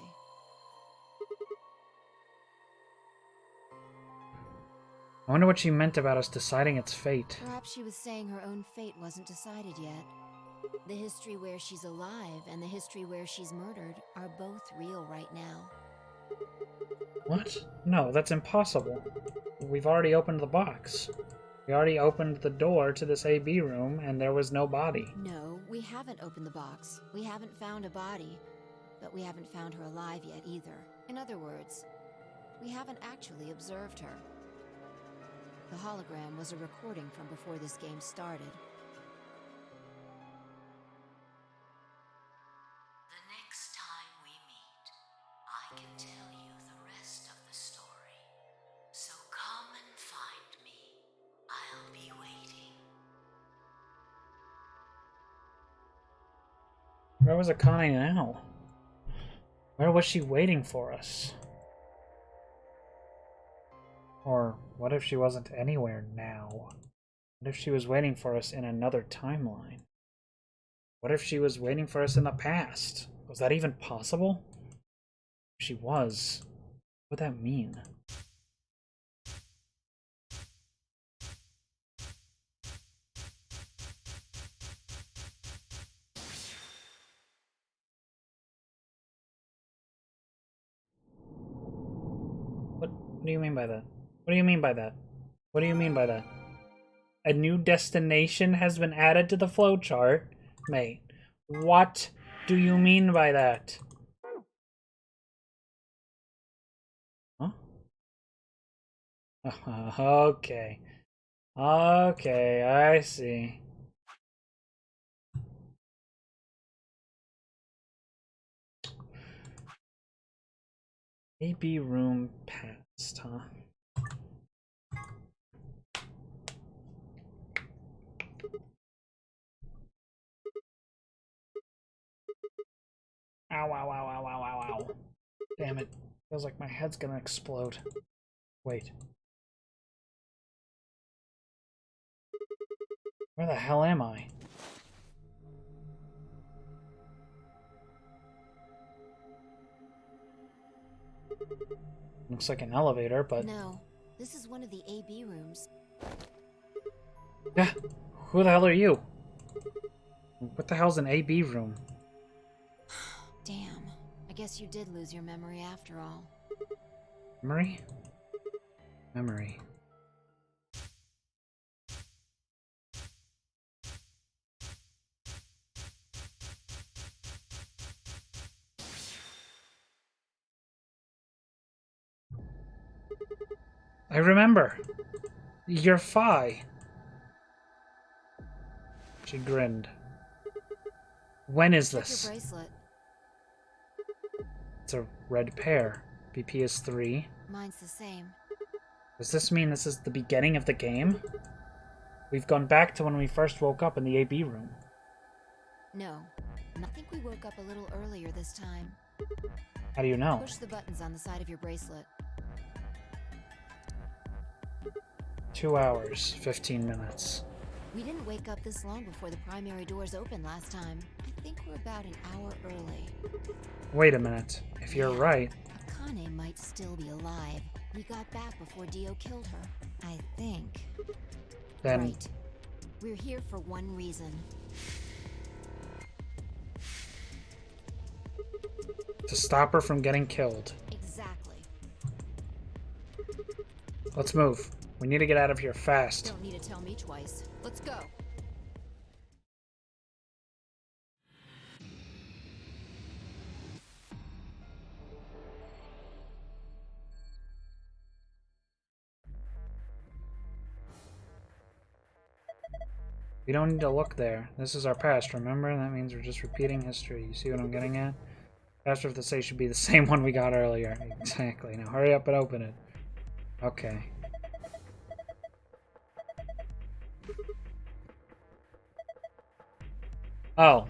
I wonder what she meant about us deciding its fate. Perhaps she was saying her own fate wasn't decided yet. The history where she's alive and the history where she's murdered are both real right now. What? No, that's impossible. We've already opened the box. We already opened the door to this AB room, and there was no body. No, we haven't opened the box. We haven't found a body. But we haven't found her alive yet either. In other words, we haven't actually observed her. The hologram was a recording from before this game started. The next time we meet, I can tell you the rest of the story. So come and find me. I'll be waiting. Where was Akane now? Where was she waiting for us? Or what if she wasn't anywhere now? What if she was waiting for us in another timeline? What if she was waiting for us in the past? Was that even possible? If she was, what would that mean? What do you mean by that? What do you mean by that? What do you mean by that? A new destination has been added to the flowchart? Mate, what do you mean by that? Huh? Okay. Okay, I see. AB room past, huh? Ow, ow, ow, ow, ow, ow, ow. Damn it. Feels like my head's gonna explode. Wait. Where the hell am I? Looks like an elevator, but... No, this is one of the AB rooms. Yeah, who the hell are you? What the hell's an AB room? Damn, I guess you did lose your memory after all. Memory? Memory. I remember. You're Phi. She grinned. When is Check this? your bracelet. It's a red pair. BP is 3. Mine's the same. Does this mean this is the beginning of the game? We've gone back to when we first woke up in the AB room. No, I think we woke up a little earlier this time. How do you know? Push the buttons on the side of your bracelet. 2 hours, 15 minutes. We didn't wake up this long before the primary doors opened last time. I think we're about an hour early. Wait a minute. If you're right... Akane might still be alive. We got back before Dio killed her, I think. Then... Right. We're here for one reason. To stop her from getting killed. Exactly. Let's move. We need to get out of here fast. Don't need to tell me twice. Let's go. We don't need to look there. This is our past, remember? That means we're just repeating history. You see what I'm getting at? Faster if the say should be the same one we got earlier. Exactly. Now hurry up and open it. Okay. Oh.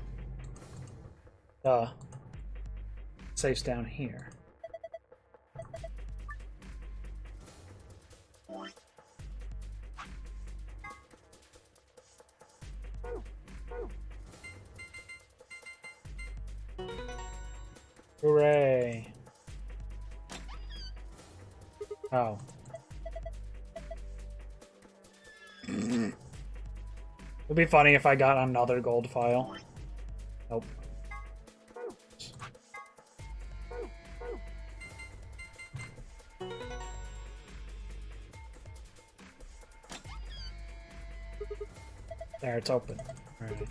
Safe's down here. Hooray. Oh. It'd be funny if I got another gold file. Nope. There, it's open. All right.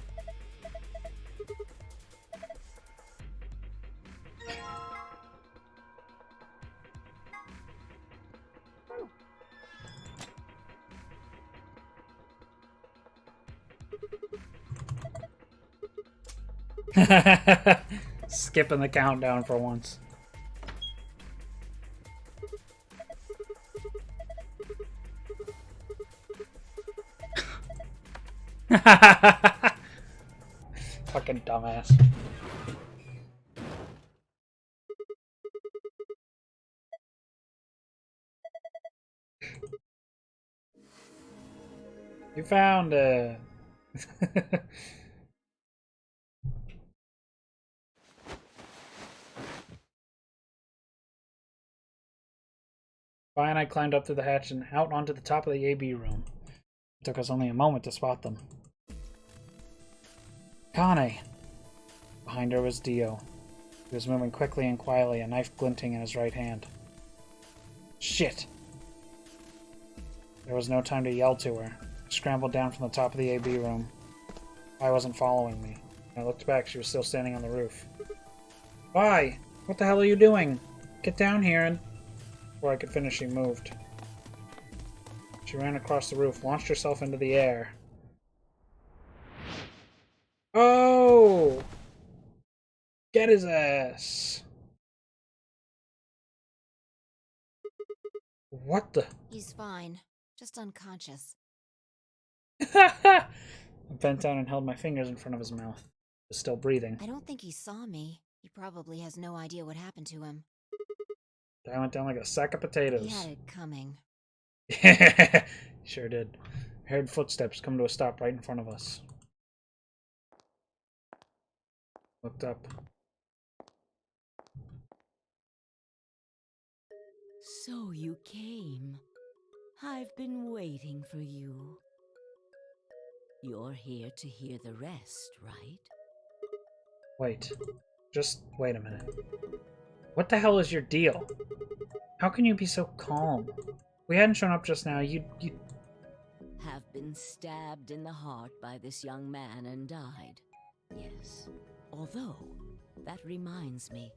Skipping the countdown for once. Fucking dumbass. You found it. Fine, I climbed up through the hatch and out onto the top of the AB room. It took us only a moment to spot them. Kane! Behind her was Dio. He was moving quickly and quietly, a knife glinting in his right hand. Shit! There was no time to yell to her. I scrambled down from the top of the AB room. I wasn't following me. When I looked back, she was still standing on the roof. Vi! What the hell are you doing? Get down here and... Before I could finish, she moved. She ran across the roof, launched herself into the air. Oh! Get his ass! What the? He's fine. Just unconscious. I bent down and held my fingers in front of his mouth. He was still breathing. I don't think he saw me. He probably has no idea what happened to him. I went down like a sack of potatoes. He had it coming. Sure did. I heard footsteps come to a stop right in front of us. Looked up. So you came. I've been waiting for you. You're here to hear the rest, right? Wait. Just wait a minute. What the hell is your deal? How can you be so calm? If we hadn't shown up just now, you'd... Have been stabbed in the heart by this young man and died. Yes. Although, that reminds me,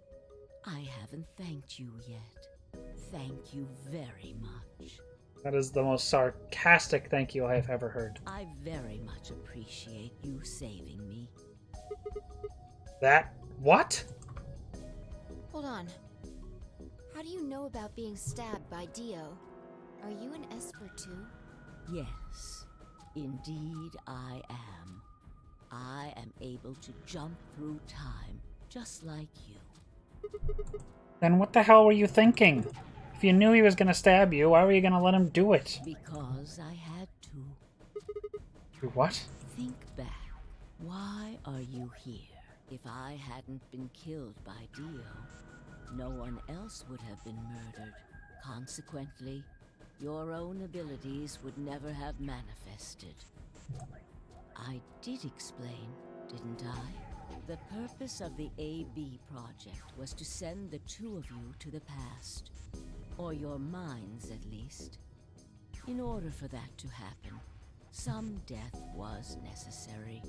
I haven't thanked you yet. Thank you very much. That is the most sarcastic thank you I have ever heard. I very much appreciate you saving me. That... what? Hold on. How do you know about being stabbed by Dio? Are you an Esper too? Yes, indeed I am. I am able to jump through time, just like you. Then what the hell were you thinking? If you knew he was gonna stab you, why were you gonna let him do it? Because I had to. You what? Think back. Why are you here? If I hadn't been killed by Dio, no one else would have been murdered. Consequently, your own abilities would never have manifested. I did explain, didn't I? The purpose of the AB project was to send the two of you to the past. Or your minds, at least. In order for that to happen, some death was necessary.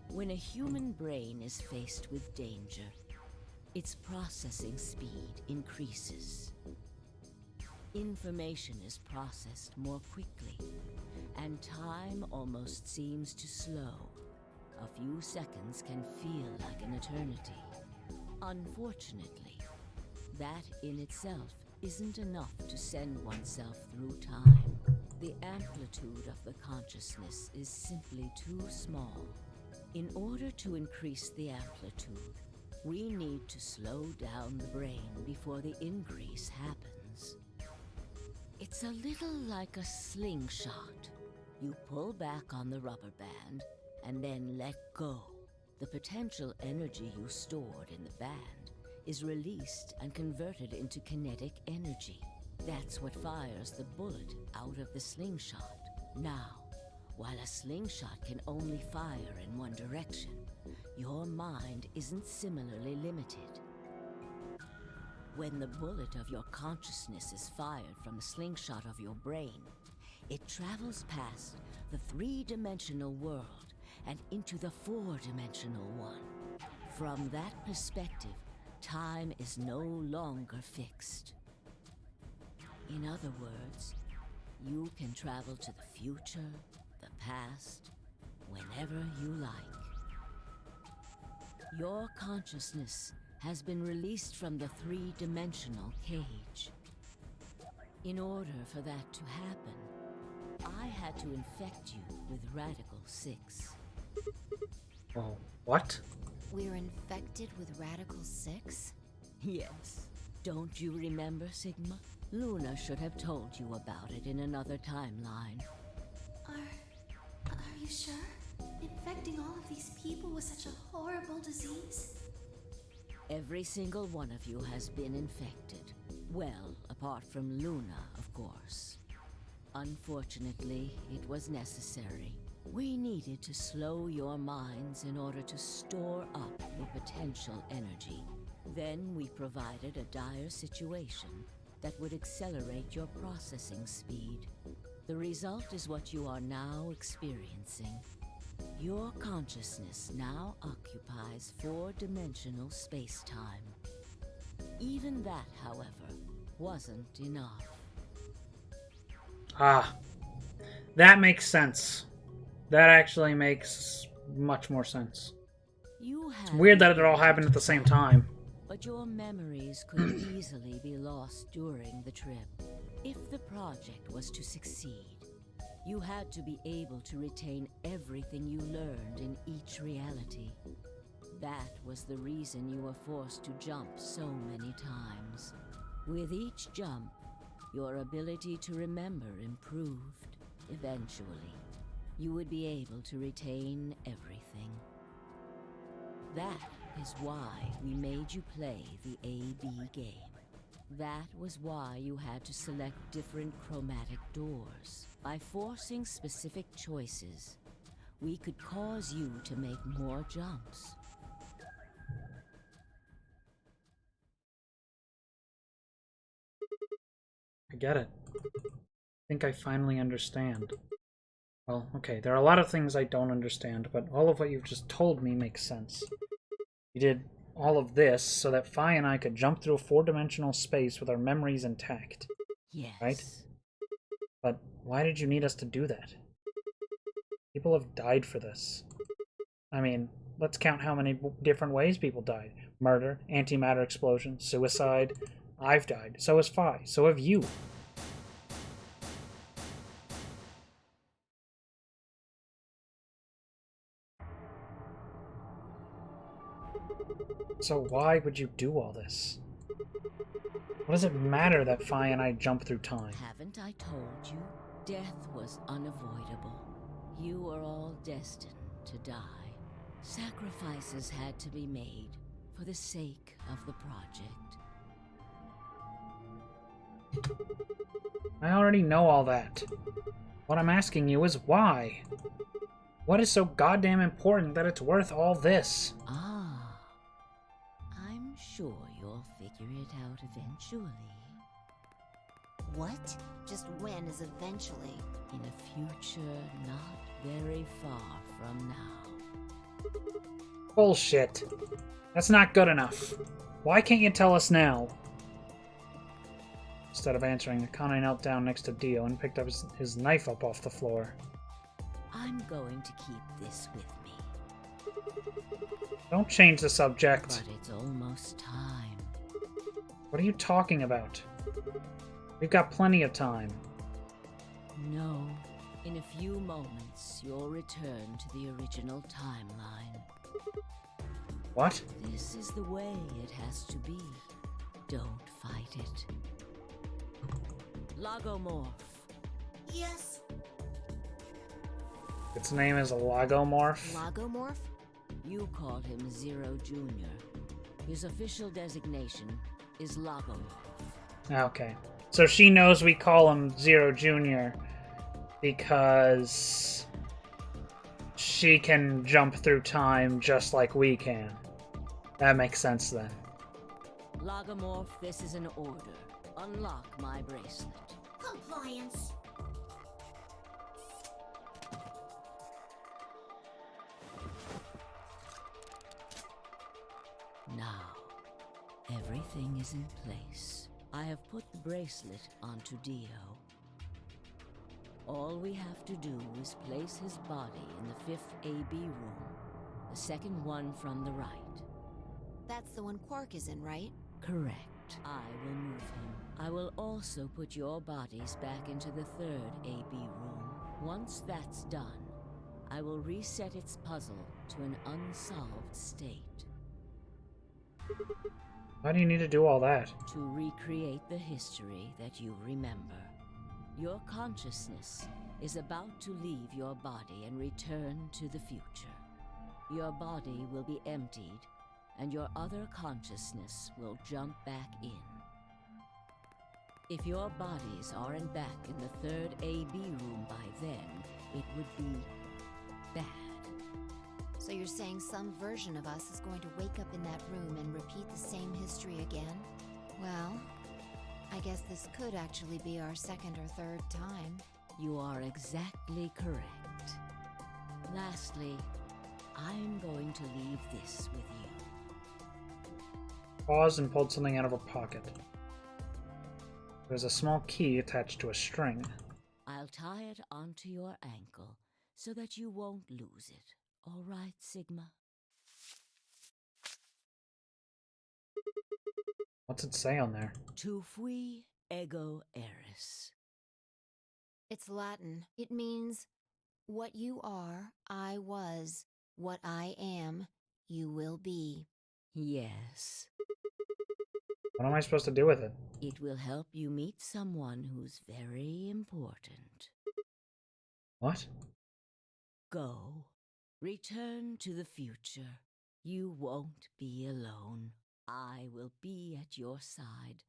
When a human brain is faced with danger, its processing speed increases. Information is processed more quickly, and time almost seems to slow. A few seconds can feel like an eternity. Unfortunately, that in itself isn't enough to send oneself through time. The amplitude of the consciousness is simply too small. In order to increase the amplitude, we need to slow down the brain before the increase happens. It's a little like a slingshot. You pull back on the rubber band and then let go. The potential energy you stored in the band is released and converted into kinetic energy. That's what fires the bullet out of the slingshot. Now, while a slingshot can only fire in one direction, your mind isn't similarly limited. When the bullet of your consciousness is fired from the slingshot of your brain, it travels past the three-dimensional world and into the four-dimensional one. From that perspective, time is no longer fixed. In other words, you can travel to the future, the past, whenever you like. Your consciousness has been released from the three-dimensional cage. In order for that to happen, I had to infect you with Radical 6. Oh, what? We're infected with Radical 6? Yes. Don't you remember, Sigma? Luna should have told you about it in another timeline. Are you sure? Infecting all of these people with such a horrible disease? Every single one of you has been infected. Well, apart from Luna, of course. Unfortunately, it was necessary. We needed to slow your minds in order to store up your potential energy. Then we provided a dire situation that would accelerate your processing speed. The result is what you are now experiencing. Your consciousness now occupies four-dimensional space-time. Even that, however, wasn't enough. Ah, that makes sense. That actually makes much more sense. It's weird that it all happened at the same time. But your memories could easily be lost during the trip. If the project was to succeed, you had to be able to retain everything you learned in each reality. That was the reason you were forced to jump so many times. With each jump, your ability to remember improved. Eventually, you would be able to retain everything. That is why we made you play the AB game. That was why you had to select different chromatic doors. By forcing specific choices, we could cause you to make more jumps. I get it. I think I finally understand. Well, okay, there are a lot of things I don't understand, but all of what you've just told me makes sense. You did all of this so that Phi and I could jump through a four-dimensional space with our memories intact. Yes. Right? But why did you need us to do that? People have died for this. I mean, let's count how many different ways people died. Murder, antimatter explosion, suicide. I've died. So has Phi. So have you. So why would you do all this? What does it matter that Phi and I jump through time? Haven't I told you? Death was unavoidable. You were all destined to die. Sacrifices had to be made for the sake of the project. I already know all that. What I'm asking you is why? What is so goddamn important that it's worth all this? Ah, I'm sure you'll figure it out eventually. What? Just when is eventually? In a future not very far from now. Bullshit. That's not good enough. Why can't you tell us now? Instead of answering, Akane knelt down next to Dio and picked up his knife up off the floor. I'm going to keep this with me. Don't change the subject. But it's almost time. What are you talking about? We've got plenty of time. No. In a few moments, you'll return to the original timeline. What? This is the way it has to be. Don't fight it. Lagomorph. Yes. Its name is Lagomorph? Lagomorph? You call him Zero Jr. His official designation is Lagomorph. Okay. So she knows we call him Zero Jr. because she can jump through time just like we can. That makes sense then. Lagomorph, this is an order. Unlock my bracelet. Compliance. Now, everything is in place. I have put the bracelet onto Dio. All we have to do is place his body in the 5th AB room, the second one from the right. That's the one Quark is in, right? Correct. I will move him. I will also put your bodies back into the 3rd AB room. Once that's done, I will reset its puzzle to an unsolved state. Why do you need to do all that? To recreate the history that you remember. Your consciousness is about to leave your body and return to the future. Your body will be emptied, and your other consciousness will jump back in. If your bodies aren't back in the 3rd AB room by then, it would be bad. So you're saying some version of us is going to wake up in that room and repeat the same history again? Well, I guess this could actually be our 2nd or 3rd time. You are exactly correct. Lastly, I'm going to leave this with you. Paused and pulled something out of her pocket. There's a small key attached to a string. I'll tie it onto your ankle so that you won't lose it. All right, Sigma? What's it say on there? Tu fui ego eris. It's Latin. It means, what you are, I was. What I am, you will be. Yes. What am I supposed to do with it? It will help you meet someone who's very important. What? Go. Return to the future. You won't be alone. I will be at your side,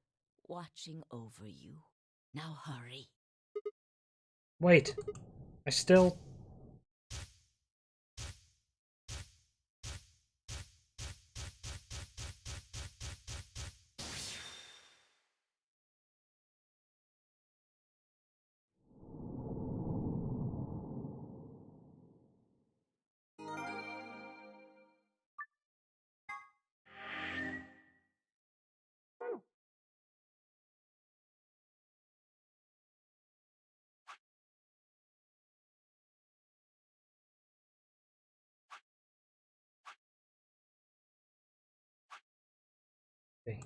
watching over you. Now hurry. Wait. I still... Okay.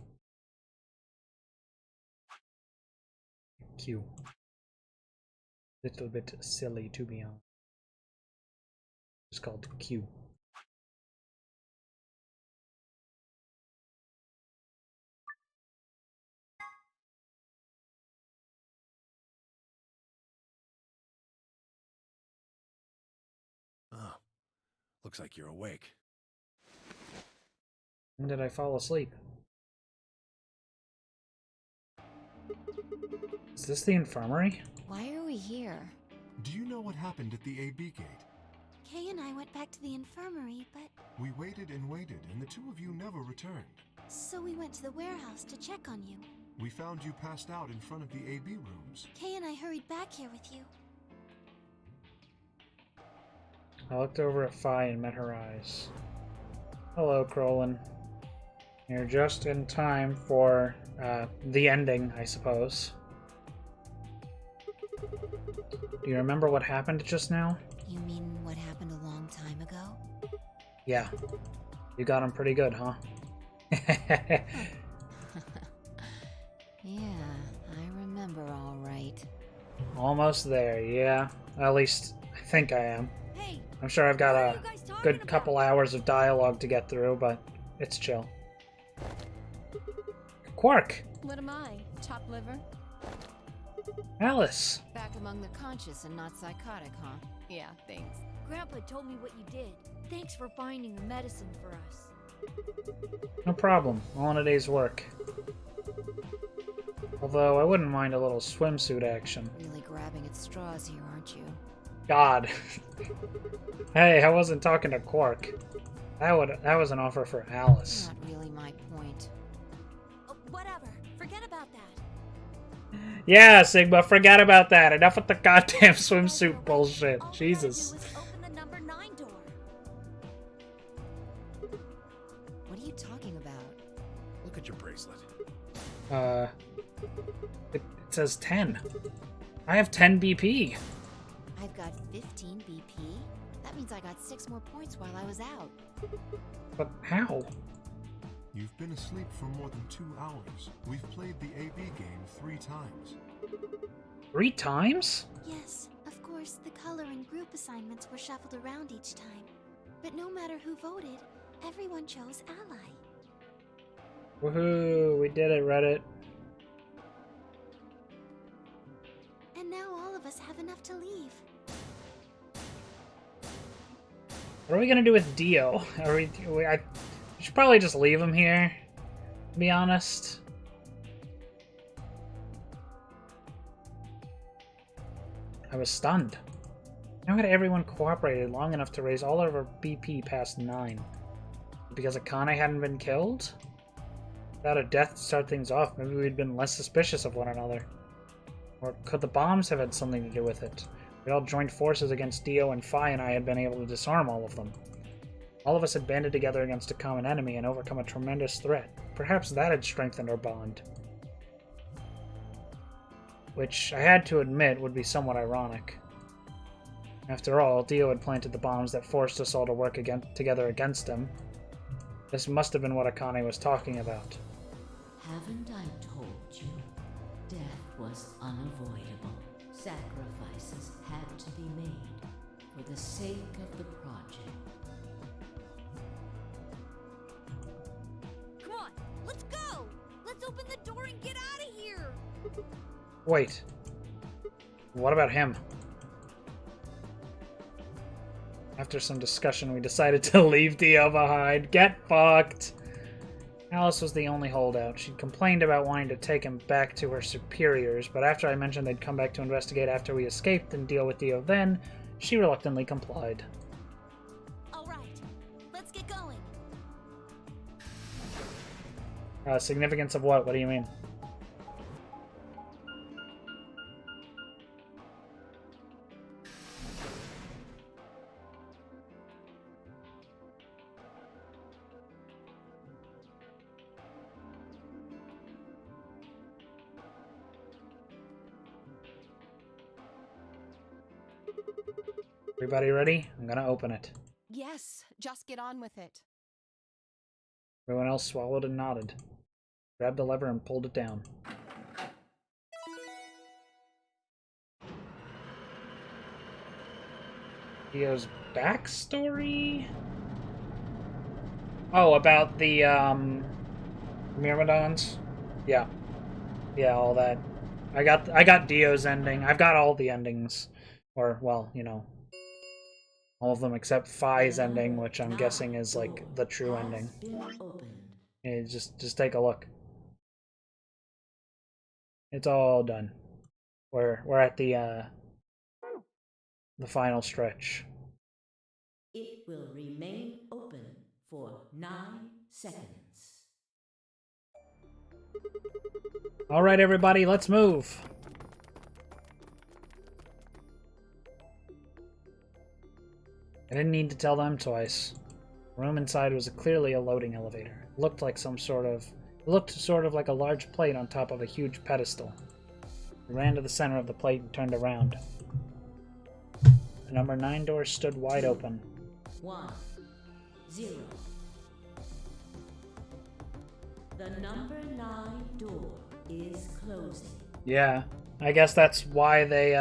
Q. Little bit silly, to be honest. It's called Q. Oh, looks like you're awake. When did I fall asleep? Is this the infirmary? Why are we here? Do you know what happened at the AB gate? Kay and I went back to the infirmary, but... We waited and waited, and the two of you never returned. So we went to the warehouse to check on you. We found you passed out in front of the AB rooms. Kay and I hurried back here with you. I looked over at Phi and met her eyes. Hello, Crolin. You're just in time for the ending, I suppose. Do you remember what happened just now? You mean what happened a long time ago? Yeah. You got him pretty good, huh? Yeah, I remember all right. Almost there, yeah. At least, I think I am. Hey, I'm sure I've got what are a you guys talking good about? couple hours of dialogue to get through, but it's chill. Quark! What am I? Chopped liver? Alice! Back among the conscious and not psychotic, huh? Yeah, thanks. Grandpa told me what you did. Thanks for finding the medicine for us. No problem. All in a day's work. Although, I wouldn't mind a little swimsuit action. Really grabbing at straws here, aren't you? God. Hey, I wasn't talking to Quark. That was an offer for Alice. Not really my point. Oh, whatever. Forget about that. Yeah, Sigma, forget about that. Enough with the goddamn swimsuit bullshit. All we gotta Jesus. do is open the number 9 door. What are you talking about? Look at your bracelet. It says 10. I have 10 BP. I've got 15 BP? That means I got 6 more points while I was out. But how? You've been asleep for more than 2 hours. We've played the AB game 3 times. 3 times? Yes, of course, the color and group assignments were shuffled around each time. But no matter who voted, everyone chose Ally. Woohoo, we did it, Reddit. And now all of us have enough to leave. What are we gonna do with Dio? I should probably just leave him here, to be honest. I was stunned. How had everyone cooperated long enough to raise all of our BP past 9? Because Akane hadn't been killed? Without a death to start things off, maybe we'd been less suspicious of one another. Or could the bombs have had something to do with it? We all joined forces against Dio, and Phi and I had been able to disarm all of them. All of us had banded together against a common enemy and overcome a tremendous threat. Perhaps that had strengthened our bond. Which, I had to admit, would be somewhat ironic. After all, Dio had planted the bombs that forced us all to work together against him. This must have been what Akane was talking about. Haven't I told you? Death was unavoidable. Sacrifices had to be made for the sake of the project. Come on, let's go! Let's open the door and get out of here! Wait. What about him? After some discussion, we decided to leave Dio behind. Get fucked! Alice was the only holdout. She'd complained about wanting to take him back to her superiors, but after I mentioned they'd come back to investigate after we escaped and deal with Dio then, she reluctantly complied. Alright, let's get going. Significance of what? What do you mean? Everybody ready? I'm gonna open it. Yes, just get on with it. Everyone else swallowed and nodded. Grabbed the lever and pulled it down. Dio's backstory? Oh, about the, Myrmidons? Yeah. Yeah, all that. I got Dio's ending. I've got all the endings. Or, well, you know, all of them except Phi's ending, which I'm guessing is, like, the true ending. Yeah, just take a look. It's all done. We're at the final stretch. It will remain open for 9 seconds. Alright, everybody, let's move! I didn't need to tell them twice. The room inside was clearly a loading elevator. It looked sort of like a large plate on top of a huge pedestal. We ran to the center of the plate and turned around. The number 9 door stood wide open. 1, 0. The number 9 door is closing. Yeah, I guess that's why they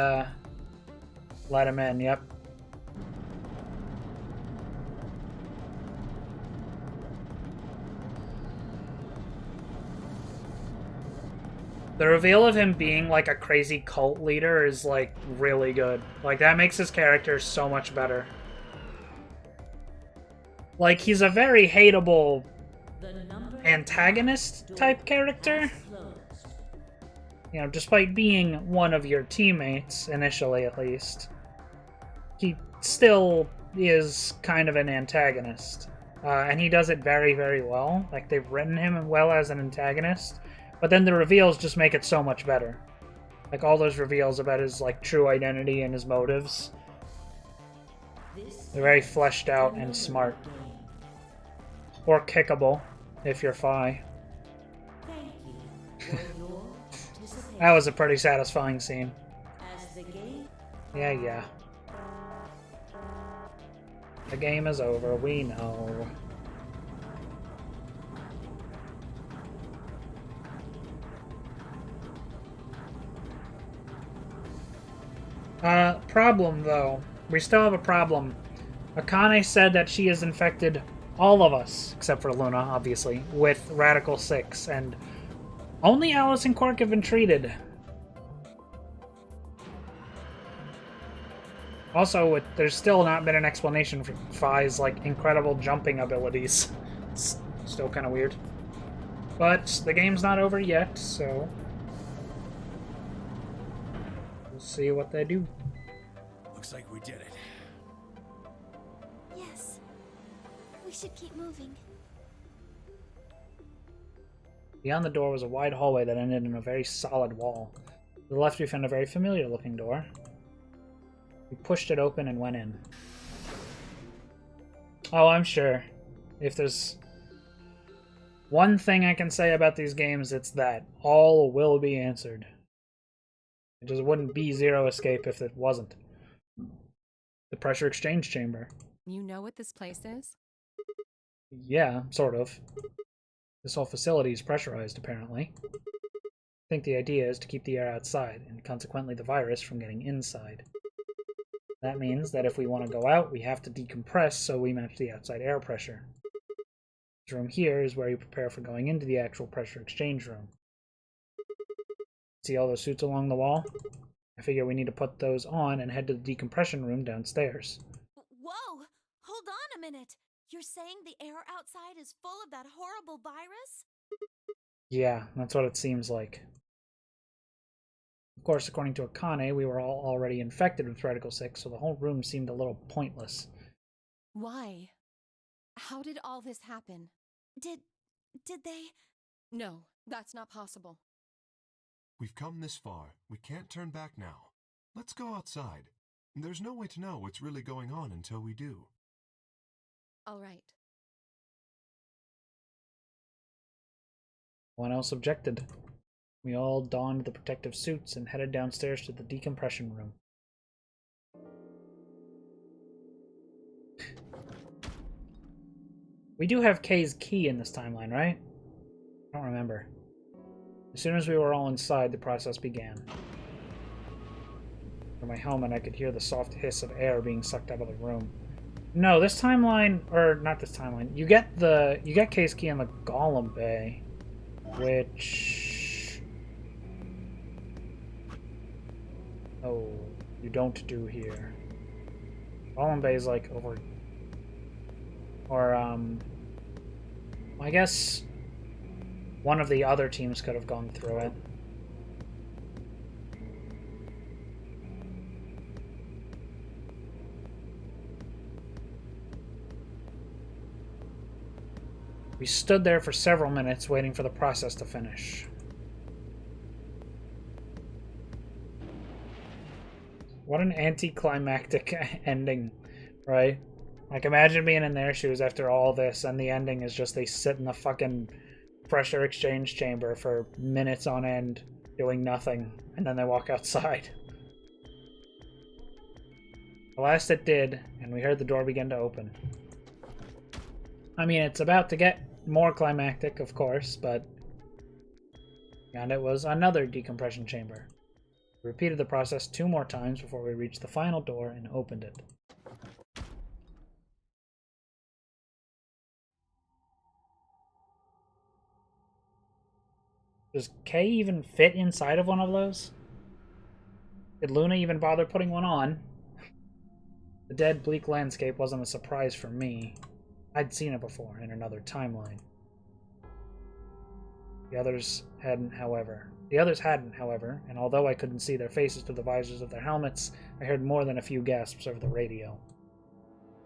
let him in. Yep. The reveal of him being like a crazy cult leader is like really good. Like that makes his character so much better. Like he's a very hateable antagonist type character. You know, despite being one of your teammates, initially at least, he still is kind of an antagonist. And he does it very, very well. Like they've written him well as an antagonist. But then the reveals just make it so much better. Like all those reveals about his like true identity and his motives. They're very fleshed out and smart. Or kickable, if you're Fi. That was a pretty satisfying scene. Yeah. The game is over, we know. Problem though. We still have a problem. Akane said that she has infected all of us, except for Luna, obviously, with Radical 6, and only Alice and Quark have been treated. Also, there's still not been an explanation for Fi's, like, incredible jumping abilities. It's still kind of weird. But the game's not over yet, so we'll see what they do. Looks like we did it. Yes. We should keep moving. Beyond the door was a wide hallway that ended in a very solid wall. To the left we found a very familiar-looking door. We pushed it open and went in. Oh, I'm sure. If there's one thing I can say about these games, it's that all will be answered. It just wouldn't be Zero Escape if it wasn't. The pressure exchange chamber. You know what this place is? Yeah, sort of. This whole facility is pressurized, apparently. I think the idea is to keep the air outside, and consequently the virus from getting inside. That means that if we want to go out, we have to decompress so we match the outside air pressure. This room here is where you prepare for going into the actual pressure exchange room. See all those suits along the wall? I figure we need to put those on and head to the decompression room downstairs. Whoa! Hold on a minute! You're saying the air outside is full of that horrible virus? Yeah, that's what it seems like. Of course, according to Akane, we were all already infected with Radical 6, so the whole room seemed a little pointless. Why? How did all this happen? Did they? No, that's not possible. We've come this far. We can't turn back now. Let's go outside. There's no way to know what's really going on until we do. All right. No one else objected. We all donned the protective suits and headed downstairs to the decompression room. We do have Kay's key in this timeline, right? I don't remember. As soon as we were all inside, the process began. From my helmet, I could hear the soft hiss of air being sucked out of the room. No, this timeline, or not this timeline. You get Kay's key in the Golem Bay, which... Oh, you don't do here. Golem Bay is like over... Or, I guess one of the other teams could have gone through it. We stood there for several minutes waiting for the process to finish. What an anticlimactic ending, right? Like, imagine being in their shoes after all this, and the ending is just they sit in the fucking pressure exchange chamber for minutes on end, doing nothing, and then they walk outside. At last it did, and we heard the door begin to open. I mean, it's about to get more climactic, of course, but... And it was another decompression chamber. We repeated the process 2 more times before we reached the final door and opened it. Does Kay even fit inside of one of those? Did Luna even bother putting one on? The dead, bleak landscape wasn't a surprise for me. I'd seen it before in another timeline. The others hadn't, however, and although I couldn't see their faces through the visors of their helmets, I heard more than a few gasps over the radio.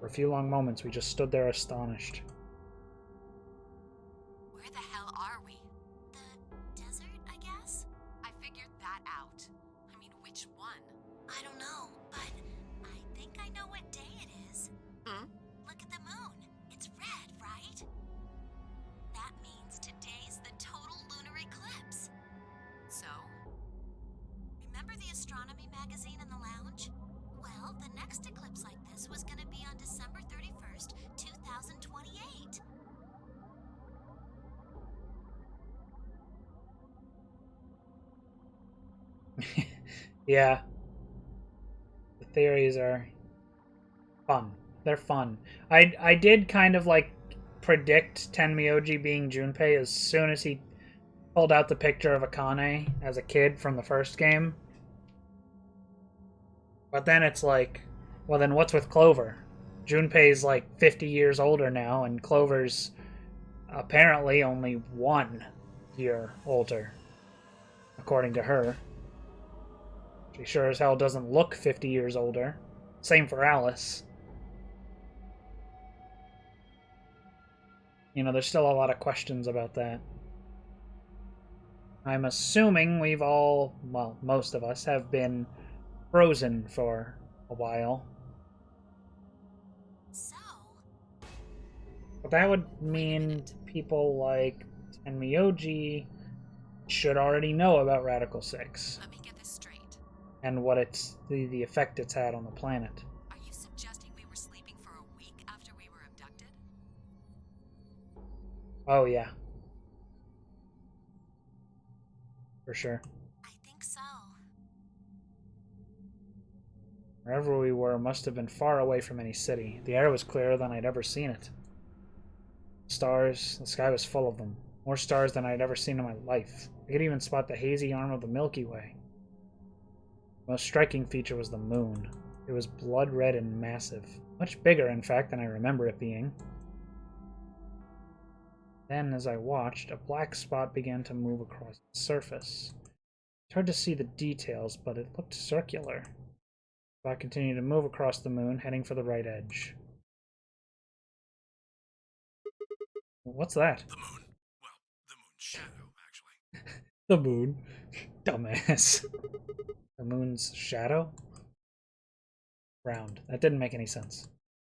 For a few long moments, we just stood there astonished. Where the hell are we? The desert, I guess? I figured that out. I mean, which one? I don't know, but I think I know what day it is. Look at the moon. It's red, right? That means today's the total lunar eclipse. So? Remember the astronomy magazine in the lounge? Well, the next eclipse like this was going to be on December 31st, 2028. Yeah. The theories are fun. They're fun. I did kind of like predict Tenmyoji being Junpei as soon as he pulled out the picture of Akane as a kid from the first game. But then it's like, well then what's with Clover? Junpei's like 50 years older now, and Clover's apparently only 1 year older, according to her. She sure as hell doesn't look 50 years older. Same for Alice. You know, there's still a lot of questions about that. I'm assuming we've all, well, most of us have been frozen for a while. So? But that would mean people like Tenmyoji should already know about Radical 6. Let me get this straight. And what it's the effect it's had on the planet. Are you suggesting we were sleeping for a week after we were abducted? Oh yeah. For sure. I think so. Wherever we were must have been far away from any city. The air was clearer than I'd ever seen it. Stars, the sky was full of them. More stars than I'd ever seen in my life. I could even spot the hazy arm of the Milky Way. The most striking feature was the moon. It was blood red and massive. Much bigger, in fact, than I remember it being. Then, as I watched, a black spot began to move across the surface. It's hard to see the details, but it looked circular. The spot continued to move across the moon, heading for the right edge. What's that? The moon. Well, the moon's shadow, actually. The moon. Dumbass. The moon's shadow? Round. That didn't make any sense.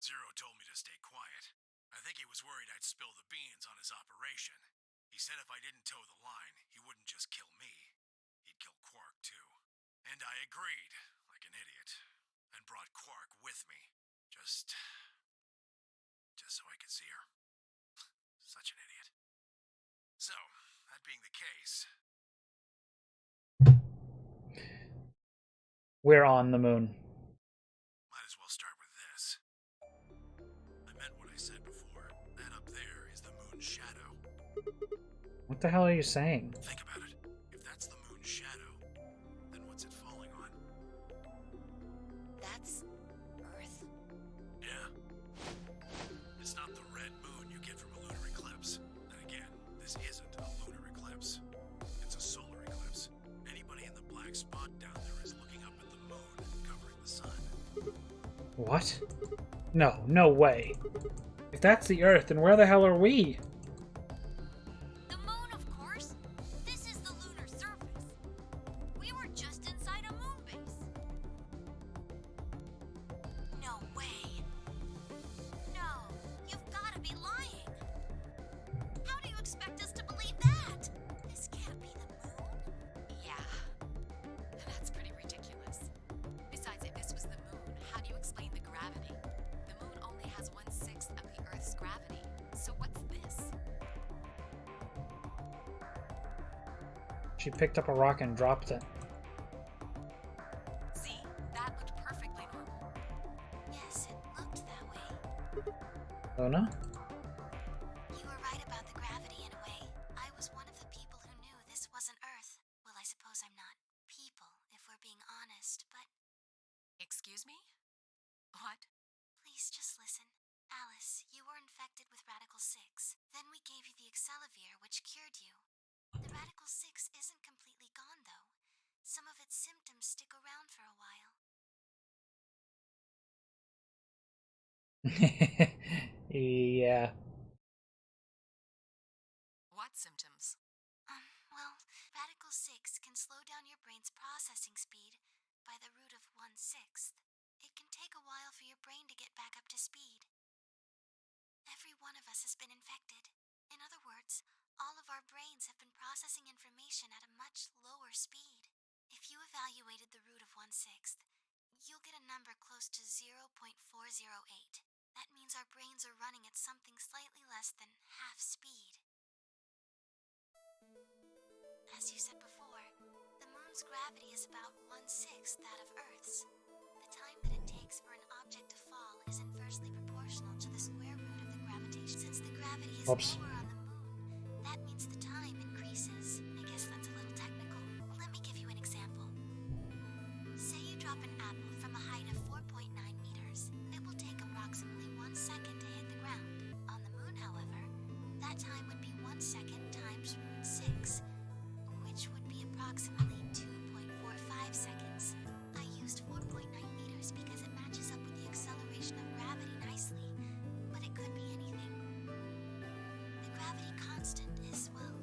Zero told me to stay quiet. I think he was worried I'd spill the beans on his operation. He said if I didn't toe the line, he wouldn't just kill me. He'd kill Quark, too. And I agreed, like an idiot, and brought Quark with me. Just so I could see her. Such an idiot. So, that being the case... We're on the moon. Might as well start with this. I meant what I said before. That up there is the moon's shadow. What the hell are you saying? Think about it. If that's the moon's shadow, then what's it falling on? That's Earth. Yeah. It's not the red moon you get from a lunar eclipse. And again, this isn't a lunar eclipse. It's a solar eclipse. Anybody in the black spot down there is looking up at the moon, covering the sun. What? No, no way. If that's the Earth, then where the hell are we? The moon, of course. This is the lunar surface. We were just inside a moon base. No way. No, you've got to be lying. How do you expect us to believe that? This can't be the moon. Yeah. That's pretty ridiculous. Besides, if this was the moon, how do you explain the gravity? The moon only has 1/6 of the Earth's gravity. So what's this? She picked up a rock and dropped it. Luna? You were right about the gravity in a way. I was one of the people who knew this wasn't Earth. Well, I suppose I'm not people, if we're being honest, but... Excuse me? What? Please just listen. Alice, you were infected with Radical 6. Then we gave you the Excelivir, which cured you. The Radical 6 isn't completely gone, though. Some of its symptoms stick around for a while. Yeah. What symptoms? Well, Radical 6 can slow down your brain's processing speed by the root of 1/6. It can take a while for your brain to get back up to speed. Every one of us has been infected. In other words, all of our brains have been processing information at a much lower speed. If you evaluated the root of 1/6, you'll get a number close to 0.408. That means our brains are running at something slightly less than half speed. As you said before, the moon's gravity is about 1/6 that of Earth's. The time that it takes for an object to fall is inversely proportional to the square root of the gravitation. Since the gravity is lower on the moon, that means the time increases. I guess that's a little technical. Let me give you an example. Say you drop an apple from a height of 4.9 meters. It will take approximately 1 second to hit the ground. On the moon, however, that time would be 1 second times root 6, which would be approximately 2.45 seconds. I used 4.9 meters because it matches up with the acceleration of gravity nicely, but it could be anything. The gravity constant is, well,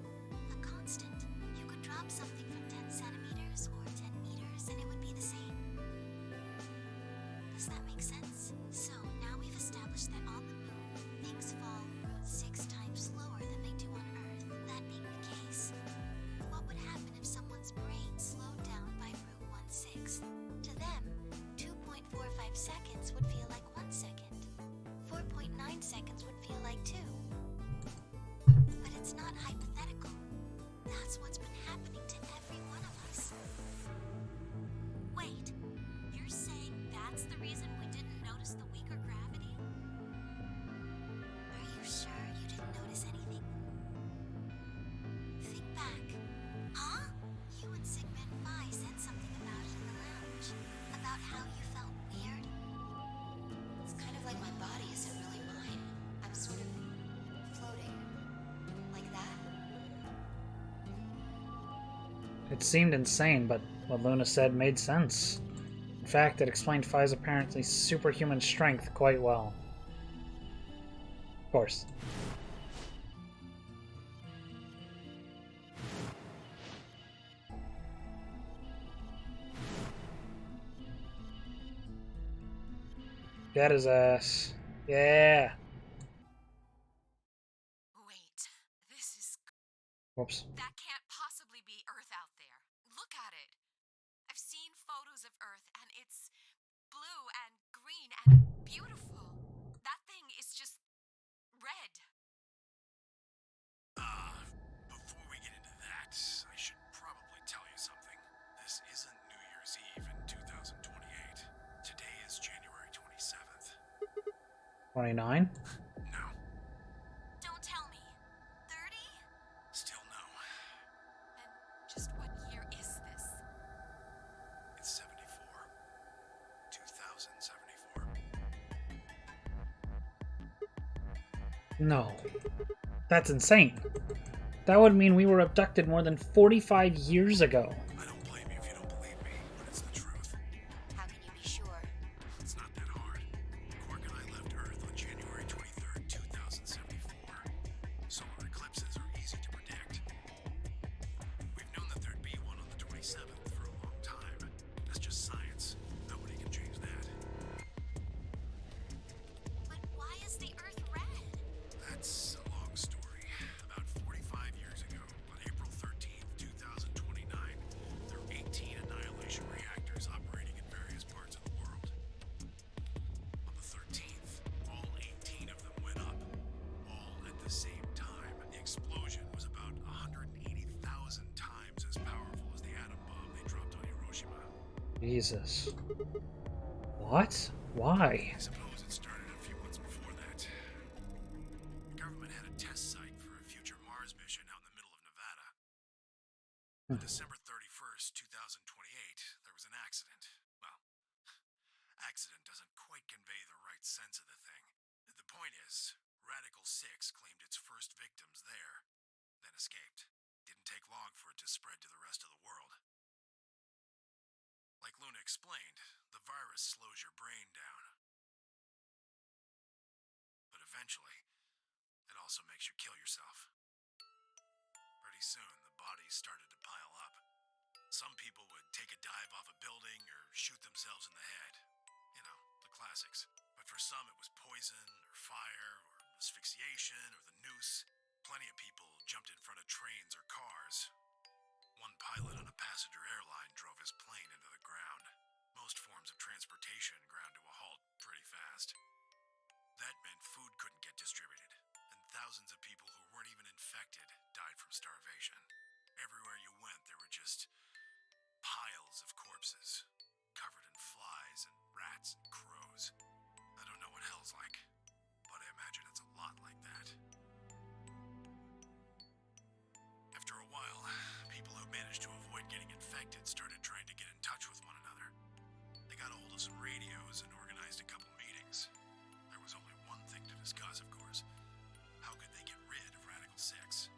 a constant. You could drop something from 10 centimeters or 10 meters and it would be the same. Does that make sense? So now we've established that on the moon, things fall root 6 times slower than they do on Earth. That being the case, what would happen if someone's brain slowed down by root 1/6? To them, 2.45 seconds would feel like 1 second. 4.9 seconds would feel like 2. But it's not hypothetical. That's what's been happening to every one of us. Wait, you're saying that's the reason we didn't notice the weaker gravity? Are you sure you didn't notice anything? Think back. Huh? You and Sigma and Phi said something about it in the lounge. About how you felt weird. It's kind of like my body isn't really mine. I'm sort of floating. Like that. It seemed insane, but what Luna said made sense. In fact, it explained Phi's apparently superhuman strength quite well. Of course. Get his ass. Yeah. Wait, this is... Whoops. That can't possibly be Earth out there. Look at it. I've seen photos of Earth, and it's blue and green and beautiful. That thing is just red. Before we get into that, I should probably tell you something. This isn't New Year's Eve in 2028. Today is January 27th. 29? No. Don't tell me. 30? Still no. And just what year is this? It's 74. 2074. No. That's insane. That would mean we were abducted more than 45 years ago. I don't blame you if you don't believe me, but it's the truth. How can you be sure? It's not that hard. Quark and I left Earth on January 23rd, 2074. Solar eclipses are easy to predict. We've known that there'd be one on the 27th for a long time. That's just science. Nobody can change that. But why is the Earth red? That's a long story. About 45 years ago, on April 13th, 2029, there were 18 annihilation reactors operating in various parts of the world. On the 13th, all 18 of them went up, all at the same time. The explosion was about 180,000 times as powerful as the atom bomb they dropped on Hiroshima. Jesus. What? Why? I suppose it started a few months before that. On December 31st, 2028, there was an accident. Well, accident doesn't quite convey the right sense of the thing. The point is, Radical 6 claimed its first victims there, then escaped. Didn't take long for it to spread to the rest of the world. Like Luna explained, the virus slows your brain down. But eventually, it also makes you kill yourself. Pretty soon, the bodies started to pile up. Some people would take a dive off a building or shoot themselves in the head. You know, the classics. But for some, it was poison, or fire, or asphyxiation, or the noose. Plenty of people jumped in front of trains or cars. One pilot on a passenger airline drove his plane into the ground. Most forms of transportation ground to a halt pretty fast. That meant food couldn't get distributed, and thousands of people who weren't even infected died from starvation. Everywhere you went, there were just piles of corpses, covered in flies and rats and crows. I don't know what hell's like, but I imagine it's a lot like that. After a while, people who managed to avoid getting infected started trying to get in touch with one another. They got a hold of some radios and organized a couple meetings. There was only one thing to discuss, of course. How could they get rid of Radical 6?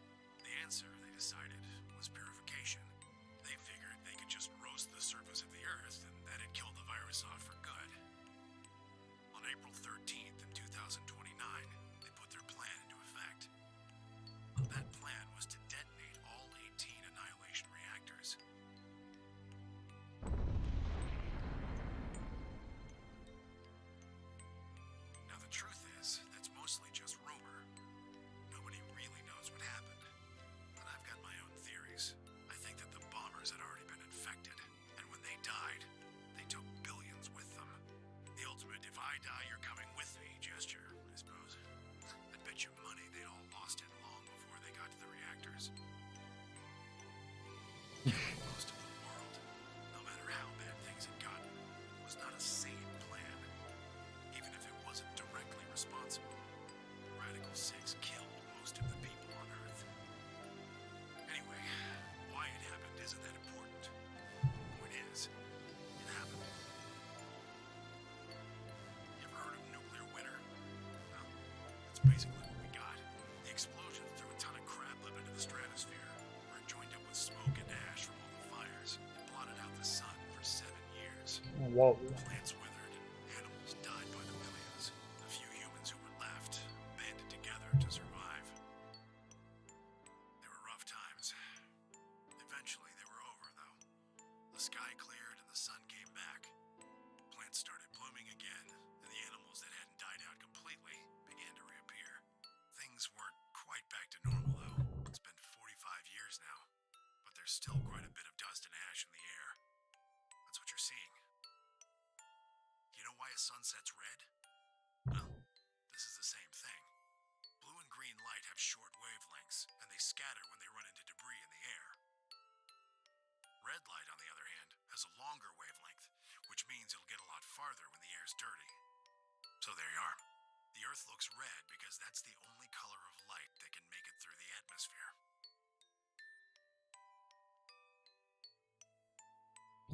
The answer, they decided, was purification. They figured they could just roast the surface of the Earth and that'd kill the virus off for good. On April 13th in 2029, they put their plan into effect. That plan was to detonate all 18 Annihilation reactors. Now the truth is, that's mostly just rumor. Nobody really knows what happened. But I've got my own theories. I think that the bombers had already been infected, and when they died, they took billions with them. The ultimate if I die, you're coming with me gesture, I suppose. I'd bet you money they'd all lost it long before they got to the reactors. Most of the world, no matter how bad things had gotten, was not a sane plan. Even if it wasn't directly responsible, Radical 6 killed most of the people on Earth. Anyway, why it happened isn't that important. Point is, it happened. You ever heard of nuclear winter? Well, that's basically what we got. The explosion threw a ton of crap up into the stratosphere, where it joined up with smoke and ash from all the fires and blotted out the sun for 7 years. Whoa. Plants withered and animals died by the millions. The few humans who were left banded together to survive. They were rough times. Eventually they were over, though. The sky cleared and the sun came back. Plants started blooming again, and the animals that hadn't died out completely began to reappear. Things weren't quite back to normal, though. It's been 45 years now, but there's still quite a bit of dust and ash in the air. That's what you're seeing. You know why a sun sets red? Well, this is the same thing. Blue and green light have short wavelengths, and they scatter when they run into debris in the air. Red light, on the other hand, has a longer wavelength, which means it'll get a lot farther when the air's dirty. So there you are. The Earth looks red because that's the only color of light that can make it through the atmosphere.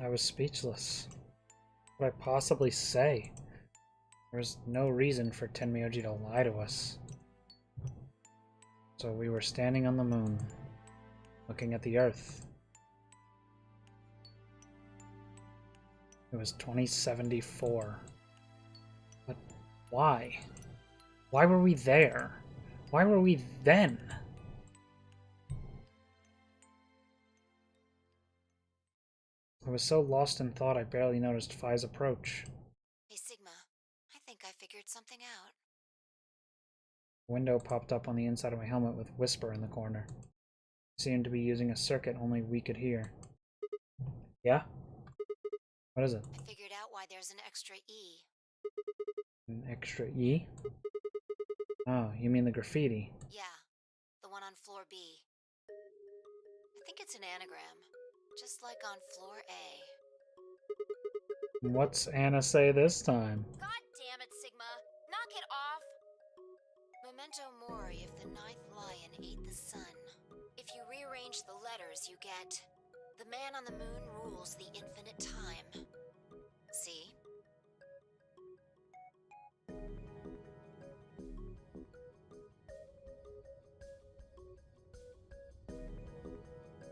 I was speechless. What could I possibly say? There was no reason for Tenmyoji to lie to us. So we were standing on the moon, looking at the Earth. It was 2074. But why? Why were we there? Why were we then? I was so lost in thought I barely noticed Phi's approach. Hey, Sigma. I think I figured something out. A window popped up on the inside of my helmet with Whisper in the corner. It seemed to be using a circuit only we could hear. Yeah? What is it? I figured out why there's an extra E. An extra E? Oh, you mean the graffiti? Yeah, the one on floor B. I think it's an anagram, just like on floor A. What's Anna say this time? God damn it, Sigma! Knock it off! Memento mori if the ninth lion ate the sun. If you rearrange the letters, you get The man on the moon rules the infinite time. See?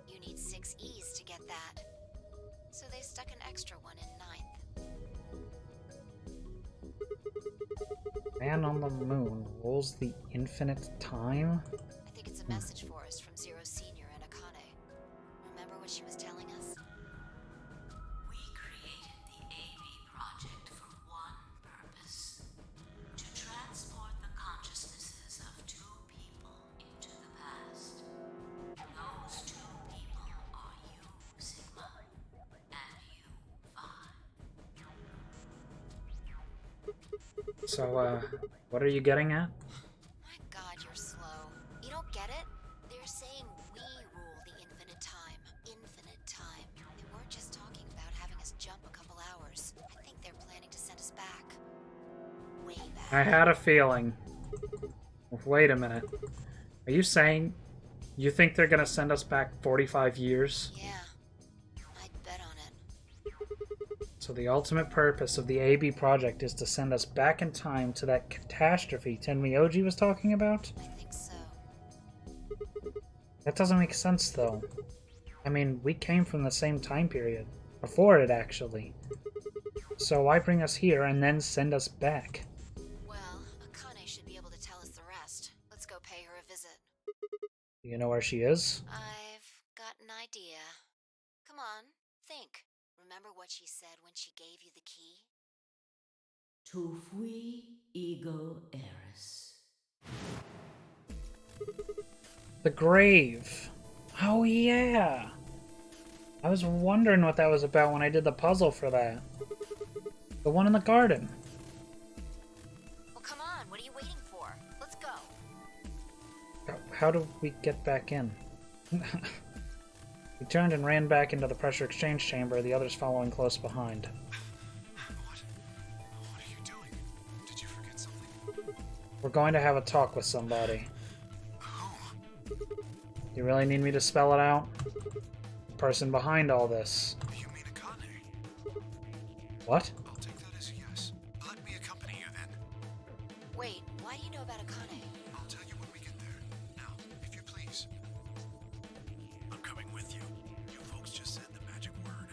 You need 6 E's to get that. So they stuck an extra one in ninth. Man on the moon rules the infinite time? I think it's a message for us from Zero Senior and Akane. Remember what she was telling us? We created the AB project for one purpose. To transport the consciousnesses of 2 people into the past. Those 2 people are you, Sigma, and you, Vi. So, what are you getting at? My god, you're slow. You don't get it? They're saying we rule the infinite time. Infinite time. They weren't just talking about having us jump a couple hours. I think they're planning to send us back. Way back. I had a feeling. Wait a minute. Are you saying you think they're gonna send us back 45 years? Yeah. I'd bet on it. So the ultimate purpose of the AB project is to send us back in time to that catastrophe Tenmyoji was talking about? I think so. That doesn't make sense, though. I mean, we came from the same time period. Before it, actually. So why bring us here and then send us back? Well, Akane should be able to tell us the rest. Let's go pay her a visit. Do you know where she is? I've got an idea. Come on, think. Remember what she said when she gave you the key? Tu fui ego eris. The grave. Oh, yeah. I was wondering what that was about when I did the puzzle for that. The one in the garden. Well, come on. What are you waiting for? Let's go. How do we get back in? We turned and ran back into the pressure exchange chamber, the others following close behind. What are you doing? Did you forget something? We're going to have a talk with somebody. Who? You really need me to spell it out? The person behind all this. You mean Akane? What? I'll take that as a yes. Let me accompany you then. Wait, why do you know about Akane? I'll tell you when we get there. Now, if you please. I'm coming with you. You folks just said the magic word.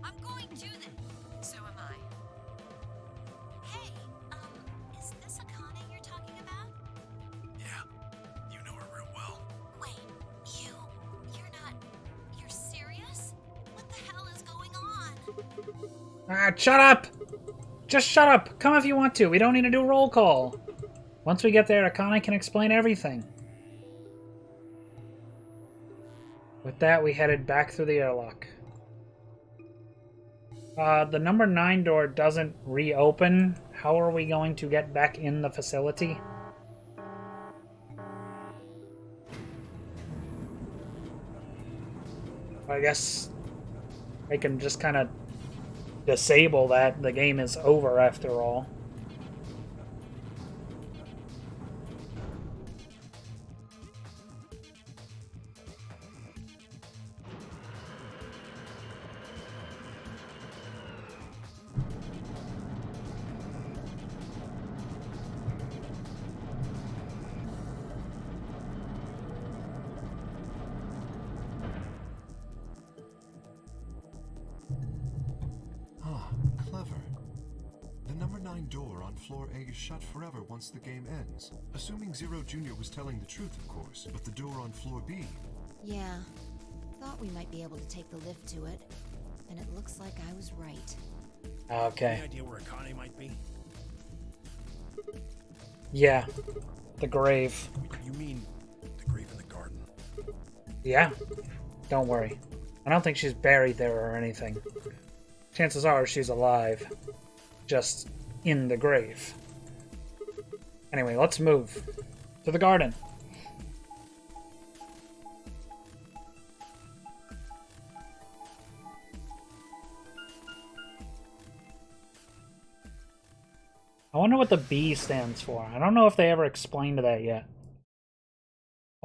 I'm going to then. So am I. Hey, is this Akane you're talking about? Yeah, you know her real well. Wait, you're serious? What the hell is going on? Ah, shut up! Just shut up! Come if you want to. We don't need to do roll call. Once we get there, Akane can explain everything. With that, we headed back through the airlock. The number 9 door doesn't reopen. How are we going to get back in the facility? I guess I can just kind of disable that. The game is over after all. Ah, clever. The number 9 door on floor A is shut forever once the game ends. Assuming Zero Jr. was telling the truth, of course. But the door on floor B... Yeah. Thought we might be able to take the lift to it. And it looks like I was right. Okay. Any idea where Akane might be? Yeah. The grave. You mean the grave in the garden? Yeah. Don't worry. I don't think she's buried there or anything. Chances are she's alive. Just in the grave. Anyway, let's move. To the garden. I wonder what the B stands for. I don't know if they ever explained that yet.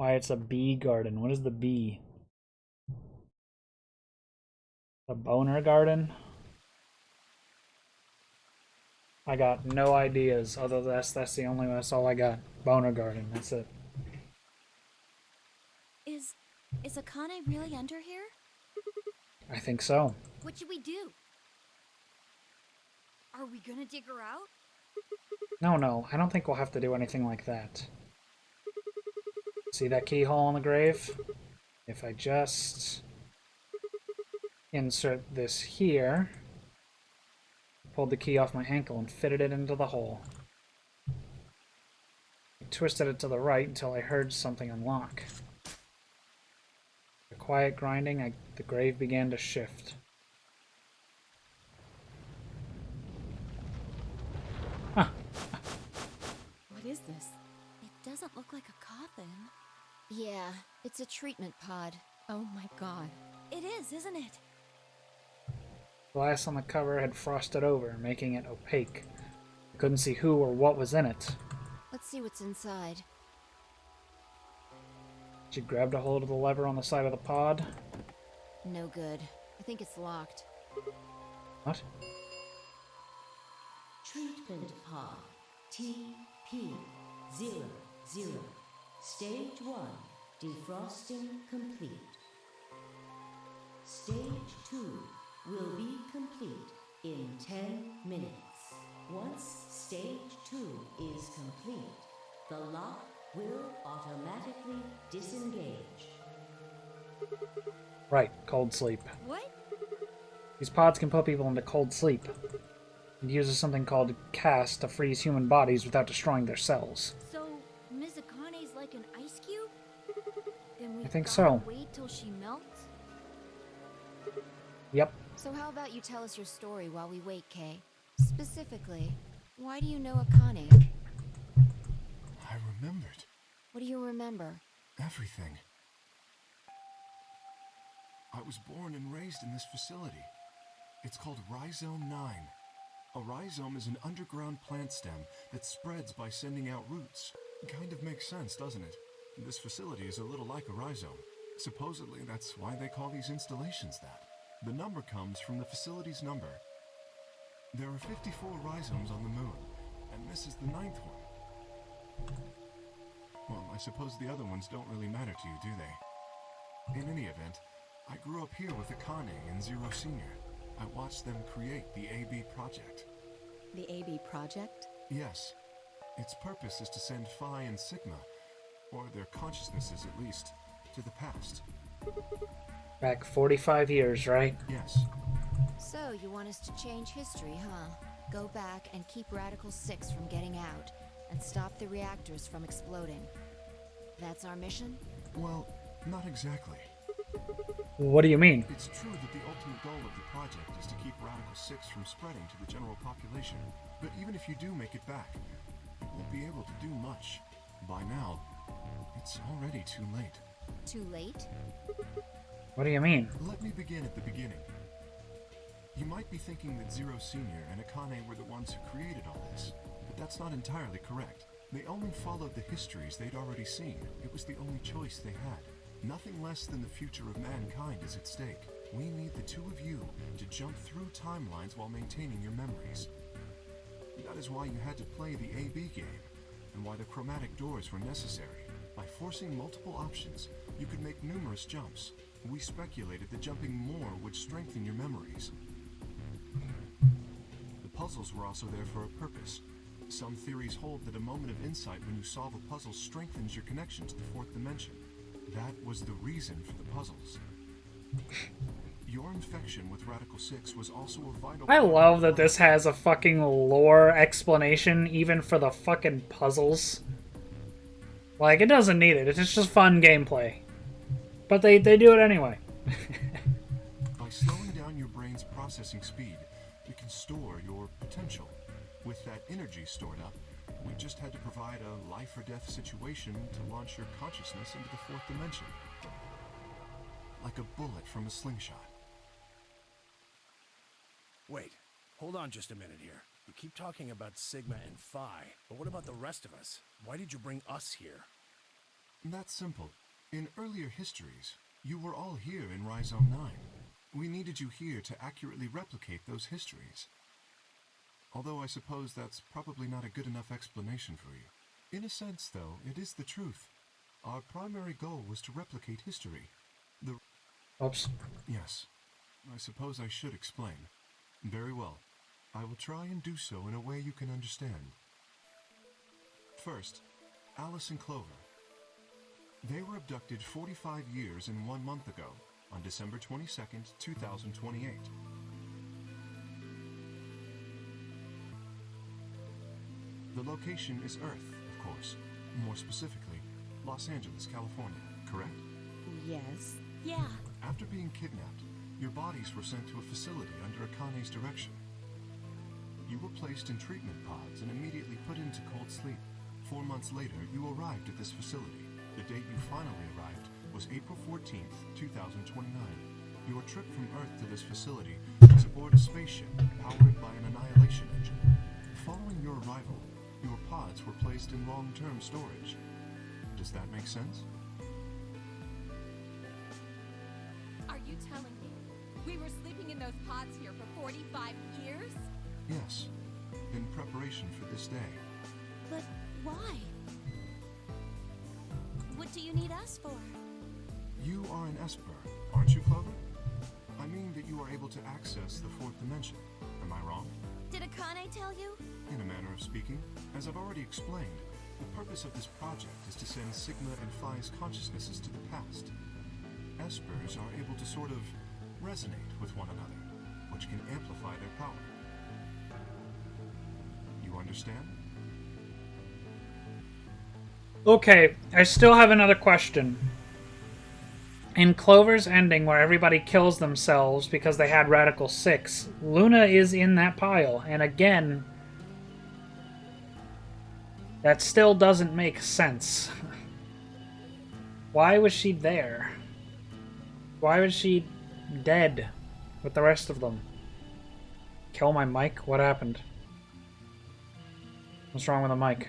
Why it's a bee garden. What is the bee? The boner garden? I got no ideas. Other than that's the only that's all I got. Boner garden. That's it. Is Akane really under here? I think so. What should we do? Are we gonna dig her out? No, I don't think we'll have to do anything like that. See that keyhole in the grave? If I just insert this here, pulled the key off my ankle and fitted it into the hole. I twisted it to the right until I heard something unlock. A quiet grinding, the grave began to shift. Huh. What is this? It doesn't look like a coffin. Yeah, it's a treatment pod. Oh my god. It is, isn't it? Glass on the cover had frosted over, making it opaque. I couldn't see who or what was in it. Let's see what's inside. She grabbed a hold of the lever on the side of the pod. No good. I think it's locked. What? Treatment pod TP00. Stage 1 defrosting complete. Stage 2 will be complete in 10 minutes. Once stage 2 is complete, the lock will automatically disengage. Right, cold sleep. What? These pods can put people into cold sleep. It uses something called CAS to freeze human bodies without destroying their cells. So, Ms. Akane's like an ice cube? Then we I think gotta so. wait till she melts? Yep. So how about you tell us your story while we wait, Kay? Specifically, why do you know Akane? I remembered. What do you remember? Everything. I was born and raised in this facility. It's called Rhizome 9. A rhizome is an underground plant stem that spreads by sending out roots. Kind of makes sense, doesn't it? This facility is a little like a rhizome. Supposedly, that's why they call these installations that. The number comes from the facility's number. There are 54 rhizomes on the moon, and this is the 9th one. Well, I suppose the other ones don't really matter to you, do they? In any event, I grew up here with Akane and Zero Senior. I watched them create the AB Project. The AB Project? Yes. Its purpose is to send Phi and Sigma, or their consciousnesses at least, to the past. Back 45 years, right? Yes. So, you want us to change history, huh? Go back and keep Radical 6 from getting out, and stop the reactors from exploding. That's our mission? Well, not exactly. What do you mean? It's true that the ultimate goal of the project is to keep Radical 6 from spreading to the general population. But even if you do make it back, you won't be able to do much. By now, it's already too late. Too late? What do you mean? Let me begin at the beginning. You might be thinking that Zero Senior and Akane were the ones who created all this, but that's not entirely correct. They only followed the histories they'd already seen. It was the only choice they had. Nothing less than the future of mankind is at stake. We need the two of you to jump through timelines while maintaining your memories. That is why you had to play the AB game, and why the chromatic doors were necessary. By forcing multiple options, you could make numerous jumps. We speculated that jumping more would strengthen your memories. The puzzles were also there for a purpose. Some theories hold that a moment of insight when you solve a puzzle strengthens your connection to the fourth dimension. That was the reason for the puzzles. Your infection with Radical 6 was also a vital... I love that this has a fucking lore explanation, even for the fucking puzzles. Like, it doesn't need it. It's just fun gameplay. But they do it anyway. By slowing down your brain's processing speed, we can store your potential. With that energy stored up, we just had to provide a life or death situation to launch your consciousness into the fourth dimension. Like a bullet from a slingshot. Wait, hold on just a minute here. You keep talking about Sigma and Phi, but what about the rest of us? Why did you bring us here? That's simple. In earlier histories, you were all here in Rhizome 9. We needed you here to accurately replicate those histories. Although I suppose that's probably not a good enough explanation for you. In a sense, though, it is the truth. Our primary goal was to replicate history. Oops. Yes. I suppose I should explain. Very well. I will try and do so in a way you can understand. First, Alice and Clover. They were abducted 45 years and 1 month ago, on December 22nd, 2028. The location is Earth, of course. More specifically, Los Angeles, California, correct? Yes. Yeah. After being kidnapped, your bodies were sent to a facility under Akane's direction. You were placed in treatment pods and immediately put into cold sleep. 4 months later, you arrived at this facility. The date you finally arrived was April 14th, 2029. Your trip from Earth to this facility was aboard a spaceship powered by an annihilation engine. Following your arrival, your pods were placed in long-term storage. Does that make sense? Are you telling me we were sleeping in those pods here for 45 years? Yes, in preparation for this day. But why? What do you need us for? You are an Esper, aren't you, Clover? I mean that you are able to access the fourth dimension. Am I wrong? Did Akane tell you? In a manner of speaking, as I've already explained, the purpose of this project is to send Sigma and Phi's consciousnesses to the past. Espers are able to sort of resonate with one another, which can amplify their power. You understand? Okay, I still have another question. In Clover's ending, where everybody kills themselves because they had Radical 6, Luna is in that pile, and again, that still doesn't make sense. Why was she there? Why was she dead with the rest of them? Kill my mic? What happened? What's wrong with the mic?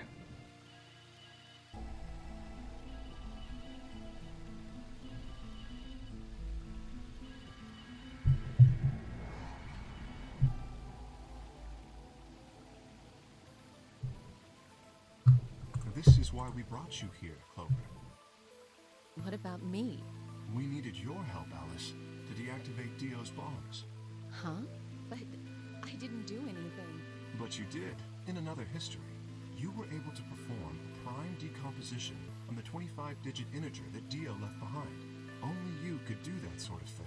This is why we brought you here, Clover. What about me? We needed your help, Alice, to deactivate Dio's bombs. Huh? But I didn't do anything. But you did. In another history, you were able to perform a prime decomposition on the 25-digit integer that Dio left behind. Only you could do that sort of thing.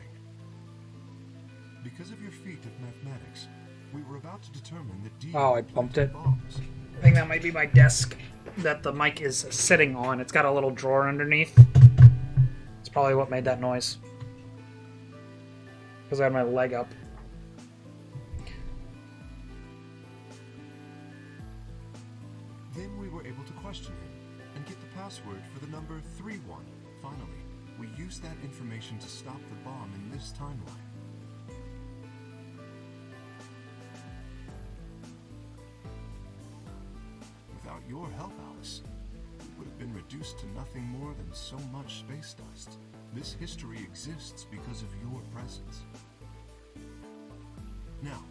Because of your feat of mathematics, we were about to determine that Dio... Oh, I bumped it. I think that might be my desk that the mic is sitting on. It's got a little drawer underneath. It's probably what made that noise. Because I had my leg up. Then we were able to question him and get the password for the number 31. Finally, we used that information to stop the bomb in this timeline. Without your help, Alice, we would have been reduced to nothing more than so much space dust. This history exists because of your presence. Now,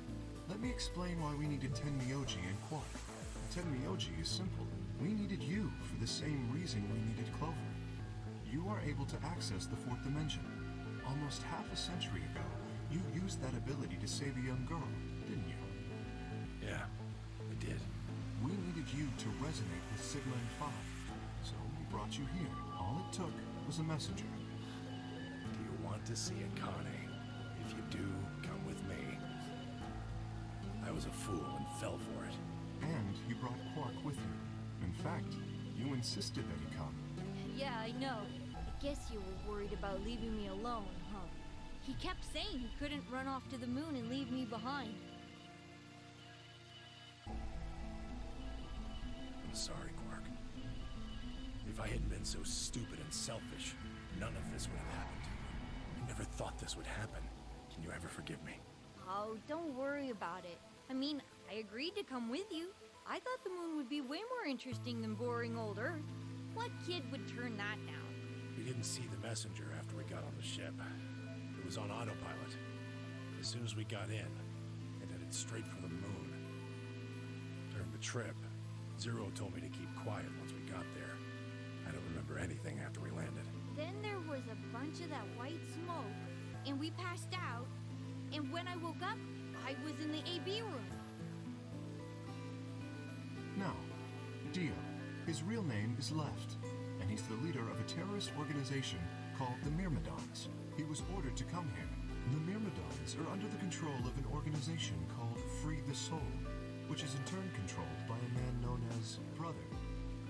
let me explain why we needed Tenmyoji and Quark. Tenmyoji is simple. We needed you for the same reason we needed Clover. You are able to access the fourth dimension. Almost half a century ago, you used that ability to save a young girl, didn't you? Yeah, I did. We needed you to resonate with Sigma and Phi, so we brought you here. All it took was a messenger. Do you want to see Akane? If you do, come with me. I was a fool and fell for it. And you brought Quark with you. In fact, you insisted that he come. Yeah, I know. I guess you were worried about leaving me alone, huh? He kept saying he couldn't run off to the moon and leave me behind. I'm sorry, Quark. If I hadn't been so stupid and selfish, none of this would have happened to you. I never thought this would happen. Can you ever forgive me? Oh, don't worry about it. I mean, I agreed to come with you. I thought the moon would be way more interesting than boring old Earth. What kid would turn that down? We didn't see the messenger after we got on the ship. It was on autopilot. As soon as we got in, it headed straight for the moon. During the trip, Zero told me to keep quiet once we got there. I don't remember anything after we landed. Then there was a bunch of that white smoke, and we passed out, and when I woke up, I was in the AB room. Now, Dio. His real name is Left, and he's the leader of a terrorist organization called the Myrmidons. He was ordered to come here. The Myrmidons are under the control of an organization called Free the Soul, which is in turn controlled by a man known as Brother.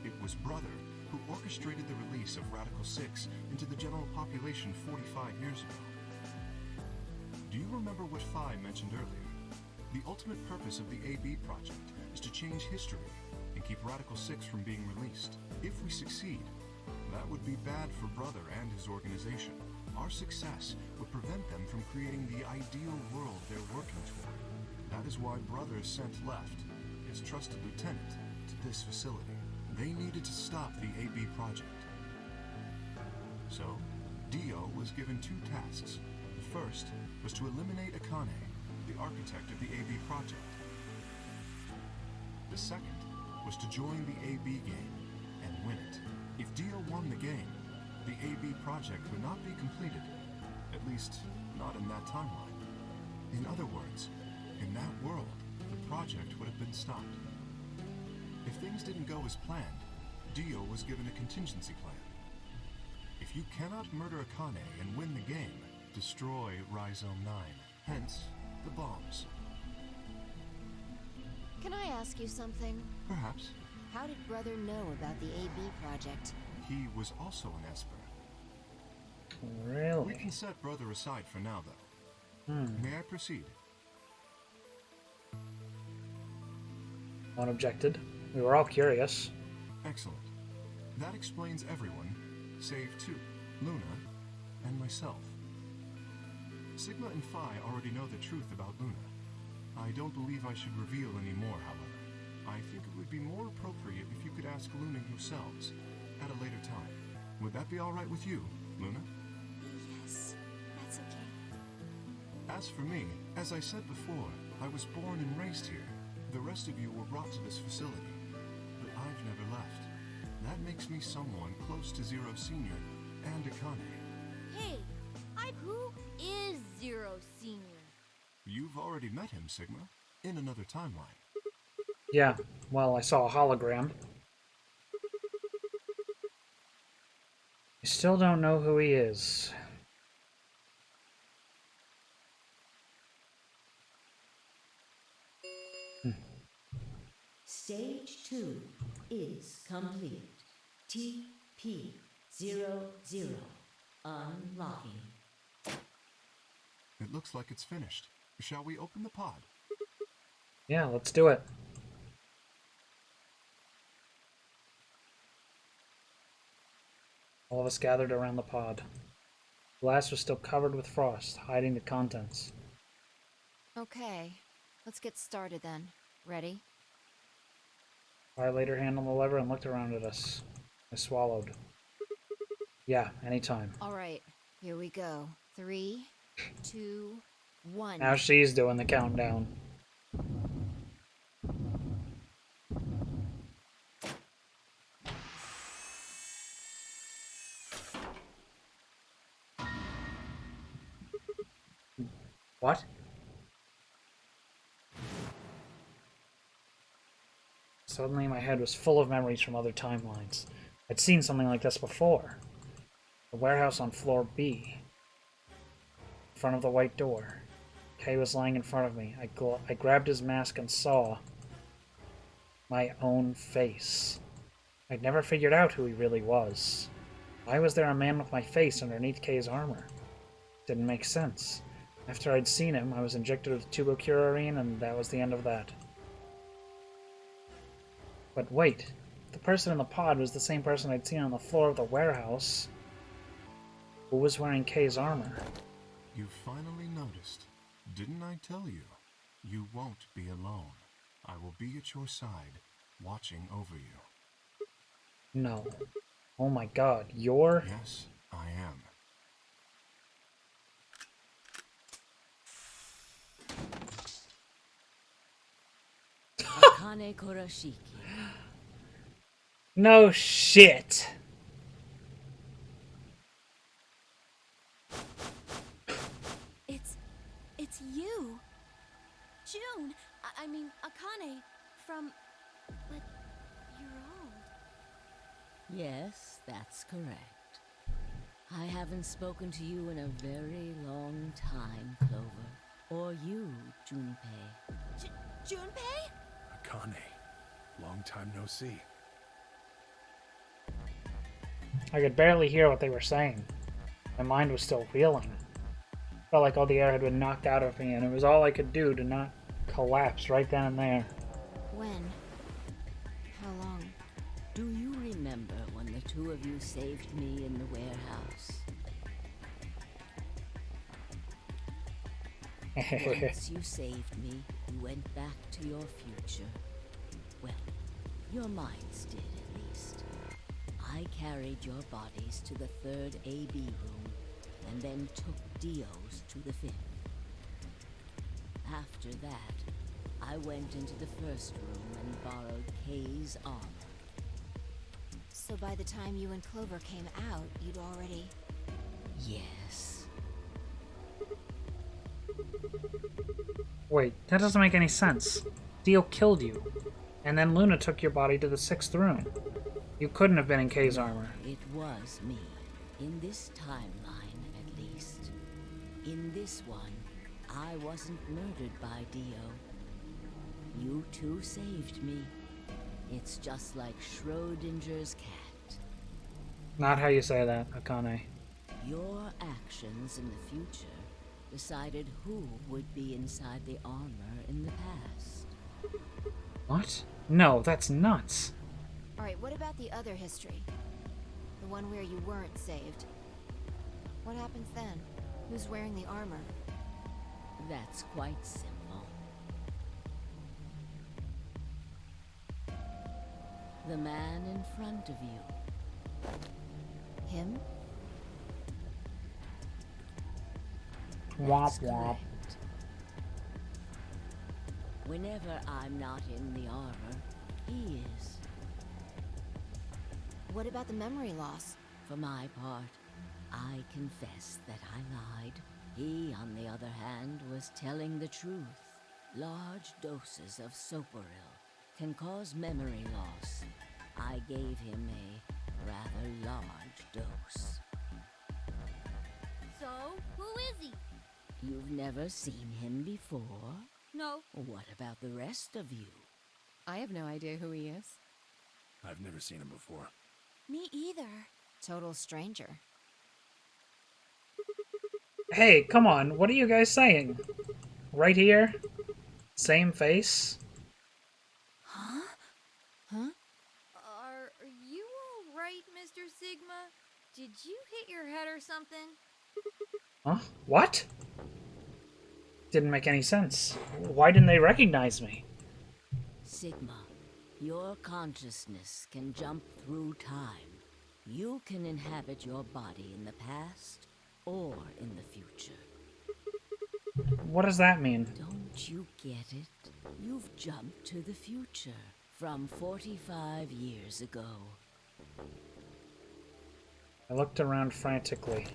It was Brother who orchestrated the release of Radical 6 into the general population 45 years ago. Do you remember what Phi mentioned earlier? The ultimate purpose of the AB project is to change history and keep Radical 6 from being released. If we succeed, that would be bad for Brother and his organization. Our success would prevent them from creating the ideal world they're working toward. That is why Brother sent Left, his trusted lieutenant, to this facility. They needed to stop the AB project. So, Dio was given two tasks. The first was to eliminate Akane, the architect of the AB project. The second was to join the AB game and win it. If Dio won the game, the AB project would not be completed, at least not in that timeline. In other words, in that world, the project would have been stopped. If things didn't go as planned, Dio was given a contingency plan. If you cannot murder Akane and win the game, destroy Rhizome 9, hence the bombs. Can I ask you something? Perhaps. How did Brother know about the AB project? He was also an Esper. Really? We can set Brother aside for now, though. May I proceed? Unobjected. We were all curious. Excellent. That explains everyone, save two, Luna and myself. Sigma and Phi already know the truth about Luna. I don't believe I should reveal any more, however. I think it would be more appropriate if you could ask Luna yourselves at a later time. Would that be all right with you, Luna? Yes, that's okay. As for me, as I said before, I was born and raised here. The rest of you were brought to this facility, but I've never left. That makes me someone close to Zero Senior and Akane. Hey, who is Zero Senior? You've already met him, Sigma, in another timeline. Yeah, well, I saw a hologram. I still don't know who he is. Stage 2 is complete. TP-00 unlocking. It looks like it's finished. Shall we open the pod? Yeah, let's do it. All of us gathered around the pod. The glass was still covered with frost, hiding the contents. Okay, let's get started then. Ready? I laid her hand on the lever and looked around at us. I swallowed. Yeah, anytime. Alright, here we go. 3, 2, 1. Now she's doing the countdown. What? Suddenly my head was full of memories from other timelines. I'd seen something like this before. The warehouse on floor B. In front of the white door. Kay was lying in front of me. I grabbed his mask and saw my own face. I'd never figured out who he really was. Why was there a man with my face underneath Kay's armor? Didn't make sense. After I'd seen him, I was injected with tubocurarine, and that was the end of that. But wait, the person in the pod was the same person I'd seen on the floor of the warehouse. Who was wearing Kay's armor? You finally noticed. Didn't I tell you? You won't be alone. I will be at your side, watching over you. No. Oh my god, you're... Yes, I am. Akane Kurashiki. No shit. It's you. June. I mean, Akane from... But you're old. Yes, that's correct. I haven't spoken to you in a very long time, Clover. Or you, Junpei. Junpei? Akane, long time no see. I could barely hear what they were saying. My mind was still reeling. Felt like all the air had been knocked out of me, and it was all I could do to not collapse right then and there. When? How long? Do you remember when the two of you saved me in the warehouse? Once you saved me, you went back to your future. Well, your minds did, at least. I carried your bodies to the third AB room, and then took Dio's to the fifth. After that, I went into the first room and borrowed Kay's armor. So by the time you and Clover came out, you'd already... Yes. Wait, that doesn't make any sense. Dio killed you, and then Luna took your body to the 6th room. You couldn't have been in Kay's armor. It was me. In this timeline, at least. In this one, I wasn't murdered by Dio. You two saved me. It's just like Schrodinger's cat. Not how you say that, Akane. Your actions in the future decided who would be inside the armor in the past. What? No, that's nuts. Alright, what about the other history? The one where you weren't saved. What happens then? Who's wearing the armor? That's quite simple. The man in front of you. Him? Womp womp. Whenever I'm not in the armor, he is. What about the memory loss? For my part, I confess that I lied. He, on the other hand, was telling the truth. Large doses of Soporil can cause memory loss. I gave him a rather large dose. So, who is he? You've never seen him before? No. What about the rest of you? I have no idea who he is. I've never seen him before. Me either. Total stranger. Hey, come on, what are you guys saying? Right here? Same face? Huh? Huh? Are you alright, Mr. Sigma? Did you hit your head or something? Huh? What? Didn't make any sense. Why didn't they recognize me? Sigma, your consciousness can jump through time. You can inhabit your body in the past or in the future. What does that mean? Don't you get it? You've jumped to the future from 45 years ago. I looked around frantically.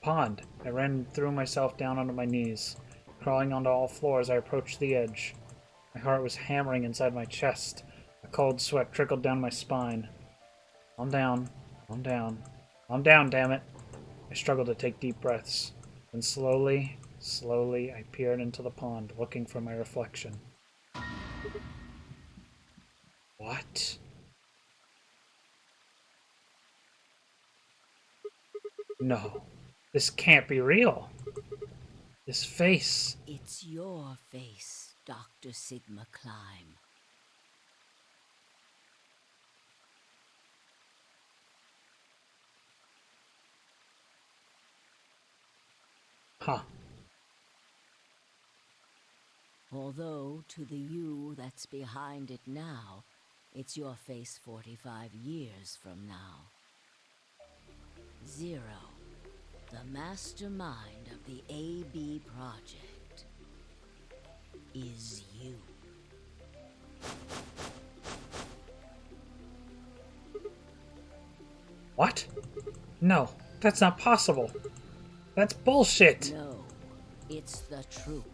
Pond. I ran threw myself down onto my knees. Crawling onto all fours, I approached the edge. My heart was hammering inside my chest. A cold sweat trickled down my spine. Calm down. Calm down. Calm down, damn it. I struggled to take deep breaths. Then slowly, I peered into the pond, looking for my reflection. What? No. This can't be real. This face. It's your face, Dr. Sigma Climb. Huh. Although, to the you that's behind it now, It's your face 45 years from now. Zero, the mastermind of the AB project, is you. What? No, that's not possible. That's bullshit. No, it's the truth.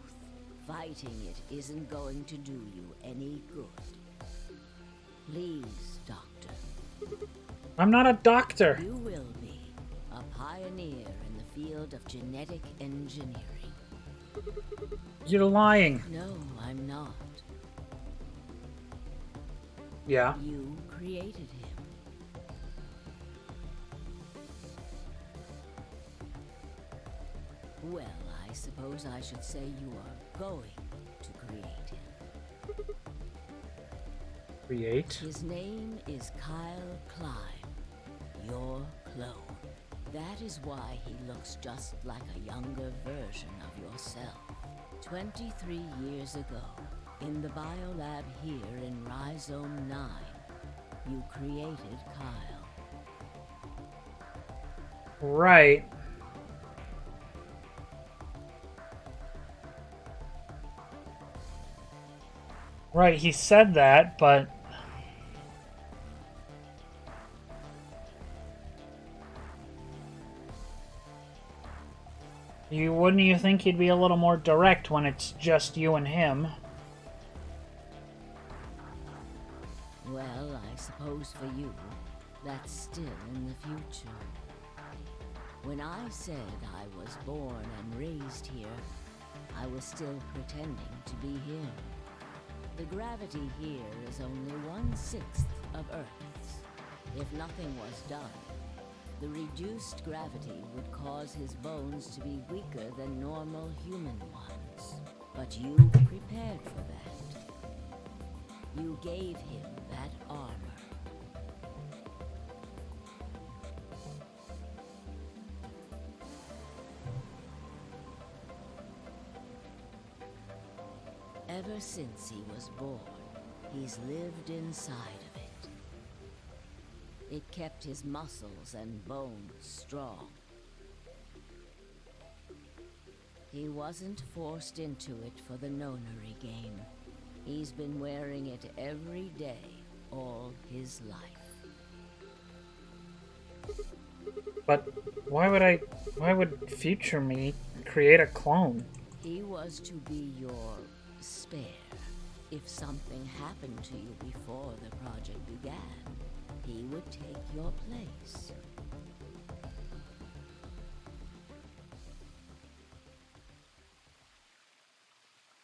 Fighting it isn't going to do you any good. Please, Doctor. I'm not a doctor. You will be a pioneer in the field of genetic engineering. You're lying. No, I'm not. Yeah. You created him. Well, I suppose I should say you are going to create him. Create? His name is Kyle Klein, your clone. That is why he looks just like a younger version of yourself. 23 years ago, in the biolab here in Rhizome 9, you created Kyle. Right. Right, he said that, but... Wouldn't you think he'd be a little more direct when it's just you and him? Well, I suppose for you, that's still in the future. When I said I was born and raised here, I was still pretending to be him. The gravity here is only 1/6 of Earth's. If nothing was done, the reduced gravity would cause his bones to be weaker than normal human ones. But you prepared for that. You gave him that armor. Ever since he was born, he's lived inside of it. It kept his muscles and bones strong. He wasn't forced into it for the nonary game. He's been wearing it every day, all his life. But why would future me create a clone? He was to be your spare. If something happened to you before the project began, he would take your place.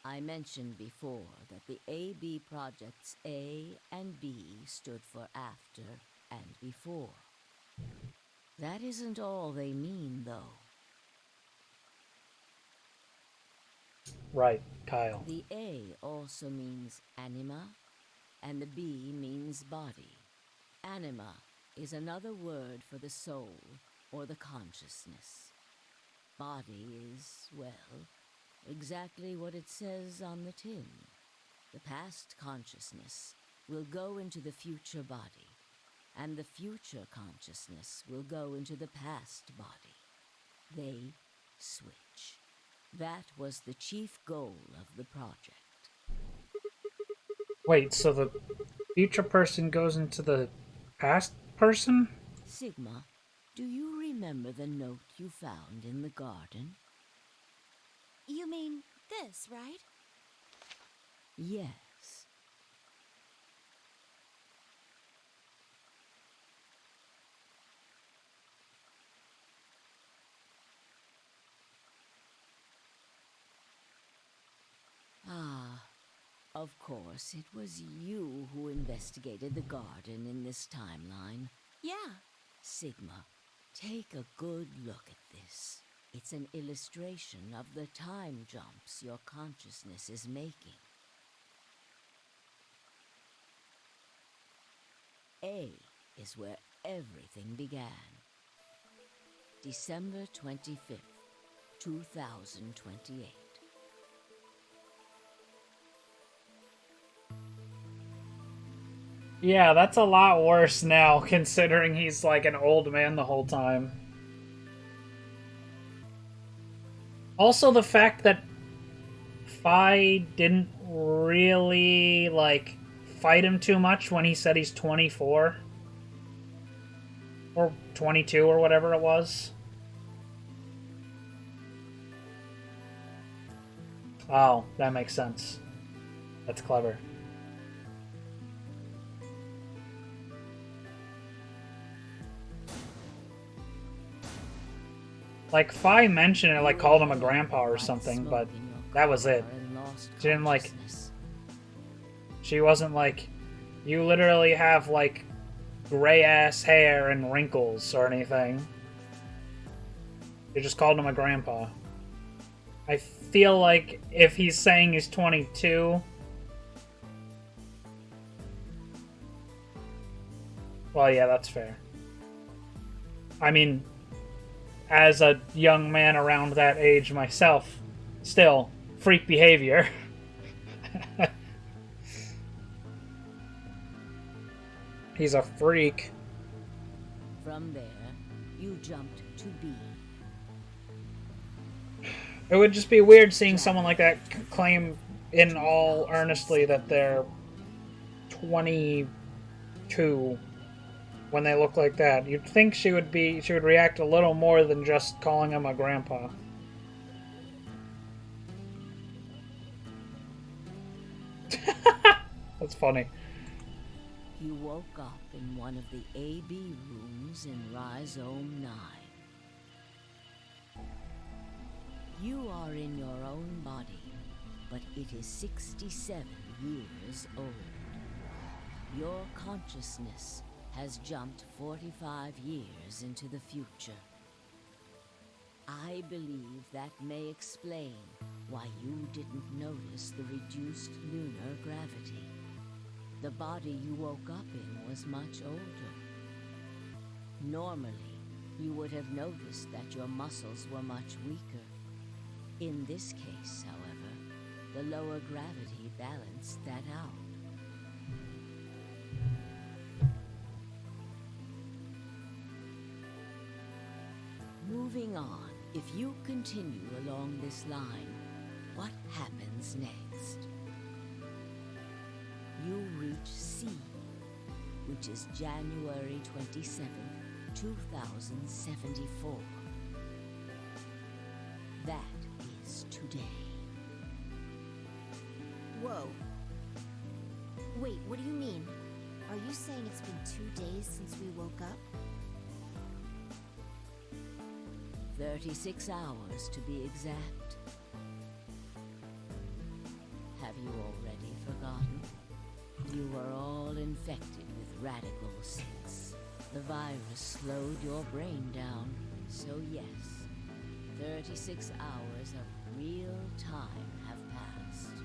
I mentioned before that the AB projects A and B stood for after and before. That isn't all they mean, though. Right, Kyle. The A also means anima, and the B means body. Anima is another word for the soul or the consciousness. Body is, well, exactly what it says on the tin. The past consciousness will go into the future body, and the future consciousness will go into the past body. They switch. That was the chief goal of the project. Wait, so the future person goes into the past person? Sigma, do you remember the note you found in the garden? You mean this, right? Yes. Ah, of course, it was you who investigated the garden in this timeline. Yeah. Sigma, take a good look at this. It's an illustration of the time jumps your consciousness is making. A is where everything began. December 25th, 2028. Yeah, that's a lot worse now, considering he's like an old man the whole time. Also, the fact that Fi didn't really, like, fight him too much when he said he's 24. Or 22 or whatever it was. Oh, that makes sense. That's clever. Like, Fi mentioned it, like, called him a grandpa or something, but that was it. She didn't, like... She wasn't like, you literally have, like, gray-ass hair and wrinkles or anything. She just called him a grandpa. I feel like if he's saying he's 22... Well, yeah, that's fair. I mean... As a young man around that age myself, still, freak behavior. He's a freak. From there, you jumped to B. It would just be weird seeing someone like that claim in all earnestly that they're 22 when they look like that. You'd think she would react a little more than just calling him a grandpa. That's funny. You woke up in one of the AB rooms in Rhizome 9. You are in your own body, but it is 67 years old. Your consciousness has jumped 45 years into the future. I believe that may explain why you didn't notice the reduced lunar gravity. The body you woke up in was much older. Normally, you would have noticed that your muscles were much weaker. In this case, however, the lower gravity balanced that out. Moving on, if you continue along this line, what happens next? You reach C, which is January 27th, 2074. That is today. Whoa. Wait, what do you mean? Are you saying it's been 2 days since we woke up? 36 hours to be exact. Have you already forgotten? You were all infected with Radical 6. The virus slowed your brain down, so yes, 36 hours of real time have passed.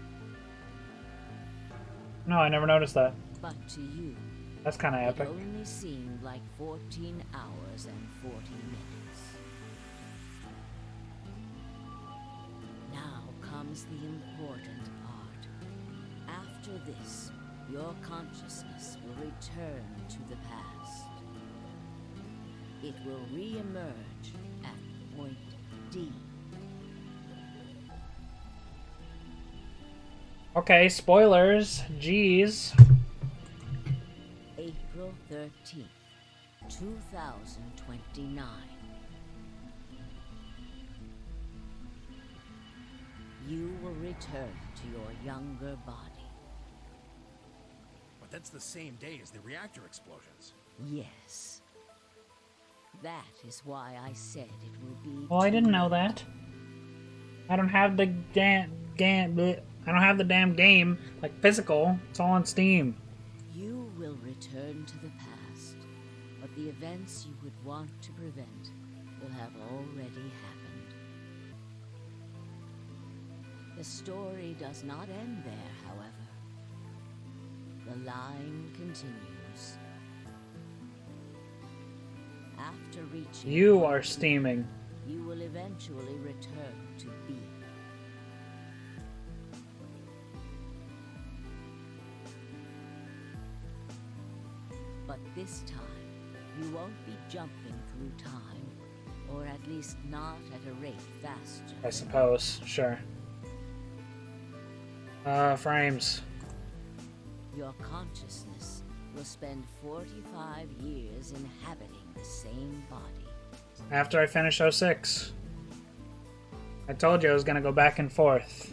No, I never noticed that. But to you, that's kind of epic. It only seemed like 14 hours and 40 minutes. Now comes the important part. After this, your consciousness will return to the past. It will re-emerge at point D. Okay, spoilers. Jeez. April 13th, 2029. You will return to your younger body. But that's the same day as the reactor explosions. Yes. That is why I said it will be. Well, I didn't know that. I don't have the I don't have the damn game, like, physical. It's all on Steam. You will return to the past, but the events you would want to prevent will have already happened. The story does not end there, however. The line continues. After reaching... You are steaming. You will eventually return to B. But this time, you won't be jumping through time, or at least not at a rate faster. I suppose. Sure. Frames. Your consciousness will spend 45 years inhabiting the same body. After I finish 06. I told you I was gonna go back and forth.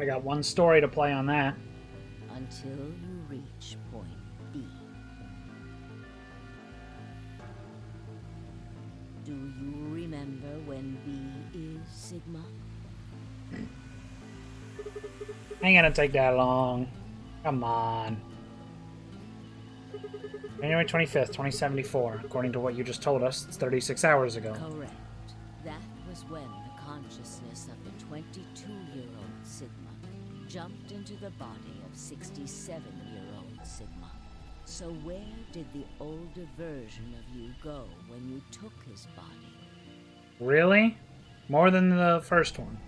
I got one story to play on that. Until you reach point B. Do you remember when B is Sigma? Ain't gonna take that long. Come on. January 25th, 2074. According to what you just told us, it's 36 hours ago. Correct. That was when the consciousness of the 22-year-old Sigma jumped into the body of 67-year-old Sigma. So where did the older version of you go when you took his body? Really? More than the first one.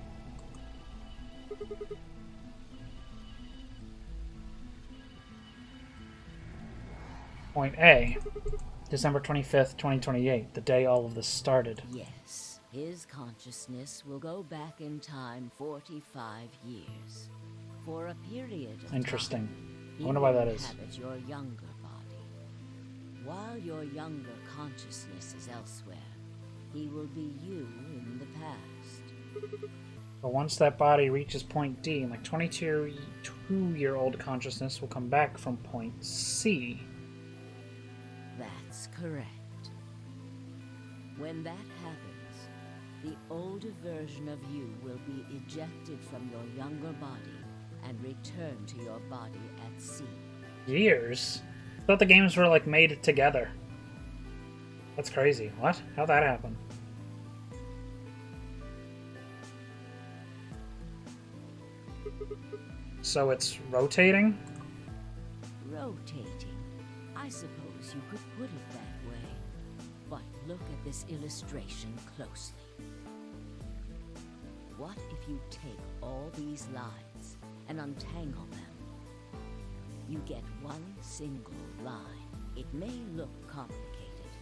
Point A. December 25th, 2028. The day all of this started. Yes. His consciousness will go back in time 45 years. For a period of Interesting. time, I wonder why that he will is. inhabit your younger body. While your younger consciousness is elsewhere, he will be you in the past. But once that body reaches point D, my 22-year-old consciousness will come back from point C. That's correct. When that happens, the older version of you will be ejected from your younger body and return to your body at C. Years? I thought the games were like made together. That's crazy. What? How'd that happen? So it's rotating? Rotating. I suppose you could put it that way. But look at this illustration closely. What if you take all these lines and untangle them? You get one single line. It may look complicated,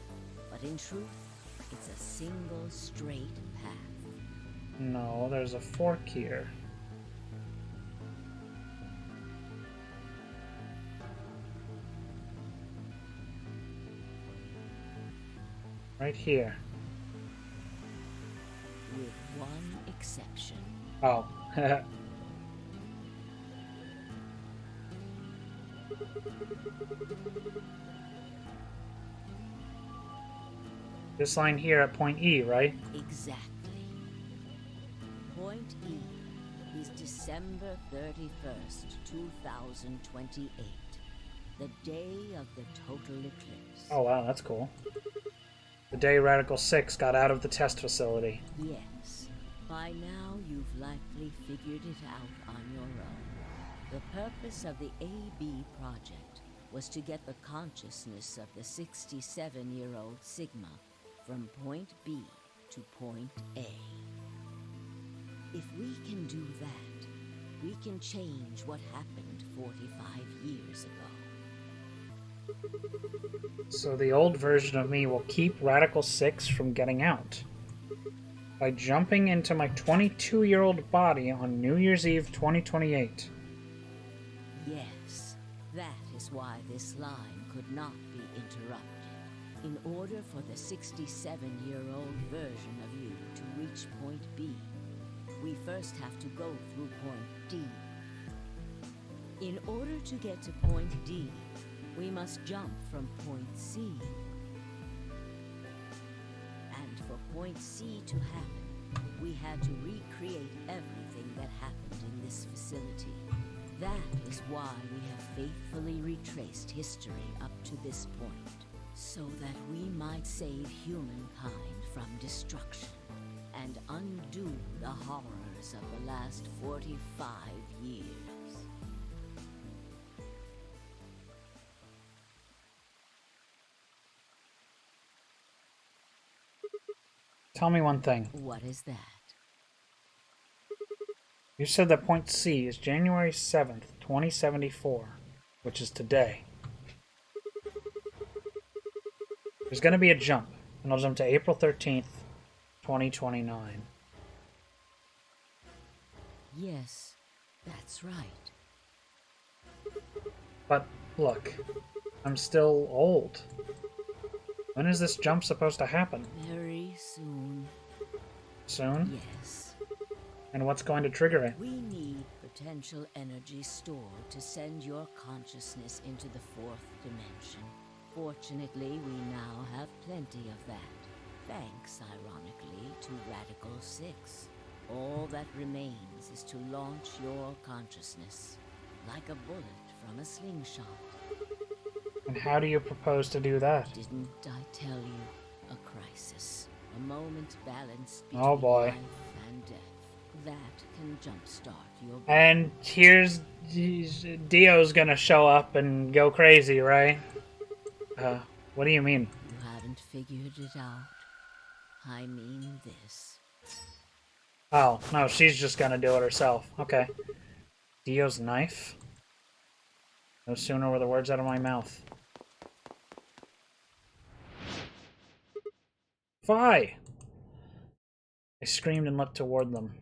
but in truth, it's a single straight path. No, there's a fork here. Right here. With one exception. Oh. This line here at point E, right? Exactly. Point E is December 31st, 2028. The day of the total eclipse. Oh wow, that's cool. The day Radical 6 got out of the test facility. Yes. By now, you've likely figured it out on your own. The purpose of the AB project was to get the consciousness of the 67-year-old Sigma from point B to point A. If we can do that, we can change what happened 45 years ago. So the old version of me will keep Radical 6 from getting out. By jumping into my 22-year-old body on New Year's Eve 2028. Yes, that is why this line could not be interrupted. In order for the 67-year-old version of you to reach point B, we first have to go through point D. In order to get to point D, we must jump from point C. And for point C to happen, we had to recreate everything that happened in this facility. That is why we have faithfully retraced history up to this point, so that we might save humankind from destruction and undo the horrors of the last 45 years. Tell me one thing. What is that? You said that point C is January 7th, 2074, which is today. There's going to be a jump, and I'll jump to April 13th, 2029. Yes, that's right. But, look, I'm still old. When is this jump supposed to happen? Very soon. Soon? Yes. And what's going to trigger it? We need potential energy stored to send your consciousness into the fourth dimension. Fortunately, we now have plenty of that. Thanks, ironically, to Radical 6. All that remains is to launch your consciousness, like a bullet from a slingshot. And how do you propose to do that? Didn't I tell you? A crisis. A moment balanced between Oh boy. life and death. That can jumpstart your... And here's Dio's gonna show up and go crazy, right? What do you mean? You haven't figured it out. I mean this. Oh, no, she's just gonna do it herself. Okay. Dio's knife? No sooner were the words out of my mouth. Fi! I screamed and leapt toward them.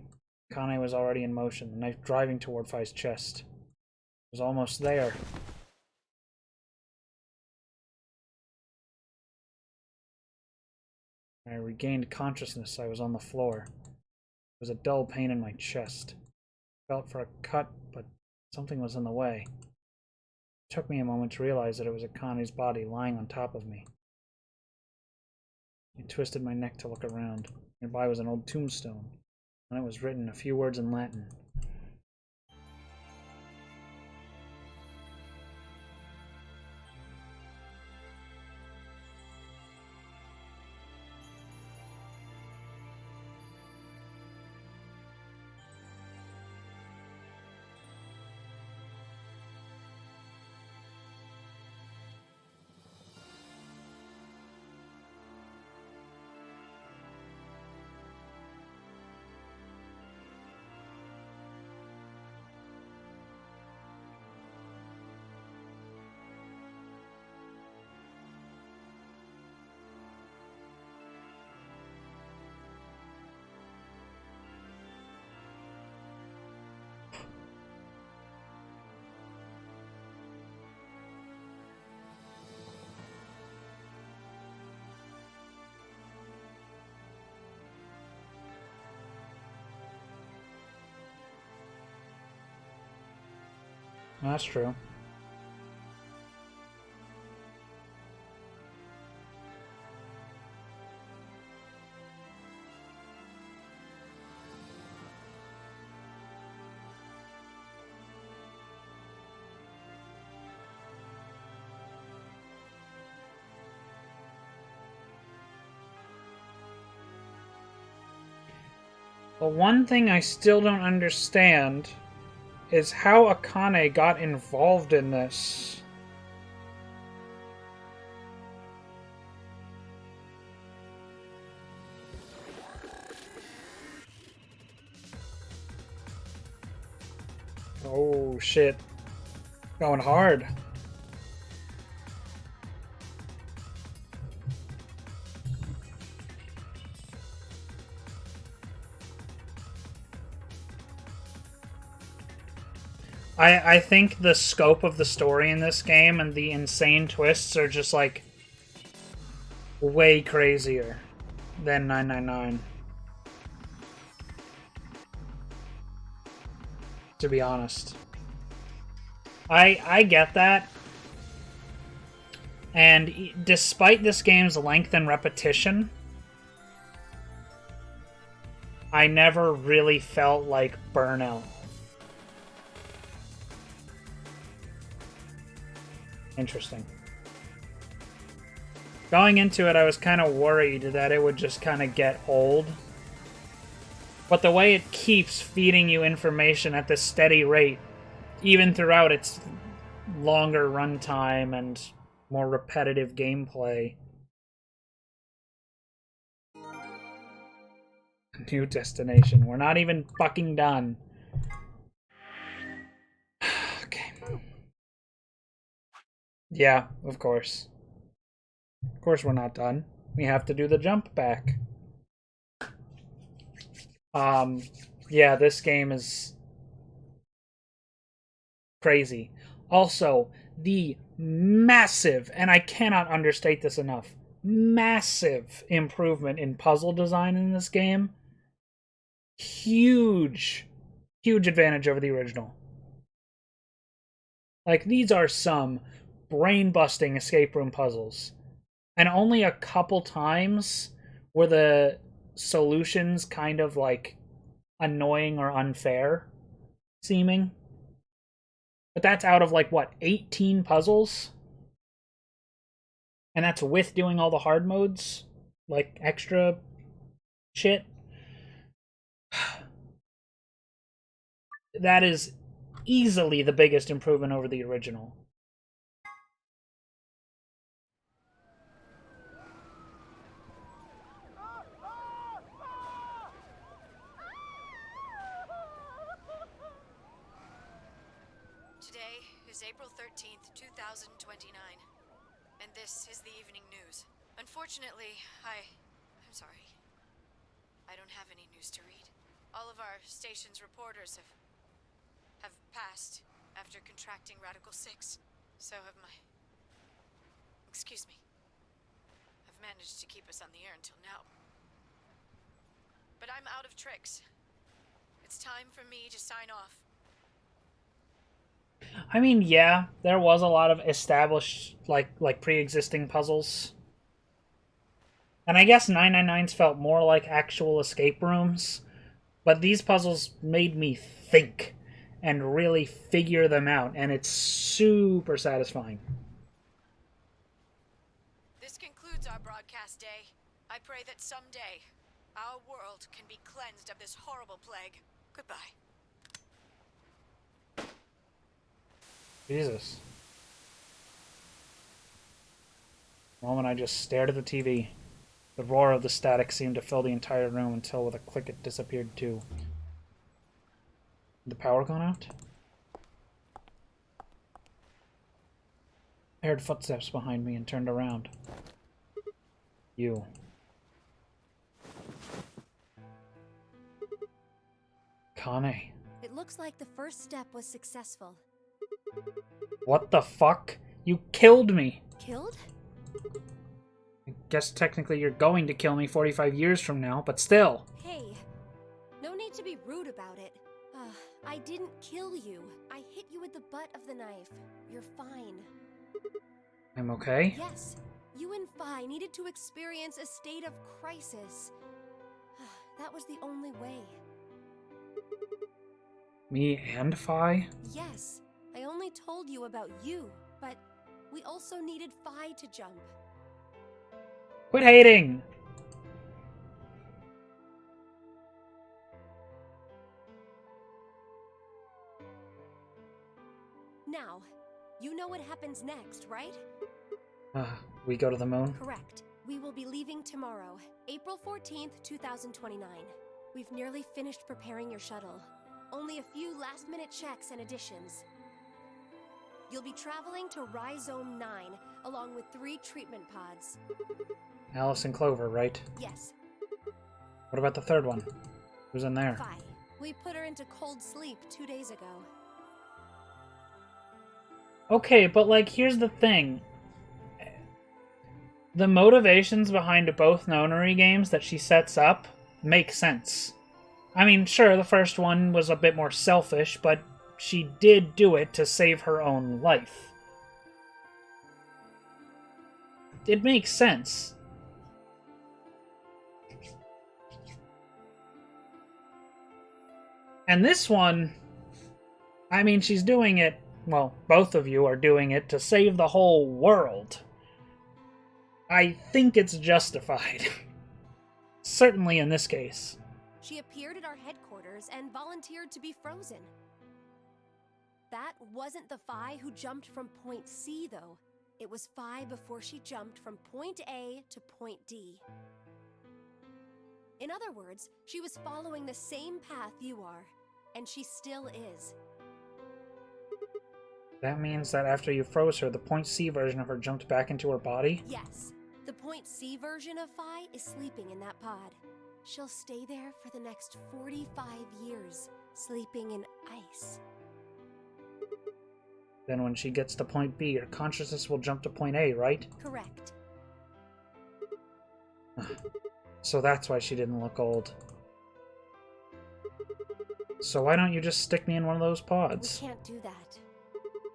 Akane was already in motion, the knife driving toward Fi's chest. It was almost there. When I regained consciousness, I was on the floor. There was a dull pain in my chest. I felt for a cut, but something was in the way. It took me a moment to realize that it was Akane's body lying on top of me. I twisted my neck to look around. Nearby was an old tombstone. On it was written a few words in Latin. That's true. But one thing I still don't understand is how Akane got involved in this. Oh shit. Going hard. I think the scope of the story in this game and the insane twists are just like way crazier than 999. To be honest. I get that. And despite this game's length and repetition, I never really felt like burnout. Interesting. Going into it, I was kind of worried that it would just kind of get old. But the way it keeps feeding you information at this steady rate, even throughout its longer runtime and more repetitive gameplay. New destination. We're not even fucking done. Yeah, of course. Of course we're not done. We have to do the jump back. Yeah, this game is crazy. Also, the massive, and I cannot understate this enough, massive improvement in puzzle design in this game. Huge advantage over the original. Like, these are some brain-busting escape room puzzles. And only a couple times were the solutions kind of, like, annoying or unfair seeming. But that's out of, like, what, 18 puzzles? And that's with doing all the hard modes? Like, extra shit? That is easily the biggest improvement over the original. Today is April 13th, 2029. And this is the evening news. Unfortunately, I'm sorry. I don't have any news to read. All of our station's reporters have passed after contracting Radical 6. So have my... Excuse me. I've managed to keep us on the air until now. But I'm out of tricks. It's time for me to sign off. I mean, yeah, there was a lot of established, like pre-existing puzzles. And I guess 999's felt more like actual escape rooms. But these puzzles made me think and really figure them out, and it's super satisfying. This concludes our broadcast day. I pray that someday our world can be cleansed of this horrible plague. Goodbye. Jesus. The moment I just stared at the TV, the roar of the static seemed to fill the entire room until with a click it disappeared too. Had the power gone out? I heard footsteps behind me and turned around. You. Kane. It looks like the first step was successful. What the fuck? You killed me! Killed? I guess technically you're going to kill me 45 years from now, but still. Hey, no need to be rude about it. I didn't kill you. I hit you with the butt of the knife. You're fine. I'm okay? Yes, you and Phi needed to experience a state of crisis. That was the only way. Me and Phi? Yes, I only told you about you, but we also needed Phi to jump. Quit hating! Now, you know what happens next, right? We go to the moon? Correct. We will be leaving tomorrow, April 14th, 2029. We've nearly finished preparing your shuttle. Only a few last-minute checks and additions. You'll be traveling to Rhizome 9, along with 3 treatment pods. Alice and Clover, right? Yes. What about the third one? Who's in there? Phi. We put her into cold sleep 2 days ago. Okay, but like, here's the thing. The motivations behind both Nonary games that she sets up make sense. I mean, sure, the first one was a bit more selfish, but she did do it to save her own life. It makes sense. And this one, I mean, she's doing it, well, both of you are doing it to save the whole world. I think it's justified. Certainly in this case. She appeared at our headquarters and volunteered to be frozen. That wasn't the Phi who jumped from point C, though. It was Phi before she jumped from point A to point D. In other words, she was following the same path you are, and she still is. That means that after you froze her, the Point C version of her jumped back into her body? Yes, the Point C version of Phi is sleeping in that pod. She'll stay there for the next 45 years, sleeping in ice. Then when she gets to Point B, her consciousness will jump to Point A, right? Correct. So that's why she didn't look old. So why don't you just stick me in one of those pods? We can't do that.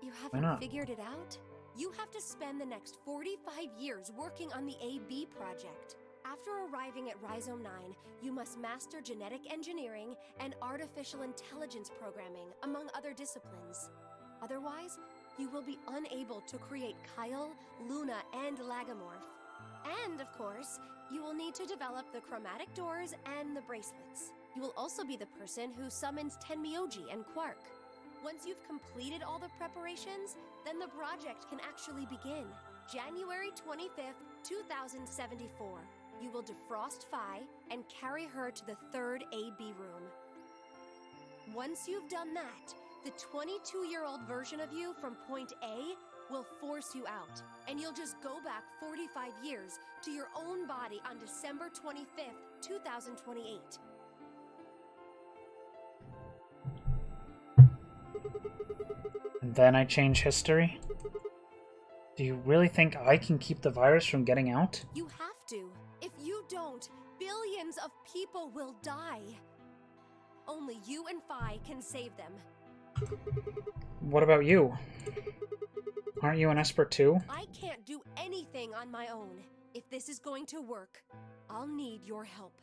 You Why haven't not? figured it out? You have to spend the next 45 years working on the AB project. After arriving at Rhizome 9, you must master genetic engineering and artificial intelligence programming, among other disciplines. Otherwise, you will be unable to create Kyle, Luna, and Lagomorph. And, of course, you will need to develop the chromatic doors and the bracelets. You will also be the person who summons Tenmyoji and Quark. Once you've completed all the preparations, then the project can actually begin. January 25th, 2074. You will defrost Phi and carry her to the third AB room. Once you've done that, the 22-year-old version of you from Point A will force you out, and you'll just go back 45 years to your own body on December 25th, 2028. And then I change history? Do you really think I can keep the virus from getting out? You have to. If you don't, billions of people will die. Only you and Phi can save them. What about you? Aren't you an Esper too? I can't do anything on my own. If this is going to work, I'll need your help.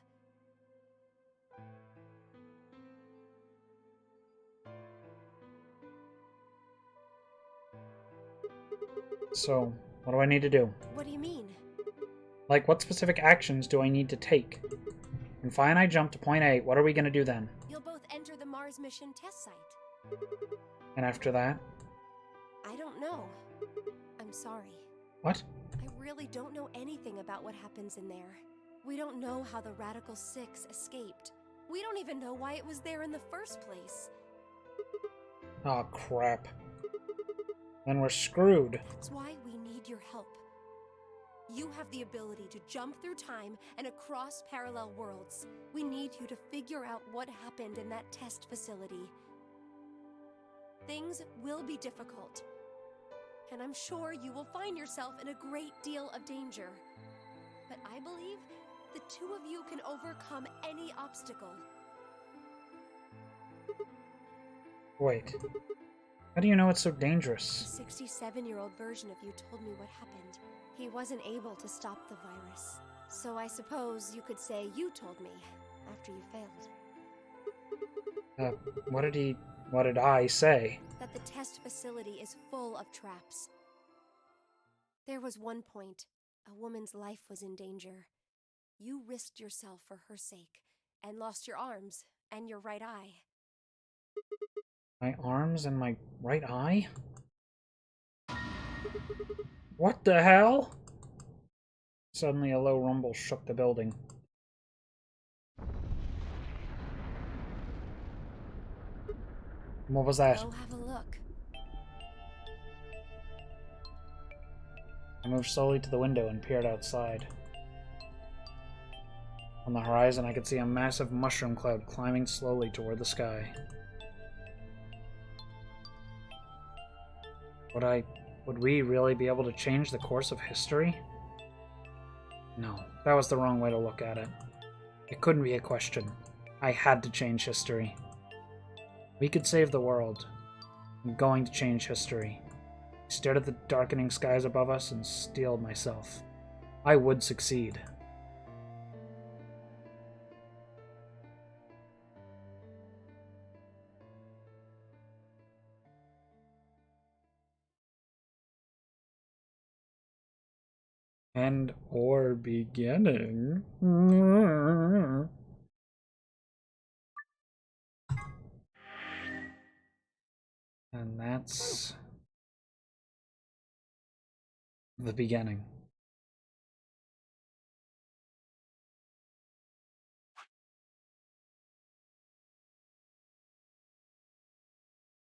So, what do I need to do? What do you mean? Like, what specific actions do I need to take? When Phi and I jump to Point A, what are we going to do then? You'll both enter the Mars mission test site. And after that? I don't know. I'm sorry. What? I really don't know anything about what happens in there. We don't know how the Radical Six escaped. We don't even know why it was there in the first place. Oh, crap. Then we're screwed. That's why we need your help. You have the ability to jump through time and across parallel worlds. We need you to figure out what happened in that test facility. Things will be difficult, and I'm sure you will find yourself in a great deal of danger. But I believe the two of you can overcome any obstacle. Wait. How do you know it's so dangerous? The 67-year-old version of you told me what happened. He wasn't able to stop the virus. So I suppose you could say you told me after you failed. What did I say? That the test facility is full of traps. There was one point, a woman's life was in danger. You risked yourself for her sake, and lost your arms and your right eye. My arms and my right eye? What the hell? Suddenly a low rumble shook the building. What was that? Go have a look. I moved slowly to the window and peered outside. On the horizon, I could see a massive mushroom cloud climbing slowly toward the sky. Would we really be able to change the course of history? No, that was the wrong way to look at it. It couldn't be a question. I had to change history. We could save the world. I'm going to change history. I stared at the darkening skies above us and steeled myself. I would succeed. End or beginning. And that's the beginning.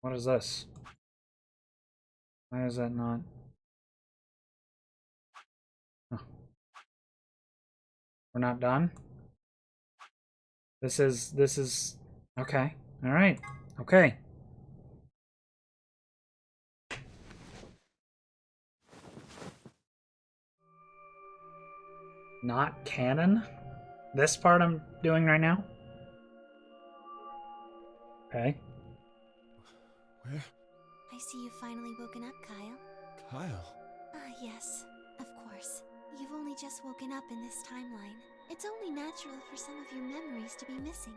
What is this? Why is that not? Oh. We're not done? This is okay. All right. Okay. Not canon? This part I'm doing right now? Okay. Where? I see you've finally woken up, Kyle. Kyle. Ah, yes. Of course. You've only just woken up in this timeline. It's only natural for some of your memories to be missing.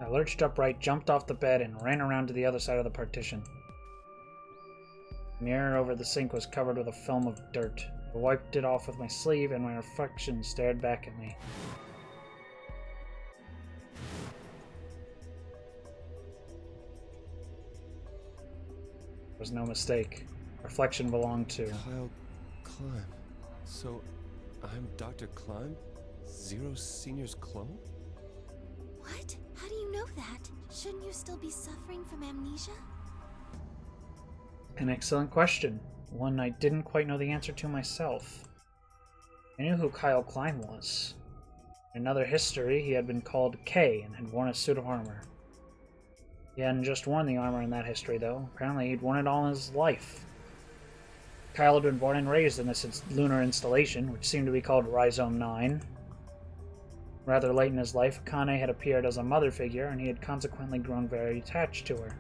I lurched upright, jumped off the bed, and ran around to the other side of the partition. The mirror over the sink was covered with a film of dirt. I wiped it off with my sleeve, and my reflection stared back at me. There was no mistake. Reflection belonged to Kyle Climb. So, I'm Dr. Climb? Zero Senior's clone? What? How do you know that? Shouldn't you still be suffering from amnesia? An excellent question. One I didn't quite know the answer to myself. I knew who Kyle Climb was. In another history, he had been called K and had worn a suit of armor. He hadn't just worn the armor in that history, though. Apparently, he'd worn it all his life. Kyle had been born and raised in this lunar installation, which seemed to be called Rhizome 9. Rather late in his life, Akane had appeared as a mother figure, and he had consequently grown very attached to her.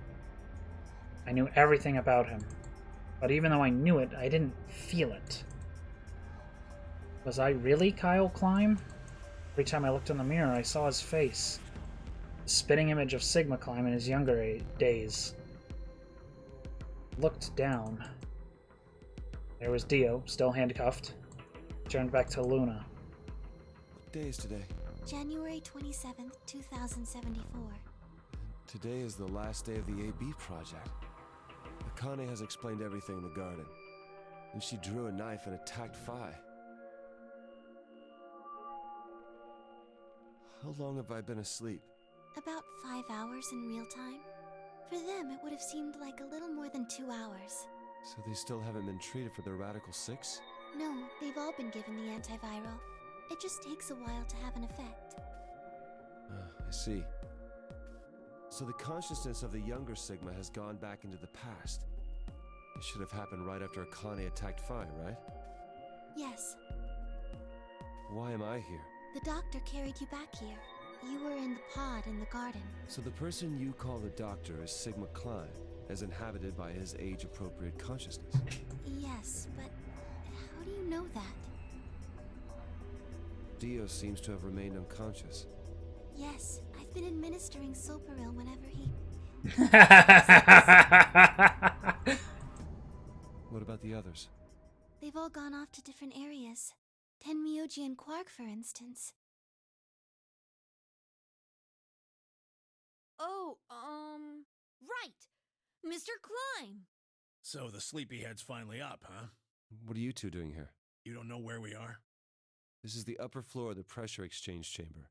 I knew everything about him, but even though I knew it, I didn't feel it. Was I really Kyle Climb? Every time I looked in the mirror, I saw his face. The spitting image of Sigma Climb in his younger days. I looked down. There was Dio, still handcuffed. I turned back to Luna. What day is today? January 27th, 2074. Today is the last day of the AB project. Akane has explained everything in the garden. And she drew a knife and attacked Phi. How long have I been asleep? About 5 hours in real time. For them, it would have seemed like a little more than 2 hours. So they still haven't been treated for their Radical 6? No, they've all been given the antiviral. It just takes a while to have an effect. I see. So the consciousness of the younger Sigma has gone back into the past. It should have happened right after Akane attacked Phi, right? Yes. Why am I here? The doctor carried you back here. You were in the pod in the garden. So the person you call the doctor is Sigma Klein, as inhabited by his age-appropriate consciousness. Yes, but how do you know that? Dio seems to have remained unconscious. Yes, I've been administering Soparil whenever he... What about the others? They've all gone off to different areas. Tenmyoji and Quark, for instance. Oh, right! Mr. Climb! So the sleepyhead's finally up, huh? What are you two doing here? You don't know where we are? This is the upper floor of the pressure exchange chamber.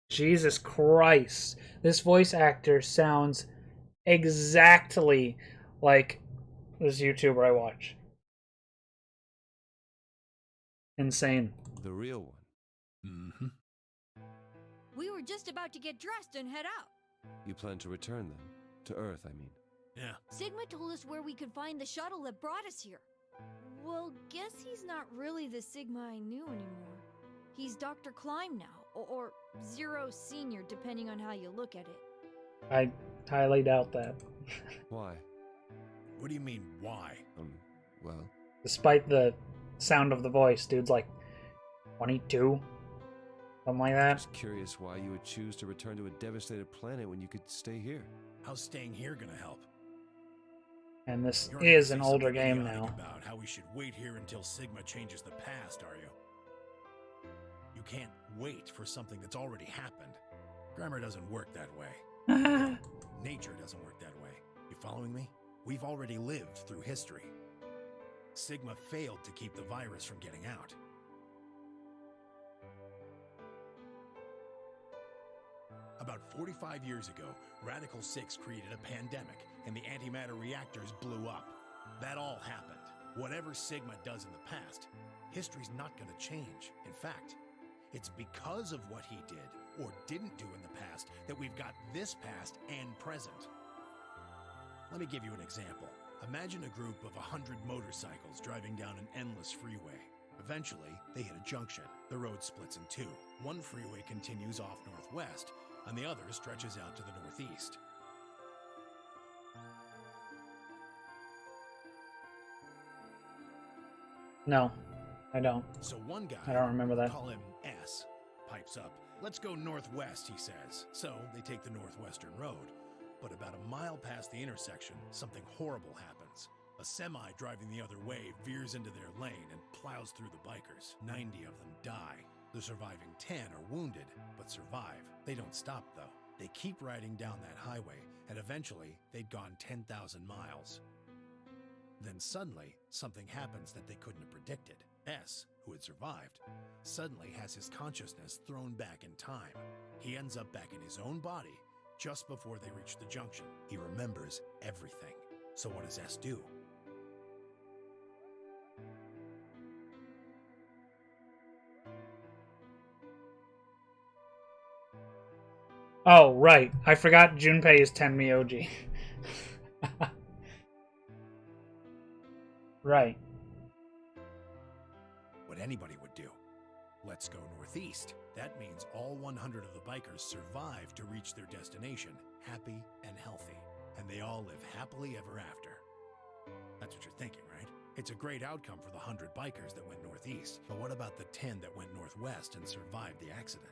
Jesus Christ. This voice actor sounds exactly like this YouTuber I watch. Insane. The real one. Mm-hmm. We were just about to get dressed and head out. You plan to return then? To Earth, I mean. Yeah. Sigma told us where we could find the shuttle that brought us here. Well, guess he's not really the Sigma I knew anymore. He's Dr. Climb now, or Zero Senior, depending on how you look at it. I highly doubt that. Why? What do you mean, why? Well... Despite the sound of the voice, dude's like 22? Something like that? Just curious why you would choose to return to a devastated planet when you could stay here. How's staying here gonna help? And this You're is not an gonna say older something game idiotic now. About how we should wait here until Sigma changes the past, are you? You can't wait for something that's already happened. Grammar doesn't work that way. Nature doesn't work that way. You following me? We've already lived through history. Sigma failed to keep the virus from getting out. About 45 years ago, Radical 6 created a pandemic, and the antimatter reactors blew up. That all happened. Whatever Sigma does in the past, history's not going to change. In fact, it's because of what he did or didn't do in the past that we've got this past and present. Let me give you an example. Imagine a group of 100 motorcycles driving down an endless freeway. Eventually, they hit a junction. The road splits in two. One freeway continues off northwest, and the other stretches out to the northeast. No, I don't. So one guy, I don't remember that. call him S, pipes up. Let's go northwest, he says. So they take the northwestern road. But about a mile past the intersection, something horrible happens. A semi driving the other way veers into their lane and plows through the bikers. 90 of them die. The surviving 10 are wounded, but survive. They don't stop, though. They keep riding down that highway, and eventually they'd gone 10,000 miles. Then suddenly, something happens that they couldn't have predicted. S, who had survived, suddenly has his consciousness thrown back in time. He ends up back in his own body just before they reach the junction. He remembers everything. So what does S do? Oh, right. I forgot Junpei is Tenmyoji. Right. What anybody would do. Let's go northeast. That means all 100 of the bikers survive to reach their destination, happy and healthy. And they all live happily ever after. That's what you're thinking, right? It's a great outcome for the 100 bikers that went northeast. But what about the 10 that went northwest and survived the accident?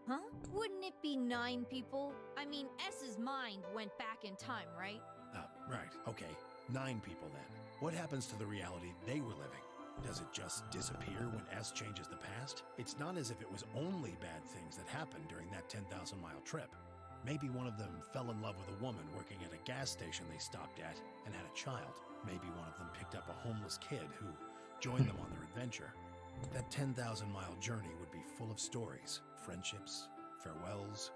Huh? Wouldn't it be 9 people? I mean, S's mind went back in time, right? Right. Okay. 9 people then. What happens to the reality they were living? Does it just disappear when S changes the past? It's not as if it was only bad things that happened during that 10,000-mile trip. Maybe one of them fell in love with a woman working at a gas station they stopped at and had a child. Maybe one of them picked up a homeless kid who joined them on their adventure. That 10,000-mile journey would be full of stories, friendships, farewells,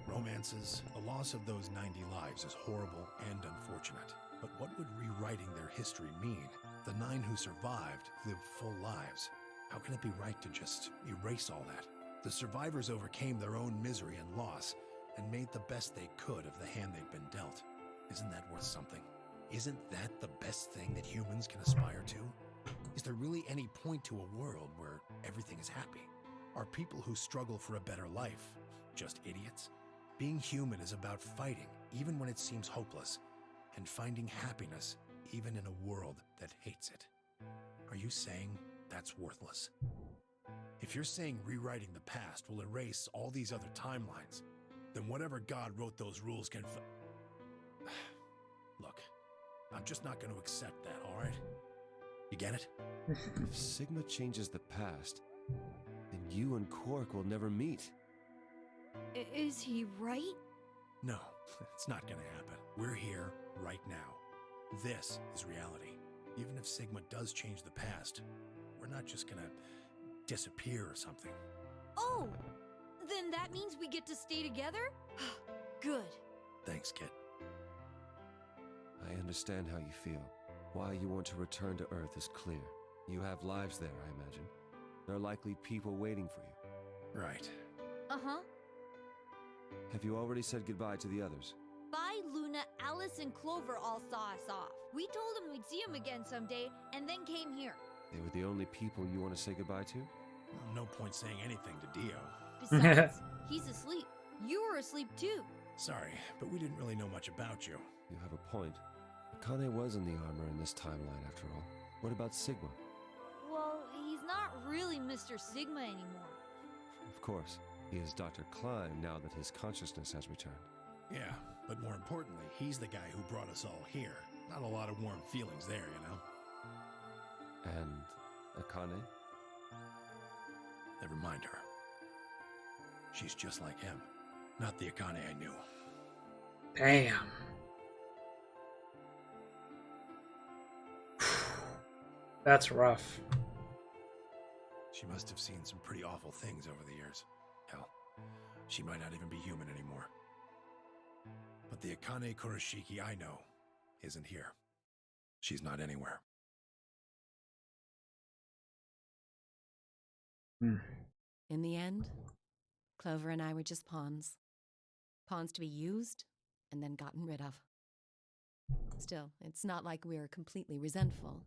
romances. The loss of those 90 lives is horrible and unfortunate. But what would rewriting their history mean? The 9 who survived lived full lives. How can it be right to just erase all that? The survivors overcame their own misery and loss and made the best they could of the hand they'd been dealt. Isn't that worth something? Isn't that the best thing that humans can aspire to? Is there really any point to a world where everything is happy? Are people who struggle for a better life just idiots? Being human is about fighting, even when it seems hopeless, and finding happiness even in a world that hates it. Are you saying that's worthless? If you're saying rewriting the past will erase all these other timelines, then whatever God wrote those rules can Look, I'm just not going to accept that, all right? You get it? If Sigma changes the past, then you and Quark will never meet. Is he right? No, it's not going to happen. We're here right now. This is reality. Even if Sigma does change the past, we're not just going to disappear or something. Oh! Then that means we get to stay together? Good. Thanks, kid. I understand how you feel. Why you want to return to Earth is clear. You have lives there, I imagine. There are likely people waiting for you. Right. Uh-huh. Have you already said goodbye to the others? Bye, Luna, Alice, and Clover all saw us off. We told them we'd see them again someday, and then came here. They were the only people you want to say goodbye to? Well, no point saying anything to Dio. Besides, he's asleep. You were asleep too. Sorry, but we didn't really know much about you. You have a point. Akane was in the armor in this timeline, after all. What about Sigma? Well, he's not really Mr. Sigma anymore. Of course. He is Dr. Klein now that his consciousness has returned. Yeah, but more importantly, he's the guy who brought us all here. Not a lot of warm feelings there, you know? And Akane? Never mind her. She's just like him. Not the Akane I knew. Damn. That's rough. She must have seen some pretty awful things over the years. Hell, She might not even be human anymore. But the Akane Kurashiki I know isn't here. She's not anywhere. In the end, Clover and I were just pawns. Pawns to be used and then gotten rid of. Still, it's not like we're completely resentful.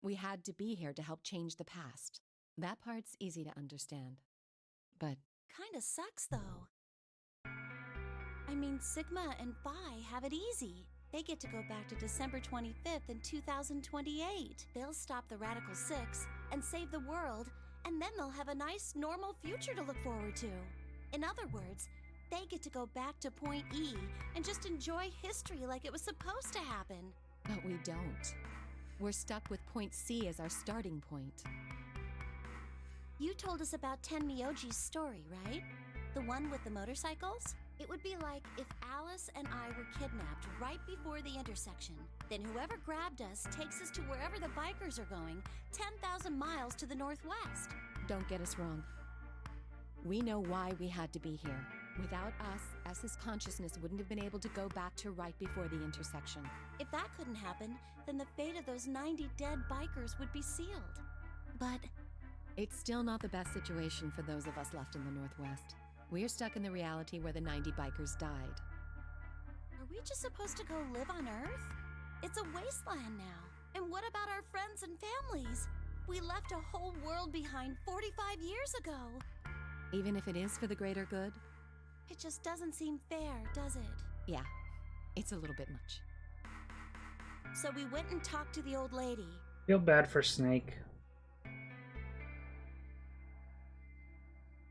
We had to be here to help change the past. That part's easy to understand. But Kinda sucks, though. I mean, Sigma and Phi have it easy. They get to go back to December 25th in 2028. They'll stop the Radical Six and save the world, and then they'll have a nice, normal future to look forward to. In other words, they get to go back to Point E and just enjoy history like it was supposed to happen. But we don't. We're stuck with Point C as our starting point. You told us about Tenmyoji's story, right? The one with the motorcycles? It would be like if Alice and I were kidnapped right before the intersection. Then whoever grabbed us takes us to wherever the bikers are going, 10,000 miles to the northwest. Don't get us wrong. We know why we had to be here. Without us, S's consciousness wouldn't have been able to go back to right before the intersection. If that couldn't happen, then the fate of those 90 dead bikers would be sealed. But it's still not the best situation for those of us left in the Northwest. We're stuck in the reality where the 90 bikers died. are we just supposed to go live on Earth? It's a wasteland now. And what about our friends and families? We left a whole world behind 45 years ago. Even if it is for the greater good? It just doesn't seem fair, does it? Yeah, it's a little bit much. So we went and talked to the old lady. Feel bad for Snake.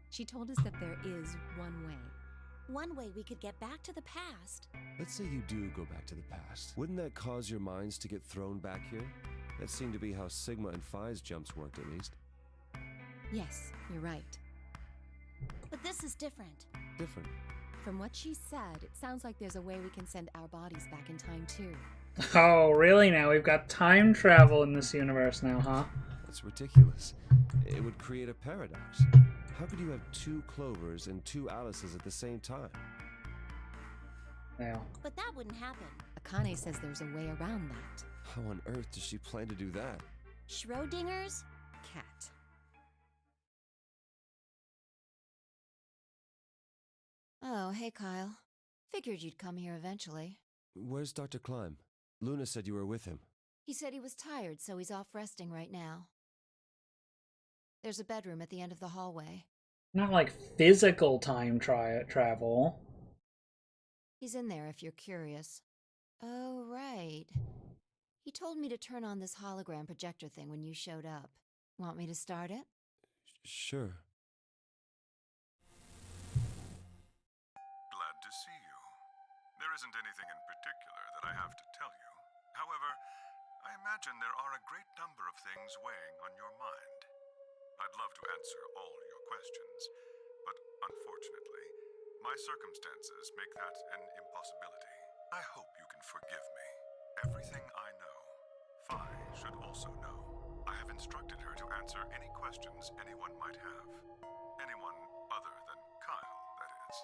She told us that there is one way. One way we could get back to the past. Let's say you do go back to the past. Wouldn't that cause your minds to get thrown back here? That seemed to be how Sigma and Phi's jumps worked, at least. Yes, you're right. But this is different. Different? From what she said, it sounds like there's a way we can send our bodies back in time, too. Oh, really now? We've got time travel in this universe now, huh? That's ridiculous. It would create a paradox. How could you have two Clovers and two Alices at the same time? Yeah. But that wouldn't happen. Akane says there's a way around that. How on earth does she plan to do that? Schrodinger's cat. Oh, hey, Kyle. Figured you'd come here eventually. Where's Dr. Klein? Luna said you were with him. He said he was tired, so he's off resting right now. There's a bedroom at the end of the hallway. Not like physical time travel. He's in there if you're curious. Oh, right. He told me to turn on this hologram projector thing when you showed up. Want me to start it? Sure. Glad to see you. There isn't anything in particular that I have to tell you. However, I imagine there are a great number of things weighing on your mind. I'd love to answer all your questions, but unfortunately, my circumstances make that an impossibility. I hope you can forgive me. Everything I know, Phi should also know. I have instructed her to answer any questions anyone might have. Anyone other than Kyle, that is.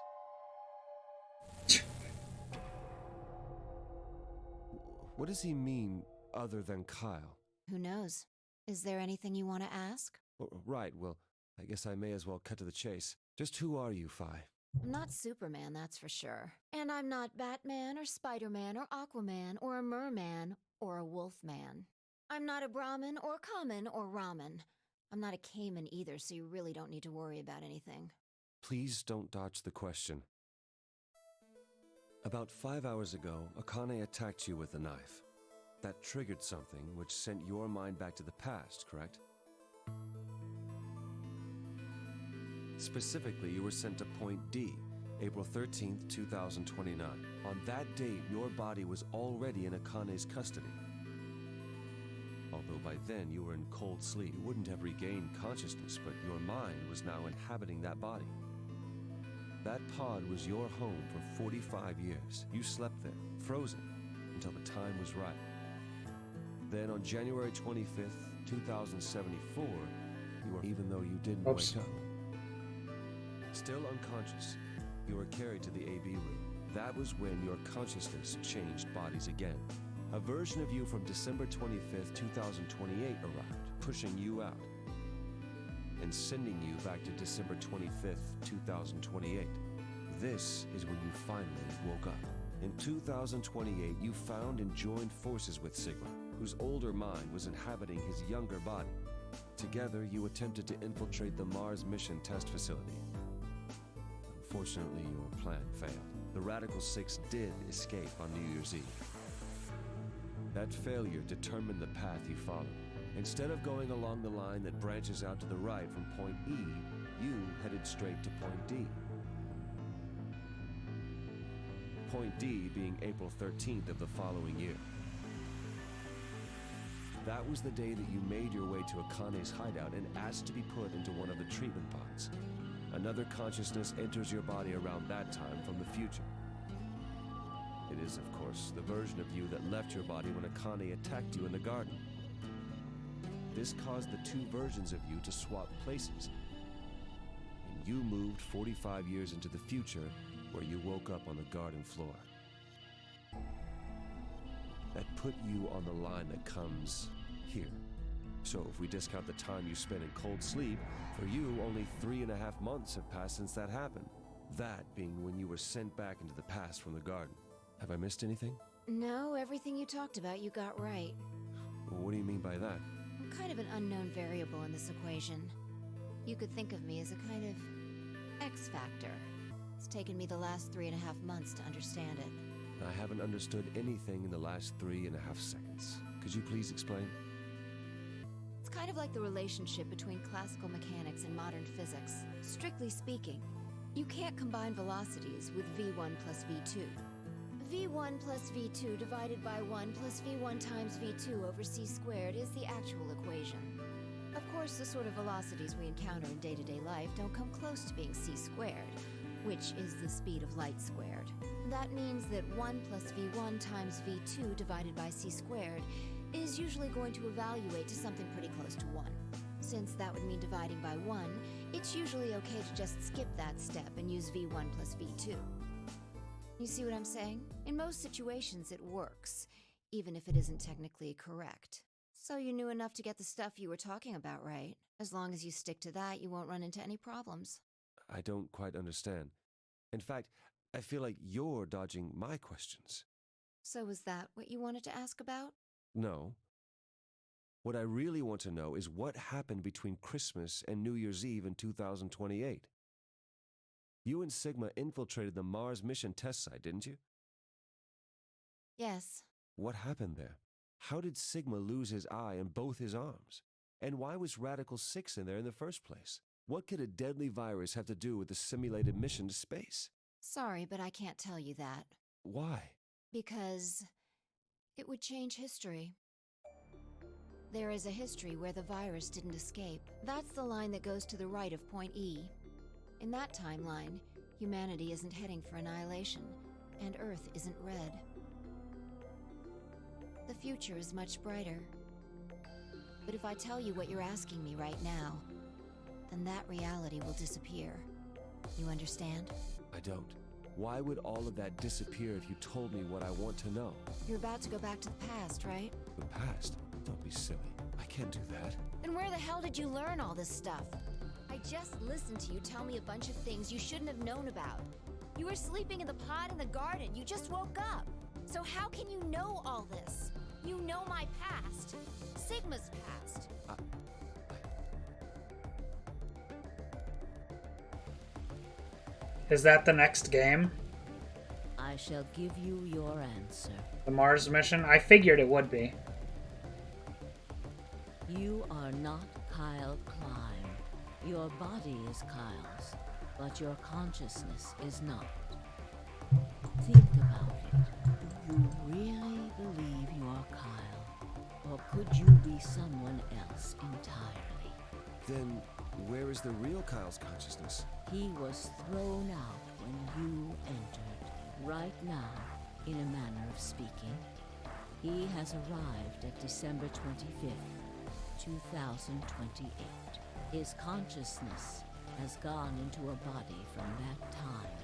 What does he mean, other than Kyle? Who knows? Is there anything you want to ask? Right, well, I guess I may as well cut to the chase. Just who are you, Phi? I'm not Superman, that's for sure. And I'm not Batman or Spider-Man or Aquaman or a Merman or a Wolfman. I'm not a Brahmin or Kamen or Ramen. I'm not a Cayman either, so you really don't need to worry about anything. Please don't dodge the question. About 5 hours ago, Akane attacked you with a knife. That triggered something which sent your mind back to the past, correct? Specifically, you were sent to Point D, April 13th, 2029. On that date, your body was already in Akane's custody. Although by then you were in cold sleep, you wouldn't have regained consciousness, but your mind was now inhabiting that body. That pod was your home for 45 years. You slept there, frozen, until the time was right. Then on January 25th, 2074, you were, even though you didn't wake up. Still unconscious, you were carried to the AB room. That was when your consciousness changed bodies again. A version of you from December 25th, 2028 arrived, pushing you out and sending you back to December 25th, 2028. This is when you finally woke up. In 2028, you found and joined forces with Sigma, whose older mind was inhabiting his younger body. Together, you attempted to infiltrate the Mars mission test facility. Unfortunately, your plan failed. The Radical Six did escape on New Year's Eve. That failure determined the path you followed. Instead of going along the line that branches out to the right from point E, you headed straight to point D. Point D being April 13th of the following year. That was the day that you made your way to Akane's hideout and asked to be put into one of the treatment pods. Another consciousness enters your body around that time from the future. It is, of course, the version of you that left your body when Akane attacked you in the garden. This caused the two versions of you to swap places. And you moved 45 years into the future, where you woke up on the garden floor. That put you on the line that comes here. So if we discount the time you spent in cold sleep, for you only 3.5 months have passed since that happened. That being when you were sent back into the past from the garden. Have I missed anything? No, everything you talked about you got right. Well, what do you mean by that? I'm kind of an unknown variable in this equation. You could think of me as a kind of X factor. It's taken me the last 3.5 months to understand it. I haven't understood anything in the last 3.5 seconds. Could you please explain? It's kind of like the relationship between classical mechanics and modern physics. Strictly speaking, you can't combine velocities with v1 plus v2. v1 plus v2 divided by 1 plus v1 times v2 over c squared is the actual equation. Of course, the sort of velocities we encounter in day-to-day life don't come close to being c squared, which is the speed of light squared. That means that 1 plus v1 times v2 divided by c squared is usually going to evaluate to something pretty close to 1. Since that would mean dividing by 1, it's usually okay to just skip that step and use v1 plus v2. You see what I'm saying? In most situations it works, even if it isn't technically correct. So you knew enough to get the stuff you were talking about right. As long as you stick to that, you won't run into any problems. I don't quite understand. In fact, I feel like you're dodging my questions. So was that what you wanted to ask about? No. What I really want to know is what happened between Christmas and New Year's Eve in 2028. You and Sigma infiltrated the Mars mission test site, didn't you? Yes. What happened there? How did Sigma lose his eye and both his arms? And why was Radical Six in there in the first place? What could a deadly virus have to do with the simulated mission to space? Sorry, but I can't tell you that. Why? Because it would change history. There is a history where the virus didn't escape. That's the line that goes to the right of point E. In that timeline, humanity isn't heading for annihilation, and Earth isn't red. The future is much brighter. But if I tell you what you're asking me right now, then that reality will disappear. You understand? I don't. Why would all of that disappear if you told me what I want to know? You're about to go back to the past, right? The past? Don't be silly. I can't do that. Then where the hell did you learn all this stuff? I just listened to you tell me a bunch of things you shouldn't have known about. You were sleeping in the pod in the garden. You just woke up. So how can you know all this? You know my past. Sigma's past. Is that the next game? I shall give you your answer. The Mars mission? I figured it would be. You are not Kyle Klein. Your body is Kyle's, but your consciousness is not. Think about it. Do you really believe you are Kyle? Or could you be someone else entirely? Then, where is the real Kyle's consciousness? He was thrown out when you entered. Right now, in a manner of speaking, he has arrived at December 25th, 2028. His consciousness has gone into a body from that time.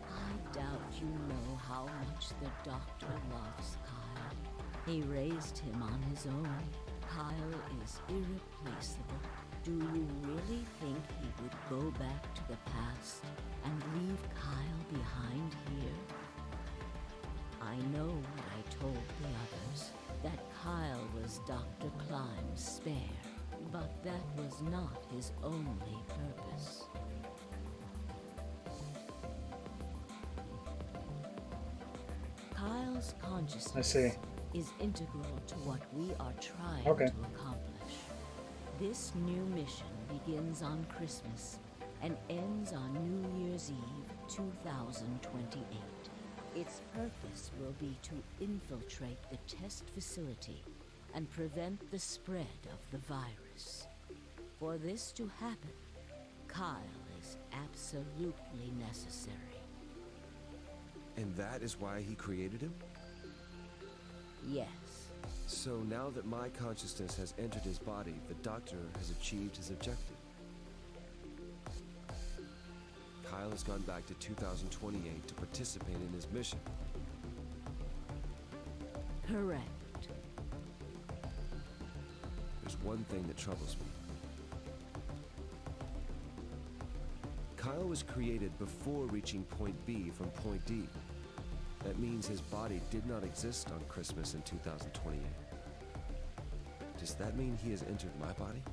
I doubt you know how much the Doctor loves Kyle. He raised him on his own. Kyle is irreplaceable. Do you really think he would go back to the past and leave Kyle behind here? I know what I told the others, that Kyle was Dr. Climb's spare, but that was not his only purpose. Kyle's consciousness is integral to what we are trying to accomplish. This new mission begins on Christmas and ends on New Year's Eve 2028. Its purpose will be to infiltrate the test facility and prevent the spread of the virus. For this to happen, Kyle is absolutely necessary. And that is why he created him? Yes. So now that my consciousness has entered his body, the Doctor has achieved his objective. Kyle has gone back to 2028 to participate in his mission. Correct. There's one thing that troubles me. Kyle was created before reaching point B from point D. That means his body did not exist on Christmas in 2028. Does that mean he has entered my body?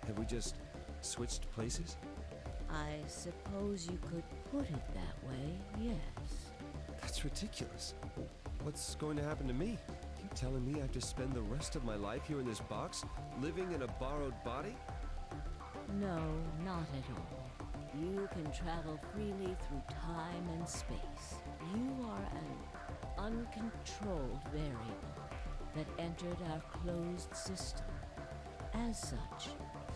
Have we just switched places? I suppose you could put it that way, yes. That's ridiculous. What's going to happen to me? You telling me I have to spend the rest of my life here in this box, living in a borrowed body? No, not at all. You can travel freely through time and space. You are an uncontrolled variable that entered our closed system. As such,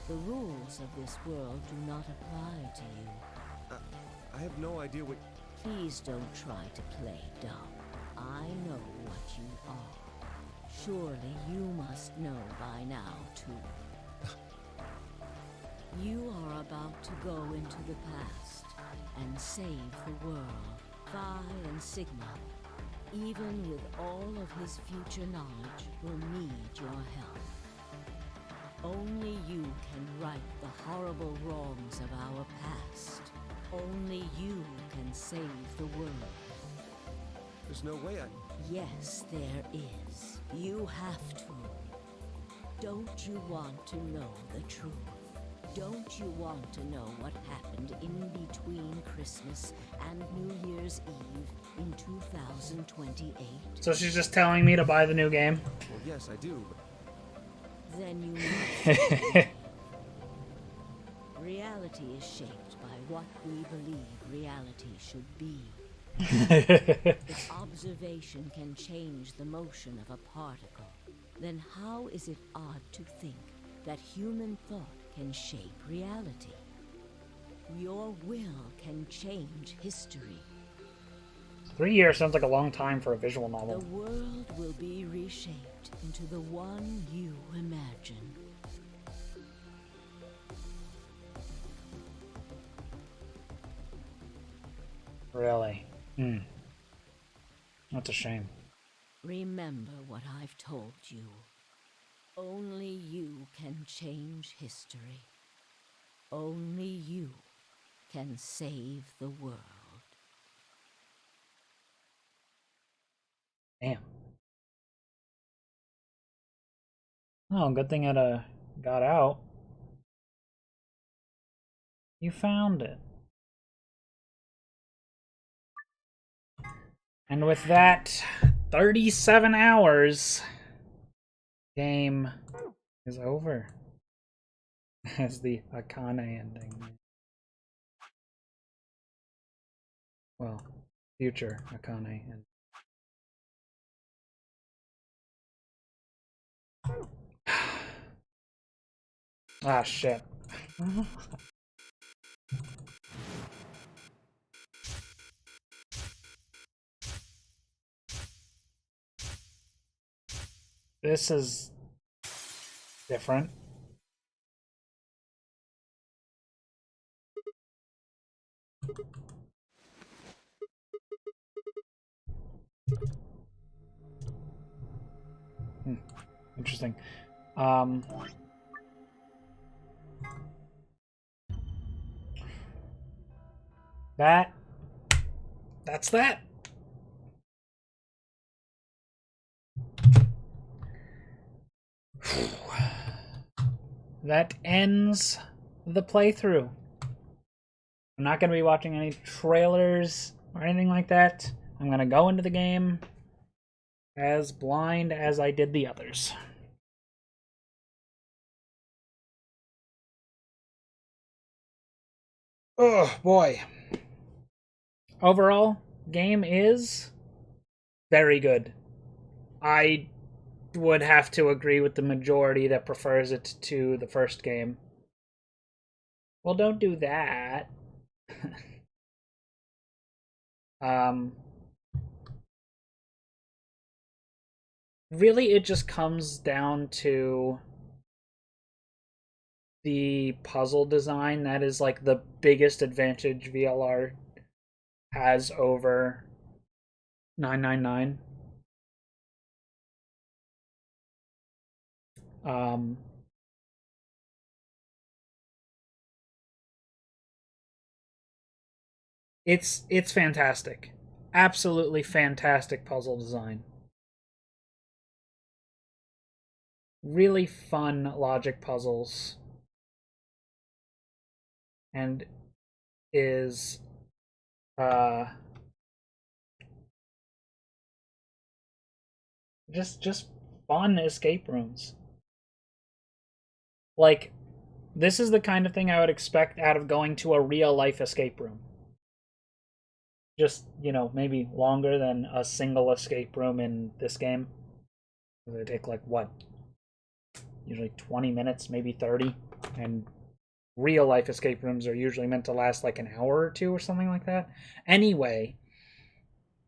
the rules of this world do not apply to you. I have no idea what... Please don't try to play dumb. I know what you are. Surely you must know by now, too. You are about to go into the past and save the world. Phi and Sigma, even with all of his future knowledge, will need your help. Only you can right the horrible wrongs of our past. Only you can save the world. There's no way I... Yes, there is. You have to. Don't you want to know the truth? Don't you want to know what happened in between Christmas and New Year's Eve in 2028? So she's just telling me to buy the new game? Well, yes, I do, but... Then you must. Reality is shaped by what we believe reality should be. If observation can change the motion of a particle, then how is it odd to think that human thought can shape reality? Your will can change history. 3 years sounds like a long time for a visual novel. The world will be reshaped into the one you imagine. Really? That's a shame. Remember what I've told you. Only you can change history. Only you can save the world. Damn. Oh, good thing it got out. You found it. And with that, 37 hours, game is over. As the Akane ending. Well, future Akane ending. Ah, shit. This is different. Interesting. That's that. That ends the playthrough. I'm not going to be watching any trailers or anything like that. I'm going to go into the game as blind as I did the others. Oh, boy. Overall, game is very good. I would have to agree with the majority that prefers it to the first game. Well, don't do that. Really, it just comes down to the puzzle design. That is like the biggest advantage VLR has over 999. It's fantastic. Absolutely fantastic puzzle design. Really fun logic puzzles. And is just fun escape rooms. Like, this is the kind of thing I would expect out of going to a real life escape room. Just, you know, maybe longer than a single escape room in this game. They take like what? Usually 20 minutes, maybe 30. And real life escape rooms are usually meant to last like an hour or two or something like that. Anyway,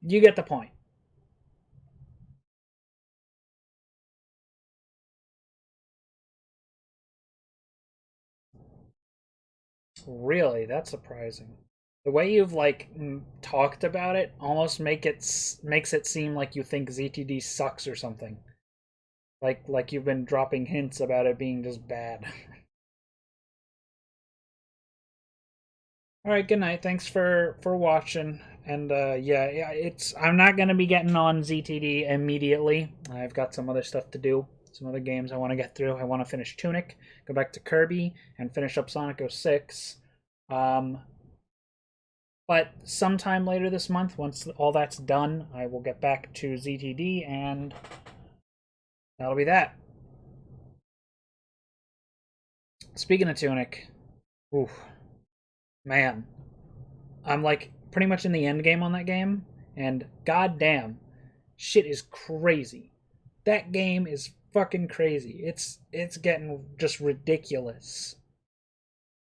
you get the point. Really, that's surprising. The way you've like talked about it almost makes it seem like you think ZTD sucks or something. Like you've been dropping hints about it being just bad. All right, good night. Thanks for watching. And yeah, I'm not gonna be getting on ZTD immediately. I've got some other stuff to do. Some other games I want to get through. I want to finish Tunic, go back to Kirby, and finish up Sonic 06. But sometime later this month, once all that's done, I will get back to ZTD, and that'll be that. Speaking of Tunic, oof, man, I'm like pretty much in the end game on that game, and goddamn, shit is crazy. That game is fucking crazy. It's getting just ridiculous.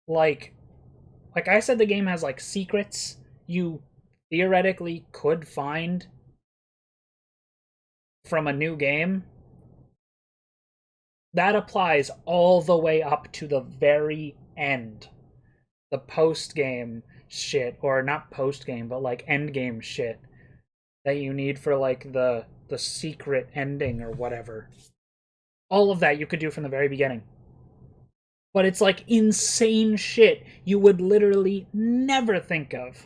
Like I said, the game has like secrets you theoretically could find from a new game. That applies all the way up to the very end. The post-game shit, or not post-game, but like end-game shit that you need for like the secret ending or whatever. All of that you could do from the very beginning. But it's like insane shit you would literally never think of.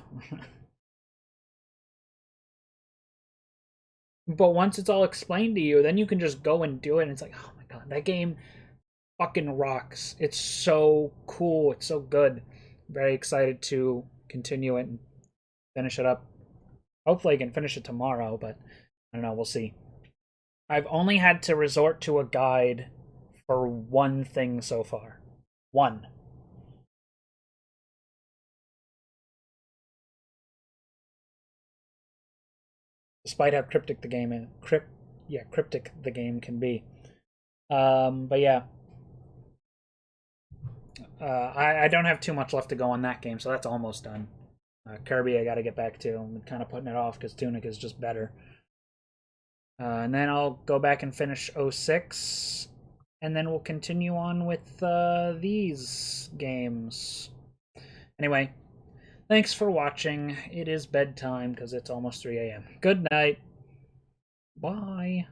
But once it's all explained to you, then you can just go and do it, and it's like, oh my god, that game fucking rocks. It's so cool. It's so good. Very excited to continue it and finish it up. Hopefully I can finish it tomorrow, but I don't know, we'll see. I've only had to resort to a guide for one thing so far. One. Despite how cryptic the game is, cryptic the game can be. But yeah. I don't have too much left to go on that game, so that's almost done. Kirby I gotta get back to. I'm kind of putting it off because Tunic is just better. And then I'll go back and finish 06. And then we'll continue on with these games. Anyway, Thanks for watching. It is bedtime because it's almost 3 a.m. Good night. Bye.